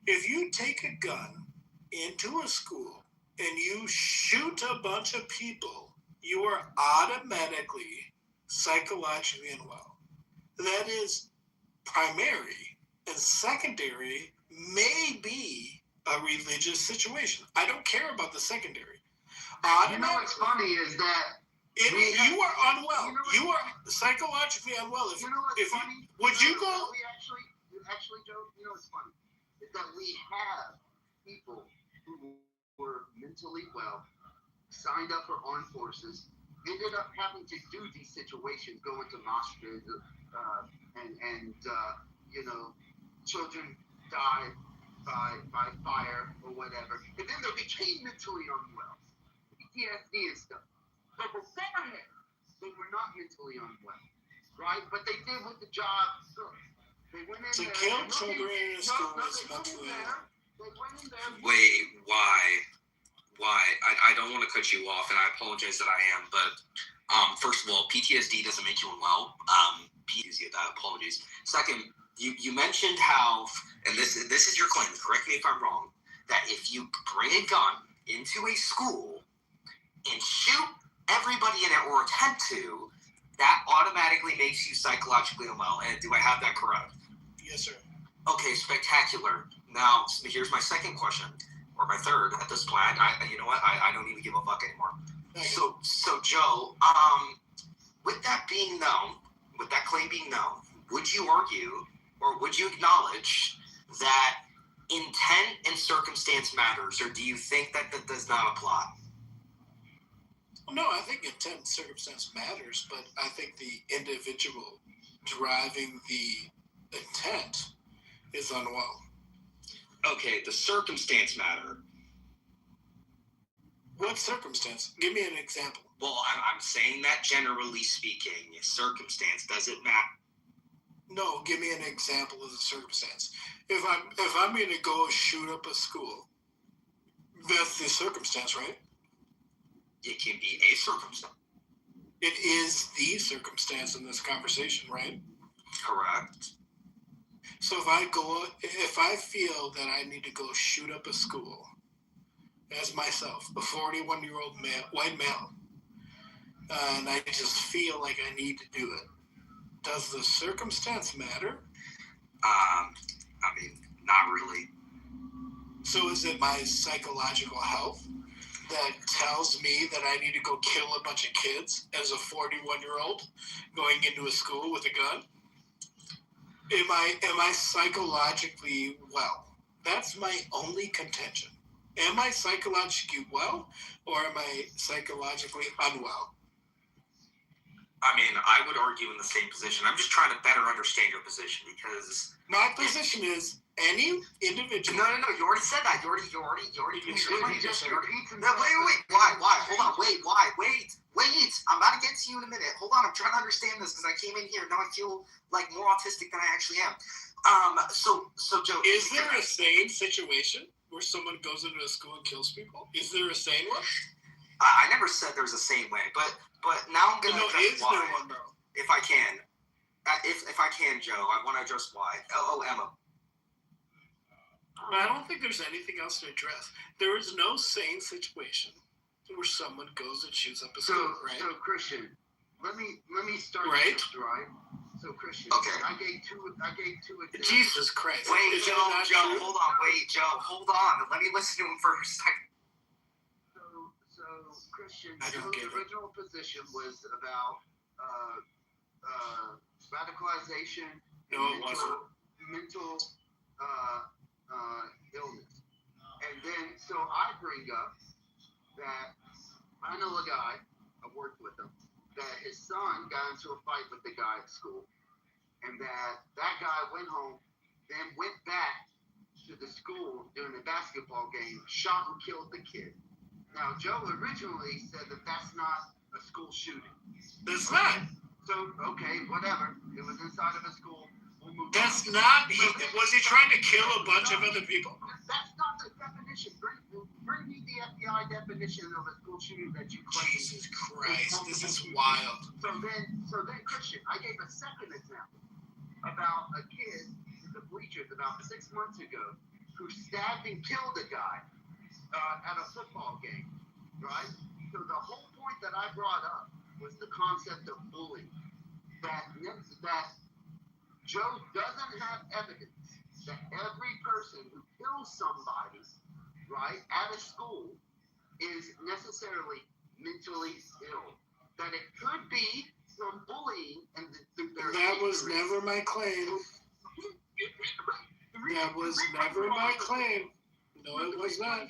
If you take a gun into a school and you shoot a bunch of people, you are automatically psychologically unwell. That is primary, and secondary may be a religious situation. I don't care about the secondary. You know what's funny is that you are unwell. You are psychologically unwell. Funny? Would you go? Actually, Joe, you know what's funny is that we have people who were mentally well, signed up for armed forces, ended up having to do these situations, go into mosques, and children died by fire or whatever, and then they became mentally unwell, PTSD and stuff. But beforehand, they were not mentally unwell, right? But they did what the job took. They went in To there. kill children in a school is They went in there. Wait, why? I don't want to cut you off, and I apologize that I am, but first of all, PTSD doesn't make you unwell. PTSD, apologies. Second, you mentioned how, and this is your claim, correct me if I'm wrong, that if you bring a gun into a school and shoot everybody in it or attempt to, that automatically makes you psychologically unwell. And do I have that correct? Yes, sir. Okay, spectacular. Now, here's my second question, or my third at this point. You know what? I don't even give a fuck anymore. So Joe, with that being known, with that claim being known, would you argue, or would you acknowledge that intent and circumstance matters, or do you think that does not apply? No, I think intent and circumstance matters, but I think the individual driving the intent is unwell. Okay, the circumstance matter. What circumstance? Give me an example. Well, I'm saying that generally speaking, circumstance doesn't matter. No, give me an example of the circumstance. If I'm going to go shoot up a school, that's the circumstance, right? It can be a circumstance. It is the circumstance in this conversation, right? Correct. So if I feel that I need to go shoot up a school as myself, a 41-year-old male, white male, and I just feel like I need to do it, does the circumstance matter? I mean, not really. So is it my psychological health that tells me that I need to go kill a bunch of kids as a 41-year-old going into a school with a gun? Am I psychologically well? That's my only contention. Am I psychologically well, or am I psychologically unwell? I mean, I would argue in the same position. I'm just trying to better understand your position because my position is any individual. No. You already said that. You already. No, wait. Why? Hold on. Wait. I'm about to get to you in a minute. Hold on. I'm trying to understand this because I came in here. Now I feel like more autistic than I actually am. So Joe, is there a sane situation where someone goes into a school and kills people? Is there a sane one? I never said there's a sane way, but now I'm gonna address why. There one, bro? If I can, if I can, Joe, I want to address why. Emma. I don't think there's anything else to address. There is no sane situation where someone goes and shoots up a school, right? So Christian, let me start right? This, right? So Christian, okay. I gave two examples. Jesus Christ! Wait, Joe, hold on. Wait, Joe, hold on. Let me listen to him for a second. So Christian, Joe's original position was about radicalization and mental illness. And then, so I bring up that I know a guy, I've worked with him, that his son got into a fight with the guy at school. And that guy went home, then went back to the school during the basketball game, shot and killed the kid. Now, Joe originally said that that's not a school shooting. It's not. So, okay, whatever. It was inside of a school. That's not. Was he trying to kill a bunch of other people? That's not the definition. Bring me the FBI definition of a school shooting that you claim. Jesus Christ, this is wild. So then, Christian, I gave a second example about a kid in the bleachers about 6 months ago who stabbed and killed a guy at a football game, right? So the whole point that I brought up was the concept of bullying. That Joe doesn't have evidence that every person who kills somebody, right, at a school is necessarily mentally ill. That it could be from bullying and that was never my claim. That was never my claim. No, it was not.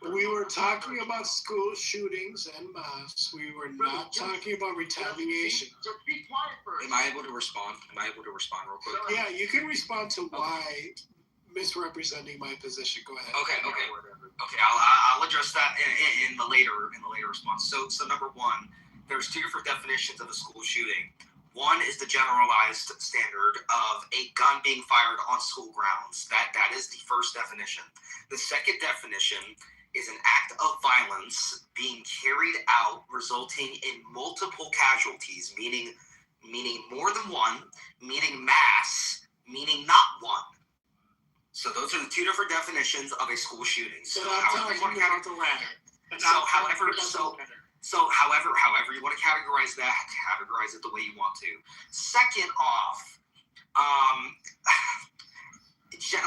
We were talking about school shootings and mosques. We were not talking about retaliation. Just be quiet first. Am I able to respond? Real quick? Yeah, you can respond to why misrepresenting my position. Go ahead. Okay. I'll address that in the later response. So number one, there's two different definitions of a school shooting. One is the generalized standard of a gun being fired on school grounds. That is the first definition. The second definition is an act of violence being carried out resulting in multiple casualties, meaning more than one, meaning mass, meaning not one. So those are the two different definitions of a school shooting. So however you want to categorize the latter. However you want to categorize that, categorize it the way you want to. Second off,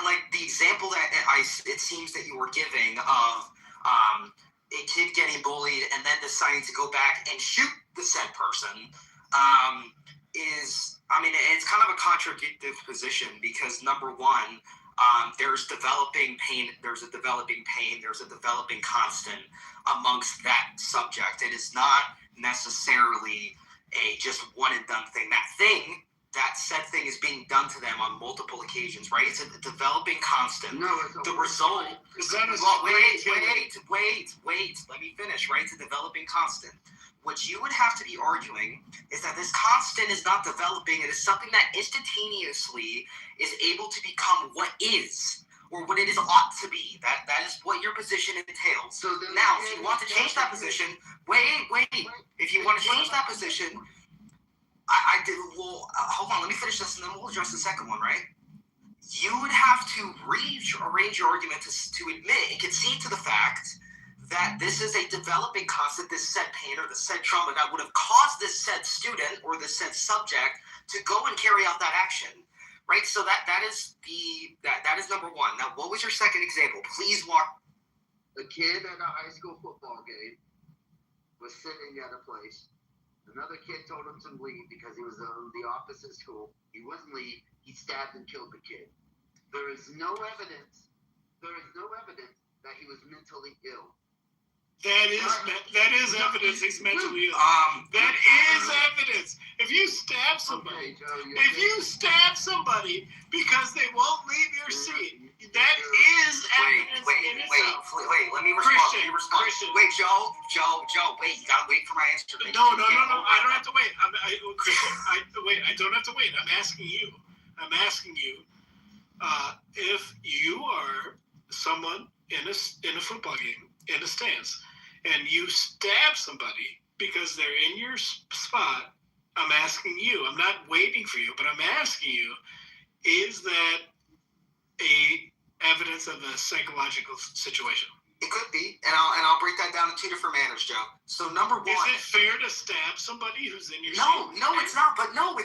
like the example that it seems that you were giving of a kid getting bullied and then deciding to go back and shoot the said person is, I mean, it's kind of a contradictive position because number one, there's developing pain, there's a developing constant amongst that subject. It is not necessarily a just one and done thing. That said thing is being done to them on multiple occasions, right? It's a developing constant. No, the result is that wait, let me finish, right? It's a developing constant. What you would have to be arguing is that this constant is not developing. It is something that instantaneously is able to become what is, or what it is ought to be. That is what your position entails. So now, if you want to change that position, wait. If you want to change that position, hold on, let me finish this and then we'll address the second one, right? You would have to arrange your argument to admit and concede to the fact that this is a developing constant, this said pain or the said trauma that would have caused this said student or this said subject to go and carry out that action, right? So that is number one. Now, what was your second example? Please walk. A kid at a high school football game was sitting at a place. Another kid told him to leave because he was on the opposite school. He wouldn't leave. He stabbed and killed the kid. There is no evidence that he was mentally ill. That is evidence he's mentally ill. That is evidence. If you stab somebody, because they won't leave your seat, that is evidence in itself. Wait, let me respond. Christian. Wait, Joe, wait, you gotta wait for my answer. No, I don't have to wait. Christian, I don't have to wait. I'm asking you, if you are someone in a football game, in a stance, and you stab somebody because they're in your spot, I'm asking you, I'm not waiting for you, but I'm asking you, is that a evidence of a psychological situation? It could be, and I'll break that down in two different manners, Joe. So number one, is it fair to stab somebody who's in your seat? No, it's not. But I'm gonna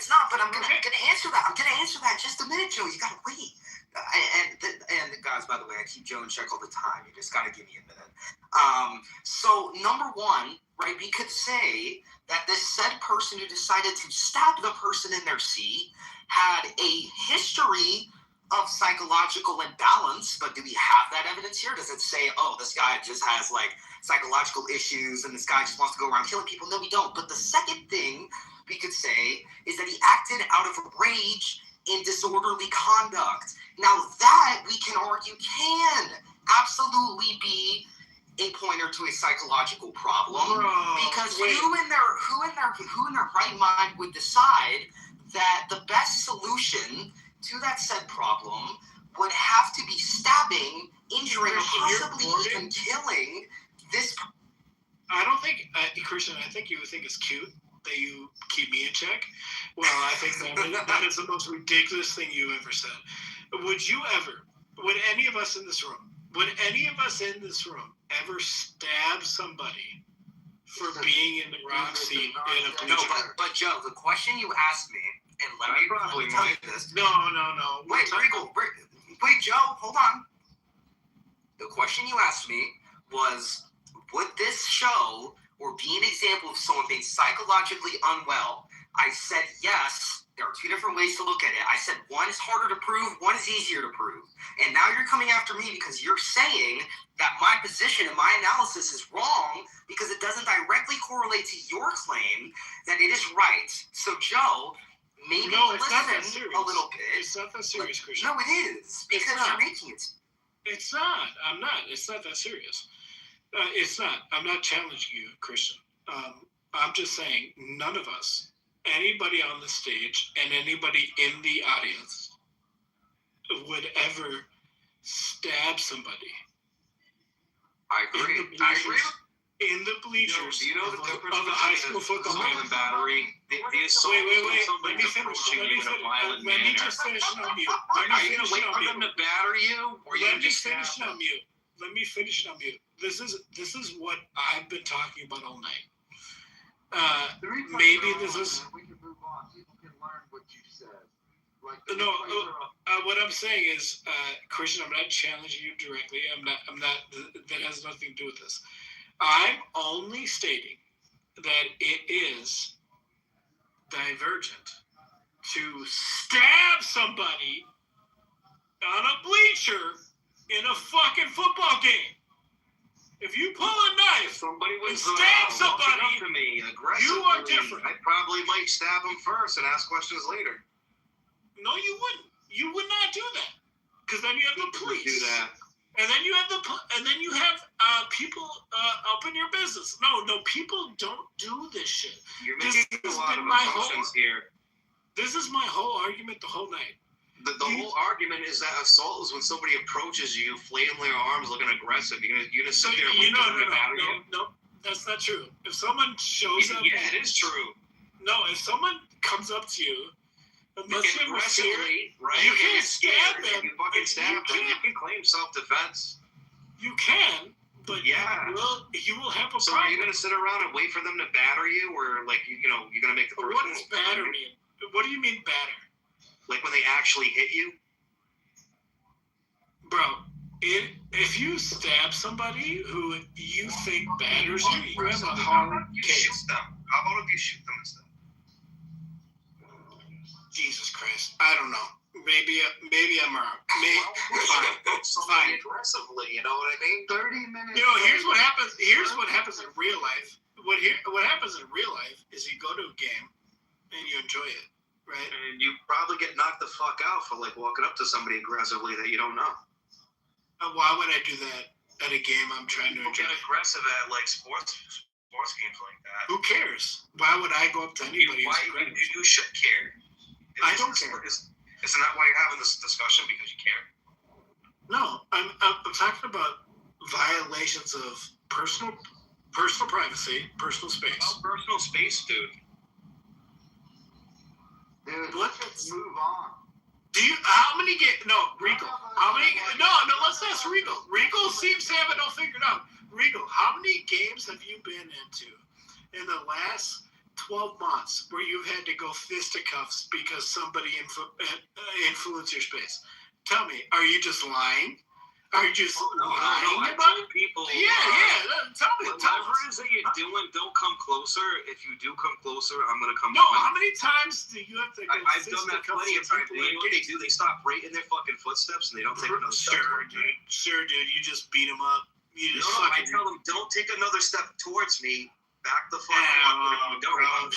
answer that. I'm gonna answer that in just a minute, Joe. You gotta wait. And guys, by the way, I keep Joe in check all the time. You just gotta give me a minute. So number one, right? We could say that this said person who decided to stab the person in their seat had a history of psychological imbalance, but do we have that evidence here? Does it say, oh, this guy just has like psychological issues and this guy just wants to go around killing people? No, we don't. But the second thing we could say is that he acted out of rage in disorderly conduct. Now that we can argue can absolutely be a pointer to a psychological problem, because who in their right mind would decide that the best solution to that said problem would have to be stabbing, injuring, or possibly even killing this. I don't think, Christian, I think you think it's cute that you keep me in check. Well, I think that is the most ridiculous thing you ever said. Would any of us in this room ever stab somebody for being in the wrong seat in a position? No, but Joe, the question you asked me, and let me tell you this. No. Wait, Joe, hold on. The question you asked me was, would this show or be an example of someone being psychologically unwell? I said yes, There are two different ways to look at it. I said one is harder to prove, one is easier to prove. And now you're coming after me because you're saying that my position and my analysis is wrong because it doesn't directly correlate to your claim that it is right. So, Joe, maybe it's not that listen serious. a little bit. It's not that serious, Christian. No, it is. Because you're making it. It's not. I'm not. It's not that serious. It's not. I'm not challenging you, Christian. I'm just saying none of us, anybody on the stage and anybody in the audience, would ever stab somebody. I agree. In the bleachers Do you know the difference of a high school football game. and battery? Wait. Let me finish. Let me just finish it on mute. Are you going to wait for them to batter you? Or Let me finish it on mute. Let me finish it on mute. This is what I've been talking about all night. Maybe this is. We can move on. People can learn what you said. What I'm saying is, Christian, I'm not challenging you directly. I'm not. That has nothing to do with this. I'm only stating that it is divergent to stab somebody on a bleacher in a fucking football game. If you pull a knife and stab somebody, up to me you are different. I probably might stab him first and ask questions later. No, you wouldn't. You would not do that, because then you have the police. Do that. And then you have people up in your business. No, people don't do this shit. You're making a lot of assumptions here. This is my whole argument the whole night. The whole argument is that assault is when somebody approaches you, flailing their arms, looking aggressive. You're gonna sit there and wait for them to batter you? No, that's not true. If someone shows up, yeah, it is true. No, if someone comes up to you, unless you have fear, right? You can't stab them. You fucking stab them. You can claim self-defense. You can, but yeah, you will have a so problem. are you gonna sit around and wait for them to batter you, or like you're gonna make the first? What does batter mean? What do you mean batter? Like when they actually hit you? Bro, if you stab somebody who you think batters you, you have a hard case. How about if you shoot them instead? Jesus Christ, I don't know. Maybe I'm wrong. Fine. Aggressively, you know what I mean? 30 minutes. Here's what happens. Here's what happens in real life. What happens in real life is you go to a game and you enjoy it, right? And you probably get knocked the fuck out for like walking up to somebody aggressively that you don't know. Why would I do that at a game I'm trying to enjoy? Get aggressive at like sports games like that. Who cares? Why would I go up to anybody? You should care. I don't care. Isn't that why you're having this discussion? Because you care? No, I'm talking about violations of personal privacy, personal space. Well, personal space, dude. Let's move on. How many games? No, Regal. How many? No, let's ask Regal. Regal seems to have it all figured out. Regal, how many games have you been into in the last 12 months where you've had to go fisticuffs because somebody influenced your space? Tell me, are you just lying? Are you just lying about it? People. Yeah. Tell me. Whatever it is that you're doing, don't come closer. If you do come closer, I'm gonna come. No, how many times do you have to go I've done that plenty of times. You know what they do? They stop right in their fucking footsteps and they don't take another step. Sure, dude. You just beat them up. I tell them, don't take another step towards me. Back the fuck up.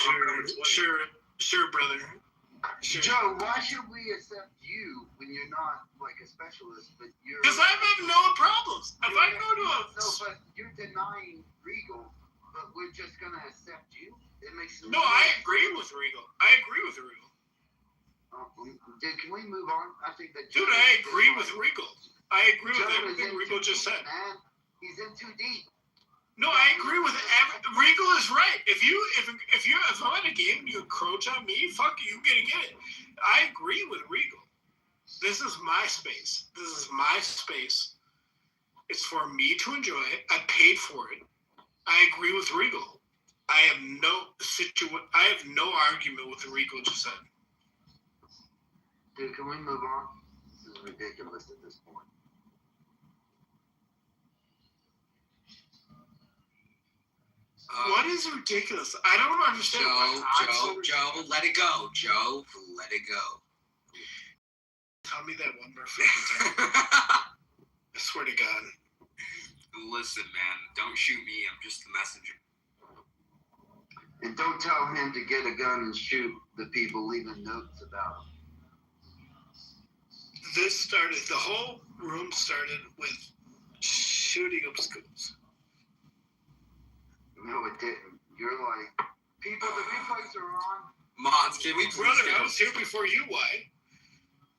Sure, brother. Sure. Joe, why should we accept you when you're not like a specialist, but you're? Because I'm having no problems. If I go to but you're denying Regal, but we're just gonna accept you. It makes no. I agree with Regal. Dude, can we move on? I think that. Dude, I agree with Regal. I agree with everything Regal just said. Man, he's in too deep. No, I agree with Regal is right. If I'm at a game and you encroach on me, fuck you, you're gonna get it. I agree with Regal. This is my space. It's for me to enjoy it. I paid for it. I agree with Regal. I have no argument with what Regal just said. Dude, can we move on? This is ridiculous at this point. What is ridiculous? I don't understand. Joe, let it go. Joe, let it go. Tell me that one more freaking time. I swear to God. Listen, man, don't shoot me. I'm just the messenger. And don't tell him to get a gun and shoot the people leaving notes about him. The whole room started with shooting up schools. No, it didn't. You're like, people, the replays are on. Mods, can we please Brother, I was here before you, why?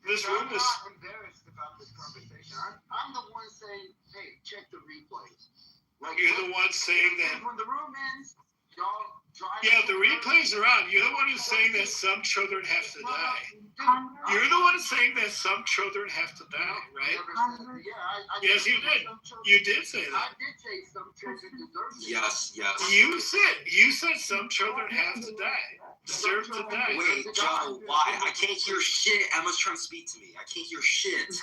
This room was... I'm not embarrassed about this conversation. I'm the one saying, hey, check the replays. Like, you're the one saying that... When the room ends, y'all drive... Yeah, the replays are on. You're the one who's saying that some children have to die. You're the one saying that some children have to die, right? Yes, you did. You did say that. I did say some children deserve to die. Yes. You said some children have to die. Deserve to die. Wait, Joe, why? I can't hear shit. Emma's trying to speak to me. I can't hear shit.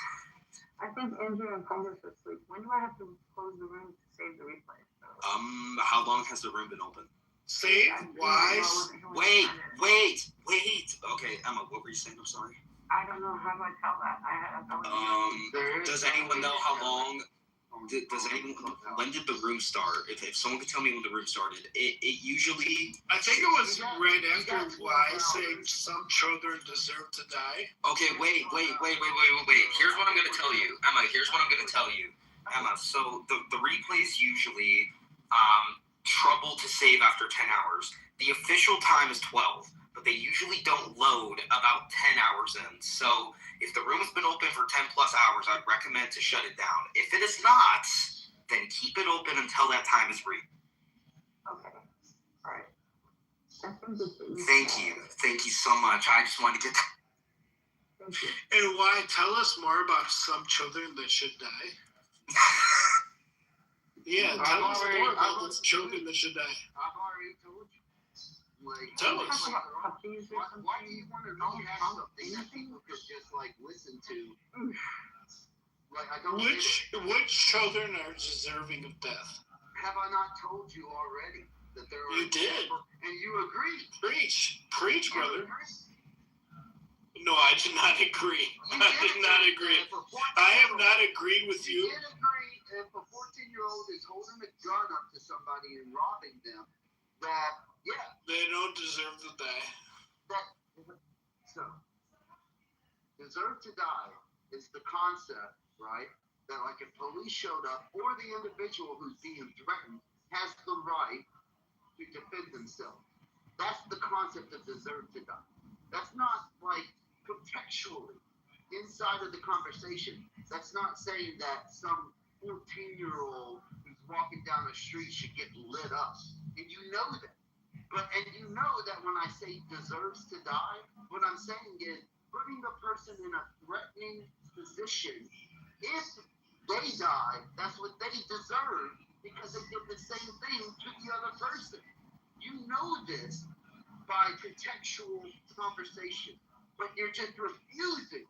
I think Andrew and Congress are asleep. When do I have to close the room to save the replay? How long has the room been open? Save? Why? Wait. Okay, Emma, what were you saying? I'm sorry. I don't know. How do I tell that? Does anyone know how long? Does anyone? When did the room start? If someone could tell me when the room started, it usually. I think it was right after why saying some children deserve to die. Okay, wait. Here's what I'm gonna tell you, Emma. Emma. So the replays usually trouble to save after 10 hours. The official time is 12, but they usually don't load about 10 hours in. So if the room's been open for 10 plus hours, I'd recommend to shut it down. If it is not, then keep it open until that time is reached. Okay. All right. Thank you so much. I just wanted to get that. Thank you. And why? Tell us more about some children that should die. Yeah, tell us more about those children that should die. I've already told you. Like, tell us. Why do you want to rehash something that people could just like listen to? Like, I don't. Which children are deserving of death? Have I not told you already that there are? You did, and you agreed. Preach, brother. No, I did not agree. I did not agree. I have not agreed with you. You did agree if a 14-year-old is holding a gun up to somebody and robbing them, that, yeah. They don't deserve to die. So, deserve to die is the concept, right? That like if police showed up or the individual who's being threatened has the right to defend themselves. That's the concept of deserve to die. That's not like contextually inside of the conversation. That's not saying that some 14-year-old who's walking down the street should get lit up. And you know that. And you know that when I say deserves to die, what I'm saying is putting the person in a threatening position. If they die, that's what they deserve because they did the same thing to the other person. You know this by contextual conversation, but you're just refusing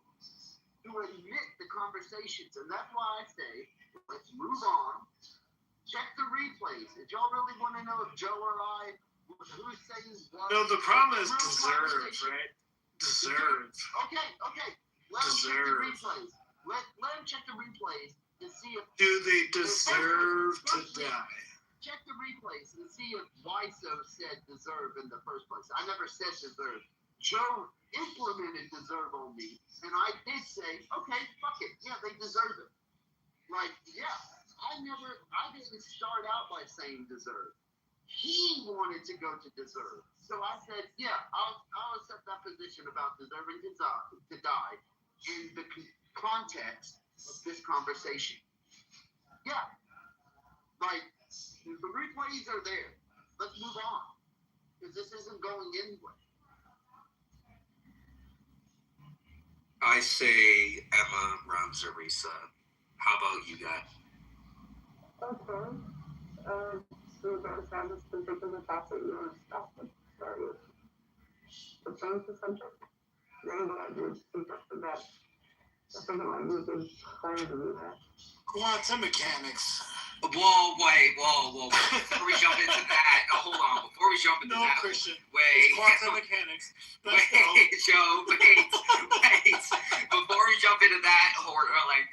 to admit the conversations. And that's why I say, let's move on. Check the replays. If y'all really want to know if Joe or I, who's saying what? No, the problem is deserve, right? Deserve. Okay. Let them check the replays. Let them check the replays to see if... Do they deserve to die? Check the replays and see if Wiso said deserve in the first place. I never said deserve. Joe implemented deserve on me, and I did say, okay, fuck it. Yeah, they deserve it. Like, yeah, I didn't start out by saying deserve. He wanted to go to deserve. So I said, yeah, I'll accept that position about deserving to die in the context of this conversation. Yeah. Like, the replays are there. Let's move on. Because this isn't going anywhere. I say Emma runs Arisa. How about you guys? Okay. So we're going to establish the particular topic you want to start with. To change the subject. Then what I do is suggested that. I think it might be a good plan to do that. Quantum mechanics. Whoa, before we jump into that, hold on. Before we jump into that, Christian. wait. It's quantum mechanics. Let's go. Joe, wait. Before we jump into that, or like,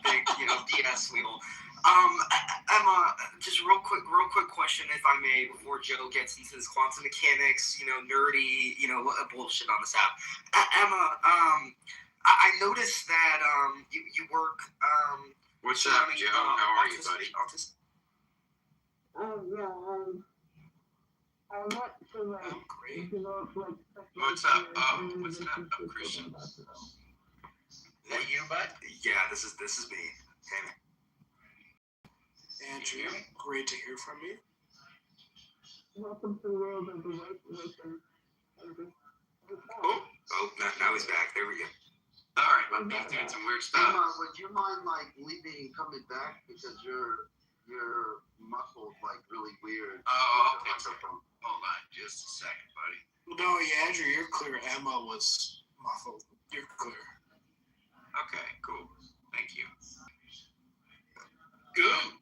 big, DS wheel. Emma, just real quick question, if I may, before Joe gets into this quantum mechanics, nerdy, bullshit on this app. Emma, I noticed that you work. What's up, Joe? How are you, buddy? I want to great. develop What's up? What's up, Christian? Is that you, bud? Yeah, this is me. Damn it. Andrew, great to hear from you. Welcome to the world of the white wisdom. Oh, now he's back. There we go. All right, my man's doing some weird stuff. Emma, would you mind leaving and coming back because you're muffled really weird? Oh, okay. Hold on, just a second, buddy. No, yeah, Andrew, you're clear. Emma was muffled. You're clear. Okay, cool. Thank you. Good.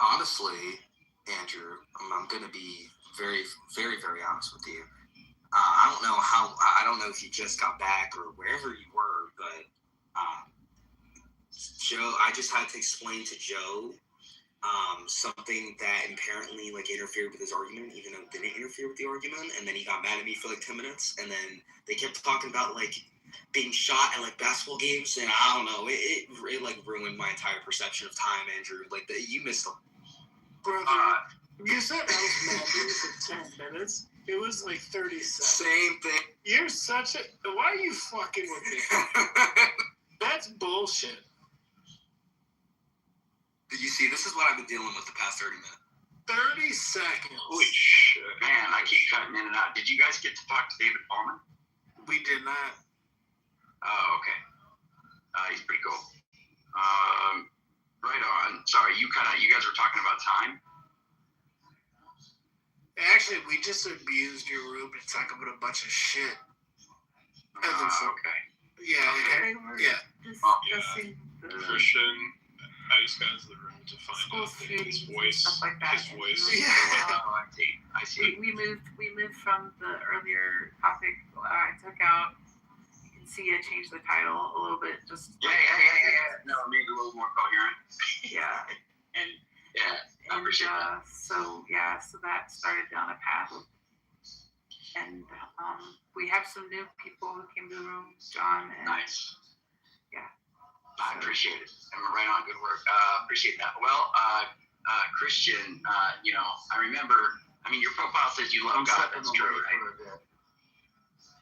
Honestly, Andrew, I'm going to be very, very, very honest with you. I don't know if you just got back or wherever you were, but Joe, I just had to explain to Joe something that apparently interfered with his argument, even though it didn't interfere with the argument. And then he got mad at me for 10 minutes, and then they kept talking about being shot at basketball games, and I don't know, it ruined my entire perception of time, Andrew. You missed them. Brother, you said I was mad at you for 10 minutes. It was 30 seconds. Same thing. You're such a... Why are you fucking with me? That's bullshit. Did you see? This is what I've been dealing with the past 30 minutes. 30 seconds. Holy shit. Man, I keep cutting in and out. Did you guys get to talk to David Ballman? We did not. Oh, okay. He's pretty cool. Right on. Sorry, you cut out. You guys were talking about time? Actually, we just abused your room to talk about a bunch of shit. Okay. Yeah. Yeah. Discussing the Christian, I just got into the room to find out that his voice. Stuff like that. His voice. I see. We moved from the earlier topic I took out. You can see I changed the title a little bit. Just Yeah. No, it made it a little more coherent. yeah. And Yeah, I appreciate that. so that started down a path. And we have some new people who came to the room, John and Nice. Yeah. I appreciate it. I'm right on. Good work. Appreciate that. Well, Christian, I remember. I mean, your profile says you love God. That's true, right?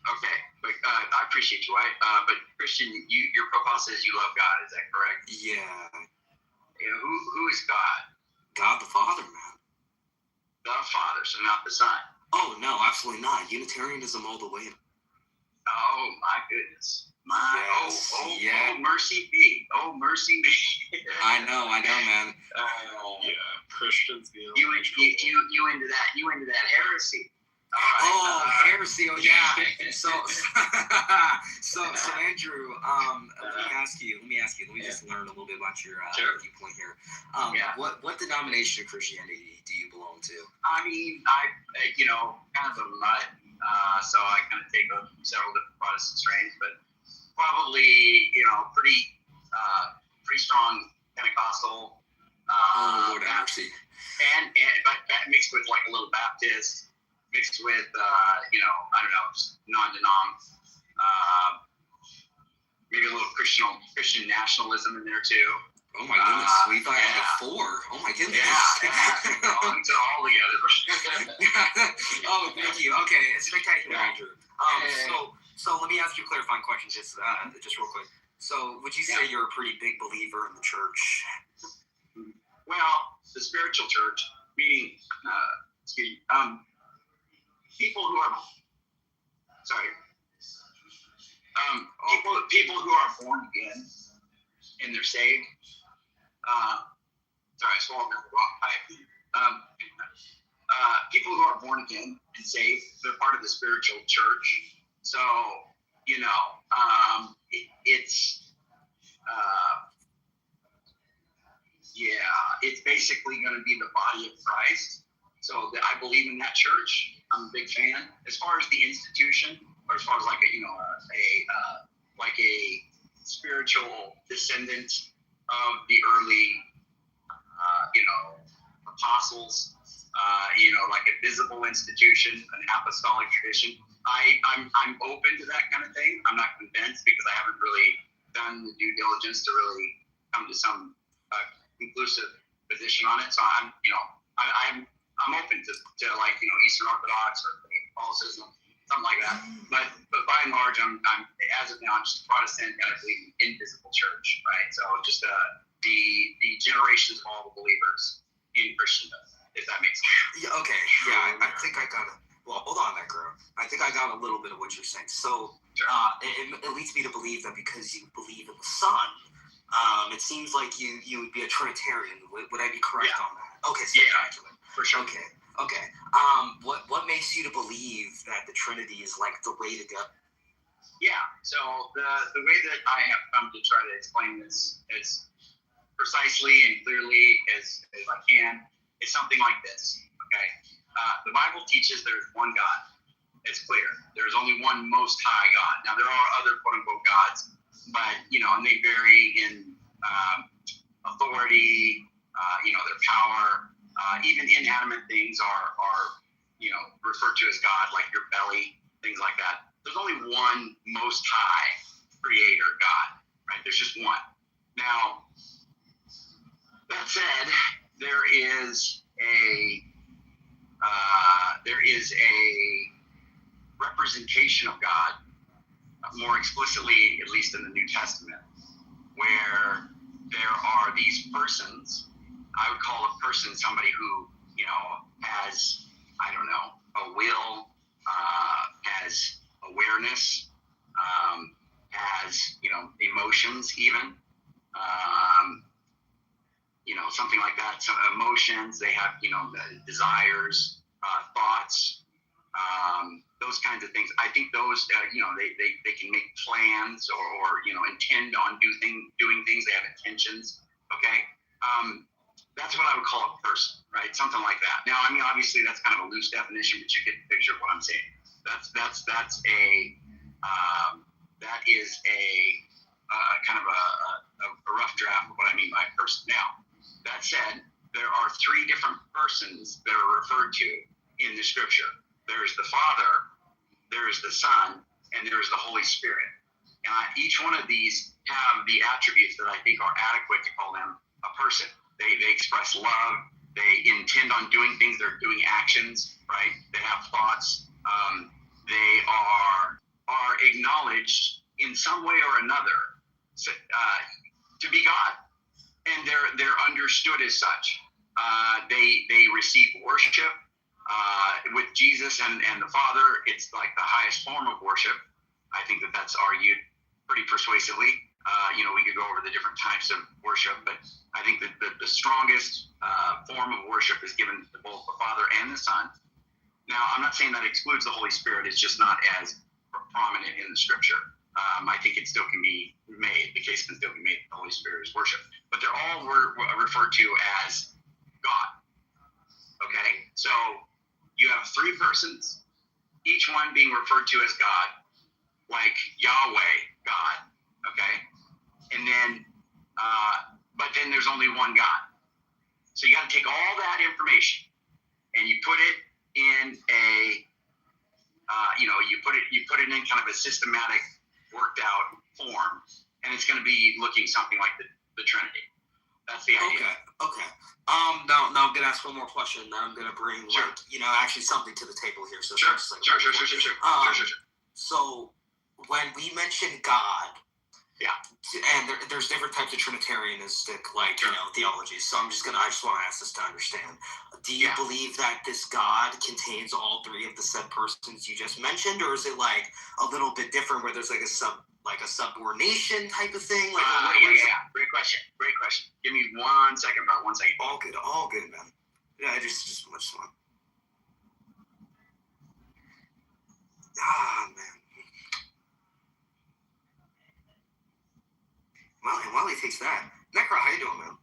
Okay, but I appreciate you, right? But Christian, your profile says you love God. Is that correct? Yeah. Who is God? God the Father, man. The Father, so not the Son. Oh, no, absolutely not. Unitarianism all the way. Oh, my goodness. Yes, Oh, mercy me. Oh, mercy me. I know, man. Yeah, Christian's the You into that heresy. Heresy. Oh, yeah. So Andrew, let me ask you. Let me just learn a little bit about your viewpoint here. What denomination of Christianity do you belong to? I mean, I kind of a mutt. So I kind of take several different Protestant strains, but probably pretty strong Pentecostal. Lord have mercy. And but that mixed with a little Baptist, mixed with I don't know, non-denom, maybe a little Christian nationalism in there too. Oh my goodness, we've added 4. Oh my goodness. Yeah. all together. Oh, thank you. Okay, it's spectacular, Andrew. So let me ask you a clarifying question, just real quick. So, would you say you're a pretty big believer in the church? Well, the spiritual church, meaning, people who are, people who are born again and they're saved. I swallowed the wrong pipe. people who are born again and saved, they're part of the spiritual church. So, it's basically going to be the body of Christ. So I believe in that church. I'm a big fan. As far as the institution, or as far as like a spiritual descendant of the early, apostles, like a visible institution, an apostolic tradition. I'm open to that kind of thing. I'm not convinced because I haven't really done the due diligence to really come to some conclusive position on it. So I'm open to like Eastern Orthodox or Catholicism, something like that. But by and large, I'm as of now I'm just a Protestant and I believe in invisible church, right? So just the generations of all the believers in Christendom, if that makes sense. Yeah. Okay. Yeah. I think I got it. Well, hold on there, girl. I think I got a little bit of what you're saying. So it leads me to believe that because you believe in the Son, it seems like you would be a Trinitarian. Would I be correct on that? Okay, spectacular. For sure. Okay. What makes you to believe that the Trinity is like the way to go? Yeah. So the way that I have come to try to explain this as precisely and clearly as I can is something like this. Okay. The Bible teaches there's one God. It's clear. There's only one Most High God. Now there are other quote unquote gods, but and they vary in authority, their power. Even inanimate things are referred to as God, like your belly, things like that. There's only one Most High Creator God, right? There's just one. Now, that said, there is a representation of God, more explicitly, at least in the New Testament, where there are these persons. I would call a person somebody who, has, a will, has awareness, has, emotions even, something like that. So emotions, they have, desires, thoughts, those kinds of things. I think those, they can make plans or intend on doing things. They have intentions. Okay. That's what I would call a person, right? Something like that. Now, obviously that's kind of a loose definition, but you get the picture of what I'm saying. That is a kind of a rough draft of what I mean by person. Now, that said, there are three different persons that are referred to in the scripture. There's the Father, there's the Son, and there's the Holy Spirit. And each one of these have the attributes that I think are adequate to call them a person. They express love. They intend on doing things. They're doing actions, right? They have thoughts. They are acknowledged in some way or another to be God, and they're understood as such. They receive worship with Jesus and the Father. It's like the highest form of worship. I think that's argued pretty persuasively. We could go over the different types of worship, but I think that the strongest form of worship is given to both the Father and the Son. Now, I'm not saying that excludes the Holy Spirit. It's just not as prominent in the Scripture. I think it still can be made. The case can still be made that the Holy Spirit is worship. But they're all referred to as God. Okay? So you have three persons, each one being referred to as God, like Yahweh, God. Okay? And then, but then there's only one God. So you got to take all that information and you put it in you put it in kind of a systematic, worked out form, and it's going to be looking something like the Trinity. That's the idea. Okay. Now I'm going to ask one more question, and then I'm going to bring, actually something to the table here. So Sure. So when we mention God, yeah, and there's different types of Trinitarianistic, theology. So I just want to ask this to understand. Do you believe that this God contains all three of the said persons you just mentioned, or is it like a little bit different, where there's like a subordination type of thing? Yeah. Great question. Give me 1 second, bro. 1 second. All good, man. Yeah, I just want. man. Well, and while he takes that, Necro, how you doing, man?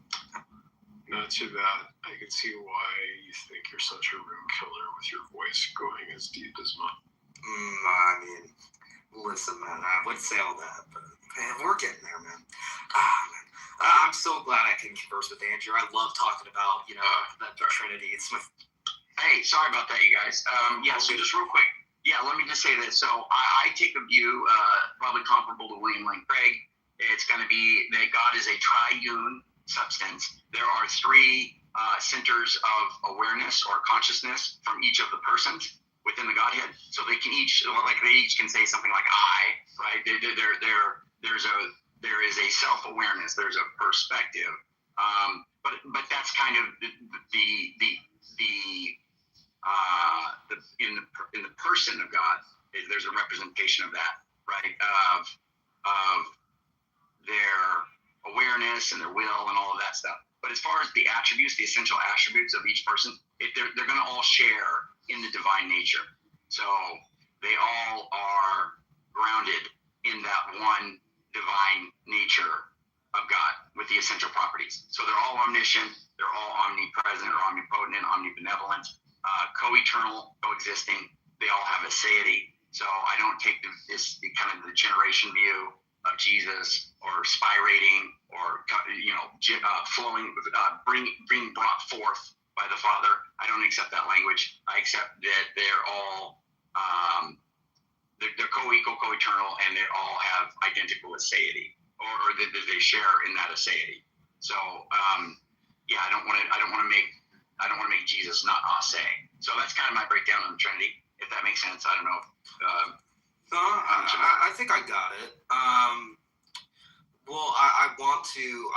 Not too bad. I can see why you think you're such a room killer with your voice going as deep as mine. I mean, listen, man, I wouldn't say all that, but man, we're getting there, man. Man. I'm so glad I can converse with Andrew. I love talking about, the Trinity. It's my... Hey, sorry about that, you guys. So just real quick. Yeah, let me just say this. So I take a view probably comparable to William Lane Craig. It's going to be that God is a triune substance. There are three centers of awareness or consciousness from each of the persons within the Godhead. So they each can say something like I, right? There is a self-awareness. There's a perspective. But that's kind of in the person of God, there's a representation of that, right? Of their awareness and their will and all of that stuff. But as far as the attributes, the essential attributes of each person, they're going to all share in the divine nature. So they all are grounded in that one divine nature of God with the essential properties. So they're all omniscient, they're all omnipresent or omnipotent, omnibenevolent, co-eternal, coexisting. They all have aseity. So I don't take this kind of the generation view of Jesus or spirating or flowing, being brought forth by the Father. I don't accept that language. I accept that they're all they're co-equal, co-eternal, and they all have identical aseity, or that they share in that aseity. So I don't want to make Jesus not ase. So that's kind of my breakdown on the Trinity, if that makes sense. I don't know. I think I got it. Well, I want you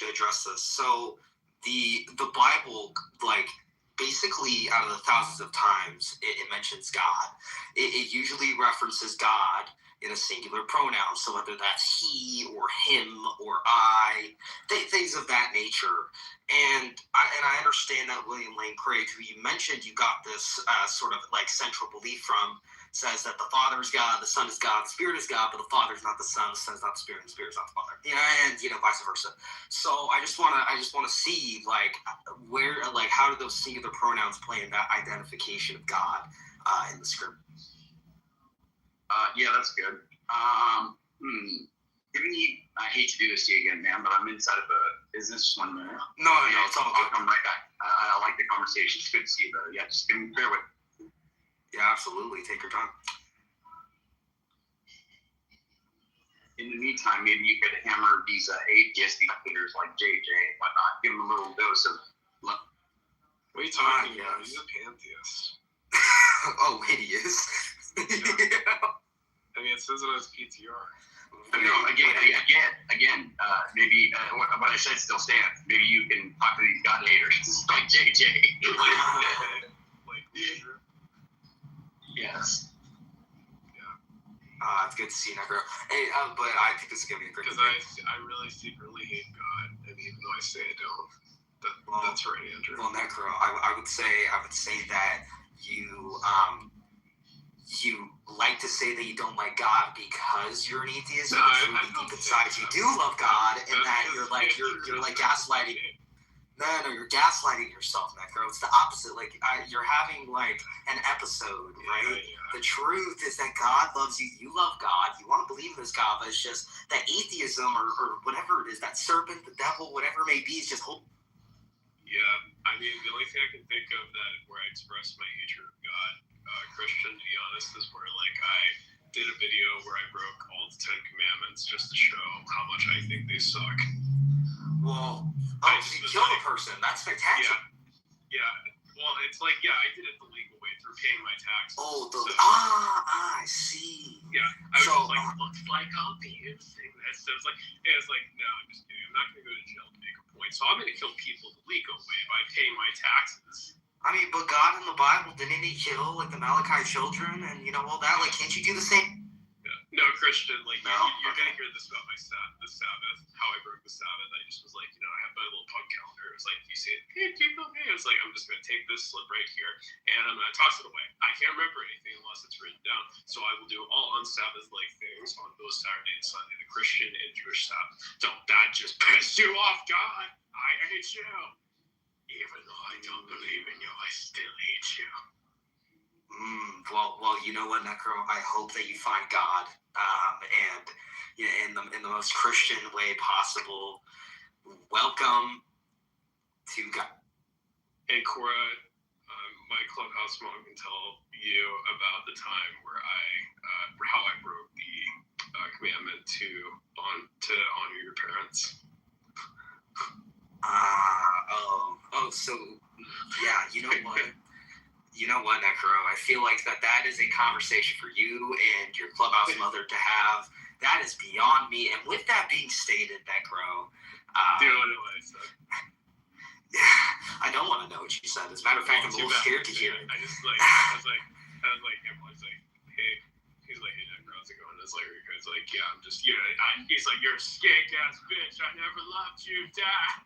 to address this. So the Bible, like, basically out of the thousands of times it mentions God, it usually references God in a singular pronoun. So whether that's he or him or I, things of that nature. And I understand that William Lane Craig, who you mentioned, you got this sort of like central belief from, says that the Father is God, the Son is God, the Spirit is God, but the Father is not the Son, the Son is not the Spirit, and the Spirit is not the Father. And vice versa. So I just wanna see like where, like, how do those singular pronouns play in that identification of God in the script? Yeah, that's good. I hate to do this to you again, man, but I'm inside of a business 1 minute. No, it's all good. I'll come right back. I like the conversation. It's good to see you, though. Yeah, just bear with me. Yeah, absolutely. Take your time. In the meantime, maybe you could hammer these atheist leaders like JJ and whatnot. Give them a little dose of. What are you talking about? He's a pantheist. Oh, wait, he is? Yeah. I mean, it says it on his PTR. No, again, maybe what I said still stands. Maybe you can talk to these God haters like JJ. Like Andrew. Yes. Yeah. It's good to see you, Necro. Hey, but I think this is gonna be a great. Because I really secretly hate God, and even though I say I don't, that's right, Andrew. Well, Necro, I would say that you like to say that you don't like God because you're an atheist. No, really deep inside you do love God, and that you're like gaslighting. No, you're gaslighting yourself, Necro. It's the opposite. Like you're having like an episode, right? Yeah. The truth is that God loves you. You love God. You want to believe in this God, but it's just that atheism or whatever it is, that serpent, the devil, whatever it may be, is just hope. Yeah, I mean, the only thing I can think of that where I express my hatred of God, Christian, to be honest, is where like I did a video where I broke all the 10 commandments just to show how much I think they suck. Well, you killed a person. That's spectacular. Yeah. Well, it's like, I did it the legal way through paying my taxes. Oh, I see. Yeah, I was just like, looks like I'll be using this. So it's like, no, I'm just kidding. I'm not going to go to jail to make a point. So I'm going to kill people the legal way by paying my taxes. I mean, but God in the Bible, didn't he kill like the Malachi children and all that? Like, can't you do the same? Yeah. No, Christian, like, No? you're going to hear this about the Sabbath, how I broke the Sabbath. I just was like, I have my little pug calendar. It was like, if you see it, hey, I was like, I'm just going to take this slip right here, and I'm going to toss it away. I can't remember anything unless it's written down, so I will do all un-Sabbath-like things on both Saturday and Sunday, the Christian and Jewish Sabbath. Don't that just piss you off, God? I hate you. Even though I don't believe in you, I still hate you. Well, you know what, Necro? I hope that you find God, and in the most Christian way possible. Welcome to God. Hey, Cora, my clubhouse mom can tell you about the time where how I broke the commandment to honor your parents. So yeah, you know what? You know what, Necro? I feel like that is a conversation for you and your clubhouse mother to have. That is beyond me. And with that being stated, Necro, do you know what I said? I don't want to know what you said. As a matter of fact, I'm a little scared to hear it. I was like, hey, he's like, hey, Necro, how's it going? It's like, he's like, yeah, I'm just, he's like, you're a skank ass bitch. I never loved you, Dad.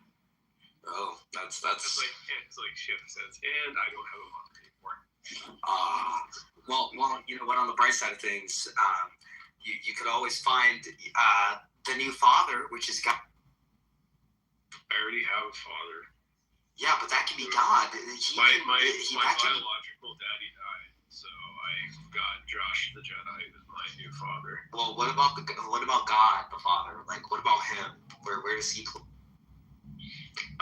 Oh, that's it's like shit sense, and I don't have a mother anymore. Well, you know what? On the bright side of things, you could always find the new father, which is God. I already have a father. Yeah, but that can be God. My biological daddy died, so I got Josh the Jedi as my new father. Well, what about God the Father? Like, what about him? Where does he?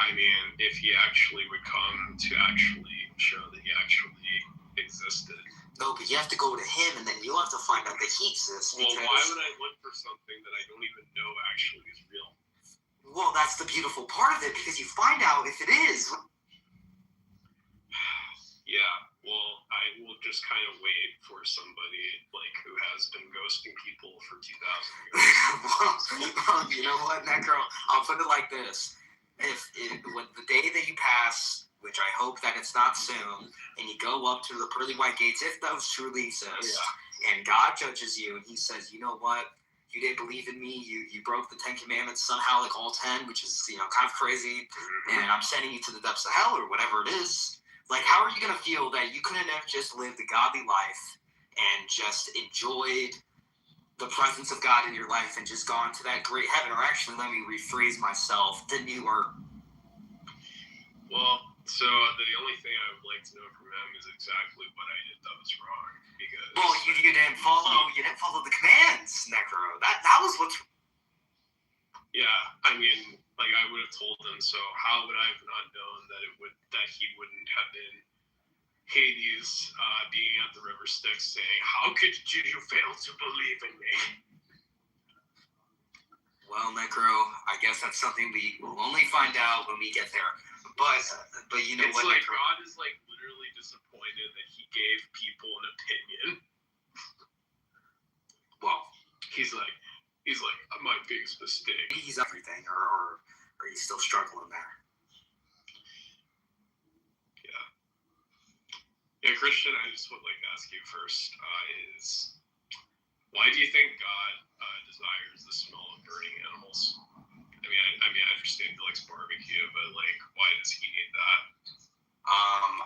I mean, if he actually would come to actually show that he actually existed. No, but you have to go to him, and then you have to find out that he exists. Well, why would I look for something that I don't even know actually is real? Well, that's the beautiful part of it, because you find out if it is. Yeah, well, I will just kind of wait for somebody like who has been ghosting people for 2,000 years. Well, you know what, Necro? I'll put it like this. When the day that you pass, which I hope that it's not soon, and you go up to the pearly white gates, if those truly exist, and God judges you, and he says, you know what, you didn't believe in me, you broke the 10 commandments somehow, like all 10, which is, kind of crazy, and I'm sending you to the depths of hell, or whatever it is. Like, how are you going to feel that you couldn't have just lived a godly life and just enjoyed the presence of God in your life and just gone to that great heaven? Or actually, let me rephrase myself, the new earth. Well, so the only thing I would like to know from him is exactly what I did that was wrong. Because you didn't follow the commands, Necro. That was what's. Yeah, I mean, like, I would have told him. So how would I have not known that he wouldn't have been Hades being at the River Styx saying, "How could you fail to believe in me?" Well, Necro, I guess that's something we will only find out when we get there. But you know it's what? It's like Necro? God is like literally disappointed that he gave people an opinion. Well, he's like my biggest mistake. He's everything, or he's still struggling there. Yeah, Christian, I just would like to ask you first is why do you think God desires the smell of burning animals? I mean, I understand he likes barbecue, but like, why does he need that?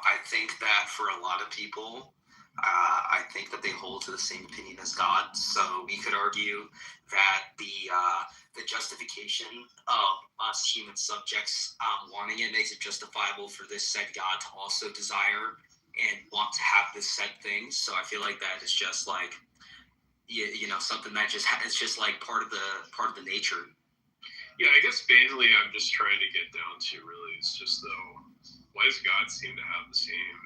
I think that for a lot of people, I think that they hold to the same opinion as God. So we could argue that the justification of us human subjects wanting it makes it justifiable for this said God to also desire and want to have this said thing. So I feel like that is just like, something that it's just like part of the nature. Yeah, I guess mainly I'm just trying to get down to really it's just though, why does God seem to have the same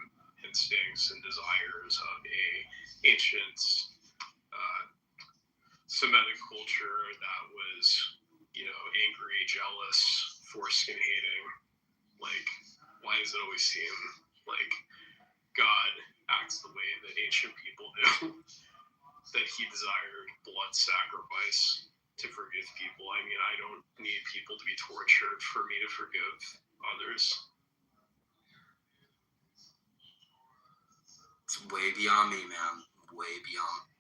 instincts and desires of a ancient Semitic culture that was, angry, jealous, foreskin hating? Like, why does it always seem like God acts the way that ancient people do? That he desired blood sacrifice to forgive people. I mean, I don't need people to be tortured for me to forgive others. It's way beyond me, man. Way beyond.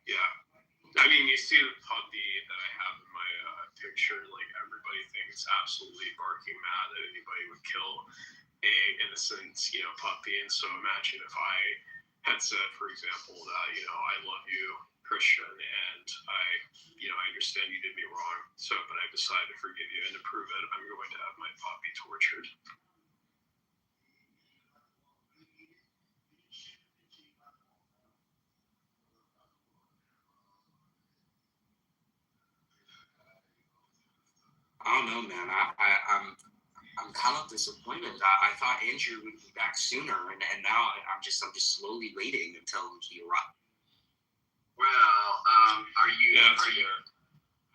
Yeah. I mean, you see the puppy that I have in my picture, like everybody thinks absolutely barking mad that anybody would kill a innocent, puppy. And so imagine if I had said, for example, that, I love you, Christian, and I understand you did me wrong. So, but I decided to forgive you, and to prove it, I'm going to have my puppy tortured. I don't know, man. I'm kind of disappointed. I thought Andrew would be back sooner, and now I'm just slowly waiting until he arrives. Well, are you? Yeah, are you?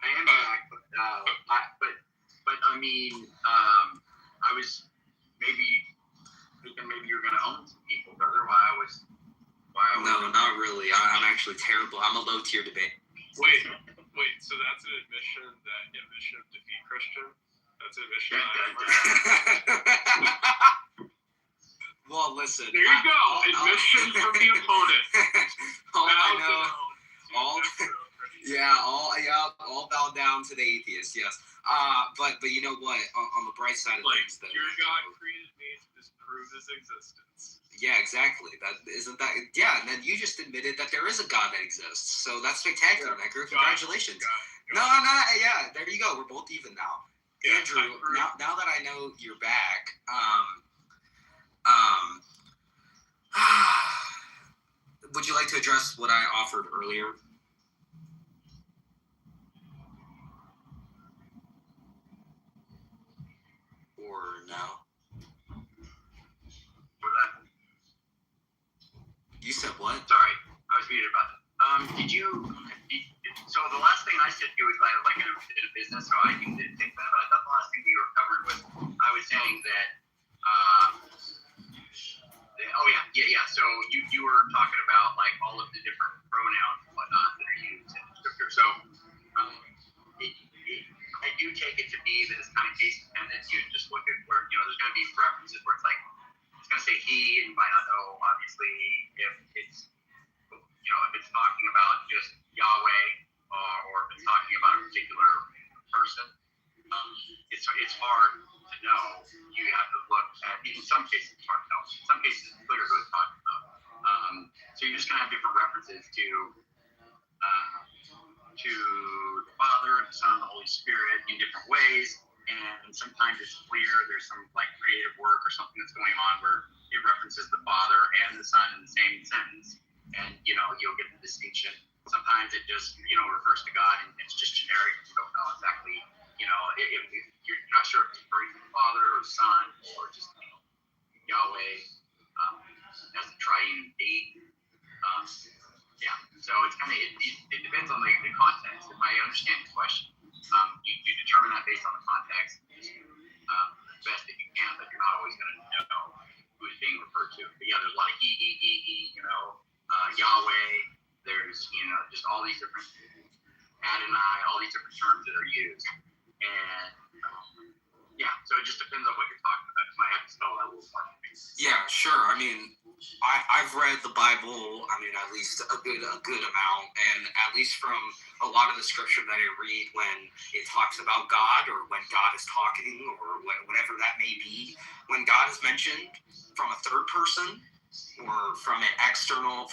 I am back, but I mean, I was maybe thinking maybe you're gonna own some people, brother. No, not really. I'm actually terrible. I'm a low tier debate. Wait. So that's an admission that admission of defeat, Christian. That's an admission. Well, listen. There you go. Admission from the opponent. All bow down to the atheist. Yes. But you know what? On the bright side of things, your God created me to disprove his existence. Yeah, exactly. Yeah, and then you just admitted that there is a God that exists. So that's spectacular, Edgar. Congratulations. No, yeah, there you go. We're both even now. Yeah, Andrew, now that I know you're back, would you like to address what I offered earlier? Or no? You said what? Sorry, I was muted about that. So the last thing I said to you was like in a business, so I didn't think that, but I thought the last thing we were covering was, I was saying that, so you were talking about like all of the different pronouns and whatnot that are used in scripture. So I do take it to be that it's kind of case dependent. You just look at where, there's going to be references where it's like, it's going to say he, and you might not know, obviously, if it's talking about just Yahweh, or if it's talking about a particular person. It's hard to know. You have to look at, in some cases it's hard to know. In some cases it's clear who it's talking about. So you're just going to have different references to the Father, the Son, and the Holy Spirit in different ways. And sometimes it's clear there's some like creative work or something that's going on where it references the Father and the Son in the same sentence, and you'll get the distinction. Sometimes it just refers to God and it's just generic. You don't know exactly. If you're not sure if it's referring to the Father or the Son or just Yahweh as the triune being. So it's kind of it depends on the context. If I understand the question, you determine that based on the context as best that you can, but you're not always going to know who is being referred to. But yeah, there's a lot of Yahweh. There's just all these different Adonai, all these different terms that are used, and so it just depends on what you're talking about. You might have to spell that a little more. Yeah, sure. I mean, I've read the Bible. I mean, at least a good amount, and at least from a lot of the scripture that I read, when it talks about God or when God is talking or whatever that may be, when God is mentioned from a third person or from an external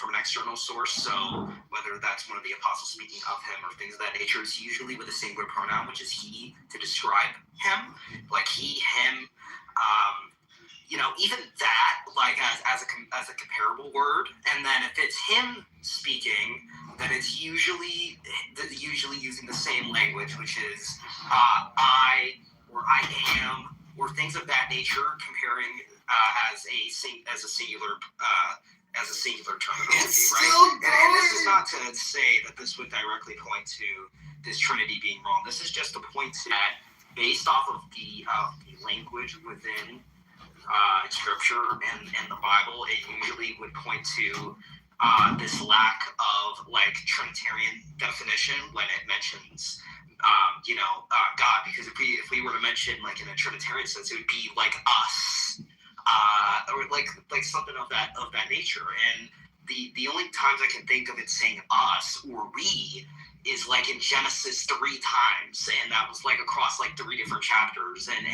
source, so whether that's one of the apostles speaking of him or things of that nature, it's usually with a singular pronoun, which is he, to describe him, like he, him. Even that, like as a comparable word, and then if it's him speaking, then it's usually using the same language, which is I or I am or things of that nature, comparing as a singular terminology, right? And this is not to say that this would directly point to this Trinity being wrong. This is just to point to that, based off of the language within scripture and the Bible, it usually would point to this lack of like Trinitarian definition when it mentions God, because if we were to mention like in a Trinitarian sense, it would be like us, or like something of that nature. And the only times I can think of it saying us or we is like in Genesis 3 times, and that was like across like 3 different chapters, and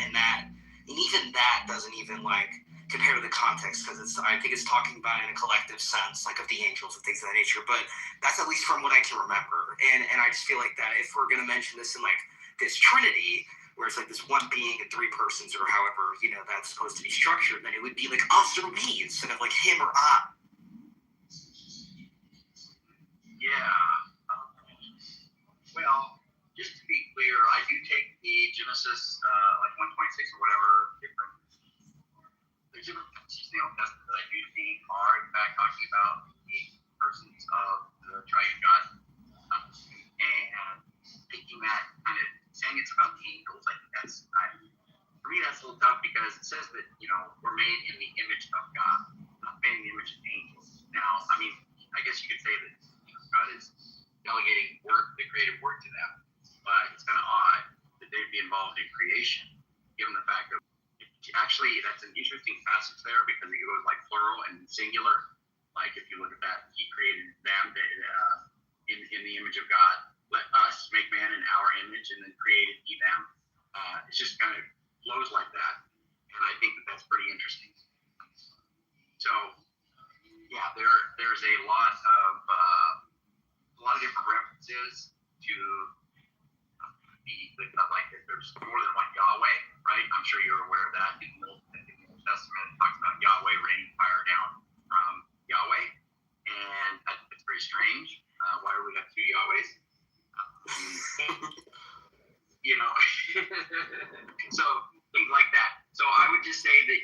even that doesn't even like compare to the context, because I think it's talking about in a collective sense, like of the angels and things of that nature. But that's at least from what I can remember, and I just feel like that if we're gonna mention this in like this Trinity, where it's like this one being and 3 persons, or however that's supposed to be structured, then it would be like us or we instead of like him or I. Yeah. Well, just to be clear, I do take the Genesis, like 126 or whatever, there's different passages in the Old Testament that I do think are, in fact, talking about the persons of the triune God. And thinking that, kind of saying it's about the angels, I think for me, that's a little tough, because it says that, we're made in the image of God, not made in the image of angels. Now, I mean, I guess you could say that God is delegating work, the creative work to them, but it's kind of odd that they'd be involved in creation, given the fact that actually that's an interesting passage there, because it goes like plural and singular. Like if you look at that, he created them in the image of God. Let us make man in our image, and then created he them. It just kind of flows like that, and I think that that's pretty interesting. So yeah, there's a lot of different references to like there's more than one Yahweh, right? I'm sure you're aware of that. In the Old Testament, it talks about Yahweh raining fire down from Yahweh, and it's very strange. Why do we have 2 Yahwehs? So things like that. So I would just say that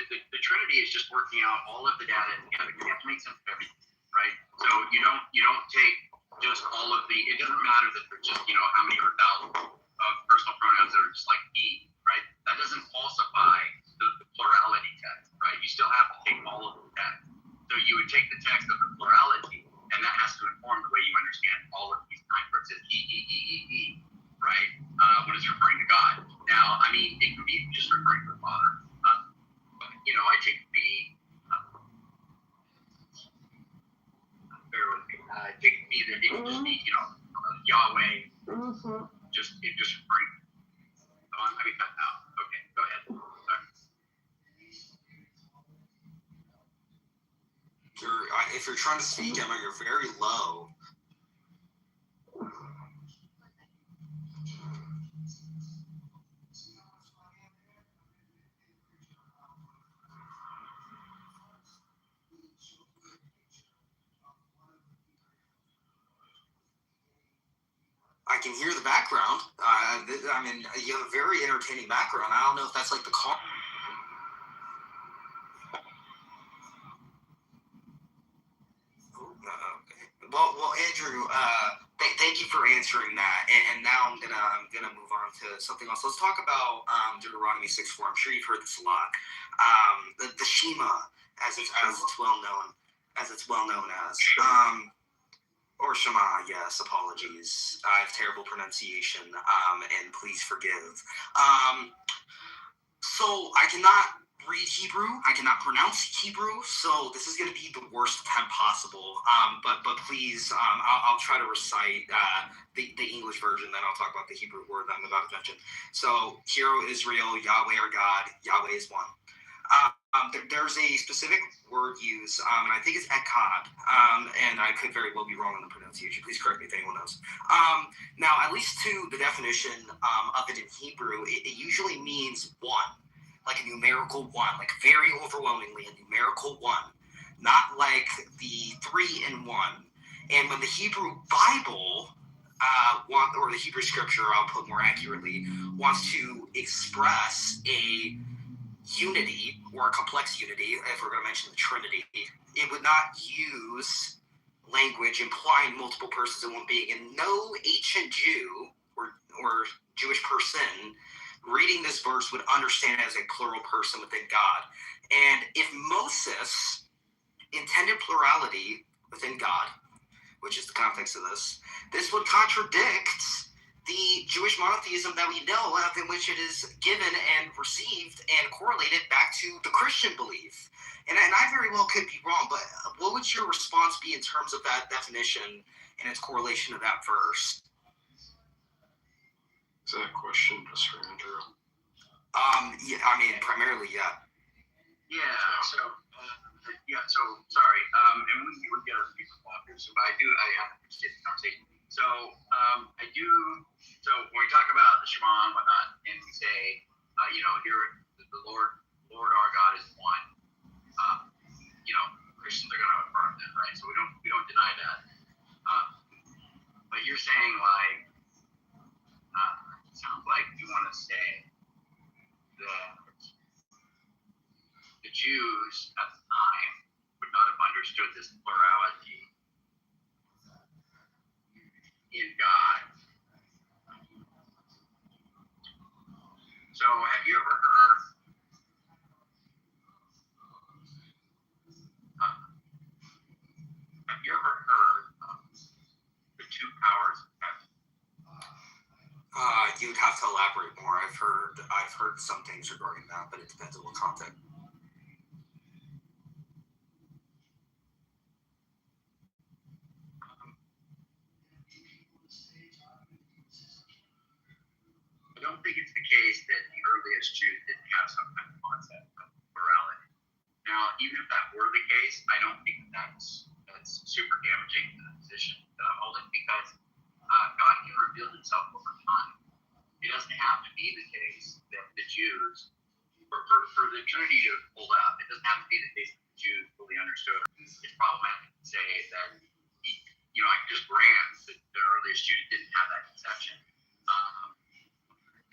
the Trinity is just working out all of the data together. You have to make sense of everything, right? So you don't take just all of the. It doesn't matter that there's just how many or thousands of personal pronouns that are just like he, right? That doesn't falsify the plurality text, right? You still have to take all of the text. So you would take the text of the plurality, and that has to inform the way you understand all of these times where it says he, right? When it's referring to God. Now, I mean, it could be just referring to the Father. But, I take it to be, bear with me, I take it to be that it could just be, Yahweh, just referring to God. I mean, cut out. Okay, go ahead. Sorry. If you're trying to speak, Emma, you're very low. I can hear the background. I mean, you have a very entertaining background. I don't know if that's like the car. Okay. Well, Andrew, thank you for answering that. And now I'm gonna move on to something else. Let's talk about Deuteronomy 6:4. I'm sure you've heard this a lot. The Shema, as it's well known as. Or Shema, yes, apologies. I have terrible pronunciation, and please forgive. So I cannot read Hebrew. I cannot pronounce Hebrew, so this is going to be the worst attempt possible. But please, I'll try to recite the English version, then I'll talk about the Hebrew word that I'm about to mention. So, Hear, O Israel, Yahweh our God, Yahweh is one. There's a specific word used, and I think it's echad, and I could very well be wrong on the pronunciation. Please correct me if anyone knows. Now, at least to the definition of it in Hebrew, it usually means one, like a numerical one, like very overwhelmingly a numerical one, not like the 3 in 1. And when the Hebrew Bible, or the Hebrew Scripture, I'll put more accurately, wants to express a unity, or a complex unity, if we're going to mention the Trinity, it would not use language implying multiple persons in one being. And no ancient Jew or Jewish person reading this verse would understand it as a plural person within God. And if Moses intended plurality within God, which is the context of this would contradict the Jewish monotheism that we know of, in which it is given and received and correlated back to the Christian belief. And I very well could be wrong, but what would your response be in terms of that definition and its correlation to that verse? Is that a question just for Andrew? Yeah, I mean, primarily, yeah. So sorry. And we get other people involved here, so but I appreciate the conversation. So so when we talk about the Shema and whatnot, and we say, here the Lord our God is one. Christians are going to affirm that, right? So we don't deny that. But you're saying it sounds like you want to say that the Jews at the time would not have understood this plurality in God. So have you ever heard the two powers of heaven? You'd have to elaborate more. I've heard some things regarding that, but it depends on what context. I don't think it's the case that the earliest Jews didn't have some kind of concept of morality. Now, even if that were the case, I don't think that's super damaging to the position that I'm holding, because God can reveal himself over time. It doesn't have to be the case that the Jews, for the Trinity to hold out, it doesn't have to be the case that the Jews fully understood. It's problematic to say that, I can just grant that the earliest Jews didn't have that conception.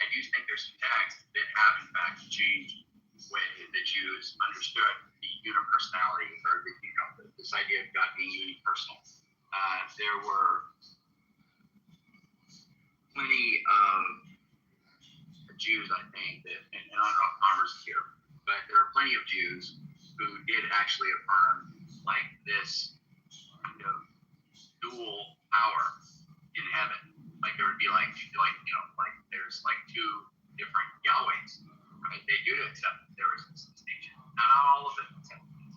I do think there's some texts that have, in fact, changed the way the Jews understood the unipersonality, or this idea of God being unipersonal. There were plenty of Jews, I think, that, and I don't know if Congress is here, but there are plenty of Jews who did actually affirm this dual power in heaven. There would be there's two different Yahwehs, right? They do accept that there is this distinction. Not all of them accept it.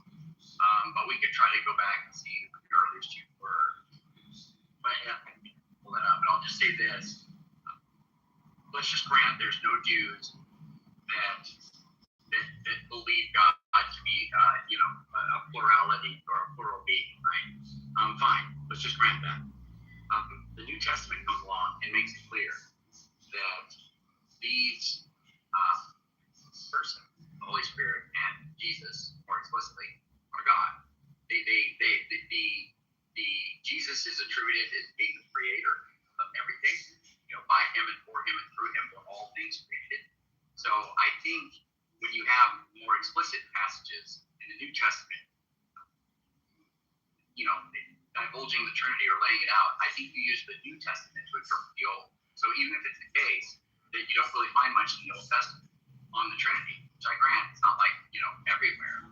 But we could try to go back and see what the earliest Jews were. But I can't pull that up. But I'll just say this. Let's just grant there's no Jews that believe God to be a plurality or a plural being, right? Fine. Let's just grant that. The New Testament comes along and makes it clear that these persons, the Holy Spirit and Jesus, more explicitly, are God. Jesus is attributed as being the creator of everything. By him and for him and through him were all things created. So I think when you have more explicit passages in the New Testament, divulging the Trinity or laying it out, I think you use the New Testament to interpret the Old. So even if it's the case that you don't really find much in the Old Testament on the Trinity, which I grant, it's not everywhere.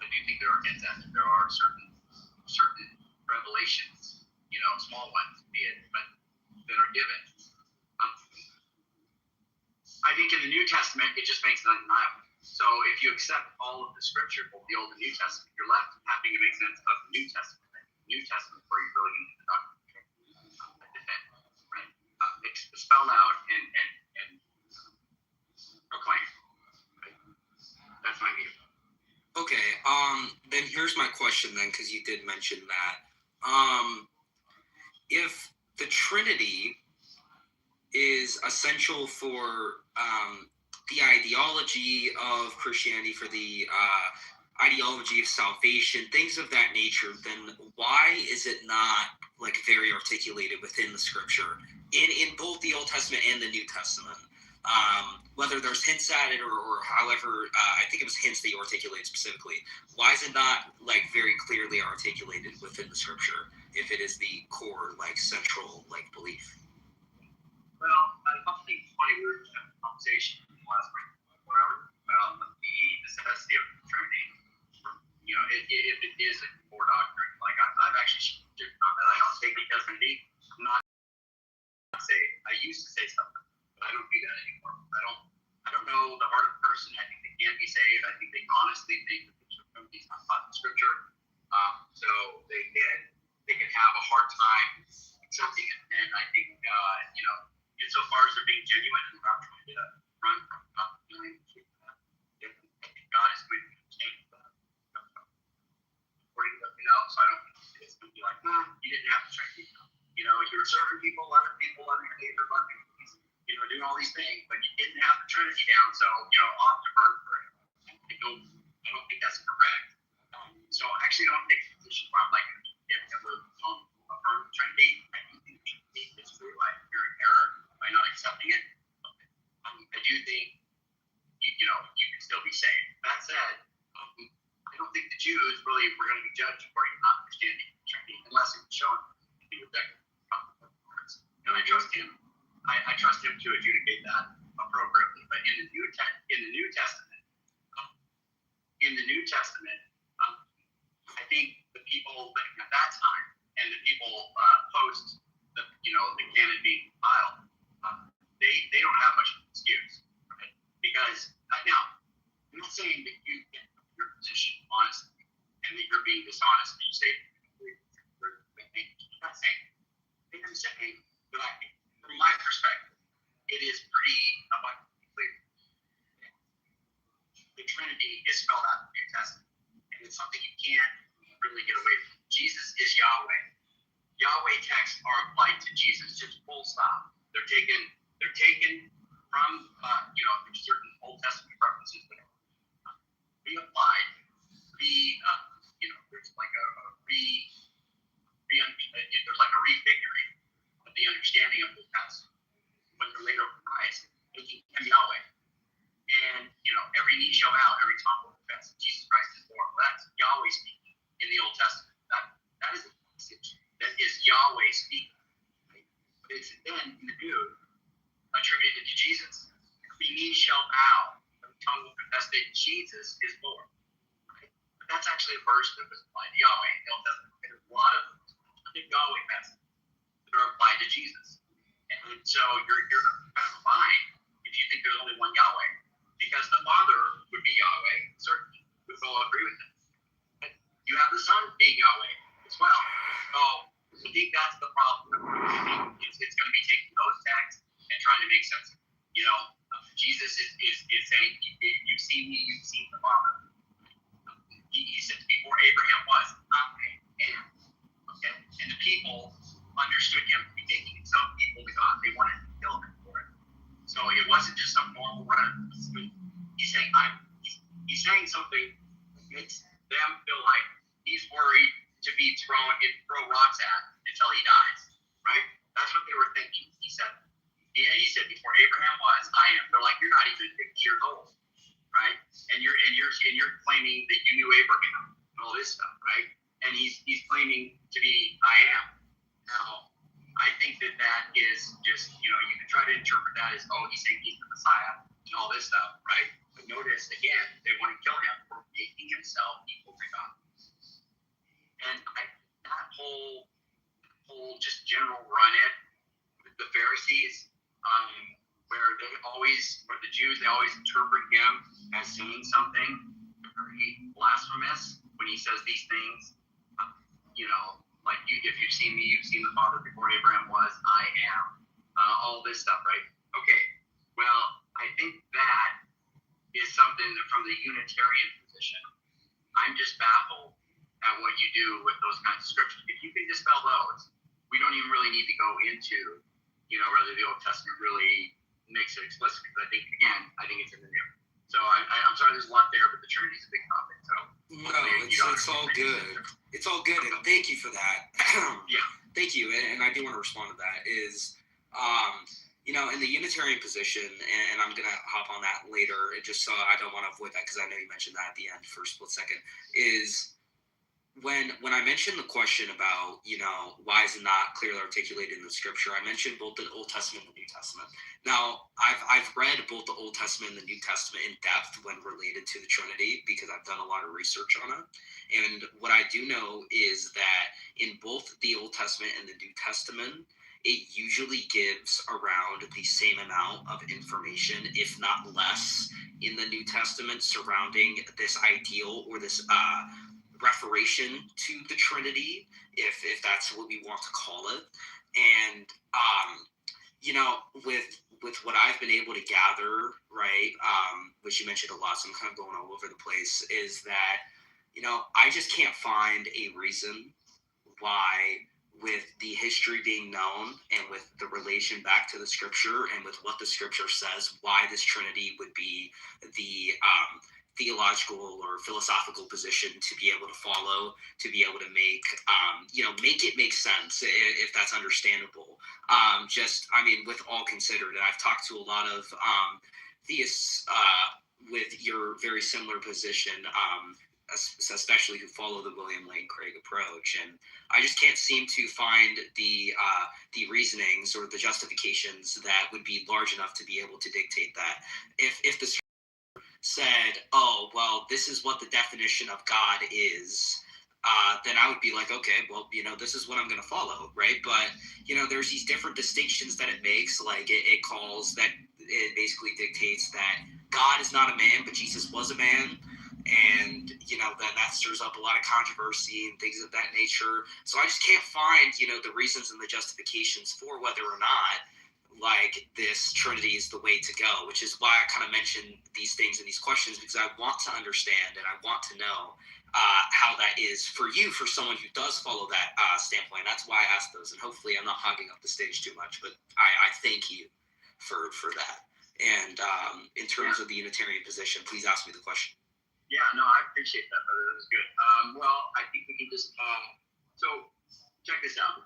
I do think there are hints at it. There are certain revelations, small ones, be it, but that are given. I think in the New Testament, it just makes it undeniable. So if you accept all of the Scripture, both the Old and New Testament, you're left having to make sense of the New Testament. The New Testament, where you're really into the doctrine of defense, right? Spelled out and proclaim. Right? That's my view. Okay. Then here's my question then, because you did mention that. If the Trinity is essential for the ideology of Christianity, for the ideology of salvation, things of that nature, then why is it not very articulated within the Scripture in both the Old Testament and the New Testament? Whether there's hints at it or however, I think it was hints that you articulated specifically. Why is it not very clearly articulated within the Scripture if it is the core central belief? Well, I think it's funny, we were having a conversation last week about the necessity of the Trinity. If it is a core doctrine, I've actually that I don't take it as Trinity. I'm not say. I used to say something. but I don't do that anymore. I don't know the heart of a person. I think they can be saved. I think they honestly think that it's not taught in Scripture. So they can have a hard time accepting it. And I think, insofar as they're being genuine and not trying to run from God, I think God is going to change that. According to so I don't think it's going to be like, you didn't have to try to, you were serving people, loving your neighbor, doing all these things, but you didn't have the Trinity down, so, off to burn for it. I don't think that's correct. So I actually don't take a position where I'm like, affirm the Trinity. I do think the Trinity is true. You're in error by not accepting it. I do think, you can still be saved. That said, I don't think the Jews really were going to be judged for not understanding the Trinity unless it was shown to be rejected. And I trust him. I trust him to adjudicate that appropriately. But in the New Testament, I think the people at that time and the people post the canon being filed, they don't have much of an excuse, right? Because now I'm not saying that you get your position honestly and that you're being dishonest and you say I'm not saying. I'm saying that from my perspective, it is pretty abundantly clear. The Trinity is spelled out in the New Testament, and it's something you can't really get away from. Jesus is Yahweh. Yahweh texts are applied to Jesus, just full stop. They're taken from there's certain Old Testament references that are reapplied. There's like there's like a refiguring of the understanding of the text when they're later Christ, making him Yahweh. And every knee shall bow, every tongue will confess that Jesus Christ is Lord. That's Yahweh speaking in the Old Testament. That is a message. That is Yahweh speaking. Right? But it's then in the New attributed to Jesus. Every knee shall bow, every tongue will confess that Jesus is Lord. Right? But that's actually a verse that was applied to Yahweh in the Old Testament. There's a lot of Yahweh messages that are applied to Jesus. And so you're kind of fine if you think there's only one Yahweh. Because the Father would be Yahweh, certainly. We all agree with that. But you have the Son being Yahweh as well. So I think that's the problem. It's going to be taking those texts and trying to make sense of it. Jesus is saying, you've seen me, you've seen the Father. He said, before Abraham was, I am. Okay? And the people understood him to be making himself equal to God. They wanted to kill him for it. So it wasn't just some normal run. He's saying something that makes them feel like he's worried to be throw rocks at until he dies. Right? That's what they were thinking. He said before Abraham was, I am. They're like, you're not even 50 years old, right? And you're claiming that you knew Abraham and all this stuff, right? And he's claiming to be I am. Now, I think that is just, you can try to interpret that as, he's saying he's the Messiah and all this stuff, right? But notice, again, they want to kill him for making himself equal to God. And that whole just general run-in with the Pharisees, where the Jews, they always interpret him as saying something very blasphemous when he says these things, like if you've seen me, you've seen the Father before Abraham was, I am. All this stuff, right? Okay. Well, I think that is something that from the Unitarian position, I'm just baffled at what you do with those kinds of scriptures. If you can dispel those, we don't even really need to go into, whether the Old Testament really makes it explicit, because I think it's in the New. So I'm sorry, there's a lot there, but the Trinity is a big topic. So no, it's all good. It's all good, and thank you for that. Yeah. Thank you, and I do want to respond to that. Is in the Unitarian position, and I'm gonna hop on that later. Just so I don't want to avoid that because I know you mentioned that at the end for a split second. Is when I mentioned the question about why is it not clearly articulated in the Scripture, I mentioned both the Old Testament and the New Testament. Now I've read both the Old Testament and the New Testament in depth when related to the Trinity because I've done a lot of research on it. And what I do know is that in both the Old Testament and the New Testament, it usually gives around the same amount of information, if not less, in the New Testament surrounding this ideal or this referation to the Trinity, if that's what we want to call it. And with what I've been able to gather, right, which you mentioned a lot, so I'm kind of going all over the place, is that I just can't find a reason why, with the history being known and with the relation back to the scripture and with what the scripture says, why this Trinity would be the theological or philosophical position to be able to follow, to be able to make it make sense, if that's understandable. With all considered, and I've talked to a lot of theists with your very similar position, especially who follow the William Lane Craig approach, and I just can't seem to find the reasonings or the justifications that would be large enough to be able to dictate that. If the said, oh, well, this is what the definition of God is, then I would be like, okay, well, this is what I'm going to follow, right? But, there's these different distinctions that it makes, like it calls that, it basically dictates that God is not a man, but Jesus was a man. And, that stirs up a lot of controversy and things of that nature. So I just can't find, the reasons and the justifications for whether or not, like, this Trinity is the way to go, which is why I kind of mention these things and these questions, because I want to understand and I want to know how that is for you, for someone who does follow that standpoint. That's why I asked those, and hopefully I'm not hogging up the stage too much, but I thank you for that. And in terms of the Unitarian position, please ask me the question. Yeah, no, I appreciate that, brother. That was good. Well, I think we can just so check this out.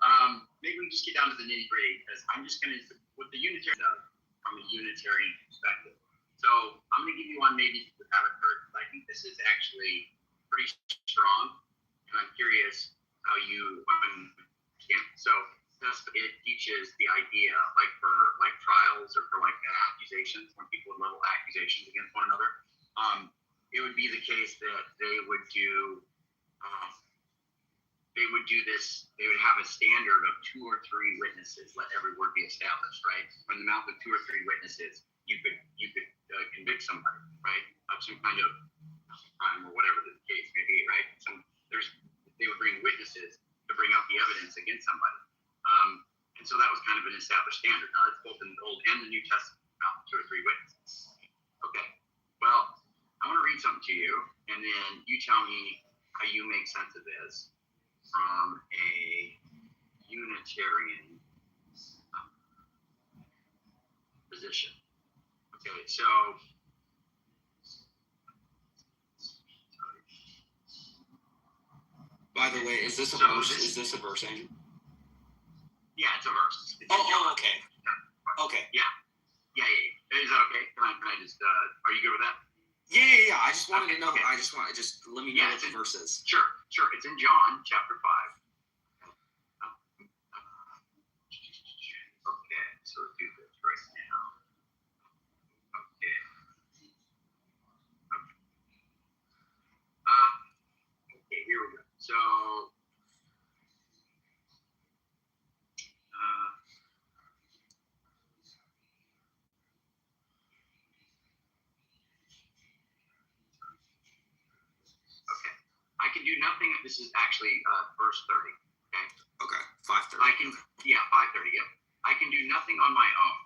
Maybe we just get down to the nitty gritty, because I'm just going to, what the Unitarian does from a Unitarian perspective. So I'm going to give you one maybe you haven't heard, but I think this is actually pretty strong, and I'm curious how you understand. So it teaches the idea, like for trials or for accusations, when people would level accusations against one another. It would be the case that they would do this. They would have a standard of 2 or 3 witnesses. Let every word be established, right? From the mouth of 2 or 3 witnesses, you could convict somebody, right, of some kind of crime or whatever the case may be, right? They would bring witnesses to bring out the evidence against somebody, and so that was kind of an established standard. Now that's both in the Old and the New Testament. Mouth of 2 or 3 witnesses. Okay. Well, I want to read something to you, and then you tell me how you make sense of this from a Unitarian position. Okay, so by the way, is this a verse? Is this a verse, Andrew? Yeah, it's a verse. Okay. Okay. Yeah. Is that okay? Can I just? Are you good with that? Yeah. I just wanted to know. Okay. Just let me know what the verse is. Sure. It's in John chapter 5. Okay, so let's do this right now. Okay. Okay, here we go. So, okay. I can do nothing. This is actually verse 30. Okay, 5:30. 5:30. Yep. I can do nothing on my own.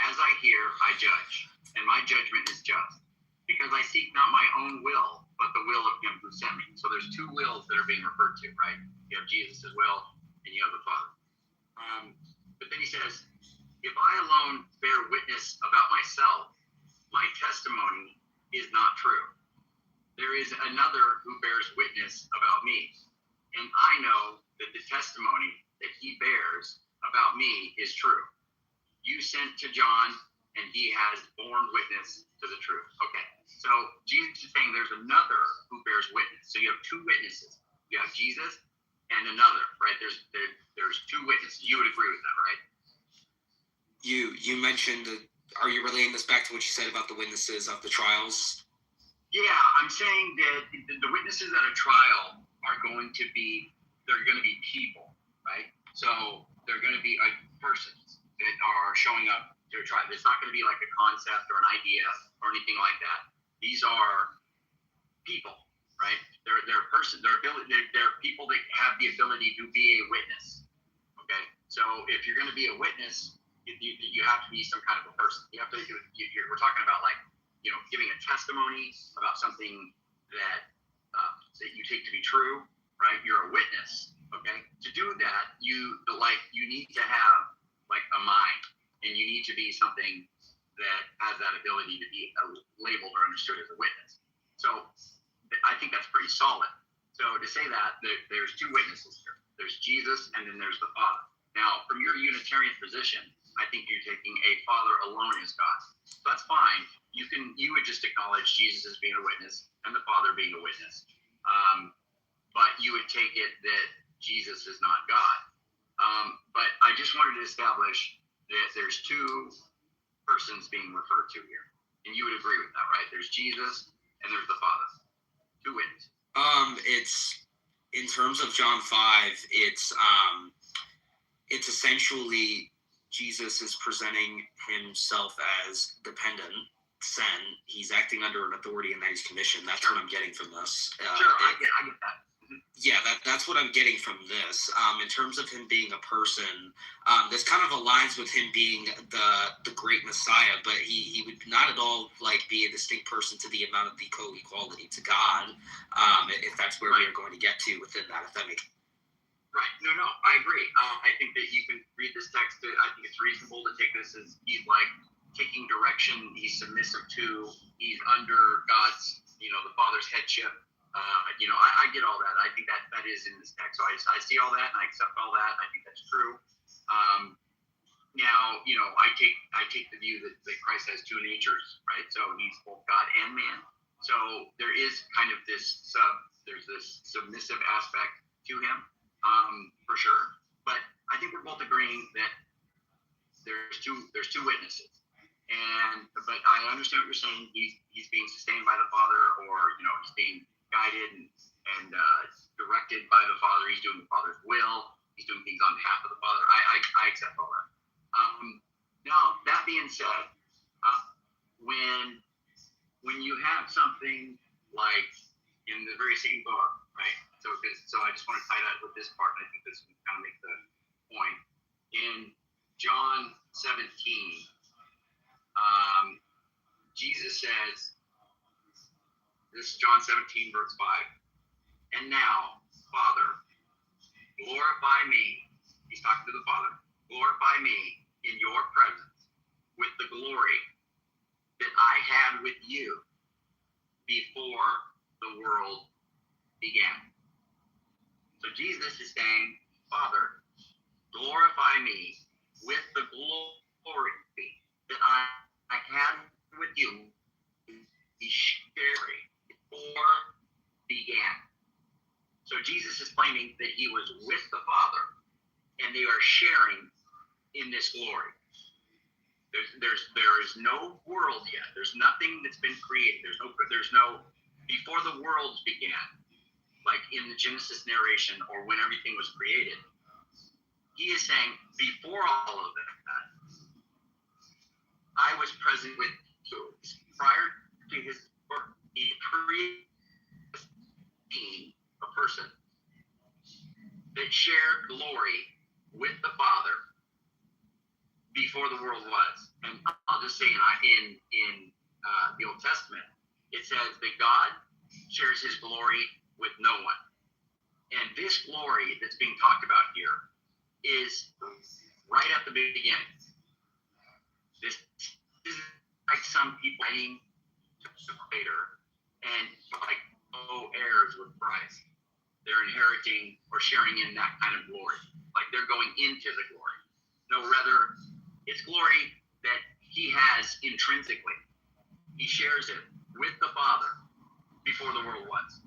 As I hear, I judge, and my judgment is just, because I seek not my own will, but the will of him who sent me. So there's 2 wills that are being referred to, right? You have Jesus' will, and you have the Father. But then he says, if I alone bear witness about myself, my testimony is not true. There is another who bears witness about me, and I know that the testimony that he bears about me is true. You sent to John, and he has borne witness to the truth. Okay, so Jesus is saying there's another who bears witness. So you have 2 witnesses. You have Jesus and another, right? There's 2 witnesses. You would agree with that, right? You mentioned, are you relaying this back to what you said about the witnesses of the trials? Yeah, I'm saying that the witnesses at a trial are going to be people, right? So they're going to be persons that are showing up to a tribe. It's not going to be like a concept or an idea or anything like that. These are people, right? They're person. They're people that have the ability to be a witness. Okay, so if you're going to be a witness, you have to be some kind of a person. You have to. We're talking about like, giving a testimony about something that you take to be true, right? You're a witness. Okay, to do that, you need to have like a mind, and you need to be something that has that ability to be labeled or understood as a witness. So I think that's pretty solid. So to say that, there's two witnesses here. There's Jesus, and then there's the Father. Now, from your Unitarian position, I think you're taking a Father alone as God. So that's fine. You would just acknowledge Jesus as being a witness and the Father being a witness. But you would take it that Jesus is not God. But I just wanted to establish that there's two persons being referred to here. And you would agree with that, right? There's Jesus and there's the Father. Two witnesses. It's in terms of John 5, it's essentially Jesus is presenting himself as dependent, sent. He's acting under an authority and that he's commissioned. That's what I'm getting from this. I get that. Yeah, that's what I'm getting from this. In terms of him being a person, this kind of aligns with him being the great Messiah, but he would not at all like be a distinct person to the amount of the co-equality to God, if that's where we're going to get to within that, if that makes sense. Right. No, I agree. I think that you can read this text. I think it's reasonable to take this as he's like taking direction. He's submissive to. He's under God's, the Father's headship. I get all that. I think that is in this text. So I see all that and I accept all that. I think that's true. Now, I take the view that Christ has two natures, right? So he's both God and man. So there is kind of there's this submissive aspect to him, for sure. But I think we're both agreeing that there's two witnesses. But I understand what you're saying. He's being sustained by the Father, or he's being guided and directed by the Father. He's doing the Father's will. He's doing things on behalf of the Father. I accept all that. Now, that being said, when you have something like in the very same book, right? So I just want to tie that with this part, and I think this can kind of make the point. In John 17, Jesus says, this is John 17, verse 5. And now, Father, glorify me. He's talking to the Father. Glorify me in your presence with the glory that I had with you before the world began. So Jesus is saying, Father, glorify me with the glory that I had with you before began. So Jesus is claiming that he was with the Father, and they are sharing in this glory. There is no world yet. There's nothing that's been created. There's no before the worlds began, like in the Genesis narration or when everything was created. He is saying, before all of that, I was present with you. Prior to his work, he created a person that shared glory with the Father before the world was. And I'll just say in the Old Testament, it says that God shares his glory with no one. And this glory that's being talked about here is right at the beginning. This is like some people being later and like heirs with Christ. They're inheriting or sharing in that kind of glory. Like they're going into the glory. No, rather, it's glory that he has intrinsically. He shares it with the Father before the world was.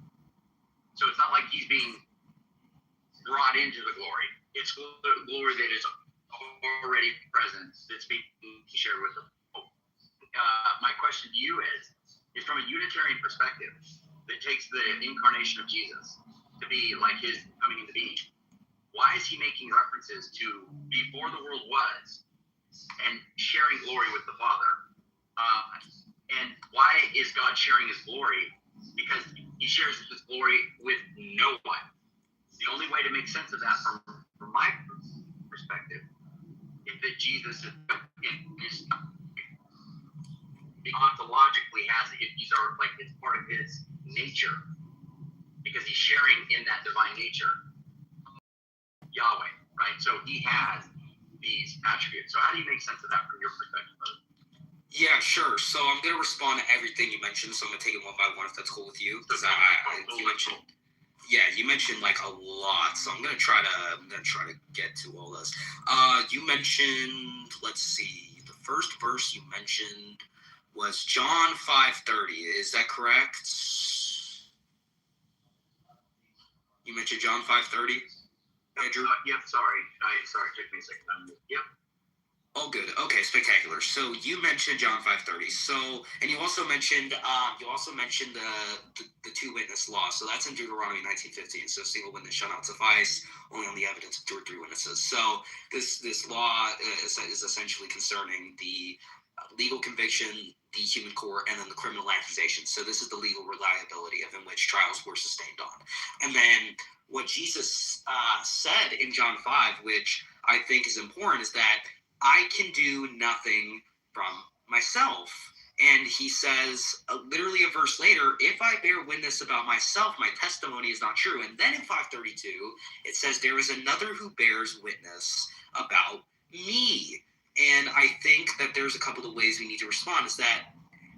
So it's not like he's being brought into the glory. It's the glory that is already present that's being shared with them. My question to you is from a Unitarian perspective that takes the incarnation of Jesus to be like his coming into being, why is he making references to before the world was and sharing glory with the Father? And why is God sharing his glory? Because he shares his glory with no one. The only way to make sense of that from my perspective is that Jesus is ontologically has it. These are like, it's part of his nature because he's sharing in that divine nature, Yahweh, right? So he has these attributes. So how do you make sense of that from your perspective, brother? Yeah, sure. So I'm going to respond to everything you mentioned. So I'm going to take it one by one if that's cool with you. Because you mentioned like a lot. So I'm going to try to get to all this. You mentioned, let's see, the first verse you mentioned was John 5:30. Is that correct? You mentioned John 5:30, Andrew? Yep, sorry. Took me a second. Yep. Oh, good. Okay, spectacular. So you mentioned John 5:30. So, and you also mentioned the two witness law. So that's in Deuteronomy 19:15. So single witness shall not suffice, only on the evidence of 2 or 3 witnesses. So this law is essentially concerning the legal conviction, the human court, and then the criminal accusation. So this is the legal reliability of in which trials were sustained on. And then what Jesus said in John 5, which I think is important, is that I can do nothing from myself. And he says, literally a verse later, if I bear witness about myself, my testimony is not true. And then in 5:32, it says, there is another who bears witness about me. And I think that there's a couple of ways we need to respond, is that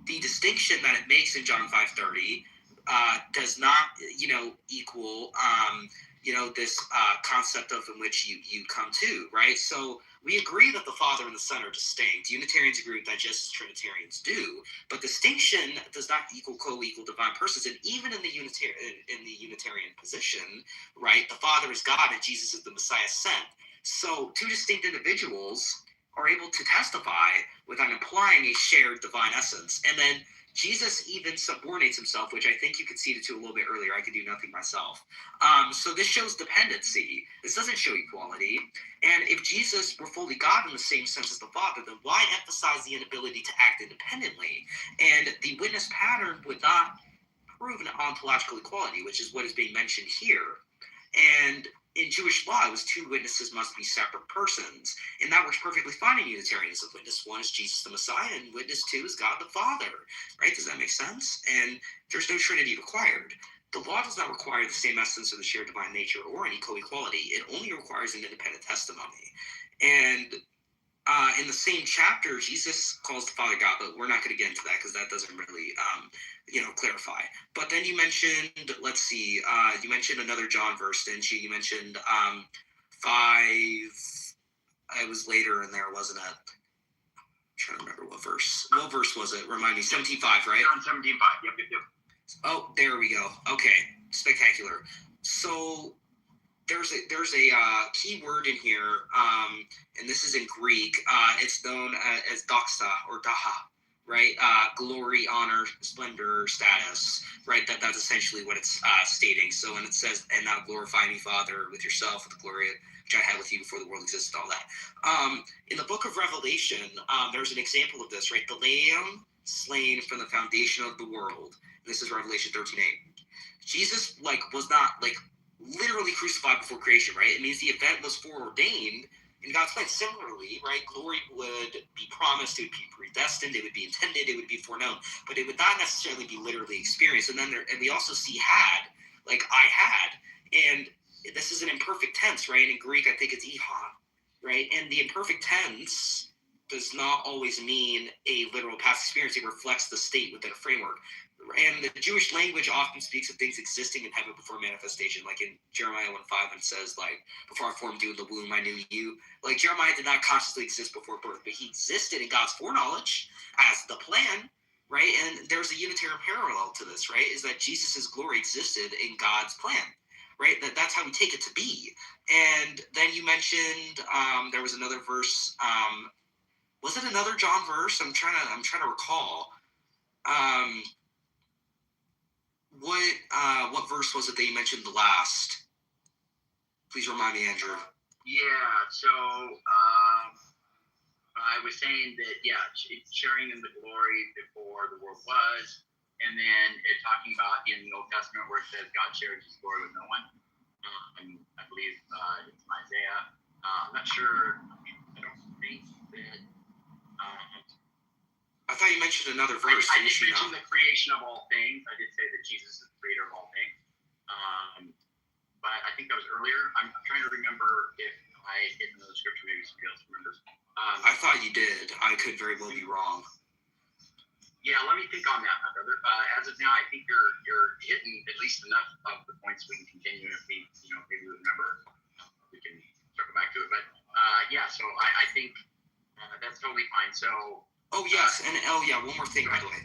the distinction that it makes in John 5:30 does not, equal, this concept of in which you come to, right? So we agree that the Father and the Son are distinct. Unitarians agree with that just as Trinitarians do. But distinction does not equal co-equal divine persons. And even in the Unitarian position, right, the Father is God and Jesus is the Messiah sent. So 2 distinct individuals are able to testify without implying a shared divine essence. And then Jesus even subordinates himself, which I think you conceded to a little bit earlier. I could do nothing myself. So this shows dependency. This doesn't show equality. And if Jesus were fully God in the same sense as the Father, then why emphasize the inability to act independently? And the witness pattern would not prove an ontological equality, which is what is being mentioned here. And in Jewish law, it was 2 witnesses must be separate persons. And that works perfectly fine in Unitarianism. Witness 1 is Jesus the Messiah, and witness 2 is God the Father. Right? Does that make sense? And there's no Trinity required. The law does not require the same essence or the shared divine nature or any co-equality. It only requires an independent testimony. And in the same chapter, Jesus calls the Father God, but we're not going to get into that because that doesn't really, clarify. But then you mentioned, you mentioned another John verse, didn't you? You mentioned 5. It was later in there, wasn't it? I'm trying to remember what verse. What verse was it? Remind me. 17:5, right? John 17:5. Yep. Oh, there we go. Okay, spectacular. So there's a key word in here, and this is in Greek. It's known as doxa or daha, right? Glory, honor, splendor, status, right? That's essentially what it's stating. So when it says, and now glorify me, Father, with yourself, with the glory which I had with you before the world existed, all that. In the book of Revelation, there's an example of this, right? The Lamb slain from the foundation of the world. This is Revelation 13:8. Jesus, was not, literally crucified before creation, right? It means the event was foreordained in God's plan. Similarly, right, glory would be promised, it would be predestined, it would be intended, it would be foreknown, but it would not necessarily be literally experienced. And then we also see had, like I had, and this is an imperfect tense, right? In Greek, I think it's ihon, right? And the imperfect tense does not always mean a literal past experience. It reflects the state within a framework. And the Jewish language often speaks of things existing in heaven before manifestation, like in Jeremiah 1:5, when it says, before I formed you in the womb, I knew you. Jeremiah did not consciously exist before birth, but he existed in God's foreknowledge as the plan, right? And there's a Unitarian parallel to this, right? Is that Jesus' glory existed in God's plan, right? That's how we take it to be. And then you mentioned there was another verse. Was it another John verse? I'm trying to recall. What verse was it that you mentioned the last? Please remind me, Andrew. Yeah, so I was saying that, sharing in the glory before the world was, and then talking about in the Old Testament where it says God shared his glory with no one. And I believe it's in Isaiah. I'm not sure. I don't think that. I thought you mentioned another verse. I did mention the creation of all things. I did say that Jesus is the creator of all things. But I think that was earlier. I'm trying to remember if I hit another scripture. Maybe somebody else remembers. I thought you did. I could very well be wrong. Yeah, let me think on that, my brother. As of now, I think you're hitting at least enough of the points we can continue. If we, maybe we remember, we can circle back to it. But so I think that's totally fine. So. Oh yes, and one more thing by the way.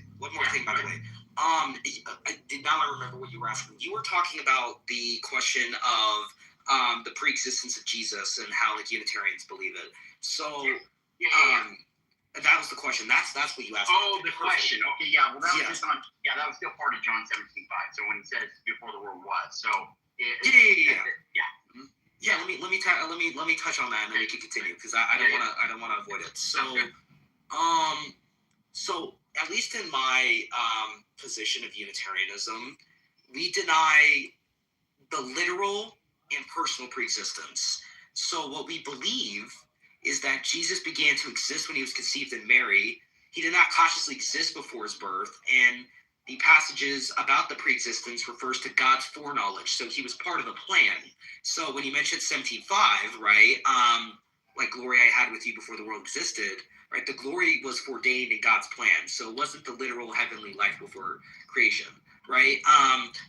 Now I remember what you were asking. You were talking about the question of the pre-existence of Jesus and how like Unitarians believe it. So that was the question. That's what you asked. Oh, the question. Okay, yeah. Well, that was just on. Yeah, that was still part of John 17:5. So when he says before the world was, so. Yeah. Let me touch on that and then we can continue because I don't want to avoid it. So at least in my position of Unitarianism, we deny the literal and personal preexistence. So what we believe is that Jesus began to exist when he was conceived in Mary. He did not consciously exist before his birth, and the passages about the preexistence refers to God's foreknowledge. So he was part of the plan. So when you mentioned 17:5, right, like glory I had with you before the world existed, right, the glory was foreordained in God's plan. So it wasn't the literal heavenly life before creation, right?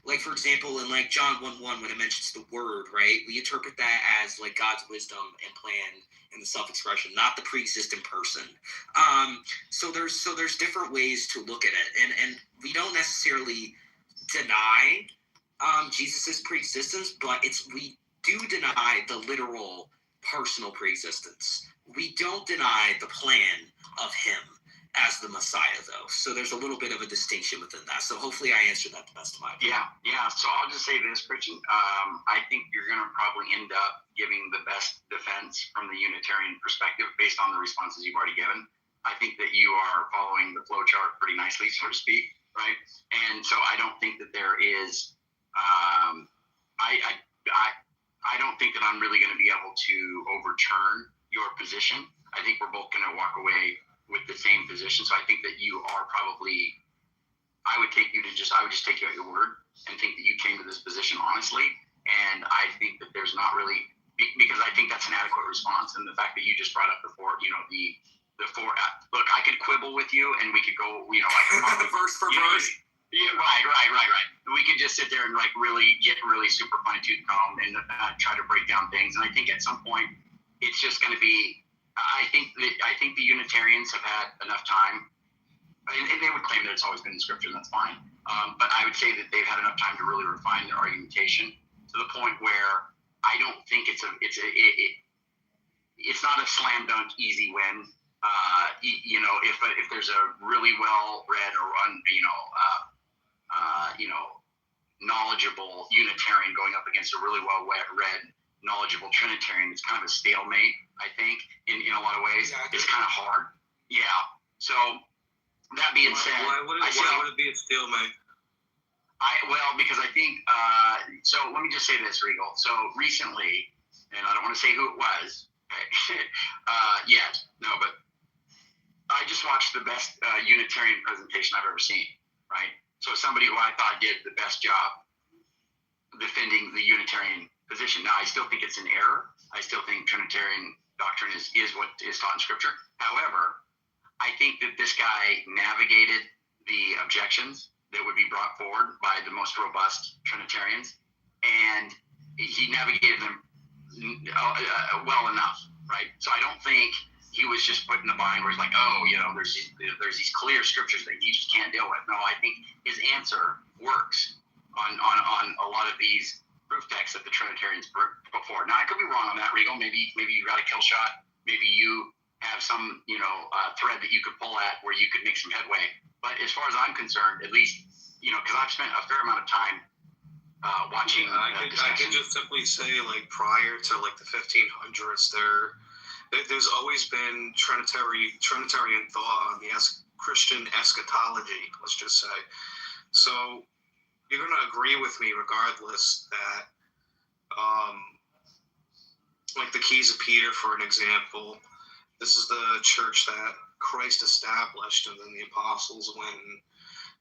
Like for example, in like John 1:1, when it mentions the word, right, we interpret that as like God's wisdom and plan and the self-expression, not the pre-existent person. So there's different ways to look at it, and we don't necessarily deny Jesus's pre-existence, but we do deny the literal personal pre-existence. We don't deny the plan of him as the Messiah, though. So there's a little bit of a distinction within that. So hopefully I answered that the best of my ability. Yeah. So I'll just say this, Christian. I think you're going to probably end up giving the best defense from the Unitarian perspective based on the responses you've already given. I think that you are following the flow chart pretty nicely, so to speak, right? And so I don't think that there is. I don't think that I'm really going to be able to overturn your position. I think we're both going to walk away with the same position. So I think that you are probably, I would just take you at your word and think that you came to this position honestly. And I think that there's not really, because I think that's an adequate response. And the fact that you just brought up the four, look, I could quibble with you and we could go, I could probably verse for verse. Yeah, right. We could just sit there and like really get super fine tooth comb and try to break down things. And I think at some point it's just going to be. I think the Unitarians have had enough time, and they would claim that it's always been in Scripture, and that's fine. But I would say that they've had enough time to really refine their argumentation to the point where I don't think it's not a slam dunk easy win. If there's a really well read or knowledgeable Unitarian going up against a really well read knowledgeable Trinitarian, it's kind of a stalemate, I think, in a lot of ways. Yeah, it's kind of hard. Yeah. So that being said, why would it be a stalemate? Because I think so let me just say this, Regal. So recently, and I don't want to say who it was yet, but I just watched the best Unitarian presentation I've ever seen, right? So somebody who I thought did the best job defending the Unitarian position. Now, I still think it's an error. I still think Trinitarian doctrine is what is taught in Scripture. However, I think that this guy navigated the objections that would be brought forward by the most robust Trinitarians, and he navigated them well enough, right? So I don't think he was just put in a bind where he's like, there's these clear scriptures that you just can't deal with. No, I think his answer works on a lot of these proof texts that the Trinitarians put forward. Now, I could be wrong on that, Regal. Maybe you got a kill shot. Maybe you have some, thread that you could pull at where you could make some headway. But as far as I'm concerned, at least, because I've spent a fair amount of time watching. I could just simply say, like, prior to like the 1500s, there's always been Trinitarian thought on the Christian eschatology. Let's just say. So you're going to agree with me regardless that, like the Keys of Peter, for an example, this is the church that Christ established, and then the apostles went and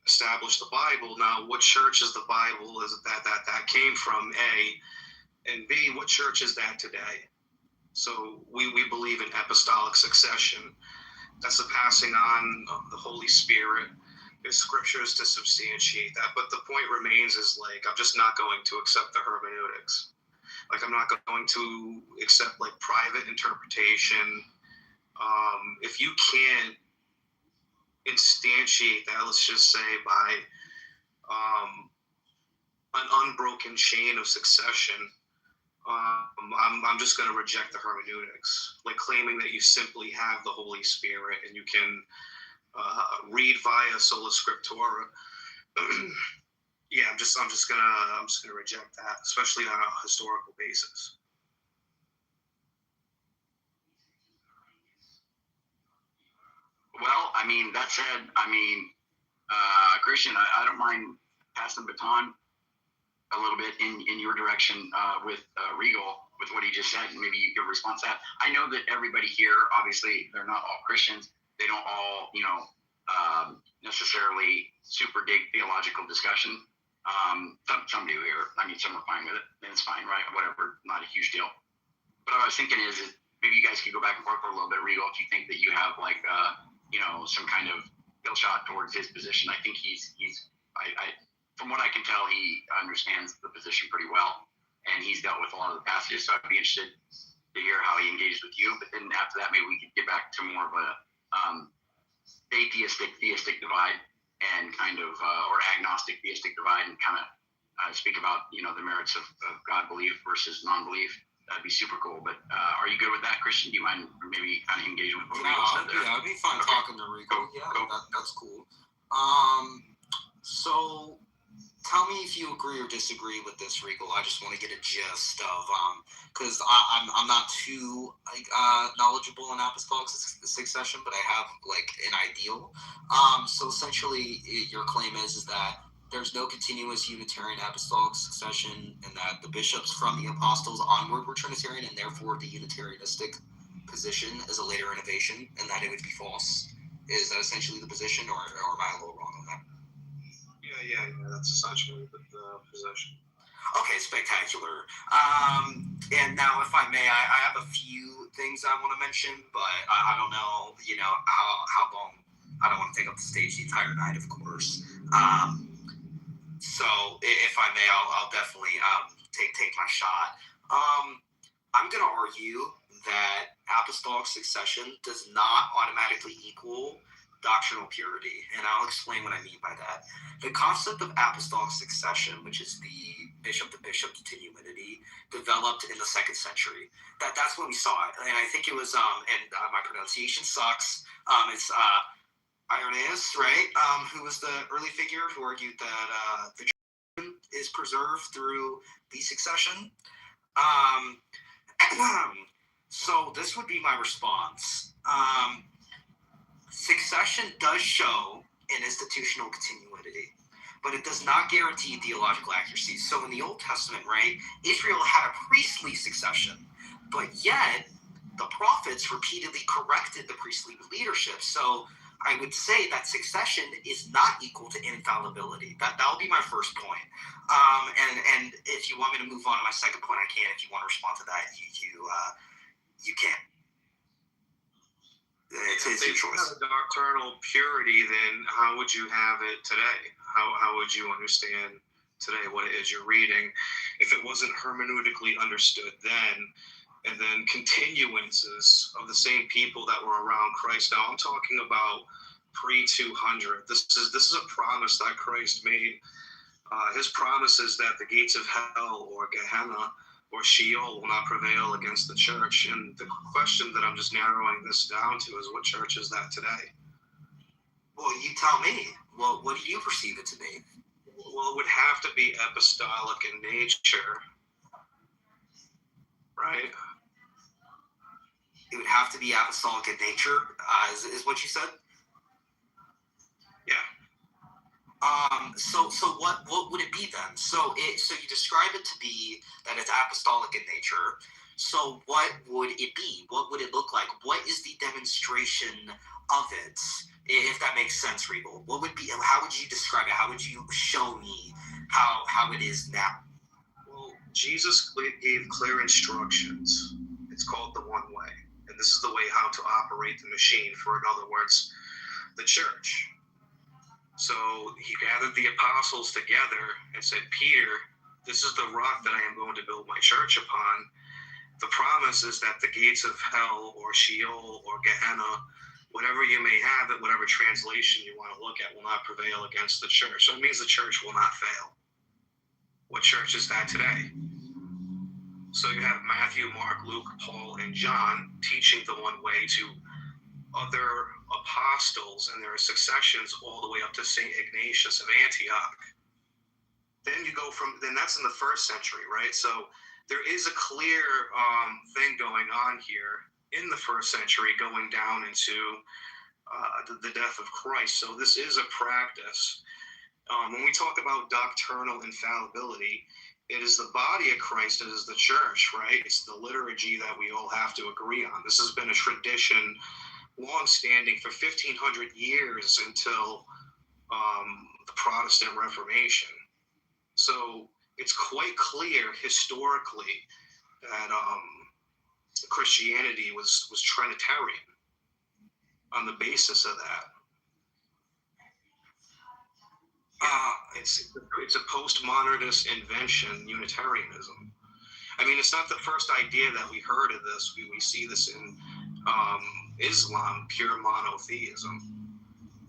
established the Bible. Now, what church is the Bible is that came from, A, and B, what church is that today? So we believe in apostolic succession. That's the passing on of the Holy Spirit. There's scriptures to substantiate that, but the point remains is, like, I'm just not going to accept the hermeneutics. Like, I'm not going to accept, like, private interpretation. If you can't instantiate that, let's just say, by an unbroken chain of succession, I'm just going to reject the hermeneutics, like claiming that you simply have the Holy Spirit and you can read via sola scriptura. Yeah, I'm just gonna reject that, especially on a historical basis. Well, I mean, that said, Christian, I don't mind passing the baton a little bit in your direction with Regal, with what he just said, and maybe your response to that. I know that everybody here, obviously, they're not all Christians. They don't all, necessarily super dig theological discussion. Some do here. I mean, some are fine with it, and it's fine, right? Whatever, not a huge deal. But what I was thinking is maybe you guys could go back and forth for a little bit, Regal, if you think that you have some kind of bill shot towards his position. I think he's from what I can tell, he understands the position pretty well, and he's dealt with a lot of the passages. So I'd be interested to hear how he engages with you. But then after that, maybe we could get back to more of a atheistic, theistic divide, and kind of or agnostic, theistic divide, and kind of speak about the merits of God belief versus non-belief. That'd be super cool. But are you good with that, Christian? Do you mind maybe kind of engaging with what Regal said there? Yeah, I'd be fine talking to Regal. That's cool. So tell me if you agree or disagree with this, Regal. I just want to get a gist of, because I'm not too knowledgeable in apostolic succession, but I have like an ideal. So essentially, your claim is that there's no continuous Unitarian apostolic succession, and that the bishops from the apostles onward were Trinitarian, and therefore the Unitarianistic position is a later innovation, and that it would be false. Is that essentially the position, or am I a little wrong on that? Yeah, that's essentially the position. Okay, spectacular. And now, if I may, I have a few things I want to mention, but I don't know, how long. I don't want to take up the stage the entire night, of course. So, if I may, I'll definitely take my shot. I'm going to argue that apostolic succession does not automatically equal doctrinal purity, and I'll explain what I mean by that. The concept of apostolic succession, which is the bishop-to-bishop continuity, developed in the 2nd century. That's when we saw it, and I think it was, my pronunciation sucks, it's Irenaeus, right, who was the early figure who argued that the church is preserved through the succession. So this would be my response. Succession does show an institutional continuity, but it does not guarantee theological accuracy. So in the Old Testament, right, Israel had a priestly succession, but yet the prophets repeatedly corrected the priestly leadership. So I would say that succession is not equal to infallibility. That'll be my first point. And if you want me to move on to my second point, I can. If you want to respond to that, you can. It's your choice. If you have a doctrinal purity, then how would you have it today? How would you understand today what it is you're reading if it wasn't hermeneutically understood then, and then continuances of the same people that were around Christ? Now I'm talking about pre-200. This is a promise that Christ made. His promise is that the gates of hell or Gehenna or Sheol will not prevail against the church. And the question that I'm just narrowing this down to is, what church is that today? Well, you tell me. Well, what do you perceive it to be? Well, it would have to be apostolic in nature, right? It would have to be apostolic in nature, is what you said? Yeah. So what would it be then? So you describe it to be that it's apostolic in nature. So what would it be? What would it look like? What is the demonstration of it? If that makes sense, Regal. What would be? How would you describe it? How would you show me how it is now? Well, Jesus gave clear instructions. It's called the one way, and this is the way how to operate the machine. For in other words, the church. So he gathered the apostles together and said, Peter, this is the rock that I am going to build my church upon. The promise is that the gates of hell or Sheol or Gehenna, whatever you may have it, whatever translation you want to look at, will not prevail against the church. So it means the church will not fail. What church is that today? So you have Matthew, Mark, Luke, Paul, and John teaching the one way to other apostles and their successions all the way up to St. Ignatius of Antioch. Then that's in the 1st century, right? So there is a clear thing going on here in the 1st century going down into the death of Christ. So this is a practice. When we talk about doctrinal infallibility, it is the body of Christ, it is the church, right? It's the liturgy that we all have to agree on. This has been a tradition long-standing for 1,500 years until the Protestant Reformation. So it's quite clear historically that Christianity was Trinitarian on the basis of that. It's a postmodernist invention, Unitarianism. I mean, it's not the first idea that we heard of this. We see this in Islam, pure monotheism.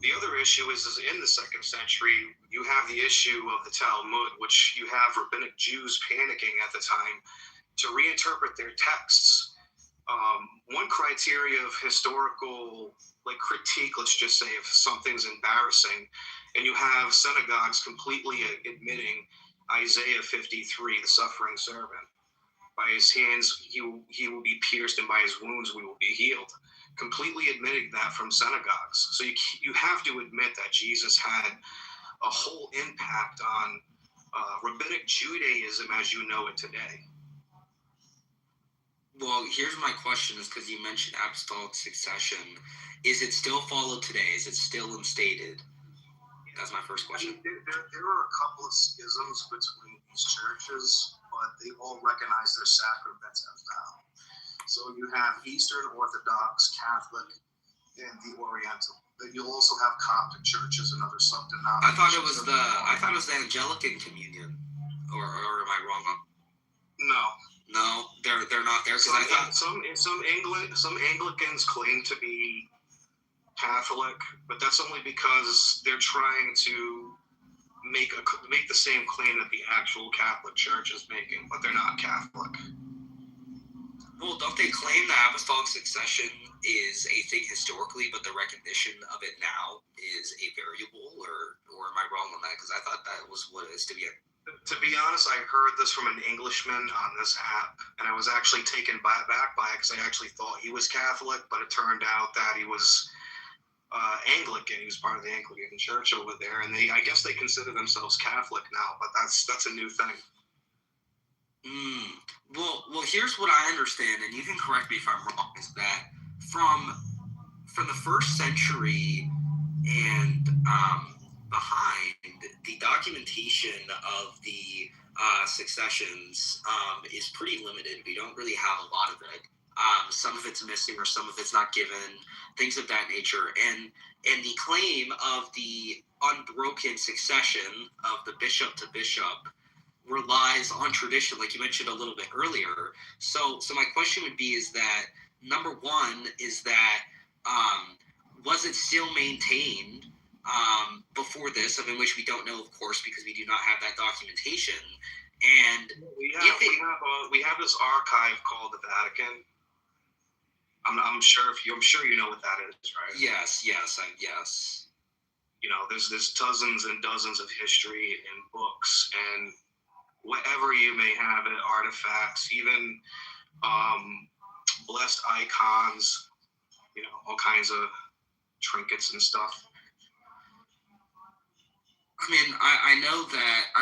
The other issue is in the 2nd century, you have the issue of the Talmud, which you have rabbinic Jews panicking at the time to reinterpret their texts. One criteria of historical critique, let's just say, if something's embarrassing, and you have synagogues completely admitting Isaiah 53, the suffering servant. By his hands he will be pierced, and by his wounds we will be healed. Completely admitting that from synagogues. So you have to admit that Jesus had a whole impact on rabbinic Judaism as you know it today. Well, here's my question, is because you mentioned apostolic succession. Is it still followed today? Is it still instated? That's my first question. I mean, there are a couple of schisms between these churches, but they all recognize their sacraments as valid. So you have Eastern Orthodox, Catholic, and the Oriental. Then you'll also have Coptic churches and other sub-denominations. I thought it was the Anglican communion, or am I wrong? No, they're not there. Because I thought some Anglicans claim to be Catholic, but that's only because they're trying to make the same claim that the actual Catholic Church is making, but they're not Catholic. Well, don't they claim that apostolic succession is a thing historically, but the recognition of it now is a variable, or am I wrong on that? Because I thought that was what it is to be. To be honest, I heard this from an Englishman on this app, and I was actually taken back by it because I actually thought he was Catholic, but it turned out that he was Anglican. He was part of the Anglican Church over there, and I guess they consider themselves Catholic now, but that's a new thing. Well, here's what I understand, and you can correct me if I'm wrong, is that from the 1st century and behind, the documentation of the successions is pretty limited. We don't really have a lot of it. Some of it's missing, or some of it's not given, things of that nature. And the claim of the unbroken succession of the bishop to bishop relies on tradition, like you mentioned a little bit earlier. So my question would be, is that, number one, is that was it still maintained before this, of in which we don't know, of course, because we do not have that documentation? And we have this archive called the Vatican. I'm sure you know what that is, right? Yes. there's dozens and dozens of history and books and whatever you may have it, artifacts, even blessed icons, all kinds of trinkets and stuff. I mean, I know that,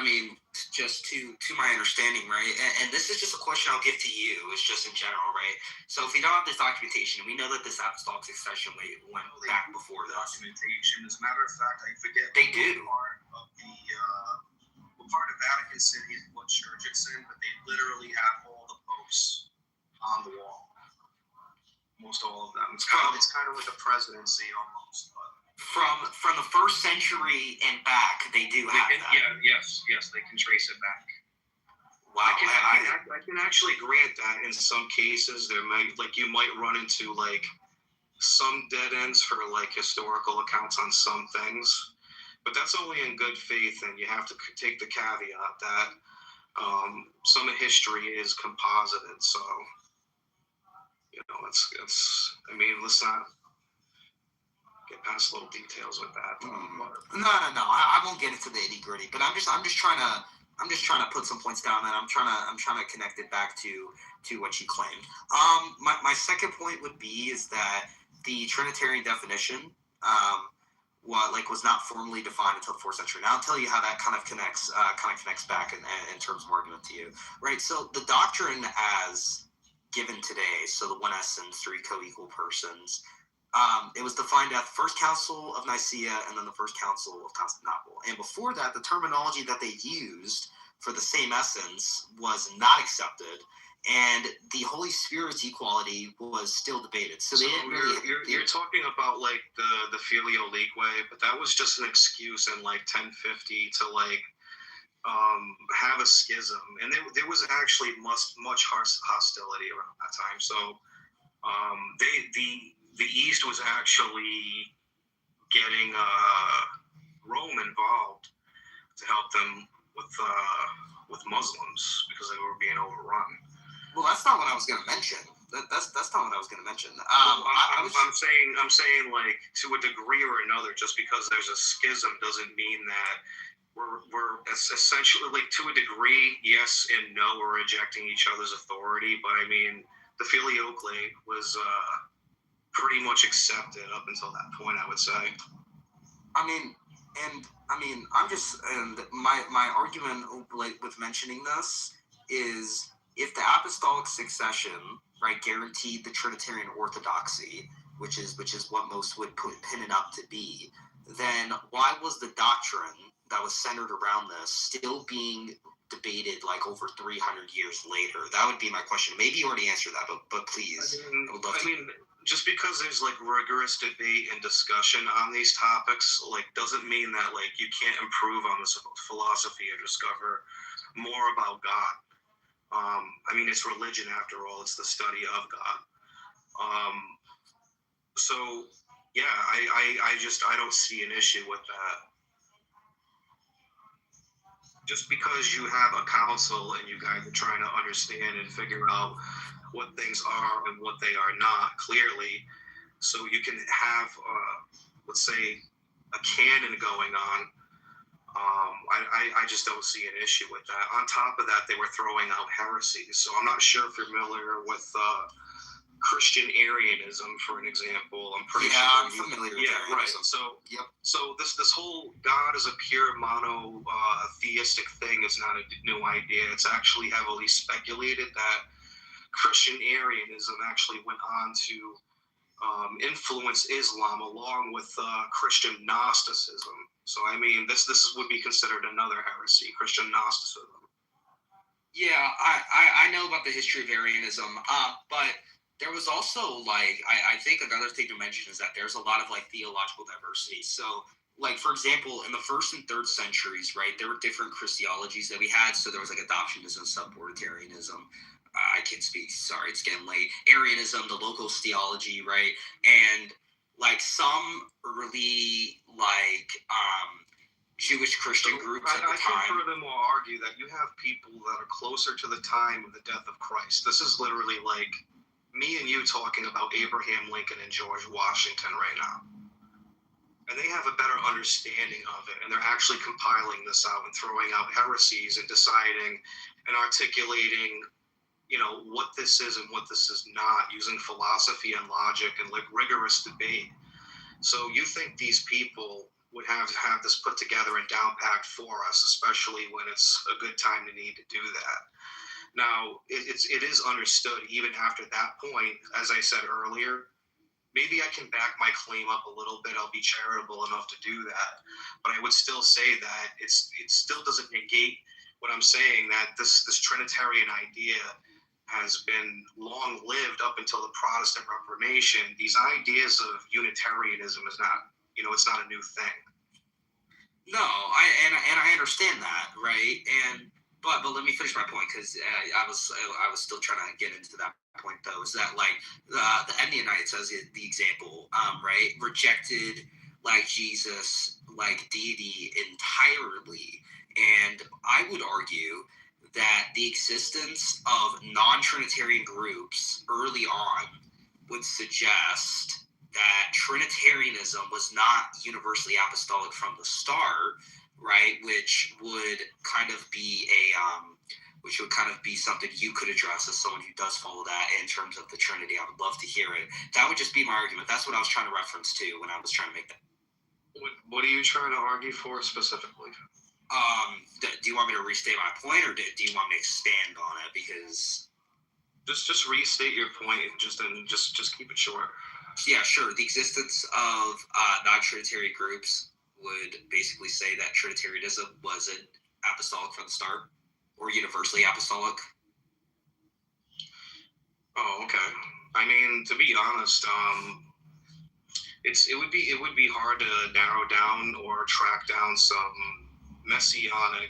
just to my understanding, right, and this is just a question I'll give to you, it's just in general, right? So if we don't have this documentation, we know that this apostolic succession went back before this. Documentation. As a matter of fact, I forget they do. What part of Vatican City is what church it's in, but they literally have all the popes on the wall. Most all of them. It's kind of like a presidency almost, but. From the first century and back, they do have that. Yes, they can trace it back. Wow. I can actually grant that in some cases there you might run into some dead ends for historical accounts on some things, but that's only in good faith, and you have to take the caveat that some history is composited. So let's not get past little details with that. No. I won't get into the nitty gritty, but I'm just trying to put some points down, and I'm trying to connect it back to what you claimed. My second point would be is that the Trinitarian definition, was not formally defined until the 4th century. Now I'll tell you how that kind of connects back in terms of argument to you, right? So the doctrine as given today, so the one essence, 3 co-equal persons. It was defined at the First Council of Nicaea and then the First Council of Constantinople. And before that, the terminology that they used for the same essence was not accepted, and the Holy Spirit's equality was still debated. So they didn't really. You're talking about the filioque, but that was just an excuse in 1050 to have a schism, and there was actually much hostility around that time. So the East was actually getting Rome involved to help them with Muslims because they were being overrun. Well, that's not what I was going to mention. That's not what I was going to mention. I'm saying to a degree or another, just because there's a schism doesn't mean that we're essentially to a degree, yes and no, we're rejecting each other's authority. But the filioque was pretty much accepted up until that point, I would say. My argument with mentioning this is if the apostolic succession, right, guaranteed the Trinitarian orthodoxy, which is what most would pin it up to be, then why was the doctrine that was centered around this still being debated over 300 years later? That would be my question. Maybe you already answered that, but please, I would love to. Just because there's rigorous debate and discussion on these topics, doesn't mean that you can't improve on this philosophy or discover more about God. It's religion after all. It's the study of God. So yeah, I don't see an issue with that. Just because you have a council and you guys are trying to understand and figure out what things are and what they are not clearly, so you can have let's say a canon going on. I just don't see an issue with that. On top of that, they were throwing out heresies. So I'm not sure if you're familiar with Christian Arianism, for an example. I'm pretty sure. I'm familiar with Arianism. Right. So this whole God is a pure monotheistic thing is not a new idea. It's actually heavily speculated that Christian Arianism actually went on to influence Islam along with Christian Gnosticism. So this would be considered another heresy, Christian Gnosticism. Yeah, I know about the history of Arianism, but there was also I think another thing to mention is that there's a lot of theological diversity. So for example, in the 1st and 3rd centuries, right, there were different Christologies that we had. So there was adoptionism, subordinarianism. I can't speak. Sorry, it's getting late. Arianism, the Logos theology, right, and some early Jewish Christian groups at the time. I can furthermore argue that you have people that are closer to the time of the death of Christ. This is literally me and you talking about Abraham Lincoln and George Washington right now. and they have a better understanding of it, and they're actually compiling this out and throwing out heresies and deciding and articulating, what this is and what this is not, using philosophy and logic and like rigorous debate. So you think these people would have this put together and down packed for us, especially when it's a good time to need to do that. Now, it is understood even after that point, as I said earlier, maybe I can back my claim up a little bit. I'll be charitable enough to do that. But I would still say that it still doesn't negate what I'm saying, that this Trinitarian idea has been long-lived up until the Protestant Reformation. These ideas of Unitarianism is not, it's not a new thing. No, I understand that, right? But let me finish my point, because I was still trying to get into that point though. Is that like the Endianites as the example, right? Rejected like Jesus, like deity entirely, and I would argue that the existence of non-Trinitarian groups early on would suggest that Trinitarianism was not universally apostolic from the start, right? Which would kind of be something you could address as someone who does follow that in terms of the Trinity. I would love to hear it. That would just be my argument. That's what I was trying to reference to when I was trying to make that. What are you trying to argue for specifically? Do you want me to restate my point, or do you want me to expand on it? Because just restate your point and just keep it short. Yeah, sure. The existence of non-Trinitarian groups would basically say that Trinitarianism wasn't apostolic from the start, or universally apostolic. Oh, okay. I mean, to be honest, it would be hard to narrow down or track down some messianic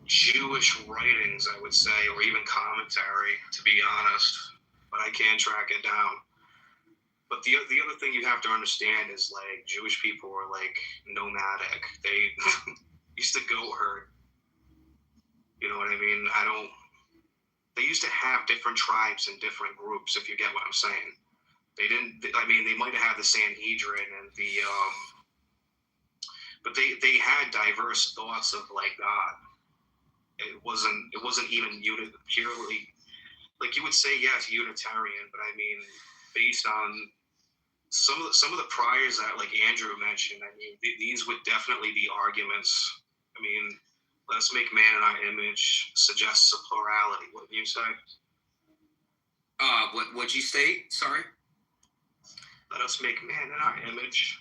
Jewish writings, I would say, or even commentary, to be honest, but I can't track it down. But the other thing you have to understand is, like, Jewish people were like nomadic. They used to goat herd. You know what I mean? They used to have different tribes and different groups, if you get what I'm saying. They might have had the Sanhedrin and but they had diverse thoughts of like God. It wasn't even purely, like, you would say, yes, Unitarian, but I mean, based on some of the priors that, like, Andrew mentioned, I mean, these would definitely be arguments. I mean, let's make man in our image suggests a plurality. Wouldn't you say? What'd you say? Sorry. Let us make man in our image.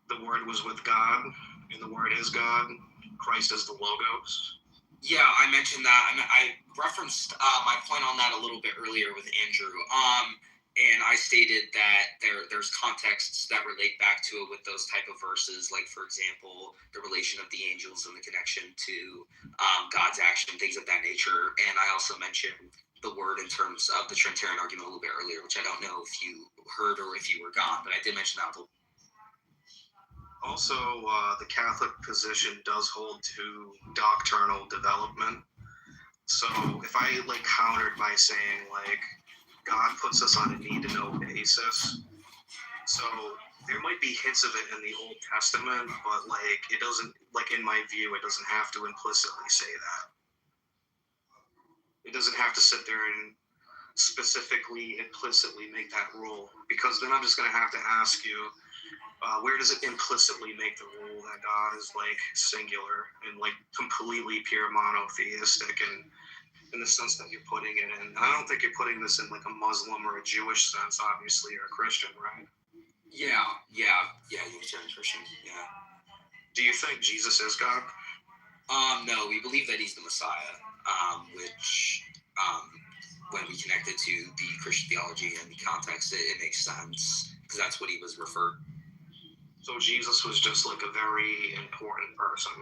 The Word was with God, and the Word is God. Christ is the Logos. Yeah, I mentioned that. I referenced my point on that a little bit earlier with Andrew. And I stated that there's contexts that relate back to it with those type of verses, like, for example, the relation of the angels and the connection to God's action, things of that nature. And I also mentioned the Word in terms of the Trinitarian argument a little bit earlier, which I don't know if you heard or if you were gone, but I did mention that a little. Also, the Catholic position does hold to doctrinal development. So if I, like, countered by saying, like, God puts us on a need-to-know basis, so there might be hints of it in the Old Testament, but, like, it doesn't, like, in my view, it doesn't have to implicitly say that. It doesn't have to sit there and specifically, implicitly make that rule, because then I'm just going to have to ask you, where does it implicitly make the rule that God is, like, singular and, like, completely pure monotheistic, and in the sense that you're putting it in? I don't think you're putting this in, like, a Muslim or a Jewish sense. Obviously, you're a Christian, right? Yeah, Unitarian Christian, yeah. Do you think Jesus is God? No, we believe that he's the Messiah, which, when we connect it to the Christian theology and the context, it makes sense, because that's what he was referred. So Jesus was just, like, a very important person.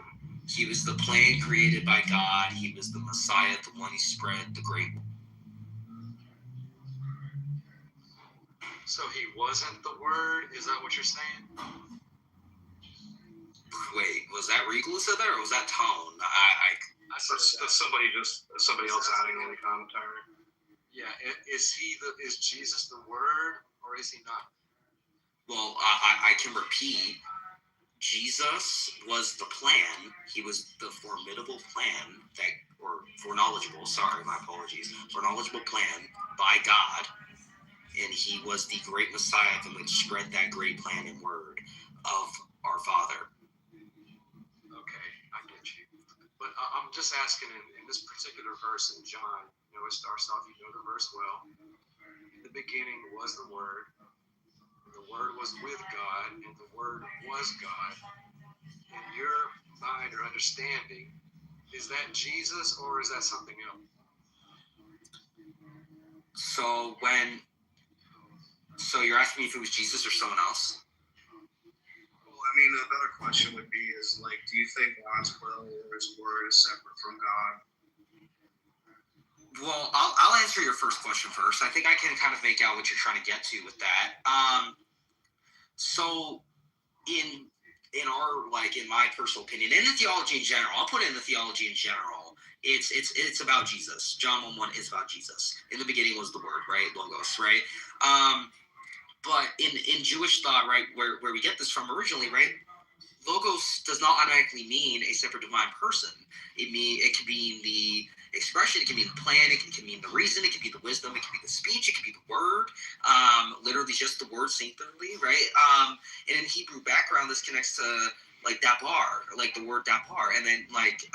He was the plan created by God. He was the Messiah, the one who spread the great. So he wasn't the Word? Is that what you're saying? Wait, was that Regal who said that, or was that Tone? That's somebody else adding in the commentary. Yeah, is Jesus the Word, or is he not? Well, I can repeat. Jesus was the plan. He was the formidable plan foreknowledgeable, sorry, my apologies, foreknowledgeable plan by God. And he was the great Messiah that would spread that great plan and word of our Father. Okay, I get you. But I'm just asking in this particular verse in John, it starts off, you know the verse well. In the beginning was the Word, and the Word was with God, and the Word was God. In your mind or understanding, is that Jesus or is that something else? So you're asking me if it was Jesus or someone else? Well, I mean, a better question would be is like, do you think God's will or his word is separate from God? Well, I'll answer your first question first. I think I can kind of make out what you're trying to get to with that. So in my personal opinion, in the theology in general, I'll put it in the theology in general. It's about Jesus. John 1:1 is about Jesus. In the beginning was the Word, right? Logos, right? But in Jewish thought, right, where we get this from originally, right? Logos does not automatically mean a separate divine person. It can mean the expression, it can mean the plan, it can mean the reason, it can be the wisdom, it can be the speech, it can be the word. Literally just the word singularly, right? And in Hebrew background, this connects to like dabar, like the word dabar, and then like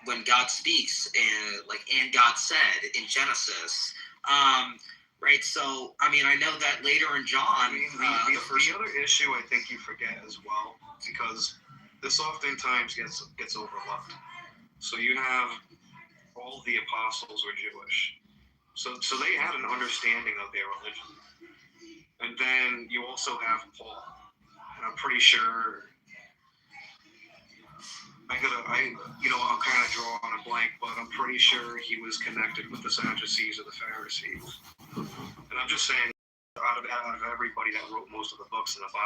when God speaks, and God said in Genesis. Right, so I mean, I know that later in John, the other issue I think you forget as well, because this oftentimes gets overlooked. So you have all the apostles were Jewish, so they had an understanding of their religion, and then you also have Paul, and I'm pretty sure. I'll kind of draw on a blank, but I'm pretty sure he was connected with the Sadducees or the Pharisees. And I'm just saying, out of everybody that wrote most of the books in the Bible,